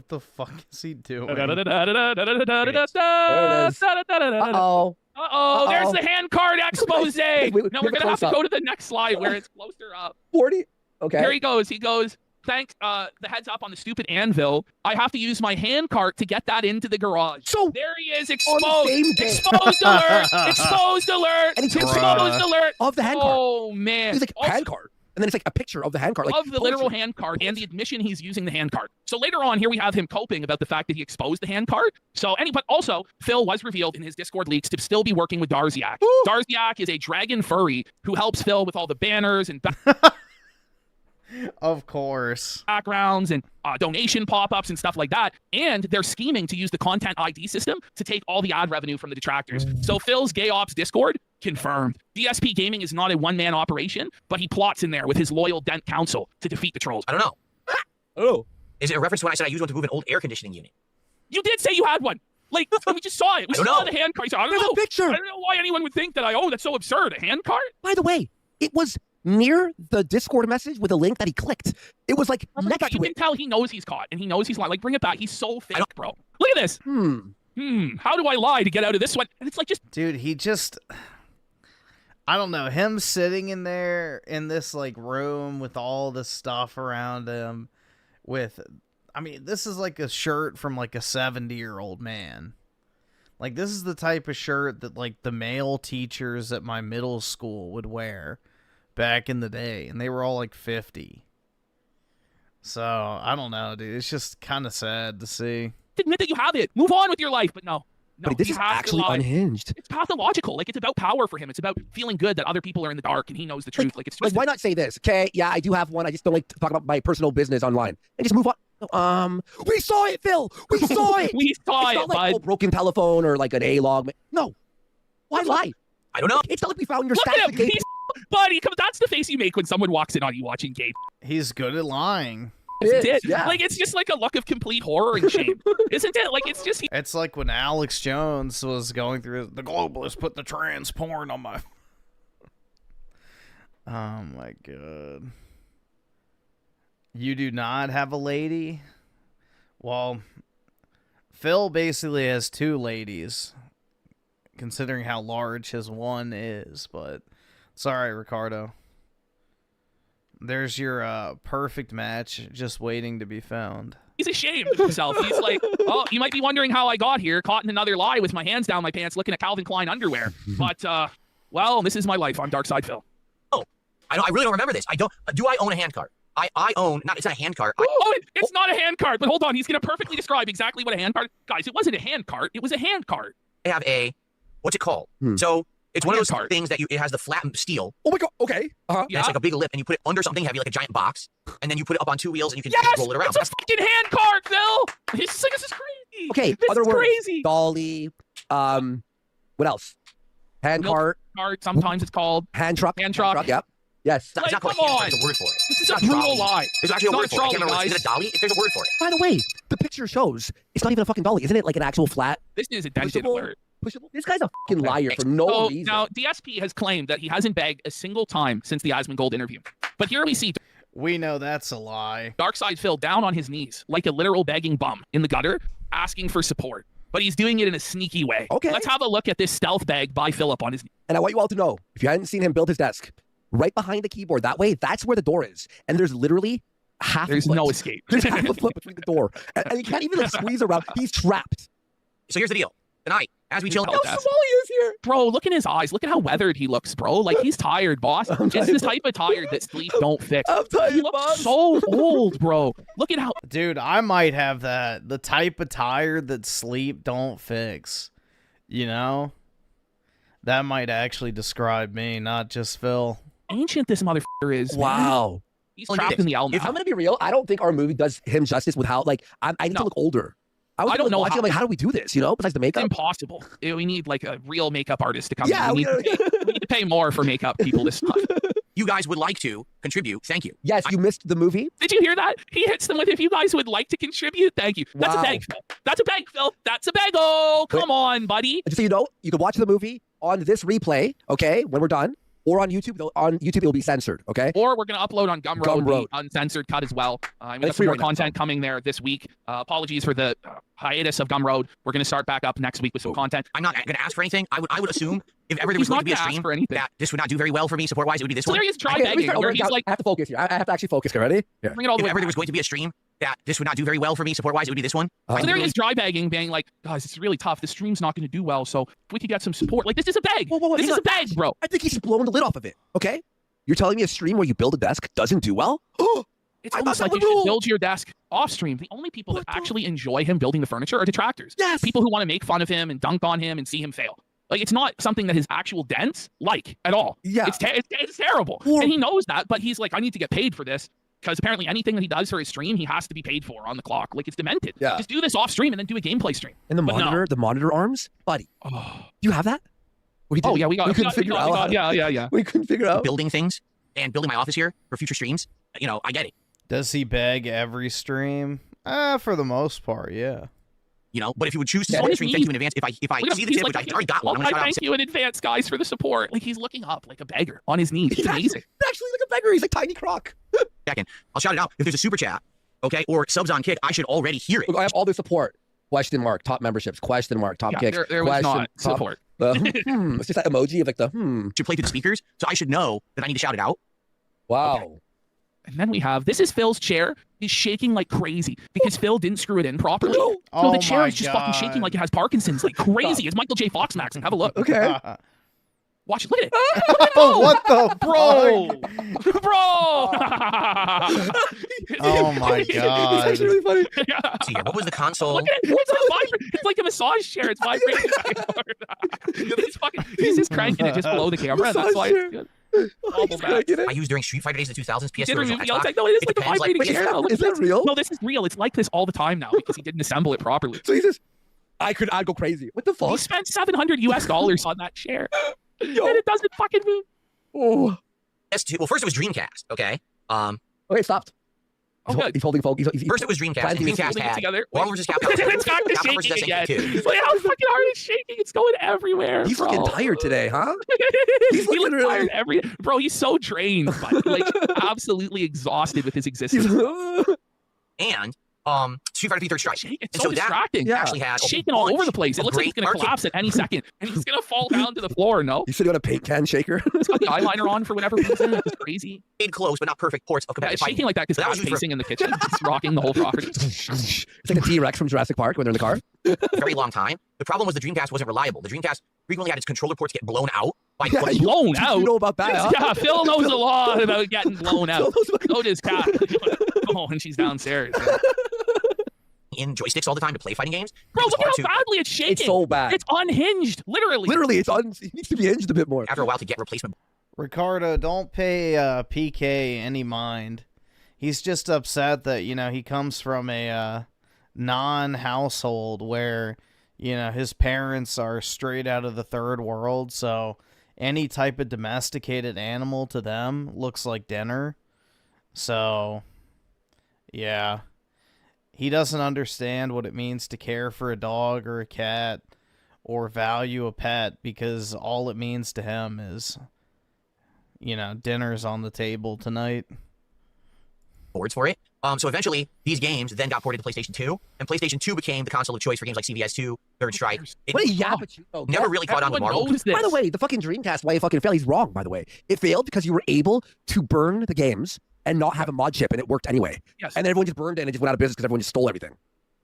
the fuck is he doing?
Uh-oh, there's the handcart expose. Now we're going to have to go to the next slide where it's closer up.
40? Okay.
Here he goes. He goes, thanks, the heads up on the stupid anvil. I have to use my handcart to get that into the garage.
So
there he is, exposed. Exposed alert. Exposed alert.
And he's
exposed alert.
Of the handcart.
Oh, man.
He's like, handcart. And then it's like a picture of the handcart. Like,
of the literal handcart and the admission he's using the handcart. So later on, here we have him coping about the fact that he exposed the handcart. But also, Phil was revealed in his Discord leaks to still be working with Darziak. Darziak is a dragon furry who helps Phil with all the banners and
of course
backgrounds and donation pop-ups and stuff like that. And they're scheming to use the content ID system to take all the ad revenue from the detractors. So Phil's Gay Ops Discord confirmed. DSP Gaming is not a one-man operation, but he plots in there with his loyal Dent Council to defeat the trolls.
I don't know.
Oh.
Is it a reference to when I said I used one to move an old air conditioning unit?
You did say you had one. Like, we just saw it. We saw the handcart. I don't
There's
know.
a picture.
I don't know why anyone would think that that's so absurd. A handcart?
By the way, it was near the Discord message with a link that he clicked. It was like next to it.
You can tell he knows he's caught and he knows he's lying. Like, bring it back. He's so fake, bro. Look at this. How do I lie to get out of this one? And it's like, just
dude, he just, I don't know, him sitting in there in this like room with all this stuff around him with, I mean, this is like a shirt from like a 70-year-old man. Like, this is the type of shirt that like the male teachers at my middle school would wear back in the day, and they were all like 50. So I don't know, dude. It's just kind of sad to see.
Admit that you have it. Move on with your life, but no. No,
But this is actually unhinged.
It's pathological. Like, it's about power for him. It's about feeling good that other people are in the dark and he knows the truth. Like, it's
like, why not say this? Okay, yeah, I do have one. I just don't like to talk about my personal business online. And just move on. We saw it, Phil. We saw it.
We saw
it's
it,
not like
bud.
a broken telephone or like an A-log. No. Why lie?
I don't know.
It's not like we found your
Look
stats.
at him. He's, buddy, come. That's the face you make when someone walks in on you watching gay.
He's good at lying.
Isn't it? Yeah. Like, it's just like a look of complete horror and shame. Isn't it? Like, it's just...
It's like when Alex Jones was going through the globalists put the trans porn on my... Oh my god. You do not have a lady? Well, Phil basically has two ladies, considering how large his one is, but it's alright, Ricardo. There's your perfect match just waiting to be found.
He's ashamed of himself. He's like, oh, you might be wondering how I got here, caught in another lie with my hands down my pants looking at Calvin Klein underwear. But, well, this is my life. I'm Dark Side Phil.
Oh, I really don't remember this. Do I own a handcart? I own, it's not a handcart.
It's not a handcart, but hold on. He's going to perfectly describe exactly what a handcart. Guys, it wasn't a handcart. It was a handcart.
I have what's it called? So it's one of those things that it has the flat steel.
Oh my god, okay.
And it's like a big lip, and you put it under something heavy, like a giant box, and then you put it up on two wheels, and you can roll it around.
It's a fucking handcart, Phil! This is crazy!
Okay,
this
other
is
words.
Crazy.
Dolly, what else? Handcart.
Cart, sometimes it's called.
Hand truck.
Hand truck.
Yep. Yes.
It's not called a hand truck, there's a word for it.
This is a brutal lie.
There's actually a word for it. I can't remember. Is it a dolly? There's a word for it.
By the way, the picture shows it's not even a fucking dolly. Isn't it like an actual flat?
This is a dented alert.
Pushable? This guy's a fucking liar for no reason.
Now, DSP has claimed that he hasn't begged a single time since the Asmongold interview. But here we see...
We know that's a lie.
Dark Side Phil down on his knees, like a literal begging bum in the gutter, asking for support. But he's doing it in a sneaky way.
Okay.
Let's have a look at this stealth bag by Philip on his knee.
And I want you all to know, if you hadn't seen him build his desk, right behind the keyboard that way, that's where the door is. And there's literally half
There's no escape.
There's half a foot between the door. And he can't even like squeeze around. He's trapped.
So here's the deal. Tonight, as we chill...
How small he is here.
Bro, look in his eyes. Look at how weathered he looks, bro. Like, he's tired, boss. It's this type of tired that sleep don't fix.
I'm tired,
he looks so old, bro. Look at how...
Dude, I might have that. The type of tired that sleep don't fix. You know? That might actually describe me, not just Phil.
Ancient this motherfucker is.
Wow.
Man. He's trapped in the element.
If I'm gonna be real, I don't think our movie does him justice with how, like, I need to look older. I don't know. Watching, like, how do we do this? You know, besides the makeup.
It's impossible. We need like a real makeup artist to come.
Yeah,
in. We need to pay more for makeup people this time.
You guys would like to contribute. Thank you.
Yes, you missed the movie.
Did you hear that? He hits them with, if you guys would like to contribute, thank you. That's a bag, Phil. That's a bag, Phil. That's a bag. Oh, come on, buddy.
Just so you know, you can watch the movie on this replay, okay, when we're done. Or on YouTube. On YouTube, it'll be censored, okay?
Or we're going to upload on Gumroad, the uncensored cut as well. We got some more content coming there this week. Apologies for the hiatus of Gumroad. We're going to start back up next week with some content.
I'm not going to ask for anything. I would assume if ever there was going to be a stream that this would not do very well for me support-wise, it would be this one.
So there is try begging.
I have to focus here. I have to actually focus here. Ready?
Yeah. Bring it all the way
if ever
back.
there was going to be a stream that this would not do very well for me support-wise, it would be this one.
So there is dry bagging, being like, guys, it's really tough. The stream's not going to do well, so if we could get some support. Like, this is a bag. This is a bag, bro.
I think he's blowing the lid off of it, okay? You're telling me a stream where you build a desk doesn't do well?
It's almost like you should build your desk off stream. The only people that actually enjoy him building the furniture are detractors.
Yes.
People who want to make fun of him and dunk on him and see him fail. Like, it's not something that his actual dents like at all.
Yeah.
It's terrible. And he knows that, but he's like, I need to get paid for this. Because apparently anything that he does for his stream, he has to be paid for on the clock. Like, it's demented.
Yeah.
Just do this off stream and then do a gameplay stream.
And the monitor arms? Buddy.
Oh.
You have that?
We couldn't figure out. Yeah.
We couldn't figure out.
Building things and building my office here for future streams. You know, I get it.
Does he beg every stream? For the most part, yeah.
You know, but if you would choose to support the stream, thank you in advance. If I see the tip, which I already got one, I'm
I thank you in advance, guys, for the support. Like, he's looking up like a beggar on his knees. It's amazing.
He's actually like a beggar. He's like Tiny Croc.
Second, I'll shout it out. If there's a super chat, okay, or subs on Kick, I should already hear it.
I have all the support. Question mark. Top memberships. Question mark. Top kicks.
There was not support.
It's just that emoji of like the
Should play to the speakers, so I should know that I need to shout it out.
Wow.
Okay.
And then we have, this is Phil's chair. He's shaking like crazy because Phil didn't screw it in properly.
No.
So the chair is just fucking shaking like it has Parkinson's, like crazy. It's Michael J. Fox maxing. Have a look.
Okay.
Watch, look at it.
What the
bro?
fuck?
Bro!
Oh my god.
It's actually really funny.
See here, what was the console?
Look at it. It's like a massage chair. It's vibrating. It's fucking, he's just cranking it just below the camera. That's why it's good.
I used during Street Fighter days of the 2000s, PS2
Did
original
remove the
Xbox.
outside? No, it is like a
depends,
vibrating chair. Look
Is
at
that real?
No, this is real. It's like this all the time now because he didn't assemble it properly.
So he's just, I'd go crazy. What the fuck?
He spent $700 on that chair. And it doesn't fucking move.
Oh.
PS2, well, first it was Dreamcast, okay?
Okay, stopped. He's holding focus.
First it was Dreamcast. Dreamcast had Marvel vs. Capcom.
It's got the
Capcom vs.
shaking
Resident
again.
Evil 2.
It's like, how fucking hard is shaking? It's going everywhere.
He's
bro.
looking tired today, huh?
He's looking tired bro, he's so drained, but like absolutely exhausted with his existence.
And Street Fighter 3 Third Strike.
It's
And
so
that
distracting.
actually had a
shaking all over the
bunch
place. It
of
looks like he's
great
gonna
arcade-
collapse at any second, and he's gonna fall down to the floor. No,
You said you had a paint can shaker?
he's got the eyeliner on for whatever reason. It's crazy.
Made close but not perfect ports of
Yeah,
competitive
it's
fighting.
shaking like that because
That was
Pat's
used for
pacing in the kitchen. He's rocking the whole property.
It's like a T-Rex from Jurassic Park when they're in the car.
a very long time. The problem was the Dreamcast wasn't reliable. The Dreamcast frequently had its controller ports get blown out by
Blown out.
You know about that, huh?
Yeah, Phil knows a lot about getting blown out. So does Kat. Oh, and she's downstairs.
in joysticks all the time to play fighting games.
Bro, look at how badly it's shaking.
It's so bad.
It's unhinged, literally.
Literally, it needs to be hinged a bit more.
After a while to get replacement.
Ricardo, don't pay PK any mind. He's just upset that, you know, he comes from a non-household where, you know, his parents are straight out of the third world, so any type of domesticated animal to them looks like dinner. So, yeah. He doesn't understand what it means to care for a dog or a cat or value a pet because all it means to him is, you know, dinner's on the table tonight.
Boards for it. So eventually, these games then got ported to PlayStation 2, and PlayStation 2 became the console of choice for games like CVS 2, Third Strike. It
What a yappachudo.
never really caught on with Marvel.
By the way, the fucking Dreamcast, why it fucking failed, he's wrong, by the way. It failed because you were able to burn the games and not have a mod chip, and it worked anyway.
Yes.
And then everyone just burned it and it just went out of business because everyone just stole everything.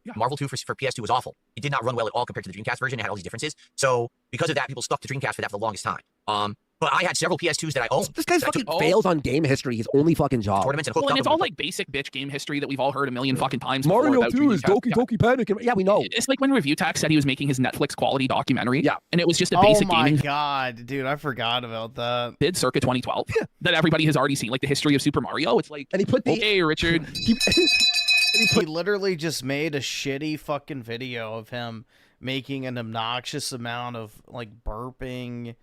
Yeah.
Marvel 2 for PS2 was awful. It did not run well at all compared to the Dreamcast version. It had all these differences. So because of that, people stuck to Dreamcast for that for the longest time. But I had several PS2s that I owned.
This guy fucking fails on game history. His only fucking job.
Tournaments and
Well,
hooked
and
up
it's
with
all
them.
like basic bitch game history that we've all heard a million fucking times.
Mario
before about
2 is
Dreamcast.
Doki Doki Panic. Yeah, we know.
It's like when Review Tech said he was making his Netflix quality documentary.
Yeah.
And it was just a basic
oh my
gaming
god, dude, I forgot about that.
did circa 2012 that everybody has already seen, like the history of Super Mario. It's like,
And he put the
okay, Richard.
He literally just made a shitty fucking video of him making an obnoxious amount of like burping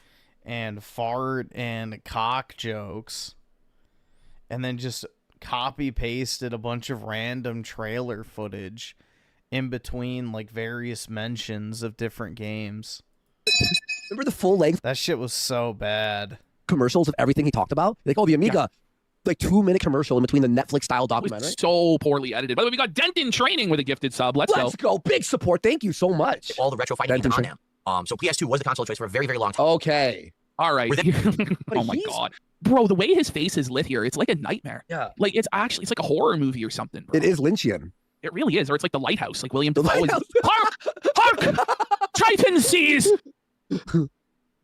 and fart and cock jokes, and then just copy pasted a bunch of random trailer footage in between like various mentions of different games.
Remember the full length
That shit was so bad.
commercials of everything he talked about? Like, oh, the Amiga, like 2-minute commercial in between the Netflix style
It
documentary.
was so poorly edited. By the way, we got Denton Training with a gifted sub. Let's
go. Big support. Thank you so much.
All the retro fighting games on them. So PS2 was the console of choice for a very, very long time.
Okay.
All right. Oh my god, bro, the way his face is lit here, it's like a nightmare.
Yeah.
Like it's like a horror movie or something. Bro.
It is Lynchian.
It really is, or it's like The Lighthouse, like William Dafoe. Hark! Triton sees.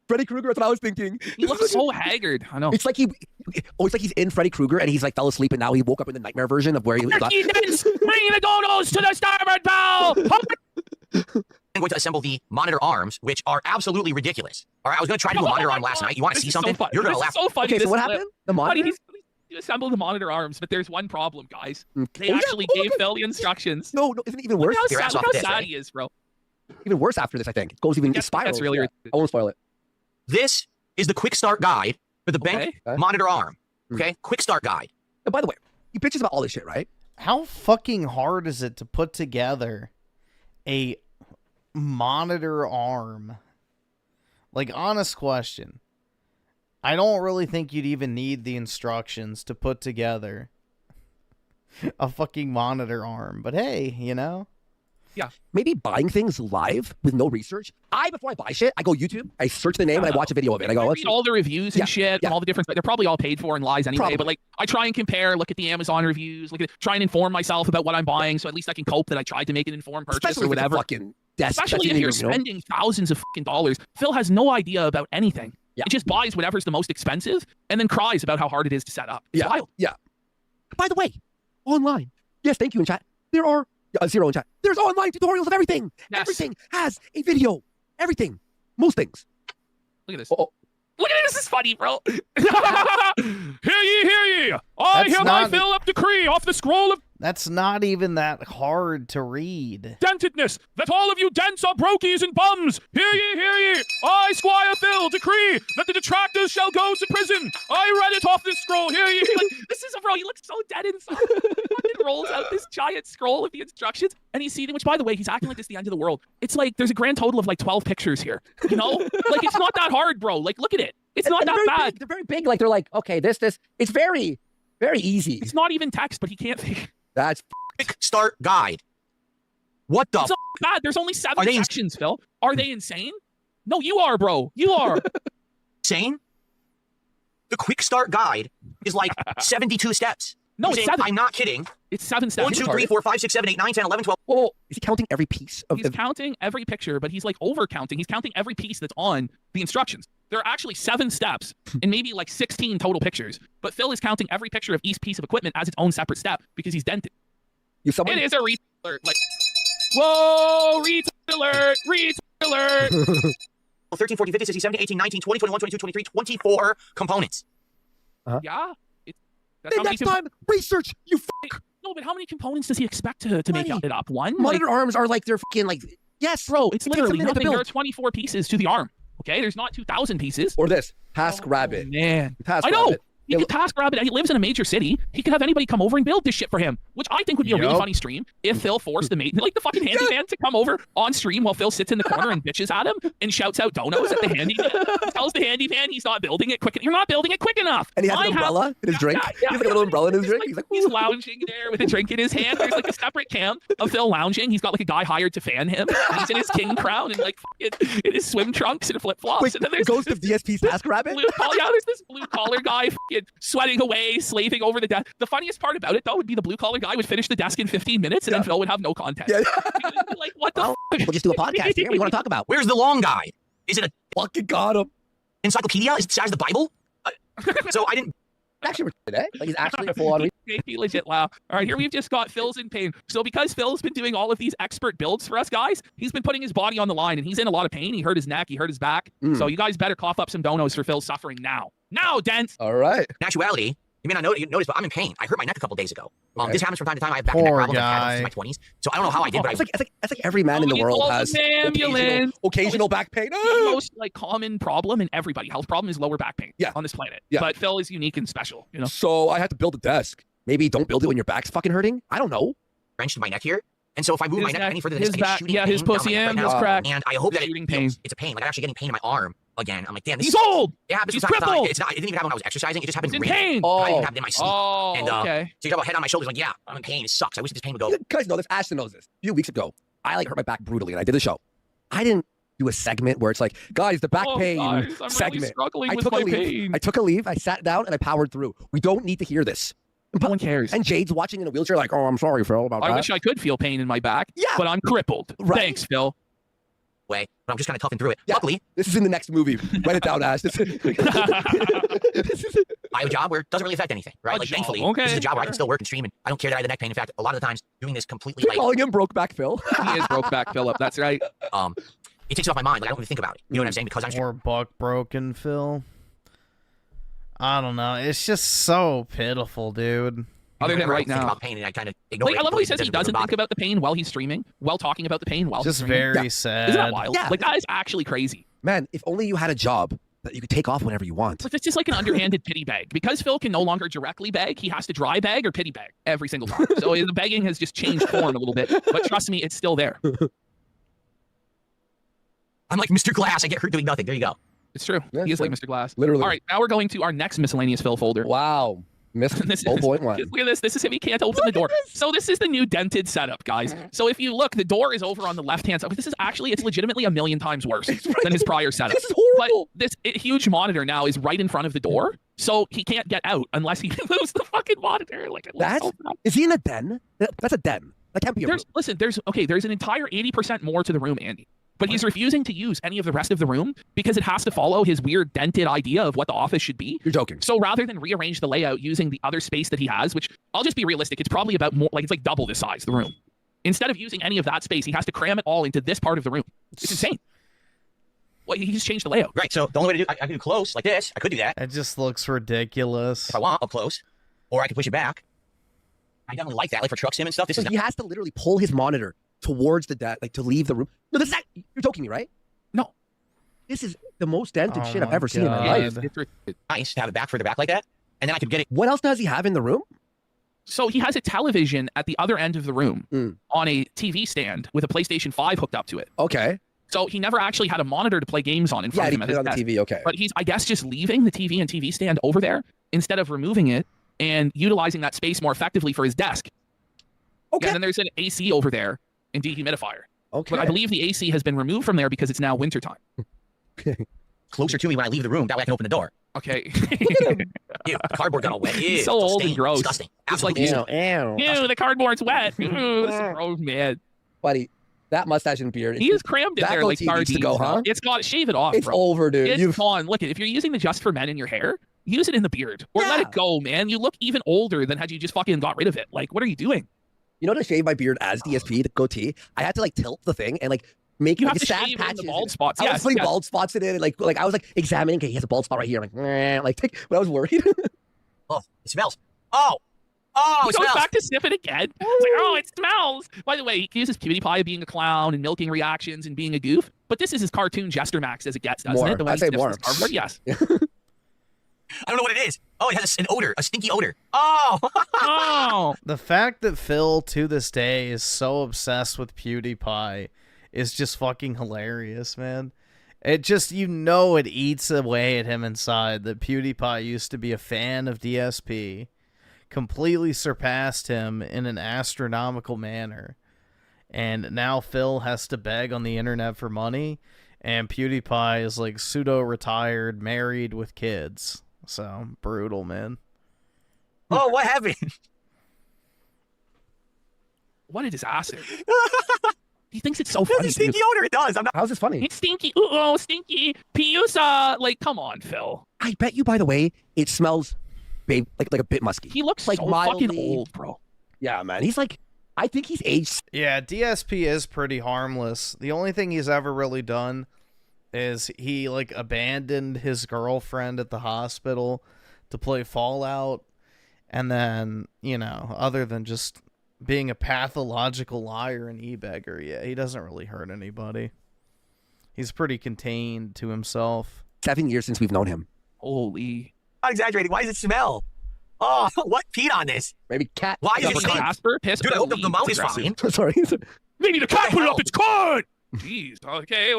Freddy Krueger, that's what I was thinking.
He looks so haggard. I know.
It's like it's like he's in Freddy Krueger and he's like fell asleep and now he woke up in the nightmare version of where he was.
Turkey dance, bring the donos to the starboard bow.
I'm going to assemble the monitor arms, which are absolutely ridiculous. All right, I was going to try to do a monitor arm last night. You want to see something?
So
You're going to laugh.
So funny.
Okay, so what happened? The monitor?
He assembled the monitor arms, but there's one problem, guys. They
Oh, yeah.
actually gave Phil the instructions.
No, isn't it even worse?
Look how sad he is, bro.
Even worse after this, I think. It goes even spirals.
That's really
I won't spoil it.
This is the quick start guide for the bank monitor arm. Okay, quick start guide.
And by the way, you bitches about all this shit, right?
How fucking hard is it to put together a monitor arm? Like, honest question. I don't really think you'd even need the instructions to put together a fucking monitor arm. But hey, you know?
Yeah.
Maybe buying things live with no research. Before I buy shit, I go YouTube, I search the name, and I watch a video of it. I go,
read all the reviews and shit, and all the different. They're probably all paid for and lies anyway.
Probably.
But like, I try and compare, look at the Amazon reviews, try and inform myself about what I'm buying, so at least I can cope that I tried to make an informed purchase
especially
or whatever.
Fucking desk,
Especially if you're spending thousands of fucking dollars. Phil has no idea about anything. It just buys whatever's the most expensive and then cries about how hard it is to set up. It's wild.
Yeah. By the way, online. Yes, thank you in chat. There are zero in chat. There's online tutorials of everything.
Yes.
Everything has a video. Everything. Most things.
Look at this.
Uh-oh.
Look at this. This is funny, bro. Hear ye, hear ye. I hereby fill up decree off the scroll of...
That's not even that hard to read.
Dentedness, that all of you dents are brokies and bums. Hear ye, hear ye. I, Squire Phil, decree that the detractors shall go to prison. I read it off this scroll. Hear ye. Like, this is a bro. He looks so dead inside. He fucking rolls out this giant scroll of the instructions, and he's seeing, which, by the way, he's acting like this is the end of the world. It's like there's a grand total of like 12 pictures here. You know, like it's not that hard, bro. Like, look at it. It's not that bad.
Big. They're very big. Like they're like, okay, this. It's very, very easy.
It's not even text, but he can't think.
That's
Quick start guide. What the?
It's not bad. There's only 7 sections, Phil. Are they insane? No, you are, bro. You are.
Insane? The quick start guide is like 72 steps.
No, it's 7.
I'm not kidding.
It's 7 steps.
1, 2, 3, 4, 5, 6, 7, 8, 9, 10, 11, 12.
Oh, is he counting every piece of?
He's counting every picture, but he's like over counting. He's counting every piece that's on the instructions. There are actually 7 steps and maybe like 16 total pictures. But Phil is counting every picture of each piece of equipment as its own separate step because he's dented. It is a retard alert. Like, whoa, retard alert, retard alert.
13, 14, 15, 16, 17, 18, 19, 20, 21, 22, 23, 24 components.
Yeah.
Then next time, research, you fuck.
No, but how many components does he expect to make it up? 1?
Monitor arms are like they're fucking like, yes.
Bro, it's literally
a minute to
nothing. There are
build.
24 pieces to the arm. Okay, there's not 2,000 pieces.
Or this, Task Rabbit.
Man.
Task
I know.
Rabbit.
He could task Rabbit. He lives in a major city. He could have anybody come over and build this shit for him, which I think would be a really funny stream if Phil forced the mate, like the fucking handyman, to come over on stream while Phil sits in the corner and bitches at him and shouts out donos at the handyman. Tells the handyman he's not building it quick. You're not building it quick enough.
And he has an umbrella in his drink. He has like a little umbrella in his drink.
He's lounging there with a drink in his hand. There's like a separate cam of Phil lounging. He's got like a guy hired to fan him. And he's in his king crown and like fucking in his swim trunks and flip flops.
Wait,
and then there's
Ghost of DSP's Task Rabbit?
There's this blue collar guy fucking sweating away, slaving over the desk. The funniest part about it though would be the blue collar guy would finish the desk in 15 minutes and then Phil would have no content. Like, what the fuck?
We'll just do a podcast here. What do you want to talk about?
Where's the long guide? Is it a
fucking got him?
Encyclopedia? Is it the size of the Bible? So I didn't.
Actually, like he's actually a full on.
He legit laugh. All right, here we've just got Phil's in pain. So because Phil's been doing all of these expert builds for us guys, he's been putting his body on the line and he's in a lot of pain. He hurt his neck, he hurt his back. So you guys better cough up some donos for Phil's suffering now. Now, Dent.
All right.
In actuality, you may not notice, but I'm in pain. I hurt my neck a couple days ago. This happens from time to time. I have back and neck problems. I've had since my 20s. So I don't know how I did, but
that's like every man in the world has occasional back pain.
The most like common problem in everybody health problem is lower back pain on this planet. But Phil is unique and special, you know.
So I had to build a desk. Maybe don't build it when your back's fucking hurting. I don't know.
Wrenched my neck here. And so if I move my neck any further,
his back, his pussy and his crack.
And I hope that
pain.
It's a pain. Like I'm actually getting pain in my arm again. I'm like, damn, this
he's old.
It happens.
He's
crippled. It didn't even happen when I was exercising. It just happened.
He's in pain.
It even happened in my sleep. And
okay.
So you talk about head on my shoulders. Like, yeah, I'm in pain. It sucks. I wish this pain would go.
You guys know this. Ashton knows this. A few weeks ago, I like hurt my back brutally, and I did the show. I didn't do a segment where it's like, guys, the back pain segment.
Really struggling with my pain.
I took a leave. I sat down and I powered through. We don't need to hear this.
No one cares.
And Jade's watching in a wheelchair like, oh, I'm sorry, Phil, about that.
I wish I could feel pain in my back, but I'm crippled. Right. Thanks, Phil.
Way, but I'm just kind of toughing through it.
Yeah.
Luckily,
this is in the next movie. Write it down, Ash.
I have a job where it doesn't really affect anything, right? Like, thankfully, this is a job where I can still work and stream, and I don't care that I have the neck pain. In fact, a lot of the times, doing this completely
You're calling him Brokeback Phil.
He is Brokeback Philip. That's right.
It takes it off my mind. Like I don't even think about it. You know what I'm saying? Because I'm
more buck broken, Phil. I don't know. It's just so pitiful, dude.
Other than right now,
about pain and I kind of ignore it.
I love how he says he doesn't think about the pain while he's streaming, while talking about the pain while
just
he's streaming.
Very sad.
Isn't that wild? Yeah. Like that is actually crazy.
Man, if only you had a job that you could take off whenever you want.
Like it's just like an underhanded pity bag. Because Phil can no longer directly beg, he has to dry bag or pity bag every single time. So the begging has just changed form a little bit, but trust me, it's still there.
I'm like Mr. Glass. I get hurt doing nothing. There you go.
It's true. He is like Mr. Glass.
Literally.
All right, now we're going to our next miscellaneous Phil folder.
Wow. Missed 0.1.
Look at this. This is him. He can't open the door. So this is the new dented setup, guys. So if you look, the door is over on the left-hand side. This is actually, it's legitimately 1,000,000 times worse than his prior setup.
This is horrible.
But this huge monitor now is right in front of the door, so he can't get out unless he moves the fucking monitor. Like
is he in a den? That's a den. That can't be a room.
Listen, there's an entire 80% more to the room, Andy. But he's refusing to use any of the rest of the room because it has to follow his weird dented idea of what the office should be.
You're joking.
So rather than rearrange the layout using the other space that he has, which I'll just be realistic, it's probably about more like it's like double the size, the room. Instead of using any of that space, he has to cram it all into this part of the room. It's insane. Well, he just changed the layout.
Right, so the only way to do I can do close like this. I could do that.
It just looks ridiculous.
If I want, up close. Or I can push it back. I definitely like that, like for truck sim and stuff. This is
he has to literally pull his monitor towards the desk, like to leave the room. No, this is not, you're joking me, right?
No.
This is the most dented shit I've ever seen in my life.
It's nice to have it back further back like that. And then I could get it.
What else does he have in the room?
So he has a television at the other end of the room on a TV stand with a PlayStation 5 hooked up to it.
Okay.
So he never actually had a monitor to play games on in front of him at his
on the
desk.
TV, okay.
But he's, I guess, just leaving the TV and TV stand over there instead of removing it and utilizing that space more effectively for his desk.
Okay.
Yeah, and then there's an AC over there and dehumidifier.
Okay.
But I believe the AC has been removed from there because it's now wintertime.
Closer to me when I leave the room. That way I can open the door.
Okay.
Ew, the cardboard got all wet. Ew,
It's so old and gross.
Disgusting.
It's like,
Absolutely.
ew, the cardboard's wet. Ew, this is gross, man.
Buddy, that mustache and beard.
He is crammed in there like
needs to go, huh?
It's got shave it off,
It's
bro.
over, dude.
It's gone. Look, if you're using the Just for Men in your hair, use it in the beard. Or let it go, man. You look even older than had you just fucking got rid of it. Like, what are you doing?
You know, to shave my beard as DSP, the goatee, I had to like tilt the thing and like make
You
like,
have to
sad
shave in
patches.
the bald spots.
I was
Yes,
putting
yes.
bald spots in it, and like I was like examining. Okay, he has a bald spot right here. I'm like, but I was worried.
Oh, it smells. Oh,
He
it
goes
smells.
back to sniff it again. It's like, oh, it smells. By the way, he accuses PewDiePie being a clown and milking reactions and being a goof. But this is his cartoon Jester Max as it gets, doesn't
More.
it? The way
I'd
he
say
sniffs
more.
his cardboard? Yes.
I don't know what it is. Oh, it has an odor, a stinky odor. Oh.
Oh.
The fact that Phil, to this day, is so obsessed with PewDiePie is just fucking hilarious, man. It just, you know, it eats away at him inside that PewDiePie used to be a fan of DSP, completely surpassed him in an astronomical manner, and now Phil has to beg on the internet for money, and PewDiePie is like pseudo-retired, married with kids. So, brutal, man.
Oh, what happened?
What a disaster. He thinks it's so funny.
It has a stinky odor. It does. I'm not.
How's this funny?
It's stinky. Oh, stinky. Piusa. Like, come on, Phil.
I bet you, by the way, it smells, babe, like a bit musky.
He looks
like
so
mildly
fucking old, bro.
Yeah, man. He's like, I think he's aged.
Yeah, DSP is pretty harmless. The only thing he's ever really done is he like abandoned his girlfriend at the hospital to play Fallout, and then, you know, other than just being a pathological liar and e-beggar, yeah, he doesn't really hurt anybody. He's pretty contained to himself.
7 years since we've known him.
Holy.
I'm not exaggerating. Why does it smell? Oh, what peed on this?
Maybe cat.
Why is it stink?
Casper, piss,
Dude, I hope the mouth is fine.
Sorry.
Maybe the cat put it up its coat. Jeez. Okay.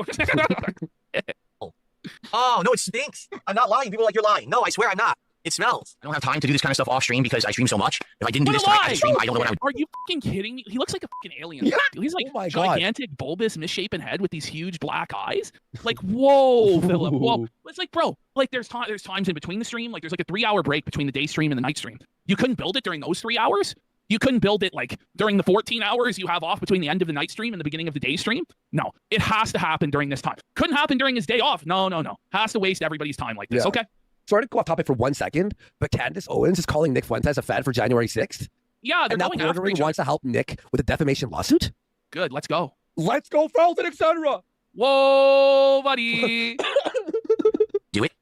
Oh, no, it stinks. I'm not lying. People are like, you're lying. No, I swear I'm not. It smells. I don't have time to do this kind of stuff off stream because I stream so much. If I didn't do this tonight on stream, I don't know what I would.
Are you fucking kidding me? He looks like a fucking alien.
Yeah.
He's like
Oh my God.
gigantic, bulbous, misshapen head with these huge black eyes. Like, whoa, Philip. Whoa. It's like, bro, like there's times in between the stream. Like there's like a 3-hour break between the day stream and the night stream. You couldn't build it during those 3 hours. You couldn't build it like during the 14 hours you have off between the end of the night stream and the beginning of the day stream. No, it has to happen during this time. Couldn't happen during his day off. No. Has to waste everybody's time like this.
Yeah.
Okay.
Sorry to go off topic for 1 second, but Candace Owens is calling Nick Fuentes a fed for January 6th.
Yeah, they're
And now
going after
Bordering
each other.
wants to help Nick with a defamation lawsuit.
Good. Let's go.
Let's go, Felton, etc.
Whoa, buddy.
Do it.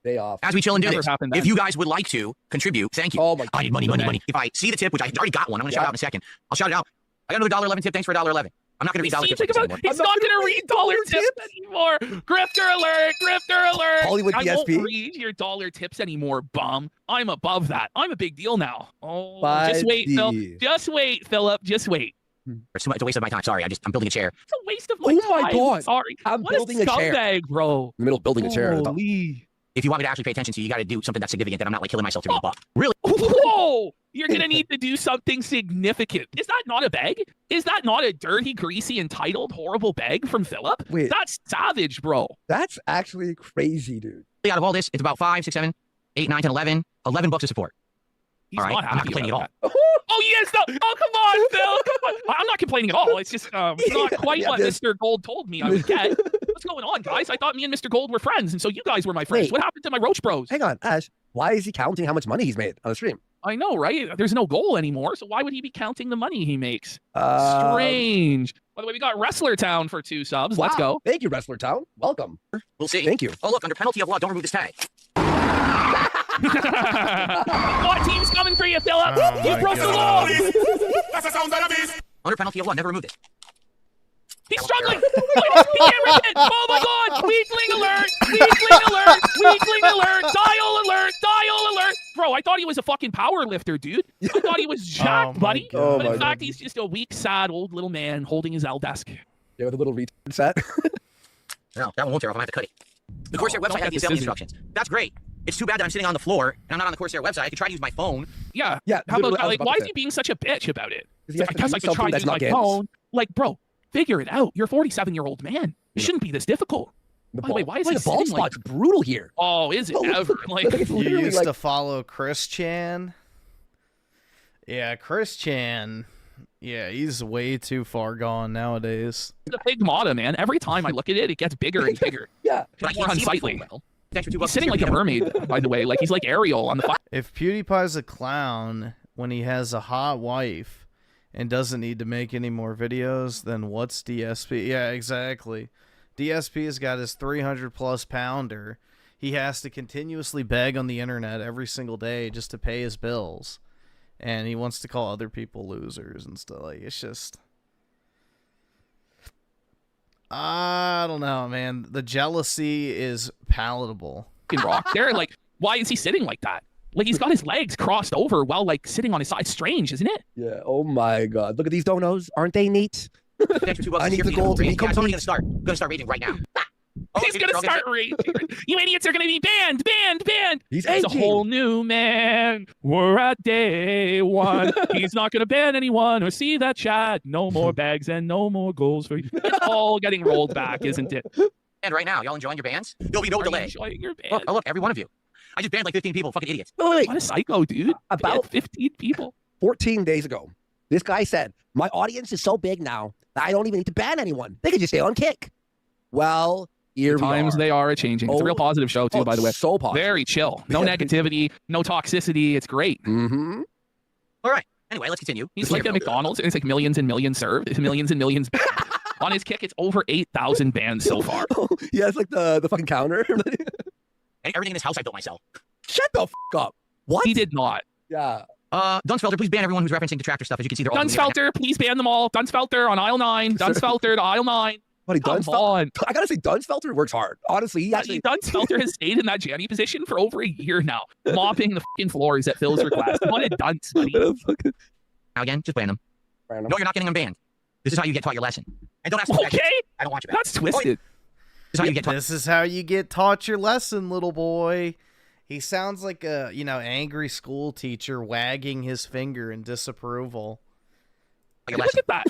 Day off.
As we chill and do
Never
this,
happened then.
if you guys would like to contribute, thank you.
Oh my
I need money. If I see the tip, which I already got one, I'm going to shout out in a second. I'll shout it out. I got another $1.11 tip. Thanks for $1.11. I'm not going to read dollar tips like this anymore.
He's not going to read dollar tips anymore. Grifter alert! Grifter alert!
Hollywood
I won't
DSP.
read your dollar tips anymore, bum. I'm above that. I'm a big deal now. Oh,
Buddy.
just wait, Phil. Just wait, Philip. Just wait.
It's a waste of my time. Sorry, I'm building a chair.
It's a waste of my time.
Oh my God.
Sorry.
I'm
what
building a chair.
scumbag, bro.
In the middle of building a chair.
Holy.
If you want me to actually pay attention to you, got to do something that's significant that I'm not like killing myself to read a book. Really?
Whoa! You're going to need to do something significant. Is that not a bag? Is that not a dirty, greasy, entitled, horrible bag from Philip?
Wait.
That's savage, bro.
That's actually crazy, dude.
Out of all this, it's about 5, 6, 7, 8, 9, 10, 11 bucks of support.
He's
all right?
not
I'm not
happy
complaining at
about
all.
that. Oh, yes, no. Oh, come on, Phil. Come on. I'm not complaining at all. It's just not quite what Mr. Gold told me I would get. What's going on, guys? I thought me and Mr. Gold were friends, and so you guys were my friends.
Wait.
What happened to my Roach Bros?
Hang on, Ash. Why is he counting how much money he's made on the stream?
I know, right? There's no goal anymore, so why would he be counting the money he makes? Strange. By the way, we got Wrestler Town for 2 subs. Let's go.
Thank you, Wrestler Town. Welcome.
We'll see.
Thank you.
Oh, look, under penalty of law, don't remove this tag.
What team's coming for you, Philip?
Oh
You broke the law.
Under penalty of law, never remove this.
He's struggling. Oh my God! Weakling alert! Weakling alert! Weakling alert! Dial alert! Dial alert! Bro, I thought he was a fucking power lifter, dude. I thought he was jacked, buddy.
God.
But in fact, he's just a weak, sad old little man holding his L desk.
Yeah, with a little retard set.
No, that one won't tear off. I'm gonna have to cut it. The Corsair website has the assembly instructions. That's great. It's too bad that I'm sitting on the floor and I'm not on the Corsair website. I could try to use my phone.
Yeah.
Yeah.
How about
literally,
like, why is he being such a bitch about it?
He has
I
to
guess
do
I could try
something
to
that's
use my
not games.
phone. Like, bro, figure it out. You're a 47-year-old man. It shouldn't be this difficult. By the way, why is he
the ball
sitting like?
spot's brutal here?
Oh, is it ever? Like,
It's
You
literally
used
like-
to follow Chris Chan. Yeah, Chris Chan. Yeah, he's way too far gone nowadays.
the Pigmata, man. Every time I look at it, it gets bigger and bigger.
Yeah.
It's more unsightly.
Thanks for $2
He's sitting like a mermaid, by the way. Like he's like Ariel on the.
If PewDiePie's a clown when he has a hot wife and doesn't need to make any more videos, then what's DSP? Yeah, exactly. DSP's got his 300+ pounder. He has to continuously beg on the internet every single day just to pay his bills. And he wants to call other people losers and stuff. Like, it's just... I don't know, man. The jealousy is palatable.
Rock there, like, why is he sitting like that? Like he's got his legs crossed over while like sitting on his side. It's strange, isn't it?
Yeah. Oh my God. Look at these donos. Aren't they neat?
Thanks for $2.
I need the gold to be
Yeah, it's only
complete.
gonna start. I'm gonna start reading right now. Oh,
He's gonna start raging. You idiots are gonna be banned.
He's
a
aging.
whole new man. We're at day one. He's not gonna ban anyone or see that chat. No more bags and no more goals for you. It's all getting rolled back, isn't it?
And right now, y'all enjoying your bans? There'll be no
Are you
delay.
enjoying your band?
Look, oh, look, every one of you. I just banned like 15 people. Fucking idiots.
Wait.
What a psycho, dude.
About
15 people.
14 days ago, this guy said, my audience is so big now that I don't even need to ban anyone. They can just stay on Kick. Well, here we
Times
are.
they are changing. It's a real positive show too, by the way.
So positive.
Very chill. No negativity, no toxicity. It's great.
Mm-hmm.
All right. Anyway, let's continue.
He's like at McDonald's, and it's like millions and millions served. It's millions and millions banned. On his Kick, it's over 8,000 bans so far.
Yeah, it's like the fucking counter.
Everything in this house I built myself.
Shut the f up. What?
He did not.
Yeah.
Dunsfelter, please ban everyone who's referencing detractor stuff. As you can see, they're all
Dunsfelter, please ban them all. Dunsfelter on aisle 9. Dunsfelter to aisle 9.
Buddy,
Come
Dunsfelter.
on.
I gotta say, Dunsfelter works hard. Honestly, he actually.
Dunsfelter has stayed in that Janny position for over a year now, mopping the fucking floors at Phil's request. What a dunce, buddy.
Now again, just ban them. No, you're not getting them banned. This is how you get taught your lesson. And don't ask me.
Okay.
I don't want you back.
That's twisted.
This is how you get taught.
This is how you get taught your lesson, little boy. He sounds like a, angry school teacher wagging his finger in disapproval.
Like
Look at that.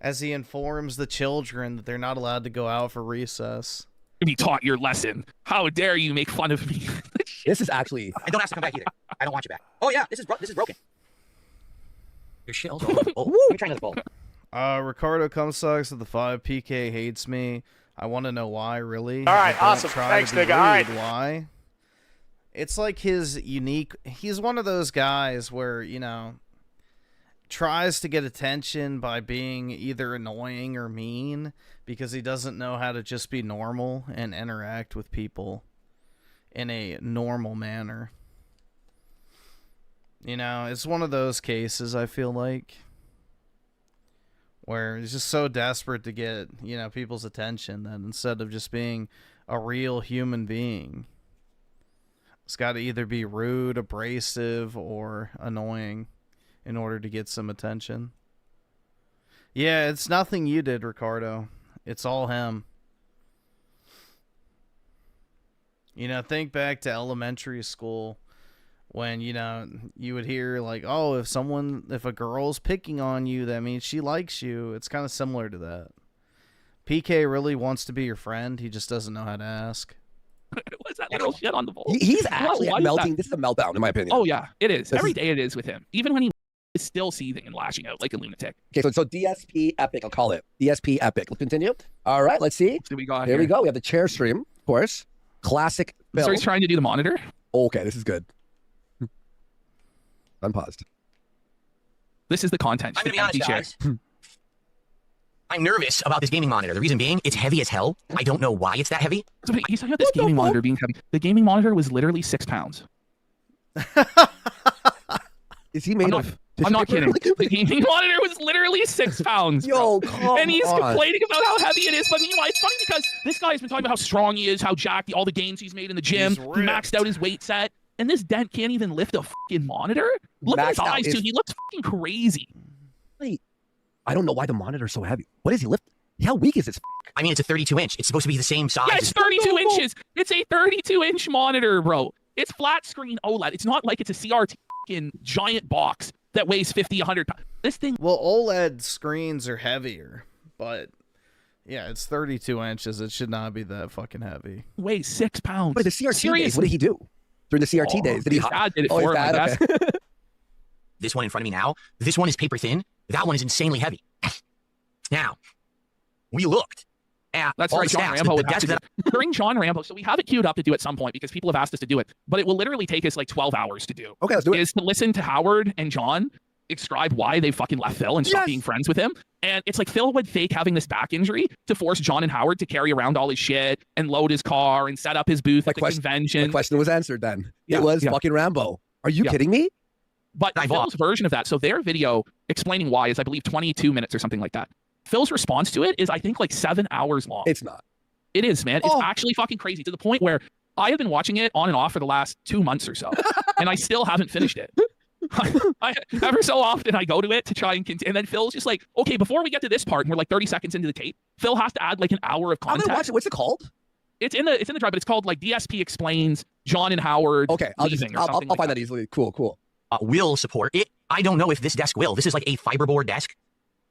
As he informs the children that they're not allowed to go out for recess.
You taught your lesson. How dare you make fun of me?
This is actually.
And don't ask to come back either. I don't want you back. Oh yeah, this is broken. Your shit. Oh, let me try another bowl.
Ricardo Cumsucks at the 5 PK hates me. I want to know why, really.
All right,
I don't
awesome.
try
Thanks,
to be
nigga. All right.
rude. Why? It's like his unique... He's one of those guys where, tries to get attention by being either annoying or mean because he doesn't know how to just be normal and interact with people in a normal manner. It's one of those cases, I feel like, where he's just so desperate to get, people's attention that instead of just being a real human being, it's got to either be rude, abrasive, or annoying in order to get some attention. Yeah, it's nothing you did, Ricardo. It's all him. Think back to elementary school when, you would hear like, oh, if a girl's picking on you, that means she likes you. It's kind of similar to that. PK really wants to be your friend. He just doesn't know how to ask.
What's that little shit on the bowl?
He's actually
What is
melting.
that?
This is a meltdown, in my opinion.
Oh, yeah, it is. Every day it is with him. Even when he is still seething and lashing out like a lunatic.
Okay, so DSP Epic, I'll call it. DSP Epic. Let's continue. All right, let's see.
What do we got
Here
here?
we go. We have the chair stream, of course. Classic
So
Phil.
he's trying to do the monitor.
Okay, this is good. Unpaused.
This is the content.
I'm going to be honest, guys. I'm nervous about this gaming monitor. The reason being, it's heavy as hell. I don't know why it's that heavy.
So he's talking about this gaming monitor being heavy. The gaming monitor was literally 6 pounds.
Is he made of?
I'm not kidding. The gaming monitor was literally 6 pounds.
Yo,
and he's complaining about how heavy it is. But meanwhile, it's funny because this guy has been talking about how strong he is, how jacked, all the gains he's made in the gym. He maxed out his weight set. And this dent can't even lift a fucking monitor. Look at his eyes, too. He looks fucking crazy.
Wait, I don't know why the monitor's so heavy. What is he lifting? How weak is this?
I mean, it's a 32-inch. It's supposed to be the same size.
Yeah, it's 32 inches. It's a 32-inch monitor, bro. It's flat screen OLED. It's not like it's a CRT fucking giant box that weighs 50, 100 pounds. This thing...
Well, OLED screens are heavier, but yeah, it's 32 inches. It should not be that fucking heavy.
Weighs 6 pounds.
Wait, the CRT days, what did he do? During the CRT days? Did he
his dad did it
his
for him, I
dad?
guess.
Okay.
This one in front of me now, this one is paper thin. That one is insanely heavy. Now, we looked at
That's
all
right,
the
John
stats.
Rambo
The
would have
desk
to do it. During John Rambo, so we have it queued up to do at some point because people have asked us to do it, but it will literally take us like 12 hours to do.
Okay, let's do it.
Is to listen to Howard and John describe why they fucking left Phil and stopped being friends with him. And it's like Phil would fake having this back injury to force John and Howard to carry around all his shit and load his car and set up his booth at the convention.
My question was answered then.
Yeah,
It was
yeah.
fucking Rambo. Are you kidding me?
But Phil's version of that, so their video explaining why is, I believe, 22 minutes or something like that. Phil's response to it is, I think, like 7 hours long.
It's not.
It is, man. It's actually fucking crazy to the point where I have been watching it on and off for the last 2 months or so, and I still haven't finished it. Ever so often I go to it to try and continue, and then Phil's just like, okay, before we get to this part, and we're like 30 seconds into the tape, Phil has to add like an hour of
I'm gonna
context.
watch it. What's it called?
It's in the drive, but it's called like DSP Explains John and Howard.
Okay, I'll
leaving or
I'll
something
find
like
that easily. Cool.
Will support it. I don't know if this desk will. This is like a fiberboard desk.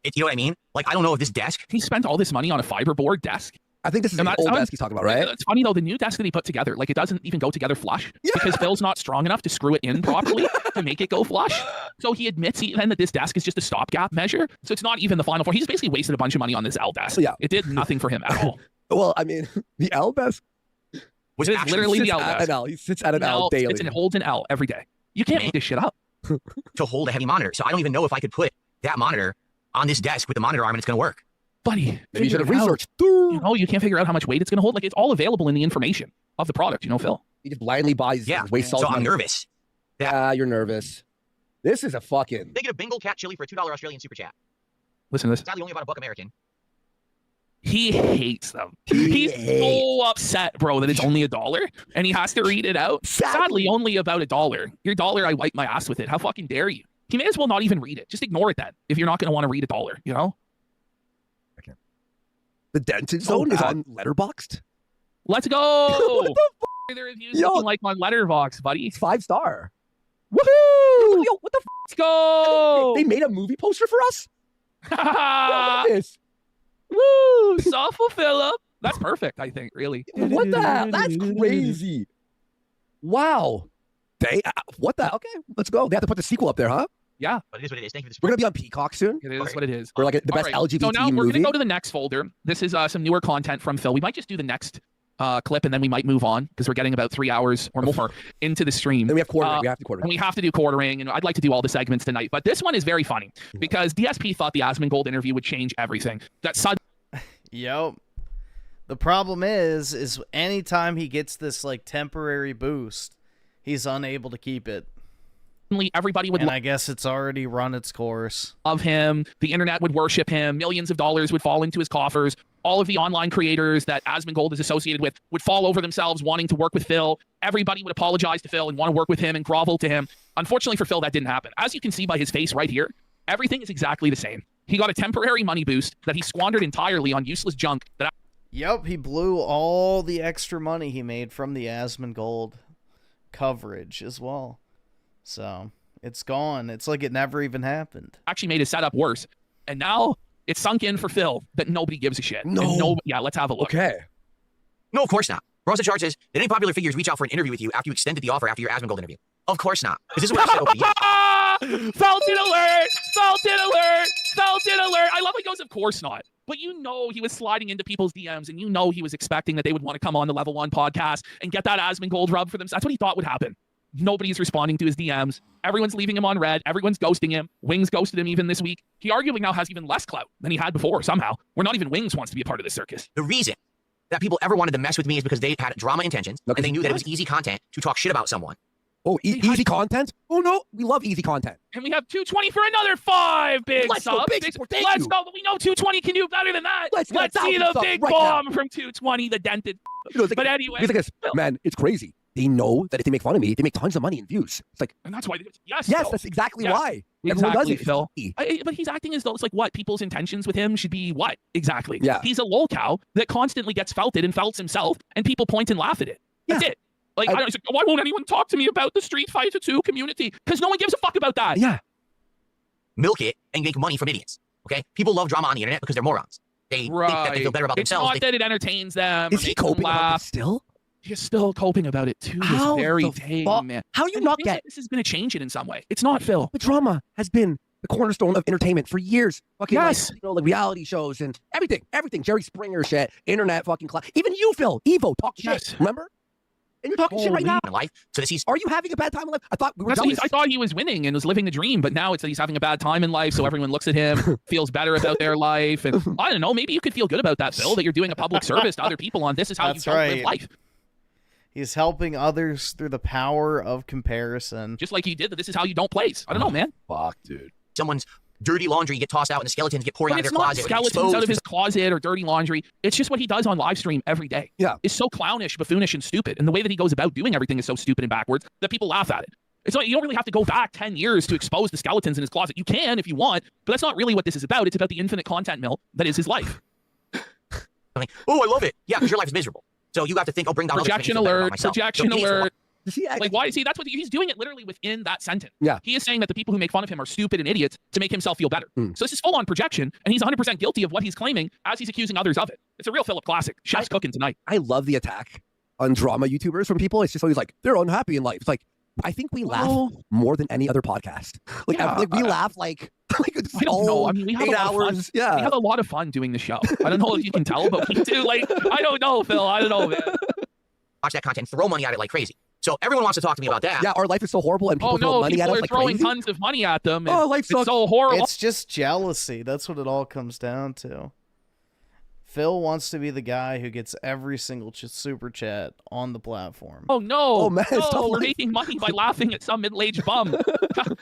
You know what I mean? Like, I don't know if this desk...
He spent all this money on a fiberboard desk.
I think this is an old desk he's talking about, right?
It's funny, though, the new desk that he put together, like, it doesn't even go together flush because Phil's not strong enough to screw it in properly to make it go flush. So he admits then that this desk is just a stopgap measure. So it's not even the final form. He's basically wasted a bunch of money on this L desk.
Yeah.
It did nothing for him at all.
Well, I mean, the L desk
It is literally the L desk.
He sits at an L daily.
It holds an L every day. You can't make this shit up.
to hold a heavy monitor. So I don't even know if I could put that monitor on this desk with the monitor arm and it's going to work.
Buddy,
Maybe you should have
figure it out.
researched.
You know, you can't figure out how much weight it's going to hold. Like, it's all available in the information of the product, you know, Phil.
He just blindly buys.
Yeah,
wastes all
so
his
I'm
money.
nervous.
Yeah, you're nervous. This is a fucking...
They get a Bengal cat chili for a $2 Australian super chat.
Listen to this.
Sadly, only about $1 American.
He hates them. He's so upset, bro, that it's only $1 and he has to read it out. Sadly, only about $1. Your dollar, I wipe my ass with it. How fucking dare you? He may as well not even read it. Just ignore it then if you're not going to want to read $1, you know?
The dented zone is on Letterboxd.
Let's go.
What the fuck?
The reviews looking like on Letterboxd, buddy.
It's 5-star.
Woohoo!
Yo, what the f?
Let's go.
They made a movie poster for us? Yo, look at this.
Woo! Softball Phillip. That's perfect, I think, really.
What the hell? That's crazy. Wow. What the? Okay, let's go. They have to put the sequel up there, huh?
Yeah.
But it is what it is. Thank you for the
We're going to be on Peacock soon.
It is what it is.
We're like the best
All right.
LGBT
So now we're
movie.
going to go to the next folder. This is some newer content from Phil. We might just do the next clip and then we might move on because we're getting about 3 hours or more into the stream.
Then we have quartering. We have to quarter.
And we have to do quartering, and I'd like to do all the segments tonight. But this one is very funny because DSP thought the Asmongold interview would change everything. That suddenly...
Yep. The problem is anytime he gets this like temporary boost, he's unable to keep it.
Everybody would,
and I guess it's already run its course.
Love him. The internet would worship him. Millions of dollars would fall into his coffers. All of the online creators that Asmongold is associated with would fall over themselves wanting to work with Phil. Everybody would apologize to Phil and want to work with him and grovel to him. Unfortunately for Phil, that didn't happen. As you can see by his face right here, everything is exactly the same. He got a temporary money boost that he squandered entirely on useless junk.
Yep, he blew all the extra money he made from the Asmongold coverage as well. So it's gone. It's like it never even happened.
Actually made his setup worse. And now it's sunk in for Phil that nobody gives a shit.
No.
Yeah, let's have a look.
Okay.
No, of course not. Rosa Chart says, did any popular figures reach out for an interview with you after you extended the offer after your Asmongold interview? Of course not. Because this is what I said over the years.
Felton alert! Felton alert! Felton alert! I love how he goes, of course not. But you know he was sliding into people's DMs, and you know he was expecting that they would want to come on the Level 1 podcast and get that Asmongold rub for them. That's what he thought would happen. Nobody's responding to his DMs. Everyone's leaving him on red. Everyone's ghosting him. Wings ghosted him even this week. He arguably now has even less clout than he had before somehow. Where not even Wings wants to be a part of this circus.
The reason that people ever wanted to mess with me is because they had drama intentions, and they knew that it was easy content to talk shit about someone.
Oh, easy content? Oh, no. We love easy content.
And we have 220 for another 5 big
Let's go,
subs.
big support. Thank
Let's
you.
go. But we know 220 can do better than that.
Let's
see the big
right
bomb
now.
from 220, the dented.
You know, it's like,
but anyway.
It's like this, man, it's crazy. They know that if they make fun of me, they make tons of money in views. It's like,
and that's why. Yes,
yes,
Phil.
that's exactly
Yes.
why. Everyone does
Exactly,
it.
Phil. But he's acting as though it's like what people's intentions with him should be. What exactly?
Yeah.
He's a LOLCOW that constantly gets felted and felts himself, and people point and laugh at it. That's it. Like, I don't, he's like, why won't anyone talk to me about the Street Fighter 2 community? Because no one gives a fuck about that.
Yeah.
Milk it and make money from idiots. Okay? People love drama on the internet because they're morons. They think that they feel better about
It's
themselves.
not that it entertains them.
Is
or
he
makes them
coping about
laugh.
this still?
He's still coping about it to
How
this very
the
day,
fuck?
man.
How do you
And
not
he thinks
get-
that this is going to change it in some way? It's not, Phil.
The drama has been the cornerstone of entertainment for years. Fucking
Yes.
like, you know, like reality shows and everything. Jerry Springer shit, internet fucking class. Even you, Phil, Evo, talk shit. Remember? And you're talking shit right now.
In life. So this he's
Are you having a bad time in life? I thought we were
That's what
jealous.
I thought he was winning and was living the dream, but now it's that he's having a bad time in life, so everyone looks at him, feels better about their life, and I don't know, maybe you could feel good about that, Phil, that you're doing a public service to other people on this is how
That's
you don't live
right.
life.
He's helping others through the power of comparison.
Just like you did that this is how you don't place. I don't know, man.
Fuck, dude.
someone's dirty laundry get tossed out and the skeletons get poured
But
out of
it's
their
not
closet.
skeletons out of his closet or dirty laundry. It's just what he does on live stream every day.
Yeah.
It's so clownish, buffoonish, and stupid. And the way that he goes about doing everything is so stupid and backwards that people laugh at it. It's like you don't really have to go back 10 years to expose the skeletons in his closet. You can if you want, but that's not really what this is about. It's about the infinite content mill that is his life.
Like, oh, I love it. Yeah, because your life is miserable. So you have to think, oh, bring down
Projection
others to make me feel better about
alert,
myself.
projection
So he needs to
alert.
watch.
Like, why? See, that's what he's doing it literally within that sentence.
Yeah.
He is saying that the people who make fun of him are stupid and idiots to make himself feel better. So this is full on projection, and he's 100% guilty of what he's claiming as he's accusing others of it. It's a real Philip classic. Chef's cooking tonight.
I love the attack on drama YouTubers from people. It's just always like, they're unhappy in life. It's like, I think we laugh more than any other podcast. Like,
Yeah,
we laugh like it's
I don't know. I mean, we have
8
a lot
hours.
of fun.
Yeah.
We have a lot of fun doing the show. I don't know if you can tell, but we do. Like, I don't know, Phil. I don't know, man.
Watch that content, throw money at it like crazy. So everyone wants to talk to me about that.
Yeah, our life is so horrible, and people
Oh
throw
no,
money
people
at us
are
like
throwing
crazy.
tons of money at them. And
Oh, life
it's
sucks.
so horrible.
It's just jealousy. That's what it all comes down to. Phil wants to be the guy who gets every single super chat on the platform.
Oh no!
Oh, man, it's
no,
tough
we're
life.
making money by laughing at some middle-aged bum.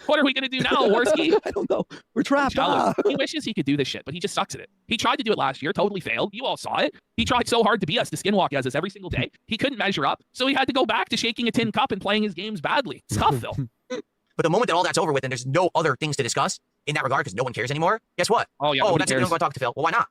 What are we gonna do now, Worski?
I don't know. We're trapped.
Jealous. He wishes he could do this shit, but he just sucks at it. He tried to do it last year, totally failed. You all saw it. He tried so hard to be us, to skinwalk as us every single day. He couldn't measure up, so he had to go back to shaking a tin cup and playing his games badly. It's tough, Phil.
But the moment that all that's over with and there's no other things to discuss in that regard because no one cares anymore, guess what?
Oh yeah.
Oh,
nobody
that's it. You
cares.
don't want to talk to Phil. Well, why not?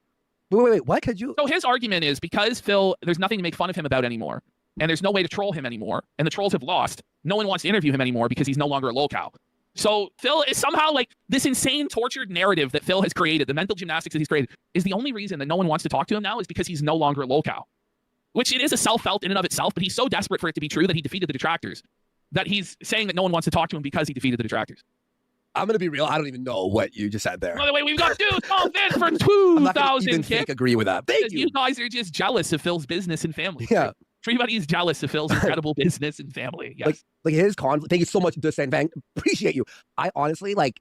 Wait. What could you?
So his argument is because Phil, there's nothing to make fun of him about anymore, and there's no way to troll him anymore, and the trolls have lost. No one wants to interview him anymore because he's no longer a LOLCOW. So Phil is somehow like this insane tortured narrative that Phil has created, the mental gymnastics that he's created, is the only reason that no one wants to talk to him now is because he's no longer a LOLCOW. Which it is a self-felt in and of itself, but he's so desperate for it to be true that he defeated the detractors, that he's saying that no one wants to talk to him because he defeated the detractors.
I'm gonna be real. I don't even know what you just said there.
By the way, we've got 2,000 for
I'm not gonna
2,000
even
kick.
agree with that. Thank
Because
you.
you guys are just jealous of Phil's business and family.
Yeah.
Everybody is jealous of Phil's incredible business and family. Yes.
Like his conflict. Thank you so much, Dustin Vang. Appreciate you. I honestly like.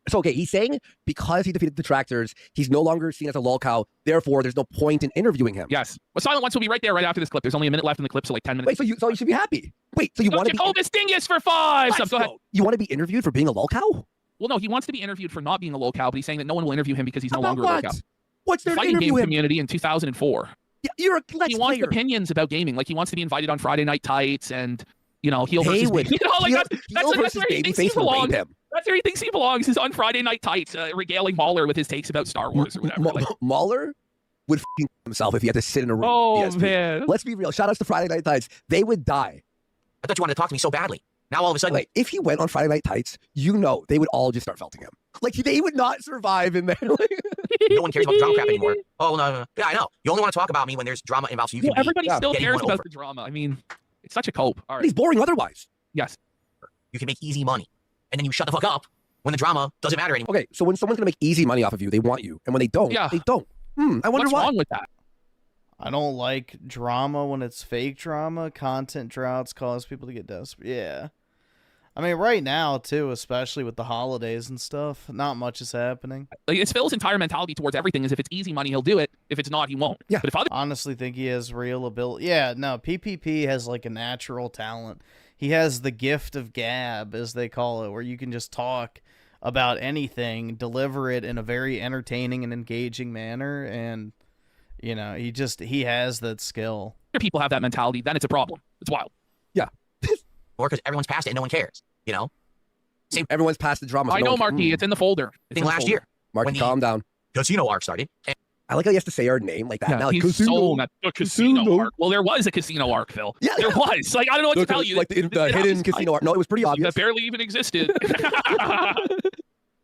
It's okay. He's saying because he defeated the detractors, he's no longer seen as a LOLCOW. Therefore, there's no point in interviewing him.
Yes. Well, Silent Ones will be right there right after this clip. There's only a minute left in the clip, so like 10 minutes.
Wait, so you should be happy. Wait, so you want to be?
Jacobus Dingus for 5.
Let's
Go ahead.
go. You want to be interviewed for being a LOLCOW?
Well, no, he wants to be interviewed for not being a LOLCOW, but he's saying that no one will interview him because he's no
About
longer
what?
a LOLCOW.
What's there
The
to
fighting
interview
game
him?
community in 2004.
Yeah, you're a let's
He wants
player.
opinions about gaming. Like he wants to be invited on Friday Night Tights and, you know, heel versus
Haywood.
you know, like
Heel
that's
versus
where he thinks he
Babyface will rape
belongs.
him.
That's where he thinks he belongs. Is on Friday Night Tights, regaling Mahler with his takes about Star Wars or whatever. Like,
Mahler would f***ing himself if he had to sit in a room.
oh
with DSP.
man.
Let's be real. Shout outs to Friday Night Tights. They would die.
I thought you wanted to talk to me so badly. Now all of a sudden,
Like, if he went on Friday Night Tights, you know they would all just start felting him. Like, they would not survive in there.
no one cares about the drama crap anymore. Oh, no. Yeah, I know. You only want to talk about me when there's drama involved. So you
Yeah,
can be
everybody still
getting
cares
one
about
over.
the drama. I mean, it's such a cope. All
But
right.
he's boring otherwise.
Yes.
You can make easy money. And then you shut the fuck up when the drama doesn't matter anymore.
Okay, so when someone's gonna make easy money off of you, they want you, and when they don't, they don't. I wonder
What's
why.
wrong with that?
I don't like drama when it's fake drama. Content droughts cause people to get desperate. Yeah. I mean, right now, too, especially with the holidays and stuff, not much is happening.
Like, it's Phil's entire mentality towards everything is if it's easy money, he'll do it. If it's not, he won't. Yeah. But if other
honestly think he has real ability. Yeah, no, PPP has like a natural talent. He has the gift of gab, as they call it, where you can just talk about anything, deliver it in a very entertaining and engaging manner, and you know, he has that skill.
If people have that mentality, then it's a problem. It's wild.
Yeah.
Or because everyone's past it and no one cares, you know? Same.
Everyone's past the drama. So
I know, Marky. It's in the folder.
Thing last year.
Marky, calm down.
Casino arc started.
I like how he has to say our name like that.
Yeah,
now, like,
he's so mad. The casino arc. Well, there was a casino arc, Phil.
Yeah,
there was. Like, I don't know what to tell you.
Like the hidden casino arc. No, it was pretty obvious.
That barely even existed.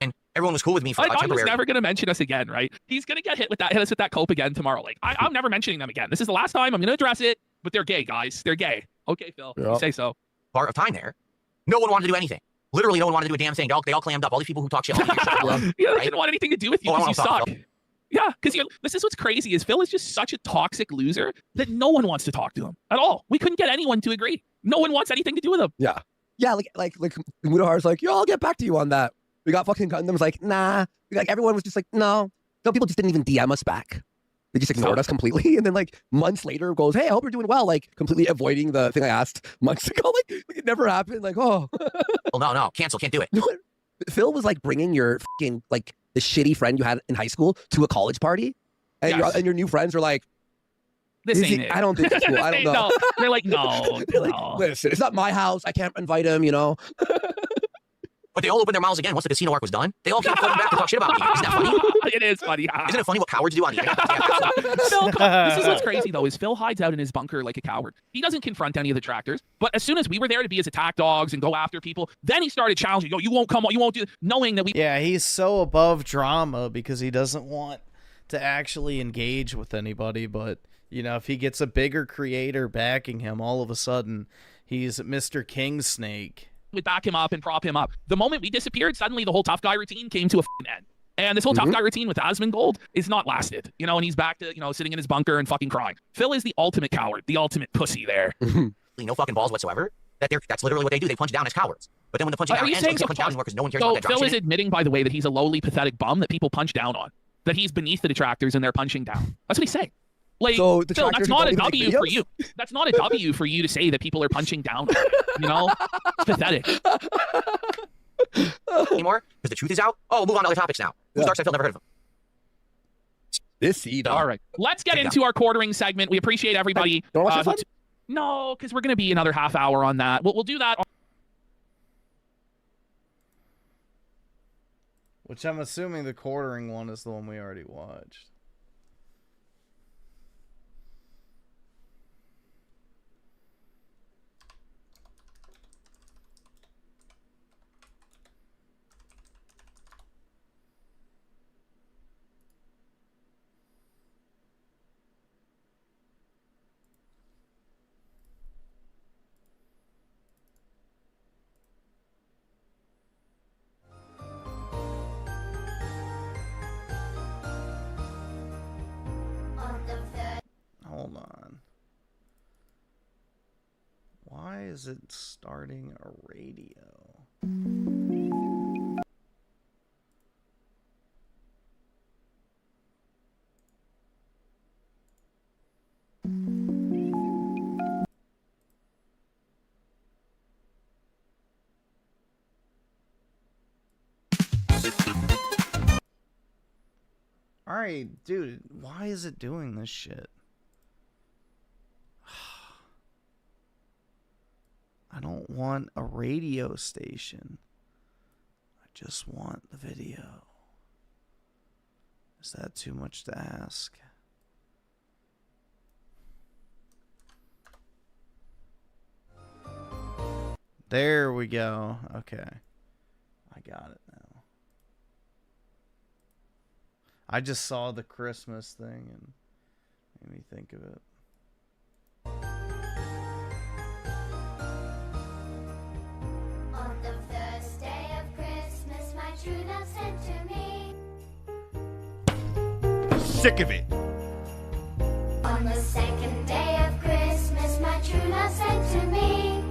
And everyone was cool with me for
I thought he was
temporary.
never going to mention us again, right? He's going to get hit us with that cope again tomorrow. Like, I'm never mentioning them again. This is the last time I'm going to address it, but they're gay, guys. They're gay. Okay, Phil. You say so.
Part of time there. No one wanted to do anything. Literally, no one wanted to do a damn thing. They all clammed up. All these people who talk shit.
They didn't want anything to do with you because you suck. Yeah, because this is what's crazy is Phil is just such a toxic loser that no one wants to talk to him at all. We couldn't get anyone to agree. No one wants anything to do with him.
Yeah. Yeah, like Mudahar's like, yo, I'll get back to you on that. We got fucking Gundam's like, nah. Like everyone was just like, no. No, people just didn't even DM us back. They just ignored us completely. And then like months later goes, hey, I hope you're doing well. Like completely avoiding the thing I asked months ago. Like it never happened. Like, oh.
Well, no. Cancel. Can't do it.
Phil was like bringing your fucking, like the shitty friend you had in high school to a college party. And, your new friends are like,
this ain't it.
I don't think it's cool. I don't know.
They're like, no.
They're like, listen, it's not my house. I can't invite him, you know?
But they all opened their mouths again once the casino arc was done. They all came flooding back to talk shit about me. Isn't that funny?
It is funny.
Isn't it funny what cowards do on the internet?
Phil, this is what's crazy, though, is Phil hides out in his bunker like a coward. He doesn't confront any of the trackers. But as soon as we were there to be his attack dogs and go after people, then he started challenging, yo, you won't come on, you won't do this, knowing that we...
Yeah, he's so above drama because he doesn't want to actually engage with anybody. But, you know, if he gets a bigger creator backing him, all of a sudden, he's Mr. King Snake.
Would back him up and prop him up. The moment we disappeared, suddenly the whole tough guy routine came to a end. And this whole tough guy routine with Asmongold is not lasted, you know, and he's back to, you know, sitting in his bunker and fucking crying. Phil is the ultimate coward, the ultimate pussy there.
No fucking balls whatsoever. That's literally what they do. They punch down as cowards. But then when the punching down ends, they punch down anymore because no one cares about that drop
Phil
shit.
is admitting, by the way, that he's a lowly, pathetic bum that people punch down on. That he's beneath the detractors and they're punching down. That's what he's saying. Like,
so
Phil, that's not a W for you. That's not a W for you to say that people are punching down. You know? It's pathetic.
Anymore? Because the truth is out? Oh, we'll move on to other topics now. Who's Darkside Phil? Never heard of him.
This seed.
All right. Let's get into our quartering segment. We appreciate everybody.
Don't watch this one?
No, because we're going to be another half hour on that. We'll do that.
Which I'm assuming the quartering one is the one we already watched. Hold on. Why is it starting a radio? Alright, dude, why is it doing this shit? I don't want a radio station. I just want the video. Is that too much to ask? There we go. Okay. I got it now. I just saw the Christmas thing and made me think of it.
On the first day of Christmas, my
Sick of it.
On the second day of Christmas, my true love said to me,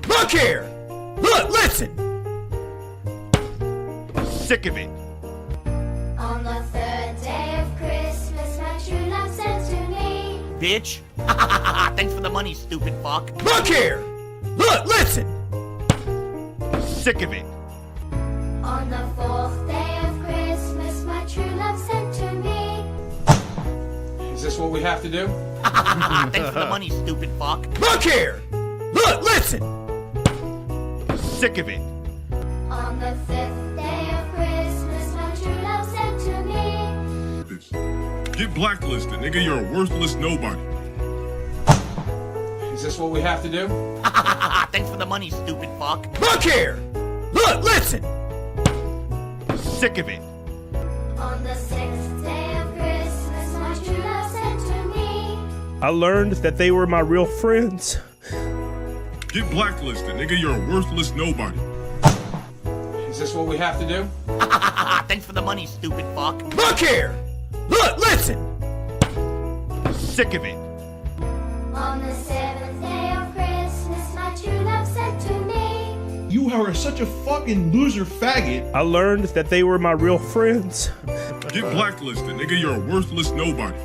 Look here! Look, listen! Sick of it.
on the third day of Christmas, my true love said to me,
Bitch. Thanks for the money, stupid fuck.
Look here! Look, listen! Sick of it.
on the fourth day of Christmas, my true love said to me,
Is this what we have to do?
Thanks for the money, stupid fuck.
Look here! Look, listen! Sick of it.
on the fifth day of Christmas, my true love said to me,
Get blacklisted, nigga. You're a worthless nobody.
Is this what we have to do?
Thanks for the money, stupid fuck.
Look here! Look, listen! Sick of it.
on the sixth day of Christmas, my true love said to me,
I learned that they were my real friends.
Get blacklisted, nigga. You're a worthless nobody.
Is this what we have to do?
Thanks for the money, stupid fuck.
Look here! Look, listen! Sick of it.
on the seventh day of Christmas, my true love said to me,
You are such a fucking loser faggot.
I learned that they were my real friends.
Get blacklisted, nigga. You're a worthless nobody.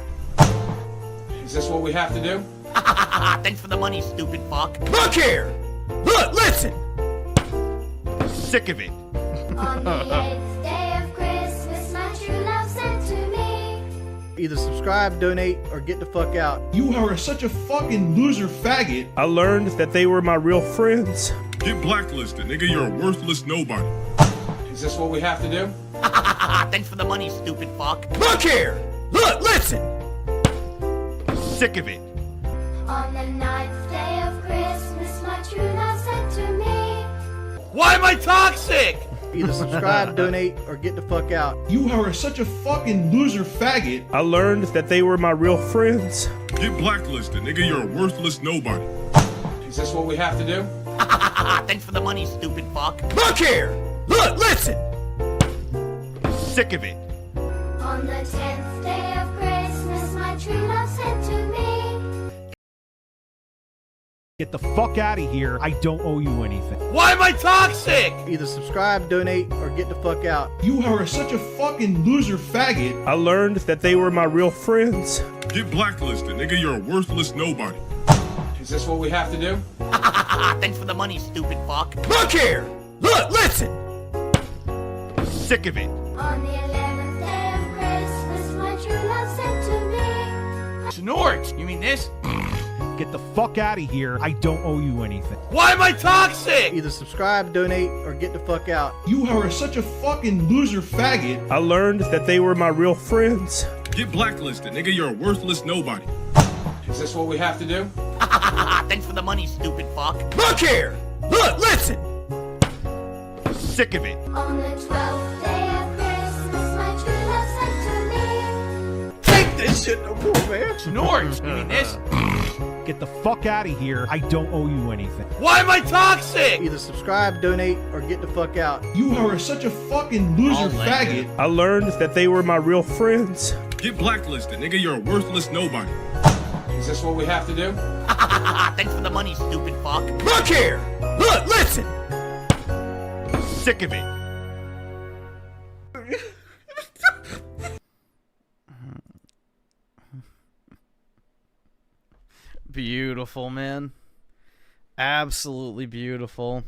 Is this what we have to do?
Thanks for the money, stupid fuck.
Look here! Look, listen! Sick of it.
on the eighth day of Christmas, my true love said to me,
Either subscribe, donate, or get the fuck out.
You are such a fucking loser faggot.
I learned that they were my real friends.
Get blacklisted, nigga. You're a worthless nobody.
Is this what we have to do?
Thanks for the money, stupid fuck.
Look here! Look, listen! Sick of it.
on the ninth day of Christmas, my true love said to me,
Why am I toxic?
Either subscribe, donate, or get the fuck out.
You are such a fucking loser faggot.
I learned that they were my real friends.
Get blacklisted, nigga. You're a worthless nobody.
Is this what we have to do?
Thanks for the money, stupid fuck.
Look here! Look, listen! Sick of it.
on the 10th day of Christmas, my true love said to me,
Get the fuck out of here. I don't owe you anything.
Why am I toxic?
Either subscribe, donate, or get the fuck out.
You are such a fucking loser faggot.
I learned that they were my real friends.
Get blacklisted, nigga. You're a worthless nobody.
Is this what we have to do?
Thanks for the money, stupid fuck.
Look here! Look, listen! Sick of it.
on the 11th day of Christmas, my true love said to me,
Snort! You mean this?
Get the fuck out of here. I don't owe you anything.
Why am I toxic?
Either subscribe, donate, or get the fuck out.
You are such a fucking loser faggot.
I learned that they were my real friends.
Get blacklisted, nigga. You're a worthless nobody.
Is this what we have to do?
Thanks for the money, stupid fuck.
Look here! Look, listen! Sick of it.
on the 12th day of Christmas, my true love said to me,
Take this shit no more, man.
Snort! You mean this?
Get the fuck out of here. I don't owe you anything.
Why am I toxic?
Either subscribe, donate, or get the fuck out.
You are such a fucking loser faggot.
I learned that they were my real friends.
Get blacklisted, nigga. You're a worthless nobody.
Is this what we have to do?
Thanks for the money, stupid fuck.
Look here! Look, listen! Sick of it.
Beautiful, man. Absolutely beautiful.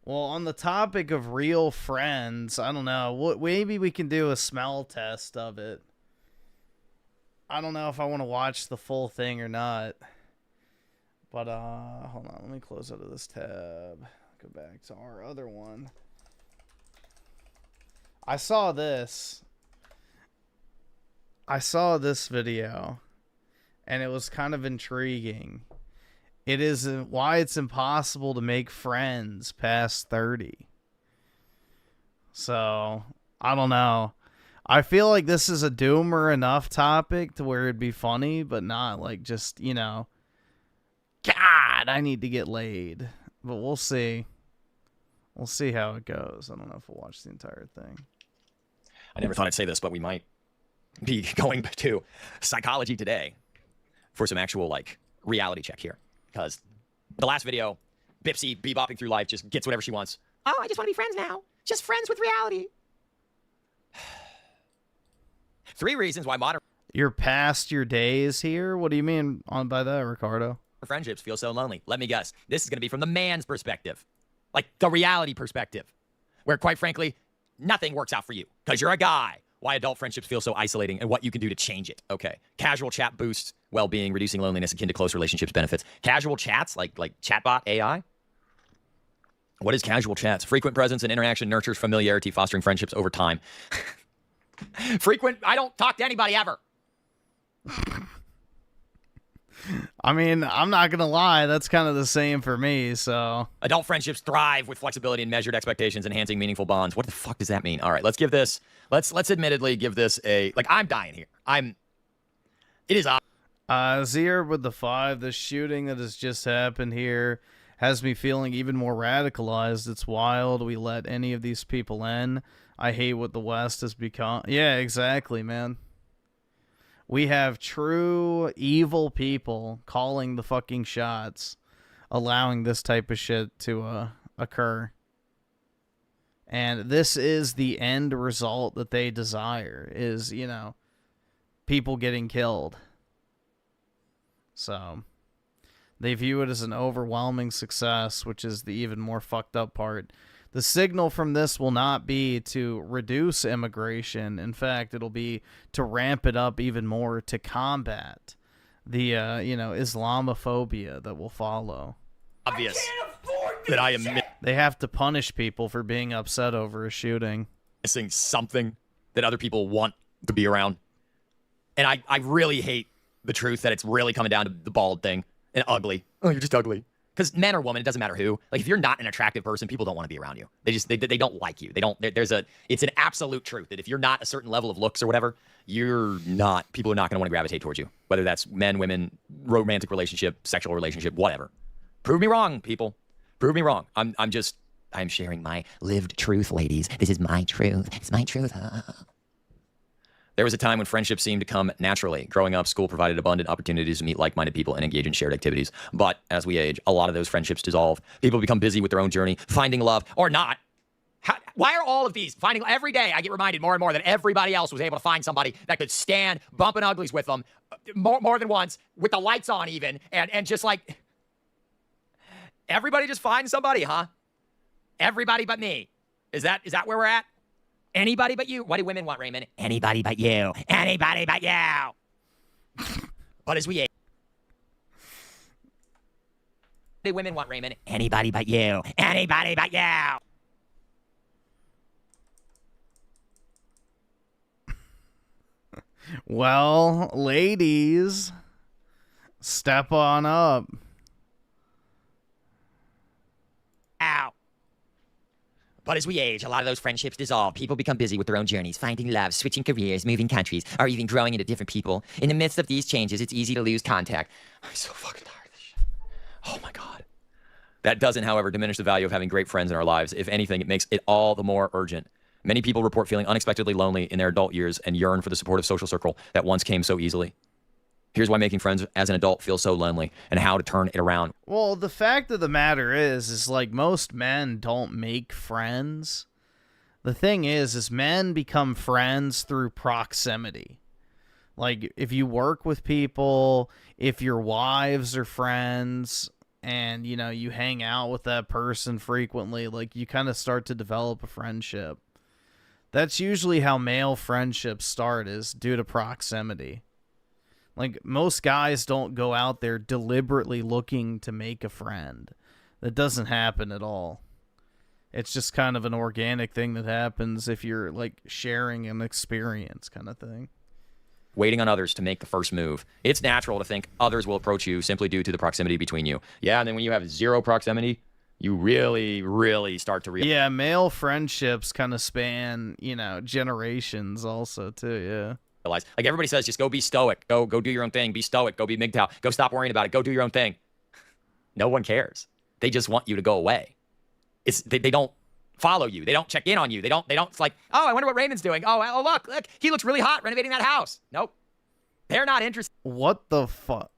Well, on the topic of real friends, I don't know. What maybe we can do a smell test of it. I don't know if I want to watch the full thing or not. But hold on, let me close out of this tab. Go back to our other one. I saw this video, and it was kind of intriguing. It is why it's impossible to make friends past 30. So, I don't know. I feel like this is a doomer enough topic to where it'd be funny, but not like just, you know, God, I need to get laid. But we'll see. We'll see how it goes. I don't know if we'll watch the entire thing.
I never thought I'd say this, but we might.
be going to Psychology Today for some actual, like, reality check here. Because the last video, Bipsy bebopping through life, just gets whatever she wants. Oh, I just want to be friends now. Just friends with reality. 3 reasons why modern
You're past your days here? What do you mean by that, Ricardo?
friendships feel so lonely. Let me guess. This is going to be from the man's perspective. Like, the reality perspective. Where, quite frankly, nothing works out for you. Because you're a guy. Why adult friendships feel so isolating and what you can do to change it. Okay. Casual chat boosts well-being, reducing loneliness akin to close relationships benefits. Casual chats, like chatbot AI? What is casual chats? Frequent presence and interaction nurtures familiarity, fostering friendships over time. Frequent, I don't talk to anybody ever.
I mean, I'm not going to lie. That's kind of the same for me, so.
Adult friendships thrive with flexibility and measured expectations, enhancing meaningful bonds. What the fuck does that mean? All right, let's give this, let's admittedly give this a, like, I'm dying here. It is
Zier with the 5. The shooting that has just happened here has me feeling even more radicalized. It's wild we let any of these people in. I hate what the West has become. Yeah, exactly, man. We have true evil people calling the fucking shots, allowing this type of shit to occur. And this is the end result that they desire, is, you know, people getting killed. So they view it as an overwhelming success, which is the even more fucked up part. The signal from this will not be to reduce immigration. In fact, it'll be to ramp it up even more to combat the, you know, Islamophobia that will follow.
Obvious that I am
They have to punish people for being upset over a shooting.
missing something that other people want to be around. And I really hate the truth that it's really coming down to the bald thing and ugly. Oh, you're just ugly. Because men or women, it doesn't matter who. Like, if you're not an attractive person, people don't want to be around you. They don't like you. It's an absolute truth that if you're not a certain level of looks or whatever, people are not going to want to gravitate towards you. Whether that's men, women, romantic relationship, sexual relationship, whatever. Prove me wrong, people. Prove me wrong. I'm sharing my lived truth, ladies. This is my truth. It's my truth. There was a time when friendships seemed to come naturally. Growing up, school provided abundant opportunities to meet like-minded people and engage in shared activities. But as we age, a lot of those friendships dissolve. People become busy with their own journey, finding love, or not. Why are all of these finding every day? I get reminded more and more that everybody else was able to find somebody that could stand bumping uglies with them more than once, with the lights on even, and just like, everybody just finds somebody, huh? Everybody but me. Is that where we're at? Anybody but you. What do women want, Raymond? Anybody but you. Anybody but you. But as we age, what do women want, Raymond? Anybody but you. Anybody but you.
Well, ladies, step on up.
Ow. But as we age, a lot of those friendships dissolve. People become busy with their own journeys, finding love, switching careers, moving countries, or even growing into different people. In the midst of these changes, it's easy to lose contact. I'm so fucking tired of this shit. Oh my God. That doesn't, however, diminish the value of having great friends in our lives. If anything, it makes it all the more urgent. Many people report feeling unexpectedly lonely in their adult years and yearn for the supportive social circle that once came so easily. Here's why making friends as an adult feels so lonely and how to turn it around.
Well, the fact of the matter is like most men don't make friends. The thing is men become friends through proximity. Like, if you work with people, if your wives are friends, and, you know, you hang out with that person frequently, like, you kind of start to develop a friendship. That's usually how male friendships start, is due to proximity. Like, most guys don't go out there deliberately looking to make a friend. That doesn't happen at all. It's just kind of an organic thing that happens if you're, like, sharing an experience kind of thing.
Waiting on others to make the first move. It's natural to think others will approach you simply due to the proximity between you. Yeah, and then when you have zero proximity, you really, really start to realize.
Yeah, male friendships kind of span, you know, generations also, too, yeah.
Like, everybody says, just go be stoic. Go do your own thing. Be stoic. Go be MGTOW. Go stop worrying about it. Go do your own thing. No one cares. They just want you to go away. They don't follow you. They don't check in on you. They don't. It's like, oh, I wonder what Raymond's doing. Oh, look, he looks really hot renovating that house. Nope. They're not interested.
What the fuck?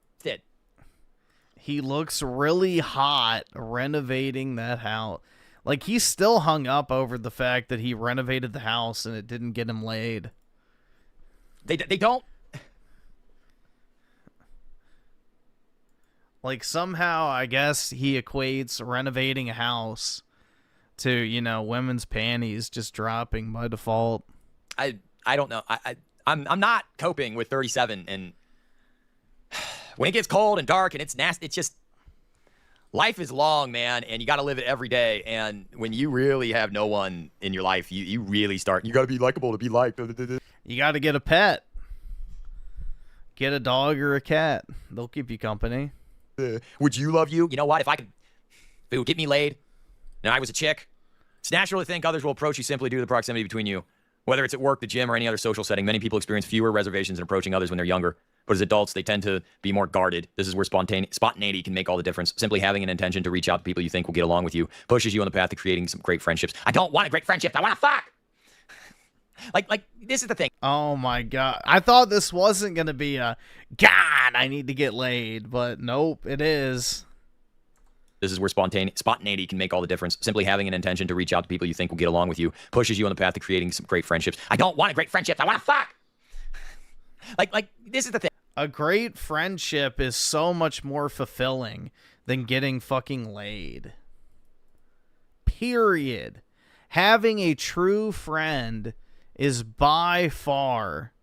He looks really hot renovating that house. Like, he's still hung up over the fact that he renovated the house and it didn't get him laid.
They don't.
Like, somehow, I guess he equates renovating a house to, you know, women's panties just dropping by default.
I don't know. I'm not coping with 37, and when it gets cold and dark and it's nasty, it's just, life is long, man, and you got to live it every day. And when you really have no one in your life, you really start, you got to be likable to be liked.
You got to get a pet. Get a dog or a cat. They'll keep you company.
Would you love you? You know what? If it would get me laid and I was a chick, it's natural to think others will approach you simply due to the proximity between you. Whether it's at work, the gym, or any other social setting, many people experience fewer reservations in approaching others when they're younger. But as adults, they tend to be more guarded. This is where spontaneity can make all the difference. Simply having an intention to reach out to people you think will get along with you pushes you on the path to creating some great friendships. I don't want a great friendship. I want to fuck. Like this is the thing.
Oh my God. I thought this wasn't going to be a, God, I need to get laid. But nope, it is.
This is where spontaneity can make all the difference. Simply having an intention to reach out to people you think will get along with you pushes you on the path to creating some great friendships. I don't want a great friendship. I want to fuck. Like this is the thing.
A great friendship is so much more fulfilling than getting fucking laid. Period. Having a true friend is by far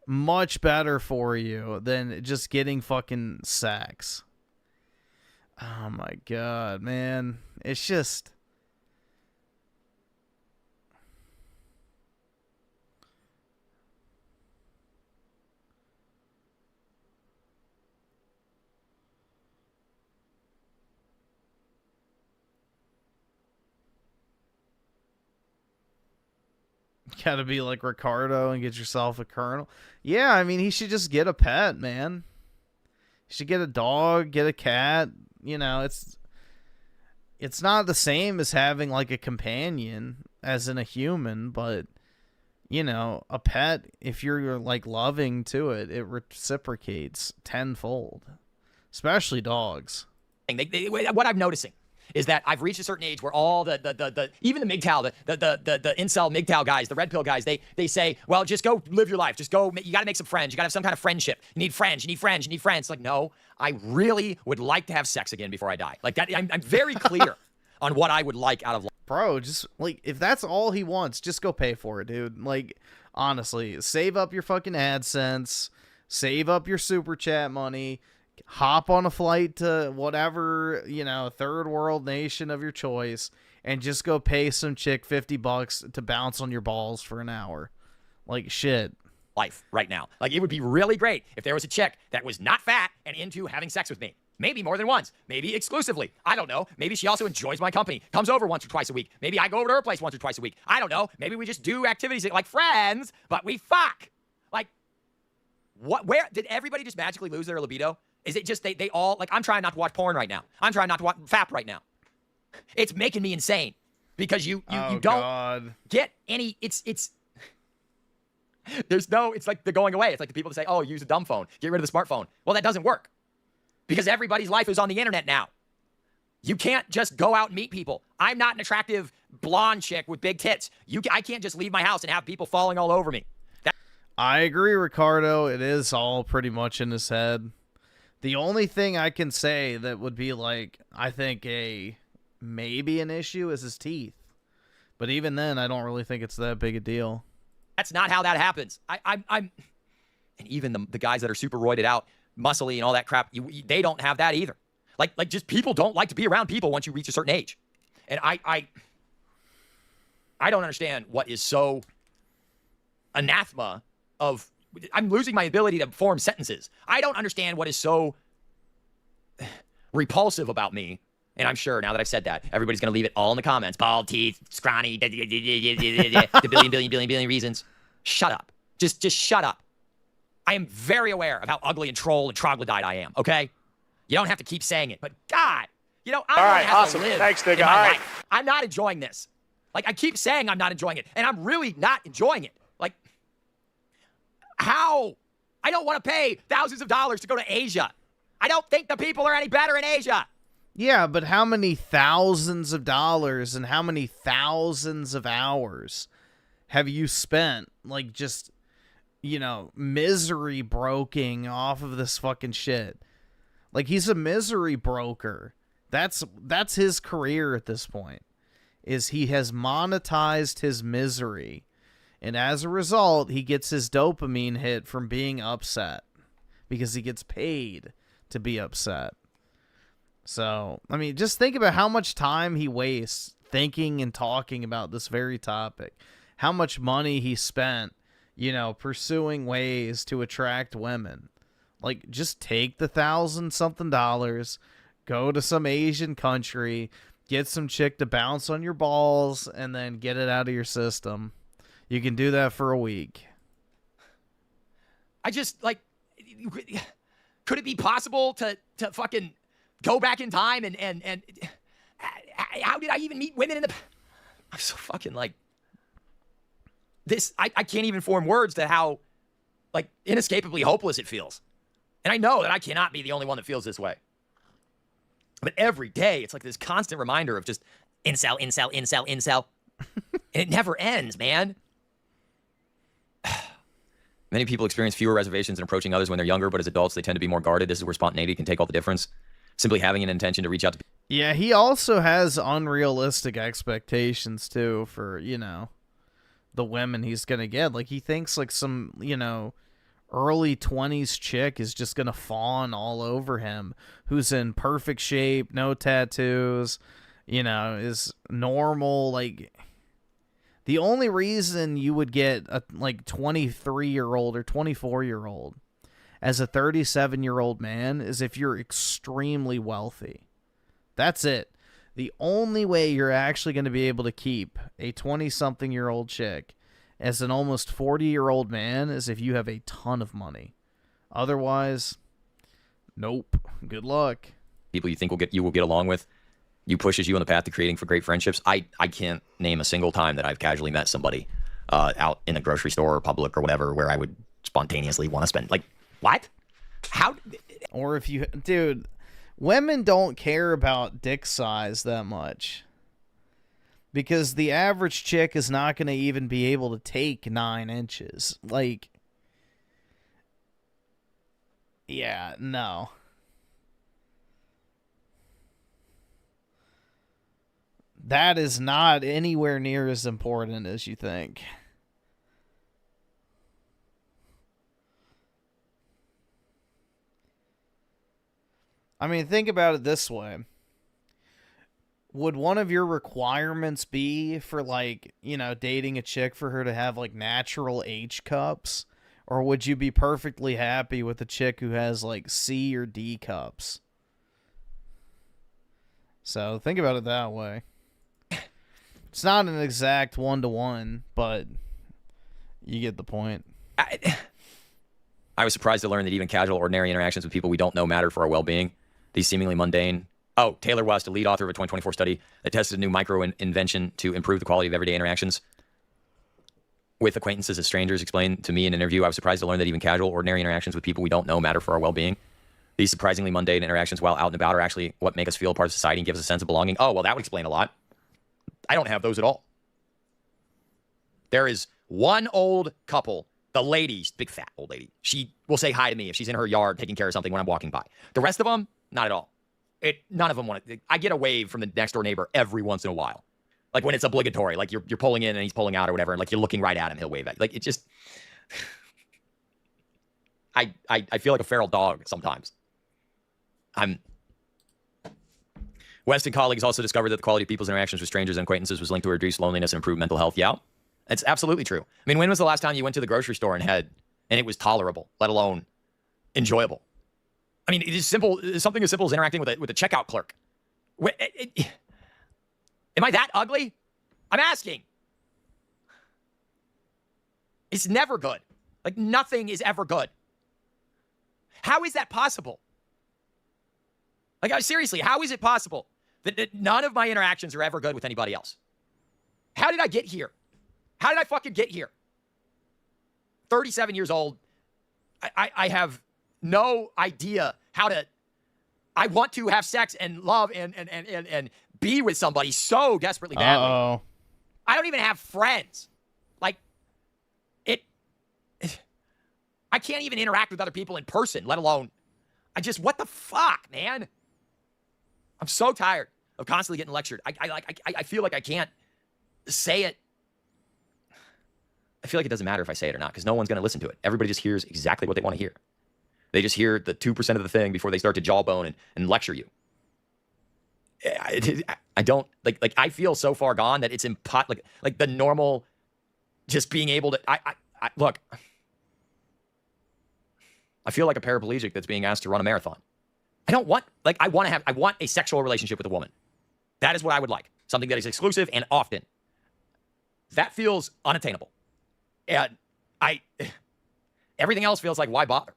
much better for you than just getting fucking sex. Oh my God, man. It's just... Gotta be like Ricardo and get yourself a colonel. Yeah, I mean, he should just get a pet, man. He should get a dog, get a cat. You know, it's not the same as having like a companion as in a human, but you know, a pet, if you're like loving to it, it reciprocates tenfold, especially dogs.
What I'm noticing is that I've reached a certain age where all the even the MGTOW, the incel MGTOW guys, the red pill guys, they say, well, just go live your life. Just go, you got to make some friends. You got to have some kind of friendship. You need friends, you need friends, you need friends. It's like, no, I really would like to have sex again before I die. Like that, I'm very clear on what I would like out of life.
Bro, just like, if that's all he wants, just go pay for it, dude. Like, honestly, save up your fucking AdSense, save up your super chat money, hop on a flight to whatever, you know, third world nation of your choice, and just go pay some chick $50 to bounce on your balls for an hour. Like, shit.
Life right now. Like, it would be really great if there was a chick that was not fat and into having sex with me. Maybe more than once. Maybe exclusively. I don't know. Maybe she also enjoys my company. Comes over once or twice a week. Maybe I go over to her place once or twice a week. I don't know. Maybe we just do activities like friends, but we fuck. Like, what? Where did everybody just magically lose their libido? Is it just they all, like, I'm trying not to watch porn right now. I'm trying not to watch FAP right now. It's making me insane because you don't get any, it's there's no, it's like they're going away. It's like the people that say, oh, use a dumb phone, get rid of the smartphone. Well, that doesn't work because everybody's life is on the internet now. You can't just go out and meet people. I'm not an attractive blonde chick with big tits. I can't just leave my house and have people falling all over me.
I agree, Ricardo. It is all pretty much in his head. The only thing I can say that would be like, I think maybe an issue is his teeth. But even then, I don't really think it's that big a deal.
That's not how that happens. I'm and even the guys that are super roided out, muscly and all that crap, they don't have that either. Like just people don't like to be around people once you reach a certain age. And I don't understand what is so anathema of, I'm losing my ability to form sentences. I don't understand what is so repulsive about me. And I'm sure now that I've said that, everybody's going to leave it all in the comments. Bald teeth, scrawny, the billion reasons. Shut up. Just shut up. I am very aware of how ugly and troll and troglodyte I am, okay? You don't have to keep saying it, but God, you know, I'm going to have to live in my life. I'm not enjoying this. Like, I keep saying I'm not enjoying it, and I'm really not enjoying it. Like, how? I don't want to pay thousands of dollars to go to Asia. I don't think the people are any better in Asia.
Yeah, but how many thousands of dollars and how many thousands of hours have you spent, like, just, you know, misery broking off of this fucking shit? Like, he's a misery broker. That's his career at this point, is he has monetized his misery. And as a result, he gets his dopamine hit from being upset because he gets paid to be upset. So, I mean, just think about how much time he wastes thinking and talking about this very topic. How much money he spent, you know, pursuing ways to attract women. Like, just take the $1,000-something, go to some Asian country, get some chick to bounce on your balls, and then get it out of your system. You can do that for a week.
I just, like, could it be possible to fucking go back in time and how did I even meet women in the... I'm so fucking, like, this, I can't even form words to how, like, inescapably hopeless it feels. And I know that I cannot be the only one that feels this way. But every day, it's like this constant reminder of just incel, incel, incel, incel. And it never ends, man. Many people experience fewer reservations in approaching others when they're younger, but as adults, they tend to be more guarded. This is where spontaneity can take all the difference. Simply having an intention to reach out to people.
Yeah, he also has unrealistic expectations, too, for, you know, the women he's going to get. Like, he thinks, like, some, you know, early 20s chick is just going to fawn all over him, who's in perfect shape, no tattoos, you know, is normal, like... The only reason you would get a, like, 23-year-old or 24-year-old as a 37-year-old man is if you're extremely wealthy. That's it. The only way you're actually going to be able to keep a 20-something-year-old chick as an almost 40-year-old man is if you have a ton of money. Otherwise, nope. Good luck.
People you think you will get along with. You pushes you on the path to creating for great friendships. I can't name a single time that I've casually met somebody out in a grocery store or public or whatever where I would spontaneously want to spend. Like, what? How?
Or if you... Dude, women don't care about dick size that much. Because the average chick is not going to even be able to take 9 inches. Like... Yeah, no. That is not anywhere near as important as you think. I mean, think about it this way. Would one of your requirements be for, like, you know, dating a chick for her to have, like, natural H cups? Or would you be perfectly happy with a chick who has, like, C or D cups? So think about it that way. It's not an exact 1-to-1, but you get the point.
I was surprised to learn that even casual, ordinary interactions with people we don't know matter for our well-being. These seemingly mundane... Oh, Taylor West, a lead author of a 2024 study that tested a new micro-invention to improve the quality of everyday interactions with acquaintances as strangers, explained to me in an interview. I was surprised to learn that even casual, ordinary interactions with people we don't know matter for our well-being. These surprisingly mundane interactions while out and about are actually what make us feel part of society and give us a sense of belonging. Oh, well, that would explain a lot. I don't have those at all. There is one old couple, the lady, big fat old lady. She will say hi to me if she's in her yard taking care of something when I'm walking by. The rest of them, not at all. None of them want it. I get a wave from the next door neighbor every once in a while. Like when it's obligatory, like you're pulling in and he's pulling out or whatever, and like you're looking right at him, he'll wave at you. Like it just, I feel like a feral dog sometimes. West and colleagues also discovered that the quality of people's interactions with strangers and acquaintances was linked to reduced loneliness and improved mental health. Yeah, it's absolutely true. I mean, when was the last time you went to the grocery store and it was tolerable, let alone enjoyable? I mean, it is simple. Something as simple as interacting with a checkout clerk. Am I that ugly? I'm asking. It's never good. Like nothing is ever good. How is that possible? Like seriously, how is it possible that none of my interactions are ever good with anybody else? How did I get here? How did I fucking get here? 37 years old. I have no idea how to. I want to have sex and love and be with somebody so desperately badly.
Uh-oh.
I don't even have friends. Like, I can't even interact with other people in person, let alone, what the fuck, man? I'm so tired of constantly getting lectured. I feel like I can't say it. I feel like it doesn't matter if I say it or not because no one's going to listen to it. Everybody just hears exactly what they want to hear. They just hear the 2% of the thing before they start to jawbone and lecture you. I don't, like I feel so far gone that it's like the normal, just being able to, look, I feel like a paraplegic that's being asked to run a marathon. I want a sexual relationship with a woman. That is what I would like. Something that is exclusive and often. That feels unattainable. And everything else feels like, why bother?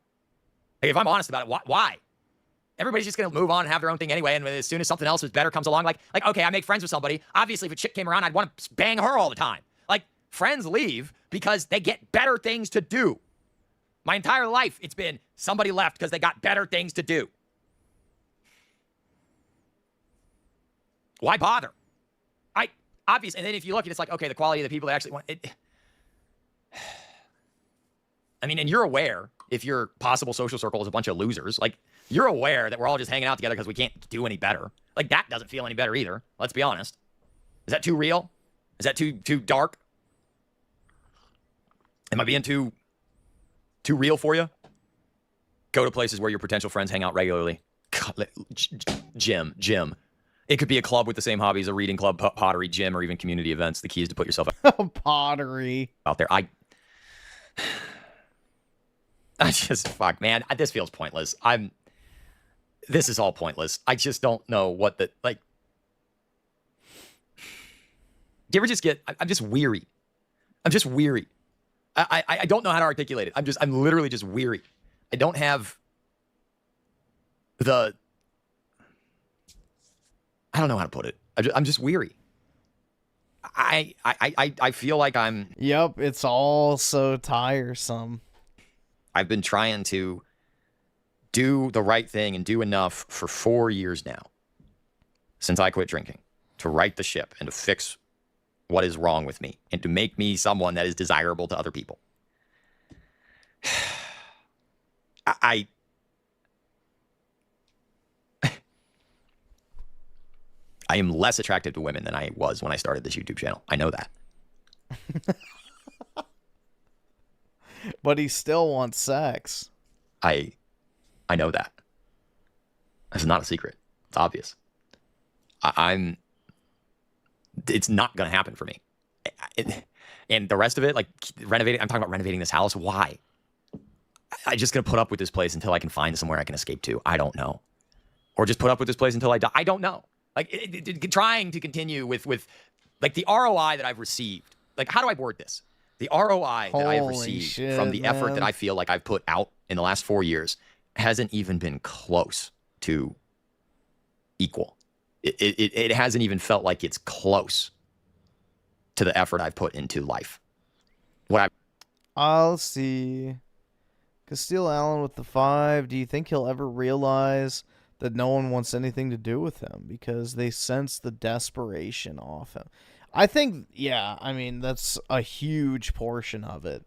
Like, if I'm honest about it, why? Everybody's just going to move on and have their own thing anyway. And as soon as something else is better comes along, like, okay, I make friends with somebody. Obviously, if a chick came around, I'd want to bang her all the time. Like, friends leave because they get better things to do. My entire life, it's been somebody left because they got better things to do. Why bother? Obviously, and then if you look at it, it's like, okay, the quality of the people that actually want it. I mean, and you're aware, if your possible social circle is a bunch of losers, like, you're aware that we're all just hanging out together because we can't do any better. Like, that doesn't feel any better either. Let's be honest. Is that too real? Is that too dark? Am I being too real for you? Go to places where your potential friends hang out regularly. Gym. It could be a club with the same hobbies, a reading club, pottery, gym, or even community events. The key is to put yourself
pottery
out there. I just, fuck, man. This feels pointless. This is all pointless. I just don't know what do you ever just I'm just weary. I'm just weary. I don't know how to articulate it. I'm literally just weary. I don't have I don't know how to put it. I'm just weary. I feel like I'm...
Yep, it's all so tiresome.
I've been trying to do the right thing and do enough for 4 years now, since I quit drinking, to right the ship and to fix what is wrong with me and to make me someone that is desirable to other people. I am less attractive to women than I was when I started this YouTube channel. I know that.
But he still wants sex.
I know that. It's not a secret. It's obvious. It's not going to happen for me. And the rest of it, like renovating, I'm talking about renovating this house. Why? I'm just going to put up with this place until I can find somewhere I can escape to. I don't know. Or just put up with this place until I die. I don't know. Like, trying to continue with like the ROI that I've received. Like, how do I word this? The ROI that I have received from the effort that I feel like I've put out in the last 4 years hasn't even been close to equal. It hasn't even felt like it's close to the effort I've put into life.
I'll see. Castile Allen with the 5. Do you think he'll ever realize that no one wants anything to do with him because they sense the desperation off him? I think, yeah, I mean, that's a huge portion of it.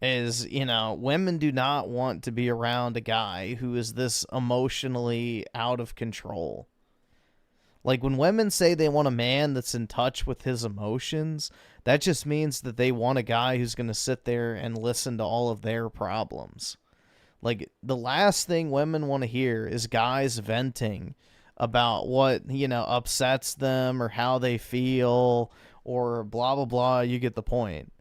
Is, women do not want to be around a guy who is this emotionally out of control. Like, when women say they want a man that's in touch with his emotions, that just means that they want a guy who's going to sit there and listen to all of their problems. Like, the last thing women want to hear is guys venting about what, upsets them or how they feel or blah, blah, blah. You get the point.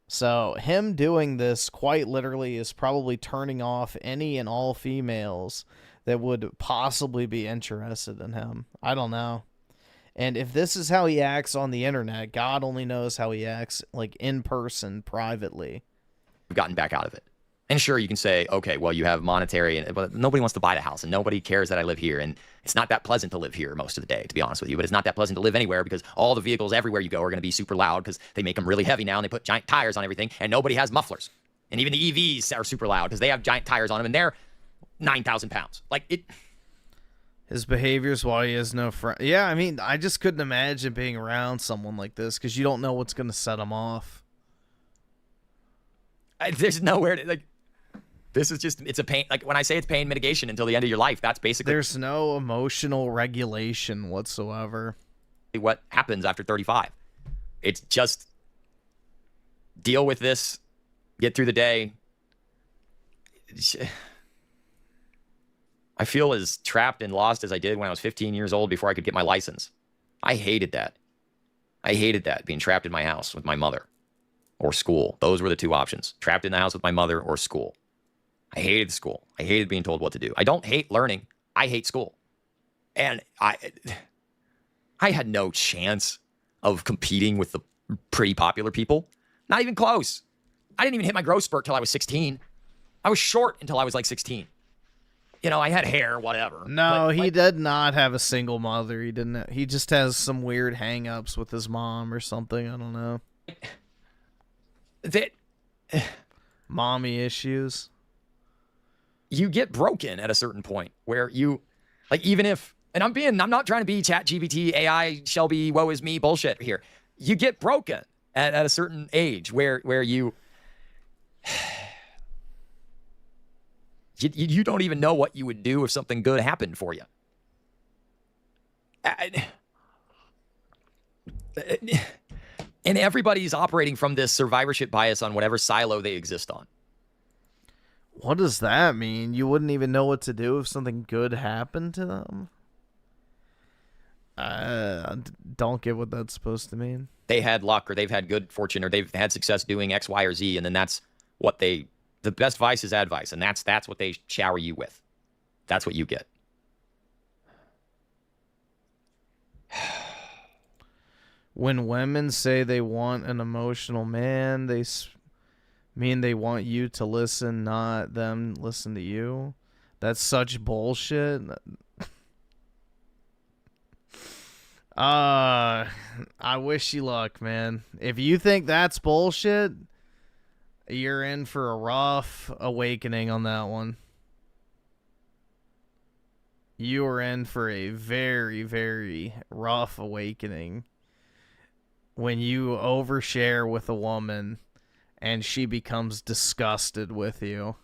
So him doing this quite literally is probably turning off any and all females that would possibly be interested in him. I don't know. And if this is how he acts on the internet, God only knows how he acts, like, in person, privately.
I've gotten back out of it. And sure, you can say, okay, well, you have monetary, but nobody wants to buy the house, and nobody cares that I live here, and it's not that pleasant to live here most of the day, to be honest with you. But it's not that pleasant to live anywhere because all the vehicles everywhere you go are going to be super loud because they make them really heavy now, and they put giant tires on everything, and nobody has mufflers. And even the EVs are super loud because they have giant tires on them, and they're 9,000 pounds. Like it.
His behaviors while he has no friend. Yeah, I mean, I just couldn't imagine being around someone like this because you don't know what's going to set him off.
There's nowhere to, like, this is just, it's a pain. Like, when I say it's pain mitigation until the end of your life, that's basically.
There's no emotional regulation whatsoever.
What happens after 35. It's just deal with this, get through the day. I feel as trapped and lost as I did when I was 15 years old before I could get my license. I hated that. I hated that, being trapped in my house with my mother or school. Those were the two options. Trapped in the house with my mother or school. I hated school. I hated being told what to do. I don't hate learning. I hate school. And I had no chance of competing with the pretty popular people. Not even close. I didn't even hit my growth spurt till I was 16. I was short until I was like 16. You know, I had hair, whatever.
No, he did not have a single mother. He didn't. He just has some weird hang-ups with his mom or something. I don't know. Mommy issues.
You get broken at a certain point where you, like, even if, and I'm not trying to be ChatGPT, AI, Shelby, woe is me bullshit here. You get broken at a certain age where you don't even know what you would do if something good happened for you. And everybody's operating from this survivorship bias on whatever silo they exist on.
What does that mean? You wouldn't even know what to do if something good happened to them? Don't get what that's supposed to mean.
They had luck, or they've had good fortune, or they've had success doing X, Y, or Z, and then that's what the best vice is advice, and that's what they shower you with. That's what you get.
When women say they want an emotional man, they mean they want you to listen, not them listen to you. That's such bullshit. I wish you luck, man. If you think that's bullshit, you're in for a rough awakening on that one. You are in for a very, very rough awakening when you overshare with a woman and she becomes disgusted with you.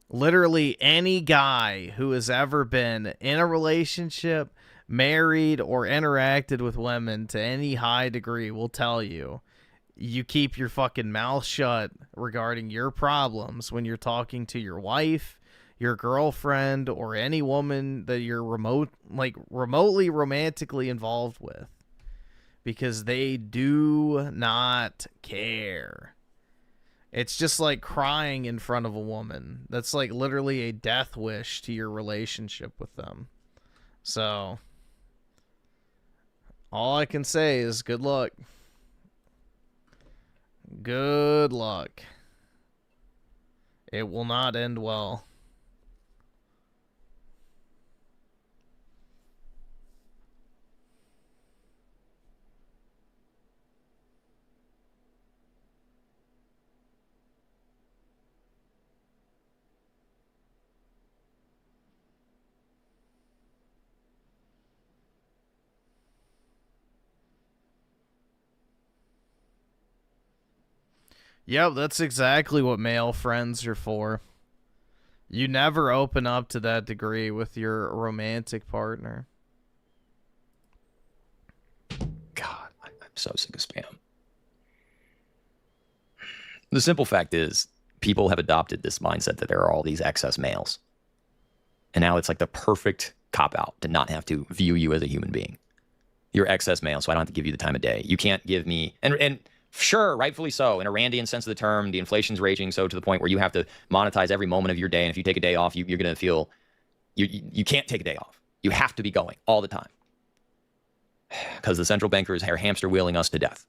Literally any guy who has ever been in a relationship, married, or interacted with women to any high degree will tell you, you keep your fucking mouth shut regarding your problems when you're talking to your wife, your girlfriend, or any woman that you're remotely romantically involved with. Because they do not care. It's just like crying in front of a woman. That's like literally a death wish to your relationship with them. So, all I can say is good luck. Good luck. It will not end well. Yep, that's exactly what male friends are for. You never open up to that degree with your romantic partner.
God, I'm so sick of spam. The simple fact is, people have adopted this mindset that there are all these excess males. And now it's like the perfect cop-out to not have to view you as a human being. You're excess male, so I don't have to give you the time of day. You can't give me... And sure, rightfully so. In a Randian sense of the term, the inflation's raging so to the point where you have to monetize every moment of your day. And if you take a day off, you're going to feel you can't take a day off. You have to be going all the time because the central bankers are hamster wheeling us to death.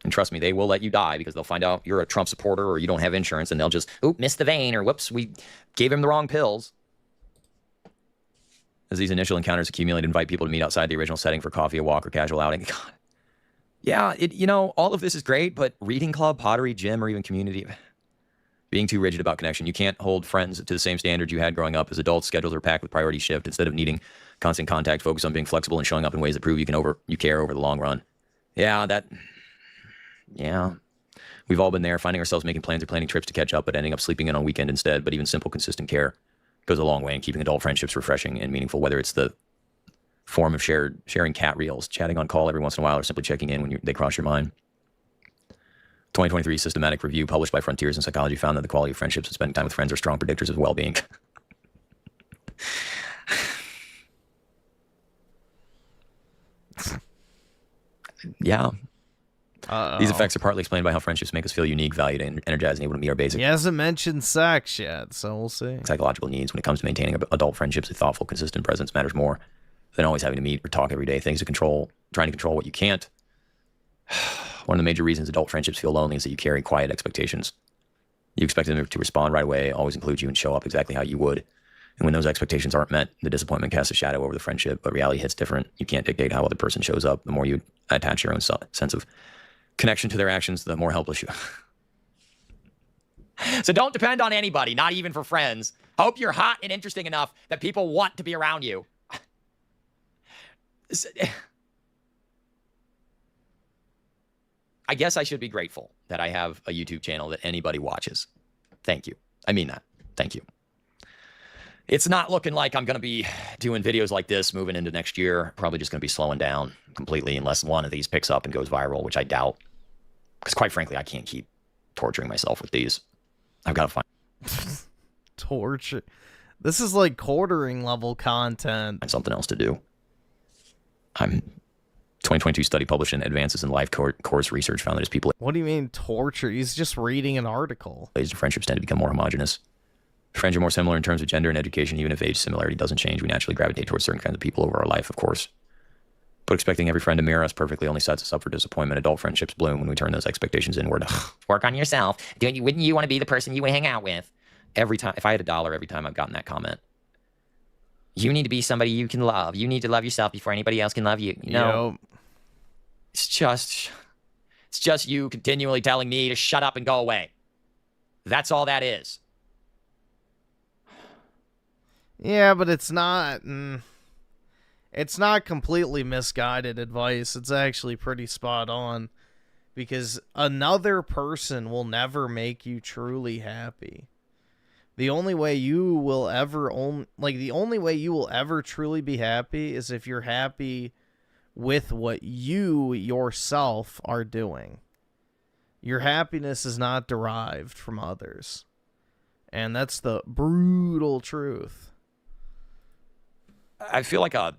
And trust me, they will let you die because they'll find out you're a Trump supporter or you don't have insurance, and they'll just, oop, missed the vein, or whoops, we gave him the wrong pills. As these initial encounters accumulate, invite people to meet outside the original setting for coffee, a walk, or casual outing. God. Yeah, all of this is great, but reading club, pottery, gym, or even community, being too rigid about connection. You can't hold friends to the same standards you had growing up. As adults, schedules are packed with priority shift. Instead of needing constant contact, focus on being flexible and showing up in ways that prove you care over the long run. Yeah, we've all been there, finding ourselves making plans or planning trips to catch up, but ending up sleeping in on weekend instead. But even simple, consistent care goes a long way in keeping adult friendships refreshing and meaningful, whether it's the form of sharing cat reels, chatting on call every once in a while, or simply checking in when they cross your mind. 2023 systematic review published by Frontiers in Psychology found that the quality of friendships and spending time with friends are strong predictors of well-being. Yeah. These effects are partly explained by how friendships make us feel unique, valued, and energized, and able to meet our basic.
He hasn't mentioned sex yet, so we'll see.
Psychological needs. When it comes to maintaining adult friendships, a thoughtful, consistent presence matters more than always having to meet or talk every day. Trying to control what you can't. One of the major reasons adult friendships feel lonely is that you carry quiet expectations. You expect them to respond right away, always include you, and show up exactly how you would. And when those expectations aren't met, the disappointment casts a shadow over the friendship, but reality hits different. You can't dictate how other person shows up. The more you attach your own sense of connection to their actions, the more helpless you are. So don't depend on anybody, not even for friends. Hope you're hot and interesting enough that people want to be around you. I guess I should be grateful that I have a YouTube channel that anybody watches. Thank you. I mean that. Thank you. It's not looking like I'm going to be doing videos like this moving into next year. Probably just going to be slowing down completely unless one of these picks up and goes viral, which I doubt. Because quite frankly, I can't keep torturing myself with these. I've got to find...
Torture? This is like quartering level content.
Find something else to do. 2022 study published in Advances in Life Course Research found that as people...
What do you mean torture? He's just reading an article.
Friendships tend to become more homogenous. Friends are more similar in terms of gender and education. Even if age similarity doesn't change, we naturally gravitate towards certain kinds of people over our life, of course. But expecting every friend to mirror us perfectly only sets us up for disappointment. Adult friendships bloom when we turn those expectations inward. Work on yourself. Wouldn't you want to be the person you would hang out with? Every time, if I had $1 every time I've gotten that comment. You need to be somebody you can love. You need to love yourself before anybody else can love you. You know? It's just you continually telling me to shut up and go away. That's all that is.
Yeah, but it's not... It's not completely misguided advice. It's actually pretty spot on. Because another person will never make you truly happy. The only way you will ever... the only way you will ever truly be happy is if you're happy with what you yourself are doing. Your happiness is not derived from others. And that's the brutal truth.
I feel like a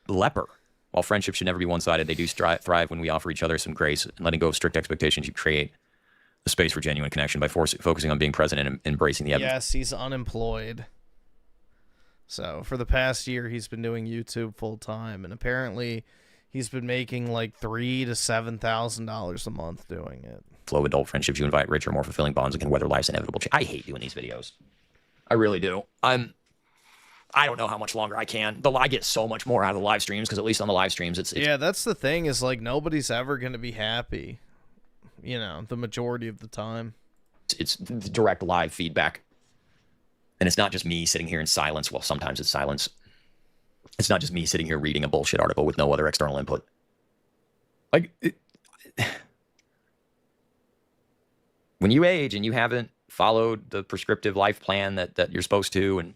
leper. While friendship should never be one-sided, they do thrive when we offer each other some grace and letting go of strict expectations. You create a space for genuine connection by focusing on being present and embracing the evidence.
Yes, he's unemployed. So for the past year, he's been doing YouTube full-time, and apparently he's been making like $3,000 to $7,000 a month doing it.
Flow adult friendships, you invite richer, more fulfilling bonds and can weather life's inevitable change. I hate doing these videos. I really do. I don't know how much longer I can. I get so much more out of the live streams because at least on the live streams, it's
yeah, that's the thing is like nobody's ever going to be happy, the majority of the time.
It's direct live feedback. And it's not just me sitting here in silence. Well, sometimes it's silence. It's not just me sitting here reading a bullshit article with no other external input. When you age and you haven't followed the prescriptive life plan that you're supposed to, and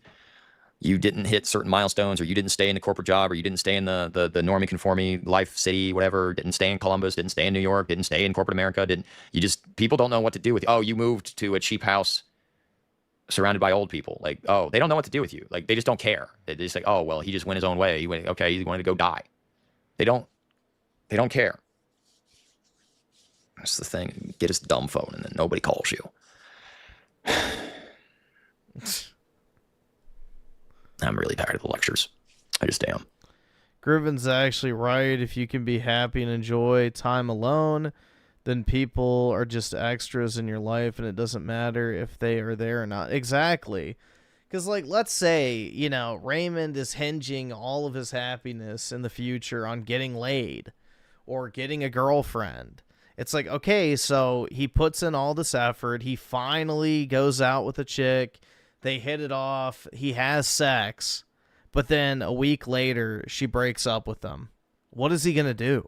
you didn't hit certain milestones, or you didn't stay in the corporate job, or you didn't stay in the normie conforming life city, whatever, didn't stay in Columbus, didn't stay in New York, didn't stay in corporate America, people don't know what to do with you. Oh, you moved to a cheap house surrounded by old people. They don't know what to do with you. They just don't care. They just like, oh, well, he just went his own way. He wanted to go die. They don't care. That's the thing. Get his dumb phone and then nobody calls you. I'm really tired of the lectures. I just am.
Griffin's actually right. If you can be happy and enjoy time alone, then people are just extras in your life, and it doesn't matter if they are there or not. Exactly. Because, like, let's say, you know, Raymond is hinging all of his happiness in the future on getting laid or getting a girlfriend. It's like, okay, so he puts in all this effort. He finally goes out with a chick. They hit it off. He has sex. But then a week later, she breaks up with him. What is he going to do?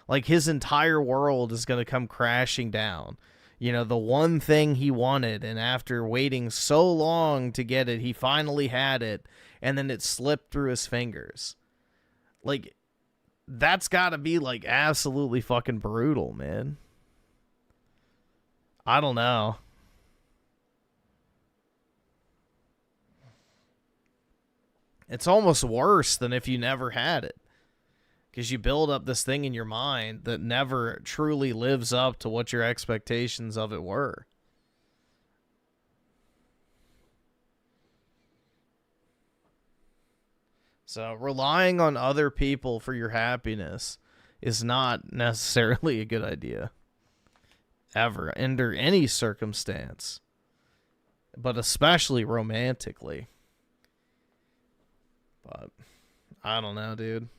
Like, his entire world is going to come crashing down. You know, the one thing he wanted, and after waiting so long to get it, he finally had it, and then it slipped through his fingers. Like, that's got to be, like, absolutely fucking brutal, man. I don't know. It's almost worse than if you never had it. Because you build up this thing in your mind that never truly lives up to what your expectations of it were. So relying on other people for your happiness is not necessarily a good idea. Ever, under any circumstance. But especially romantically. But I don't know, dude.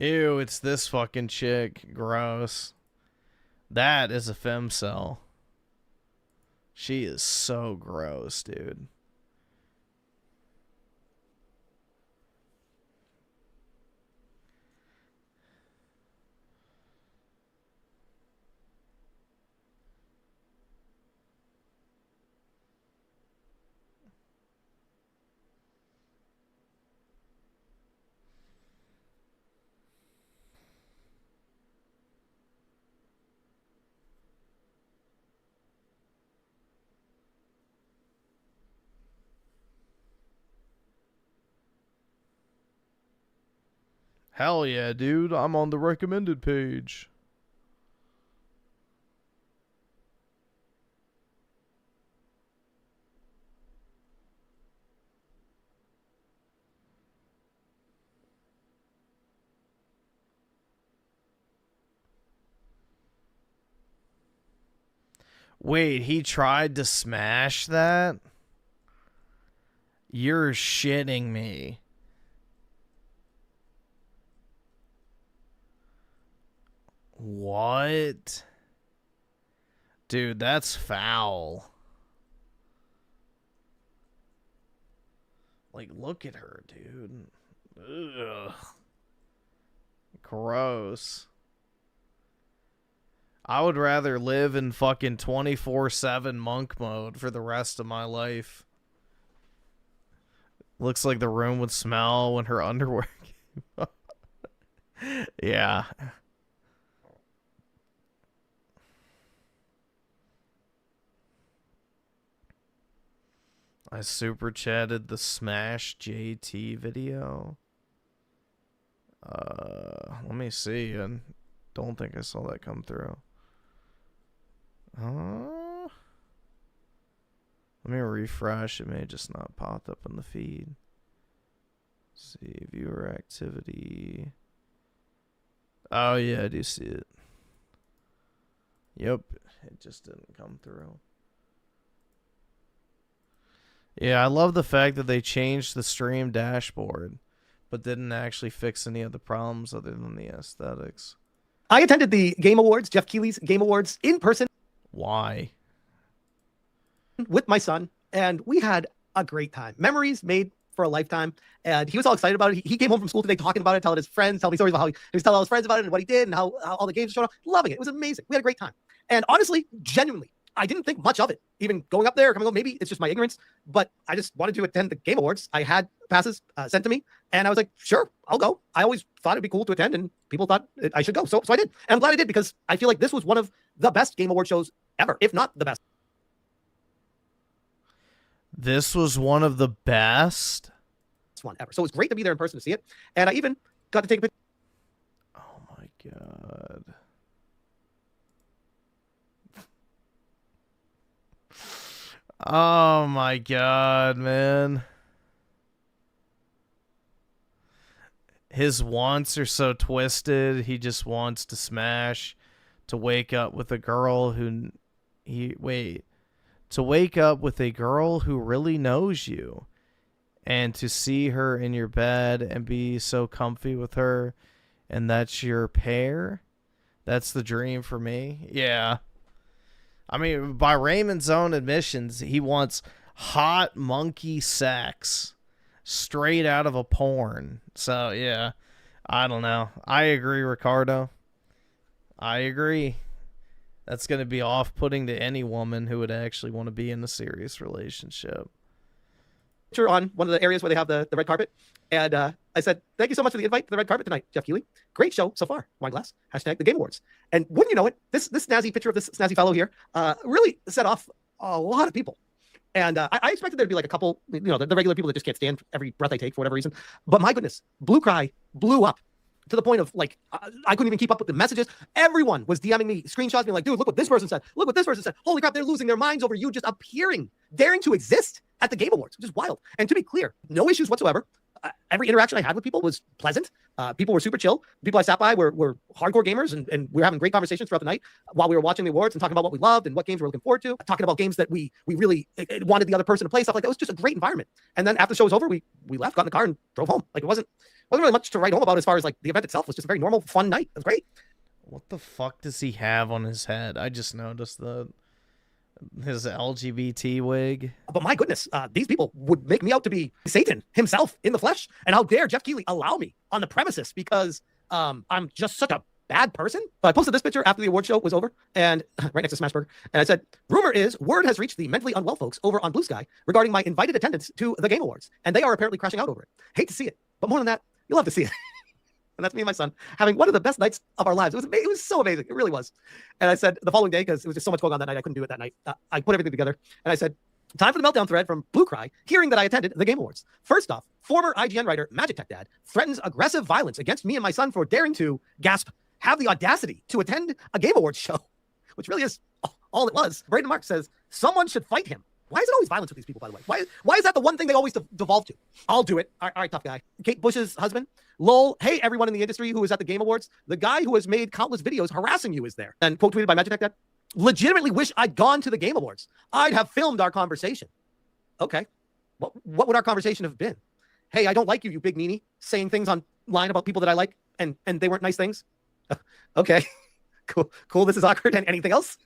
Ew, it's this fucking chick. Gross. That is a femcel. She is so gross, dude. Hell yeah, dude. I'm on the recommended page. Wait, he tried to smash that? You're shitting me. What? Dude, that's foul. Like, look at her, dude. Ugh. Gross. I would rather live in fucking 24/7 monk mode for the rest of my life. Looks like the room would smell when her underwear came up. Yeah. I super chatted the Smash JT video. Let me see. I don't think I saw that come through. Let me refresh. It may just not pop up in the feed. Let's see, viewer activity. Oh yeah, I do see it. Yep, it just didn't come through. Yeah, I love the fact that they changed the stream dashboard, but didn't actually fix any of the problems other than the aesthetics.
I attended the Game Awards, Jeff Keighley's Game Awards, in person.
Why?
With my son, and we had a great time. Memories made for a lifetime, and he was all excited about it. He came home from school today talking about it, telling his friends, telling me stories about how he was telling all his friends about it and what he did and how all the games showed up. Loving it. It was amazing. We had a great time. And honestly, genuinely, I didn't think much of it. Even going up there, coming home, maybe it's just my ignorance, but I just wanted to attend the Game Awards. I had passes sent to me, and I was like, sure, I'll go. I always thought it'd be cool to attend, and people thought I should go. So I did. And I'm glad I did, because I feel like this was one of the best Game Award shows ever, if not the best.
This was one of the best
one ever. So it was great to be there in person to see it. And I even got to take a picture.
Oh my God. Oh my god, man. His wants are so twisted. He just wants to smash, to wake up with a girl who to wake up with a girl who really knows you, and to see her in your bed and be so comfy with her, and that's your pair. That's the dream for me. Yeah. I mean, by Raymond's own admissions, he wants hot monkey sex straight out of a porn. So, yeah, I don't know. I agree, Ricardo. I agree. That's going to be off-putting to any woman who would actually want to be in a serious relationship.
On one of the areas where they have the red carpet. And I said, thank you so much for the invite to the red carpet tonight, Jeff Keighley. Great show so far. Wine glass. # the Game Awards. And wouldn't you know it, this snazzy picture of this snazzy fellow here really set off a lot of people. And I expected there to be like a couple, you know, the regular people that just can't stand every breath I take for whatever reason. But my goodness, Blue Cry blew up to the point of like, I couldn't even keep up with the messages. Everyone was DMing me screenshots being like, dude, look what this person said. Look what this person said. Holy crap, they're losing their minds over you just appearing, daring to exist at the Game Awards, which is wild. And to be clear, no issues whatsoever. Every interaction I had with people was pleasant. People were super chill. People I sat by were hardcore gamers, and we were having great conversations throughout the night while we were watching the awards and talking about what we loved and what games we were looking forward to, talking about games that we really wanted the other person to play, stuff like that. It was just a great environment. And then after the show was over, we left, got in the car, and drove home. Like, it wasn't really much to write home about as far as like the event itself. It was just a very normal, fun night. It was great.
What the fuck does he have on his head? I just noticed his LGBT wig.
But my goodness, these people would make me out to be Satan himself in the flesh. And how dare Jeff Keighley allow me on the premises because I'm just such a bad person. But I posted this picture after the award show was over, and right next to Smashburger. And I said, rumor is word has reached the mentally unwell folks over on Blue Sky regarding my invited attendance to the Game Awards. And they are apparently crashing out over it. Hate to see it. But more than that, you'll have to see it. And that's me and my son having one of the best nights of our lives. It was so amazing. It really was. And I said the following day, because it was just so much going on that night, I couldn't do it that night. I put everything together, and I said, time for the meltdown thread from Blue Cry, hearing that I attended the Game Awards. First off, former IGN writer Magic Tech Dad threatens aggressive violence against me and my son for daring to, gasp, have the audacity to attend a Game Awards show, which really is all it was. Braden Mark says, someone should fight him. Why is it always violence with these people, by the way? Why is that the one thing they always devolve to? I'll do it. All right, tough guy. Kate Bush's husband. Lol, hey, everyone in the industry who is at the Game Awards. The guy who has made countless videos harassing you is there. And quote tweeted by Magic Tech Dad. Legitimately wish I'd gone to the Game Awards. I'd have filmed our conversation. Okay. What would our conversation have been? Hey, I don't like you, you big meanie, saying things online about people that I like, and they weren't nice things. Okay. Cool. This is awkward. And anything else?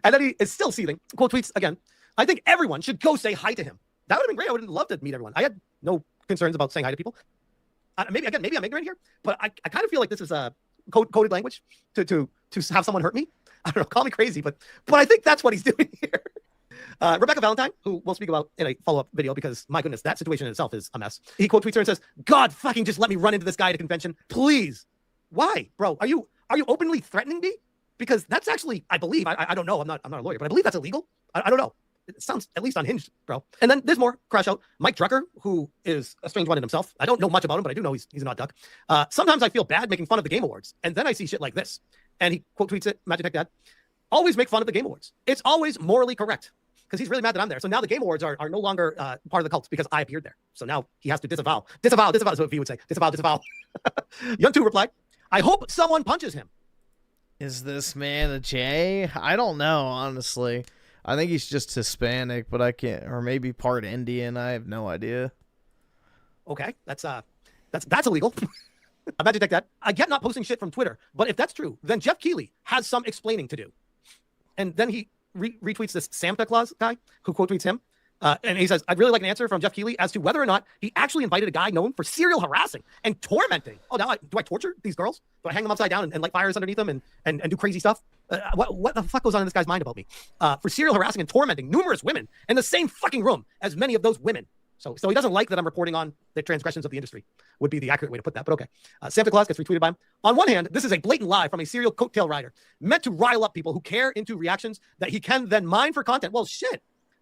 And then he is still seething. Quote tweets again. I think everyone should go say hi to him. That would have been great. I would have loved to meet everyone. I had no concerns about saying hi to people. Maybe I'm ignorant here, but I kind of feel like this is a coded language to have someone hurt me. I don't know. Call me crazy, but I think that's what he's doing here. Rebecca Valentine, who we'll speak about in a follow-up video because, my goodness, that situation in itself is a mess. He quote tweets her and says, God fucking just let me run into this guy at a convention. Please. Why, bro? Are you openly threatening me? Because that's actually, I believe, I don't know, I'm not a lawyer, but I believe that's illegal. I don't know. It sounds at least unhinged, bro. And then there's more Crashout. Mike Drucker, who is a strange one in himself. I don't know much about him, but I do know he's an odd duck. Sometimes I feel bad making fun of the Game Awards, and then I see shit like this. And he quote tweets it, Magic Tech Dad. Always make fun of the Game Awards. It's always morally correct. Because he's really mad that I'm there. So now the Game Awards are no longer part of the cult because I appeared there. So now he has to disavow. Disavow is what V would say. Disavow. Young 2 replied, I hope someone punches him.
Is this man a J? I don't know, honestly. I think he's just Hispanic, but I can't, or maybe part Indian. I have no idea.
Okay, that's illegal. Imagine like that. I get not posting shit from Twitter, but if that's true, then Jeff Keighley has some explaining to do. And then he retweets this Santa Claus guy who quote tweets him. And he says, I'd really like an answer from Jeff Keighley as to whether or not he actually invited a guy known for serial harassing and tormenting. Oh, now do I torture these girls? Do I hang them upside down and light fires underneath them and do crazy stuff? What the fuck goes on in this guy's mind about me? For serial harassing and tormenting numerous women in the same fucking room as many of those women. So he doesn't like that I'm reporting on the transgressions of the industry, would be the accurate way to put that, but okay. Santa Claus gets retweeted by him. On one hand, this is a blatant lie from a serial coattail rider meant to rile up people who care into reactions that he can then mine for content. Well, shit.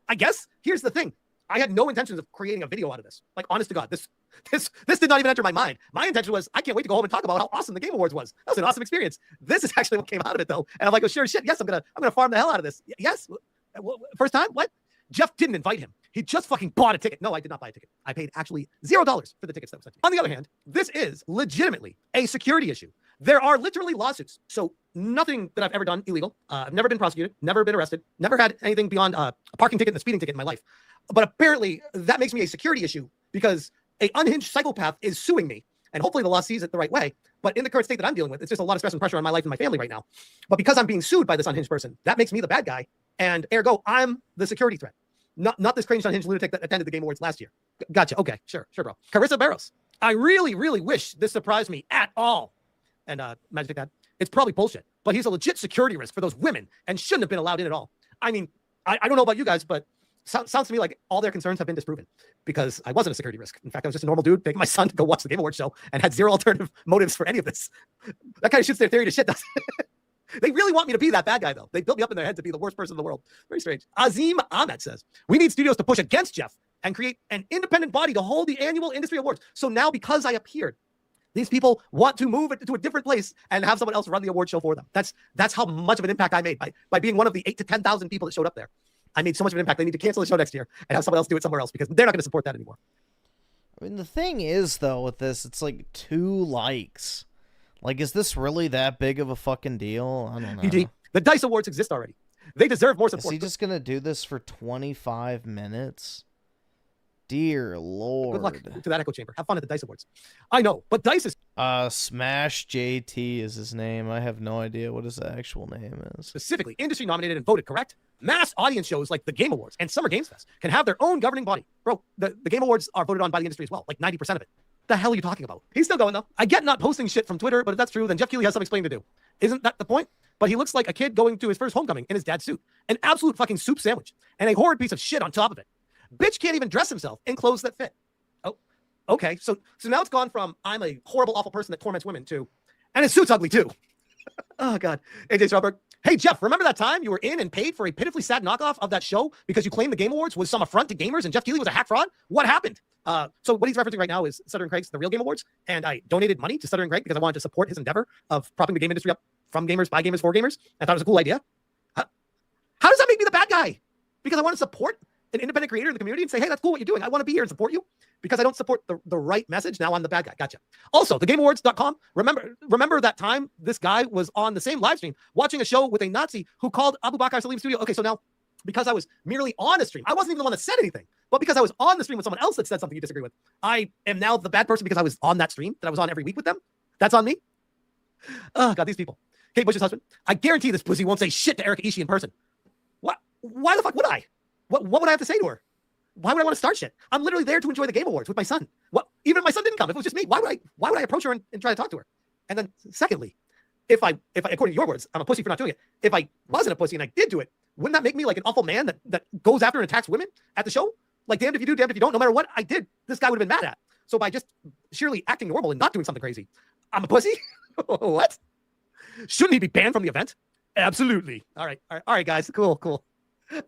I guess here's the thing. I had no intentions of creating a video out of this. Like, honest to God, this did not even enter my mind. My intention was, I can't wait to go home and talk about how awesome the Game Awards was. That was an awesome experience. This is actually what came out of it, though. And I'm like, oh, sure, shit. Yes, I'm gonna farm the hell out of this. Yes. First time? What? Jeff didn't invite him. He just fucking bought a ticket. No, I did not buy a ticket. I paid actually $0 for the tickets that was sent to me. On the other hand, this is legitimately a security issue. There are literally lawsuits. So nothing that I've ever done illegal. I've never been prosecuted, never been arrested, never had anything beyond a parking ticket and a speeding ticket in my life. But apparently that makes me a security issue because an unhinged psychopath is suing me. And hopefully the law sees it the right way. But in the current state that I'm dealing with, it's just a lot of stress and pressure on my life and my family right now. But because I'm being sued by this unhinged person, that makes me the bad guy. And ergo, I'm the security threat. Not this cringed unhinged lunatic that attended the Game Awards last year. Gotcha. Okay, sure, bro. Carissa Barros. I really, really wish this surprised me at all. And Magic Dad, it's probably bullshit. But he's a legit security risk for those women and shouldn't have been allowed in at all. I mean, I don't know about you guys, but sounds to me like all their concerns have been disproven because I wasn't a security risk. In fact, I was just a normal dude taking my son to go watch the Game Awards show and had zero alternative motives for any of this. That kind of shoots their theory to shit, doesn't it? They really want me to be that bad guy, though. They built me up in their head to be the worst person in the world. Very strange. Azim Ahmed says, we need studios to push against Jeff and create an independent body to hold the annual industry awards. So now, because I appeared, these people want to move it to a different place and have someone else run the award show for them. That's how much of an impact I made by being one of the 8,000 to 10,000 people that showed up there. I made so much of an impact. They need to cancel the show next year and have someone else do it somewhere else because they're not going to support that anymore.
I mean, the thing is, though, with this, it's like 2 likes. Like, is this really that big of a fucking deal? I don't know.
PG, the DICE Awards exist already. They deserve more support.
Is he just going to do this for 25 minutes? Dear Lord.
Good luck to that echo chamber. Have fun at the DICE Awards. I know, but DICE is...
Smash JT is his name. I have no idea what his actual name is.
Specifically, industry nominated and voted, correct? Mass audience shows like the Game Awards and Summer Games Fest can have their own governing body. Bro, the Game Awards are voted on by the industry as well, like 90% of it. The hell are you talking about? He's still going, though. I get not posting shit from Twitter, but if that's true, then Jeff Keighley has some explaining to do. Isn't that the point? But he looks like a kid going to his first homecoming in his dad's suit. An absolute fucking soup sandwich. And a horrid piece of shit on top of it. Bitch can't even dress himself in clothes that fit. Oh, okay. So now it's gone from I'm a horrible, awful person that torments women to, and his suit's ugly too. Oh, God. AJ Strawberg. Hey, Jeff, remember that time you were in and paid for a pitifully sad knockoff of that show because you claimed the Game Awards was some affront to gamers and Jeff Keighley was a hack fraud? What happened? So what he's referencing right now is Sutter and Craig's The Real Game Awards, and I donated money to Sutter and Craig because I wanted to support his endeavor of propping the game industry up from gamers, by gamers, for gamers. I thought it was a cool idea. How does that make me the bad guy? Because I want to support an independent creator in the community and say, hey, that's cool what you're doing. I want to be here and support you because I don't support the right message. Now I'm the bad guy. Gotcha. Also, thegameawards.com. Remember that time this guy was on the same live stream watching a show with a Nazi who called Abu Bakr Salim studio. Okay, so now because I was merely on a stream, I wasn't even the one that said anything, but because I was on the stream with someone else that said something you disagree with, I am now the bad person because I was on that stream that I was on every week with them. That's on me. Oh, God, these people. Kate Bush's husband. I guarantee this pussy won't say shit to Erika Ishii in person. What? Why the fuck would I? What would I have to say to her? Why would I want to start shit? I'm literally there to enjoy the Game Awards with my son. What? Even if my son didn't come, if it was just me, why would I approach her and try to talk to her? And then secondly, if I according to your words, I'm a pussy for not doing it. If I wasn't a pussy and I did do it, wouldn't that make me like an awful man that goes after and attacks women at the show? Like damned if you do, damned if you don't. No matter what I did, this guy would have been mad at. So by just sheerly acting normal and not doing something crazy, I'm a pussy? What? Shouldn't he be banned from the event? Absolutely. All right, guys. Cool.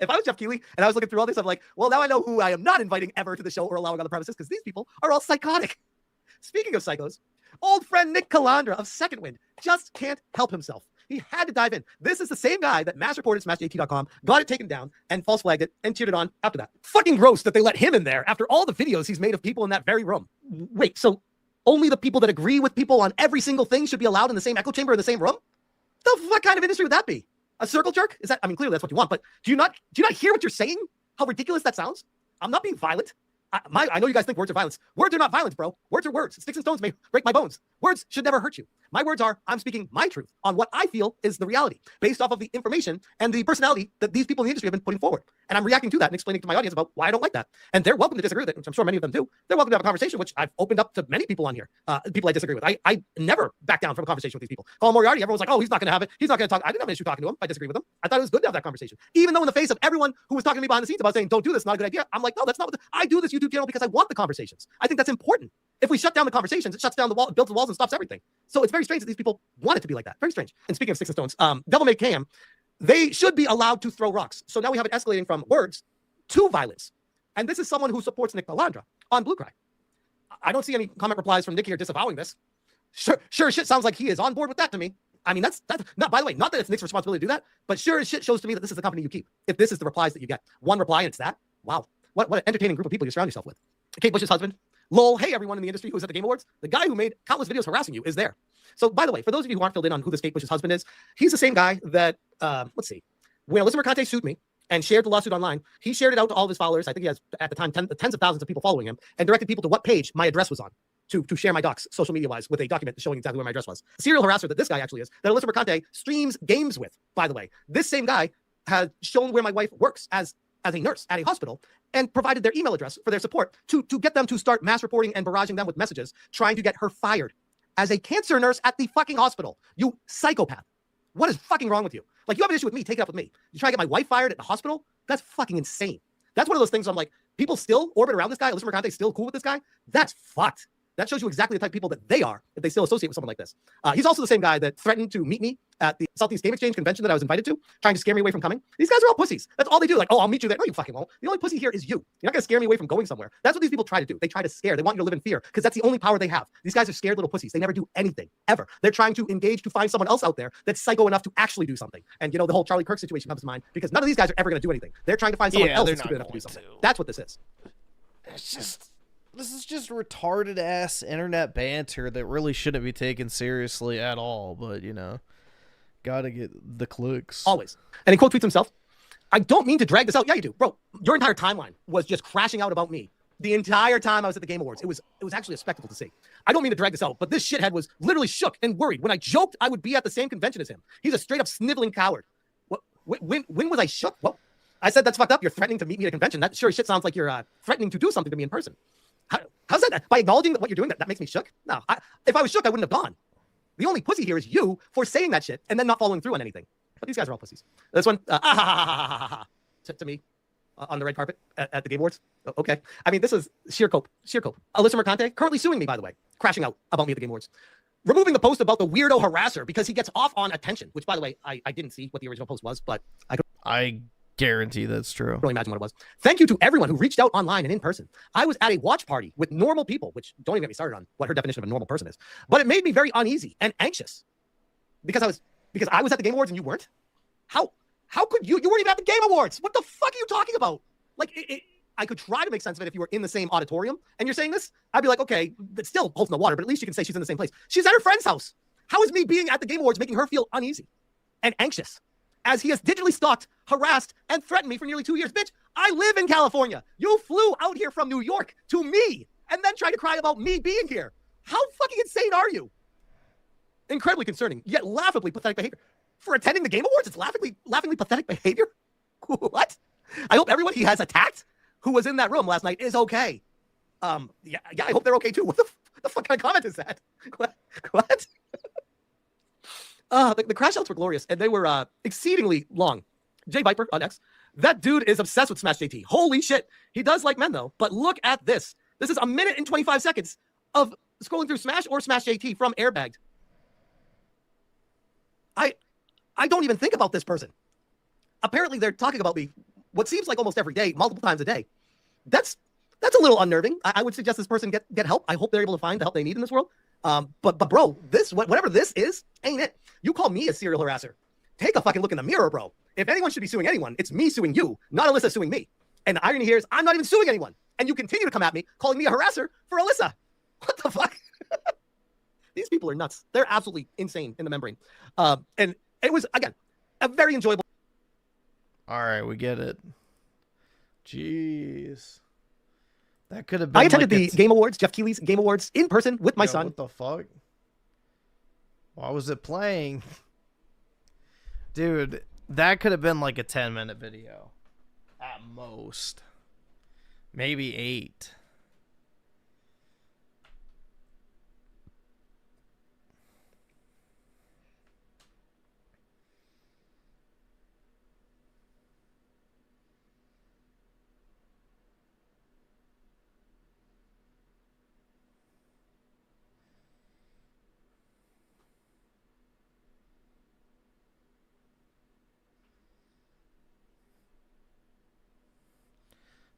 If I was Jeff Keighley and I was looking through all this, I'm like, well, now I know who I am not inviting ever to the show or allowing on the premises because these people are all psychotic. Speaking of psychos, old friend Nick Calandra of Second Wind just can't help himself. He had to dive in. This is the same guy that mass reported SmashJT.com, got it taken down, and false flagged it, and cheered it on after that. Fucking gross that they let him in there after all the videos he's made of people in that very room. Wait, so only the people that agree with people on every single thing should be allowed in the same echo chamber in the same room? What kind of industry would that be? A circle jerk? Is that? I mean, clearly that's what you want, but do you not hear what you're saying? How ridiculous that sounds? I'm not being violent. I know you guys think words are violence. Words are not violence, bro. Words are words. Sticks and stones may break my bones. Words should never hurt you. My words are, I'm speaking my truth on what I feel is the reality based off of the information and the personality that these people in the industry have been putting forward. And I'm reacting to that and explaining to my audience about why I don't like that. And they're welcome to disagree with it, which I'm sure many of them do. They're welcome to have a conversation, which I've opened up to many people on here, people I disagree with. I never back down from a conversation with these people. Colin Moriarty, everyone's like, oh, he's not going to have it. He's not going to talk. I didn't have an issue talking to him. I disagree with him. I thought it was good to have that conversation. Even though in the face of everyone who was talking to me behind the scenes about saying, don't do this, not a good idea. I'm like, no, that's not what I do this YouTube channel because I want the conversations. I think that's important. If we shut down the conversations, it shuts down the wall, it builds the walls and stops everything. So it's very strange that these people want it to be like that. Very strange. And speaking of sticks and stones, Devil May Cam, they should be allowed to throw rocks. So now we have it escalating from words to violence. And this is someone who supports Nick Calandra on Blue Cry. I don't see any comment replies from Nick here disavowing this. Sure shit sounds like he is on board with that to me. I mean, that's not, by the way, not that it's Nick's responsibility to do that, but sure as shit shows to me that this is the company you keep. If this is the replies that you get, one reply and it's that, wow, what an entertaining group of people you surround yourself with. Kate Bush's husband, lol, hey everyone in the industry who's at the Game Awards, the guy who made countless videos harassing you is there. So by the way, for those of you who aren't filled in on who this Kate Bush's husband is, he's the same guy that, let's see, when Alyssa Mercante sued me and shared the lawsuit online, he shared it out to all of his followers. I think he has, at the time, tens of thousands of people following him, and directed people to what page my address was on to share my docs, social media-wise, with a document showing exactly where my address was. The serial harasser that this guy actually is, that Alyssa Mercante streams games with, by the way. This same guy has shown where my wife works as a nurse at a hospital and provided their email address for their support to get them to start mass reporting and barraging them with messages trying to get her fired as a cancer nurse at the fucking hospital. You psychopath. What is fucking wrong with you? Like, you have an issue with me, take it up with me. You try to get my wife fired at the hospital? That's fucking insane. That's one of those things I'm like, people still orbit around this guy. Alyssa Mercante's still cool with this guy? That's fucked. That shows you exactly the type of people that they are if they still associate with someone like this. He's also the same guy that threatened to meet me at the Southeast Game Exchange convention that I was invited to, trying to scare me away from coming. These guys are all pussies. That's all they do. Like, oh, I'll meet you there. No, you fucking won't. The only pussy here is you. You're not going to scare me away from going somewhere. That's what these people try to do. They try to scare. They want you to live in fear because that's the only power they have. These guys are scared little pussies. They never do anything, ever. They're trying to engage to find someone else out there that's psycho enough to actually do something. And, you know, the whole Charlie Kirk situation comes to mind because none of these guys are ever going to do anything. They're trying to find someone else that's stupid enough to do something. That's what this is.
It's just... This is just retarded ass internet banter that really shouldn't be taken seriously at all, but you know, gotta get the clicks.
Always. And he quote tweets himself, I don't mean to drag this out. Yeah, you do. Bro, your entire timeline was just crashing out about me the entire time I was at the Game Awards. It was actually a spectacle to see. I don't mean to drag this out, but this shithead was literally shook and worried when I joked I would be at the same convention as him. He's a straight up sniveling coward. When was I shook? Well, I said, that's fucked up. You're threatening to meet me at a convention. That sure as shit sounds like you're threatening to do something to me in person. How's that? By acknowledging that what you're doing, that makes me shook? No, if I was shook, I wouldn't have gone. The only pussy here is you for saying that shit and then not following through on anything. But these guys are all pussies. This one, to me on the red carpet at the Game Awards. Okay. I mean, this is sheer cope. Alyssa Mercante, currently suing me, by the way, crashing out about me at the Game Awards. Removing the post about the weirdo harasser because he gets off on attention, which, by the way, I didn't see what the original post was, but
I guarantee that's true.
Really imagine what it was. Thank you to everyone who reached out online and in person. I was at a watch party with normal people, which don't even get me started on what her definition of a normal person is. But it made me very uneasy and anxious because I was at the Game Awards and you weren't. How could you? You weren't even at the Game Awards. What the fuck are you talking about? Like, I could try to make sense of it if you were in the same auditorium and you're saying this. I'd be like, okay, that still holds no water, but at least you can say she's in the same place. She's at her friend's house. How is me being at the Game Awards making her feel uneasy and anxious? As he has digitally stalked, harassed, and threatened me for nearly 2 years. Bitch, I live in California. You flew out here from New York to me and then tried to cry about me being here. How fucking insane are you? Incredibly concerning, yet laughably pathetic behavior. For attending the Game Awards, it's laughingly pathetic behavior? What? I hope everyone he has attacked who was in that room last night is okay. Yeah, I hope they're okay too. What the fuck kind of comment is that? What? The Crashouts were glorious, and they were exceedingly long. Jay Viper on X. That dude is obsessed with Smash JT. Holy shit. He does like men, though. But look at this. This is a minute and 25 seconds of scrolling through Smash or Smash JT from Airbagged. I don't even think about this person. Apparently, they're talking about me what seems like almost every day, multiple times a day. That's a little unnerving. I would suggest this person get help. I hope they're able to find the help they need in this world. But bro, whatever this is, ain't it? You call me a serial harasser. Take a fucking look in the mirror, bro. If anyone should be suing anyone, it's me suing you, not Alyssa suing me. And the irony here is I'm not even suing anyone. And you continue to come at me, calling me a harasser for Alyssa. What the fuck? These people are nuts. They're absolutely insane in the membrane. And it was, again, a very enjoyable.
All right, we get it. Jeez. That could have been.
I attended the Game Awards, Jeff Keighley's Game Awards, in person with my son.
What the fuck? Why was it playing? Dude, that could have been like a 10-minute video. At most. Maybe 8.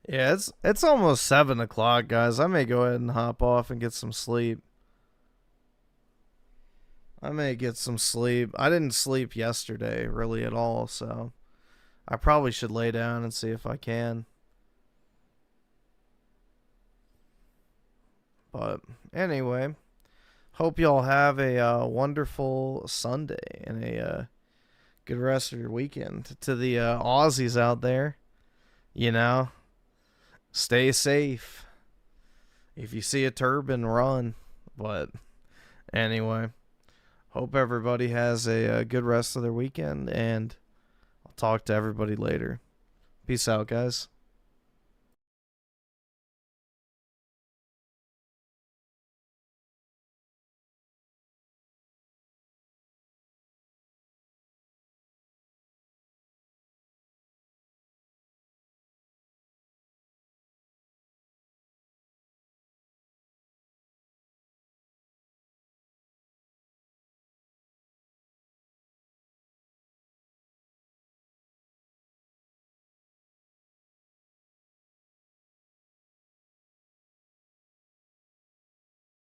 Yeah, it's almost 7 o'clock, guys. I may go ahead and hop off and get some sleep. I may get some sleep. I didn't sleep yesterday really at all, so I probably should lay down and see if I can. But anyway, hope y'all have a wonderful Sunday and a good rest of your weekend. To the Aussies out there, you know, stay safe. If you see a turban, run. But anyway, hope everybody has a good rest of their weekend, and I'll talk to everybody later. Peace out, guys.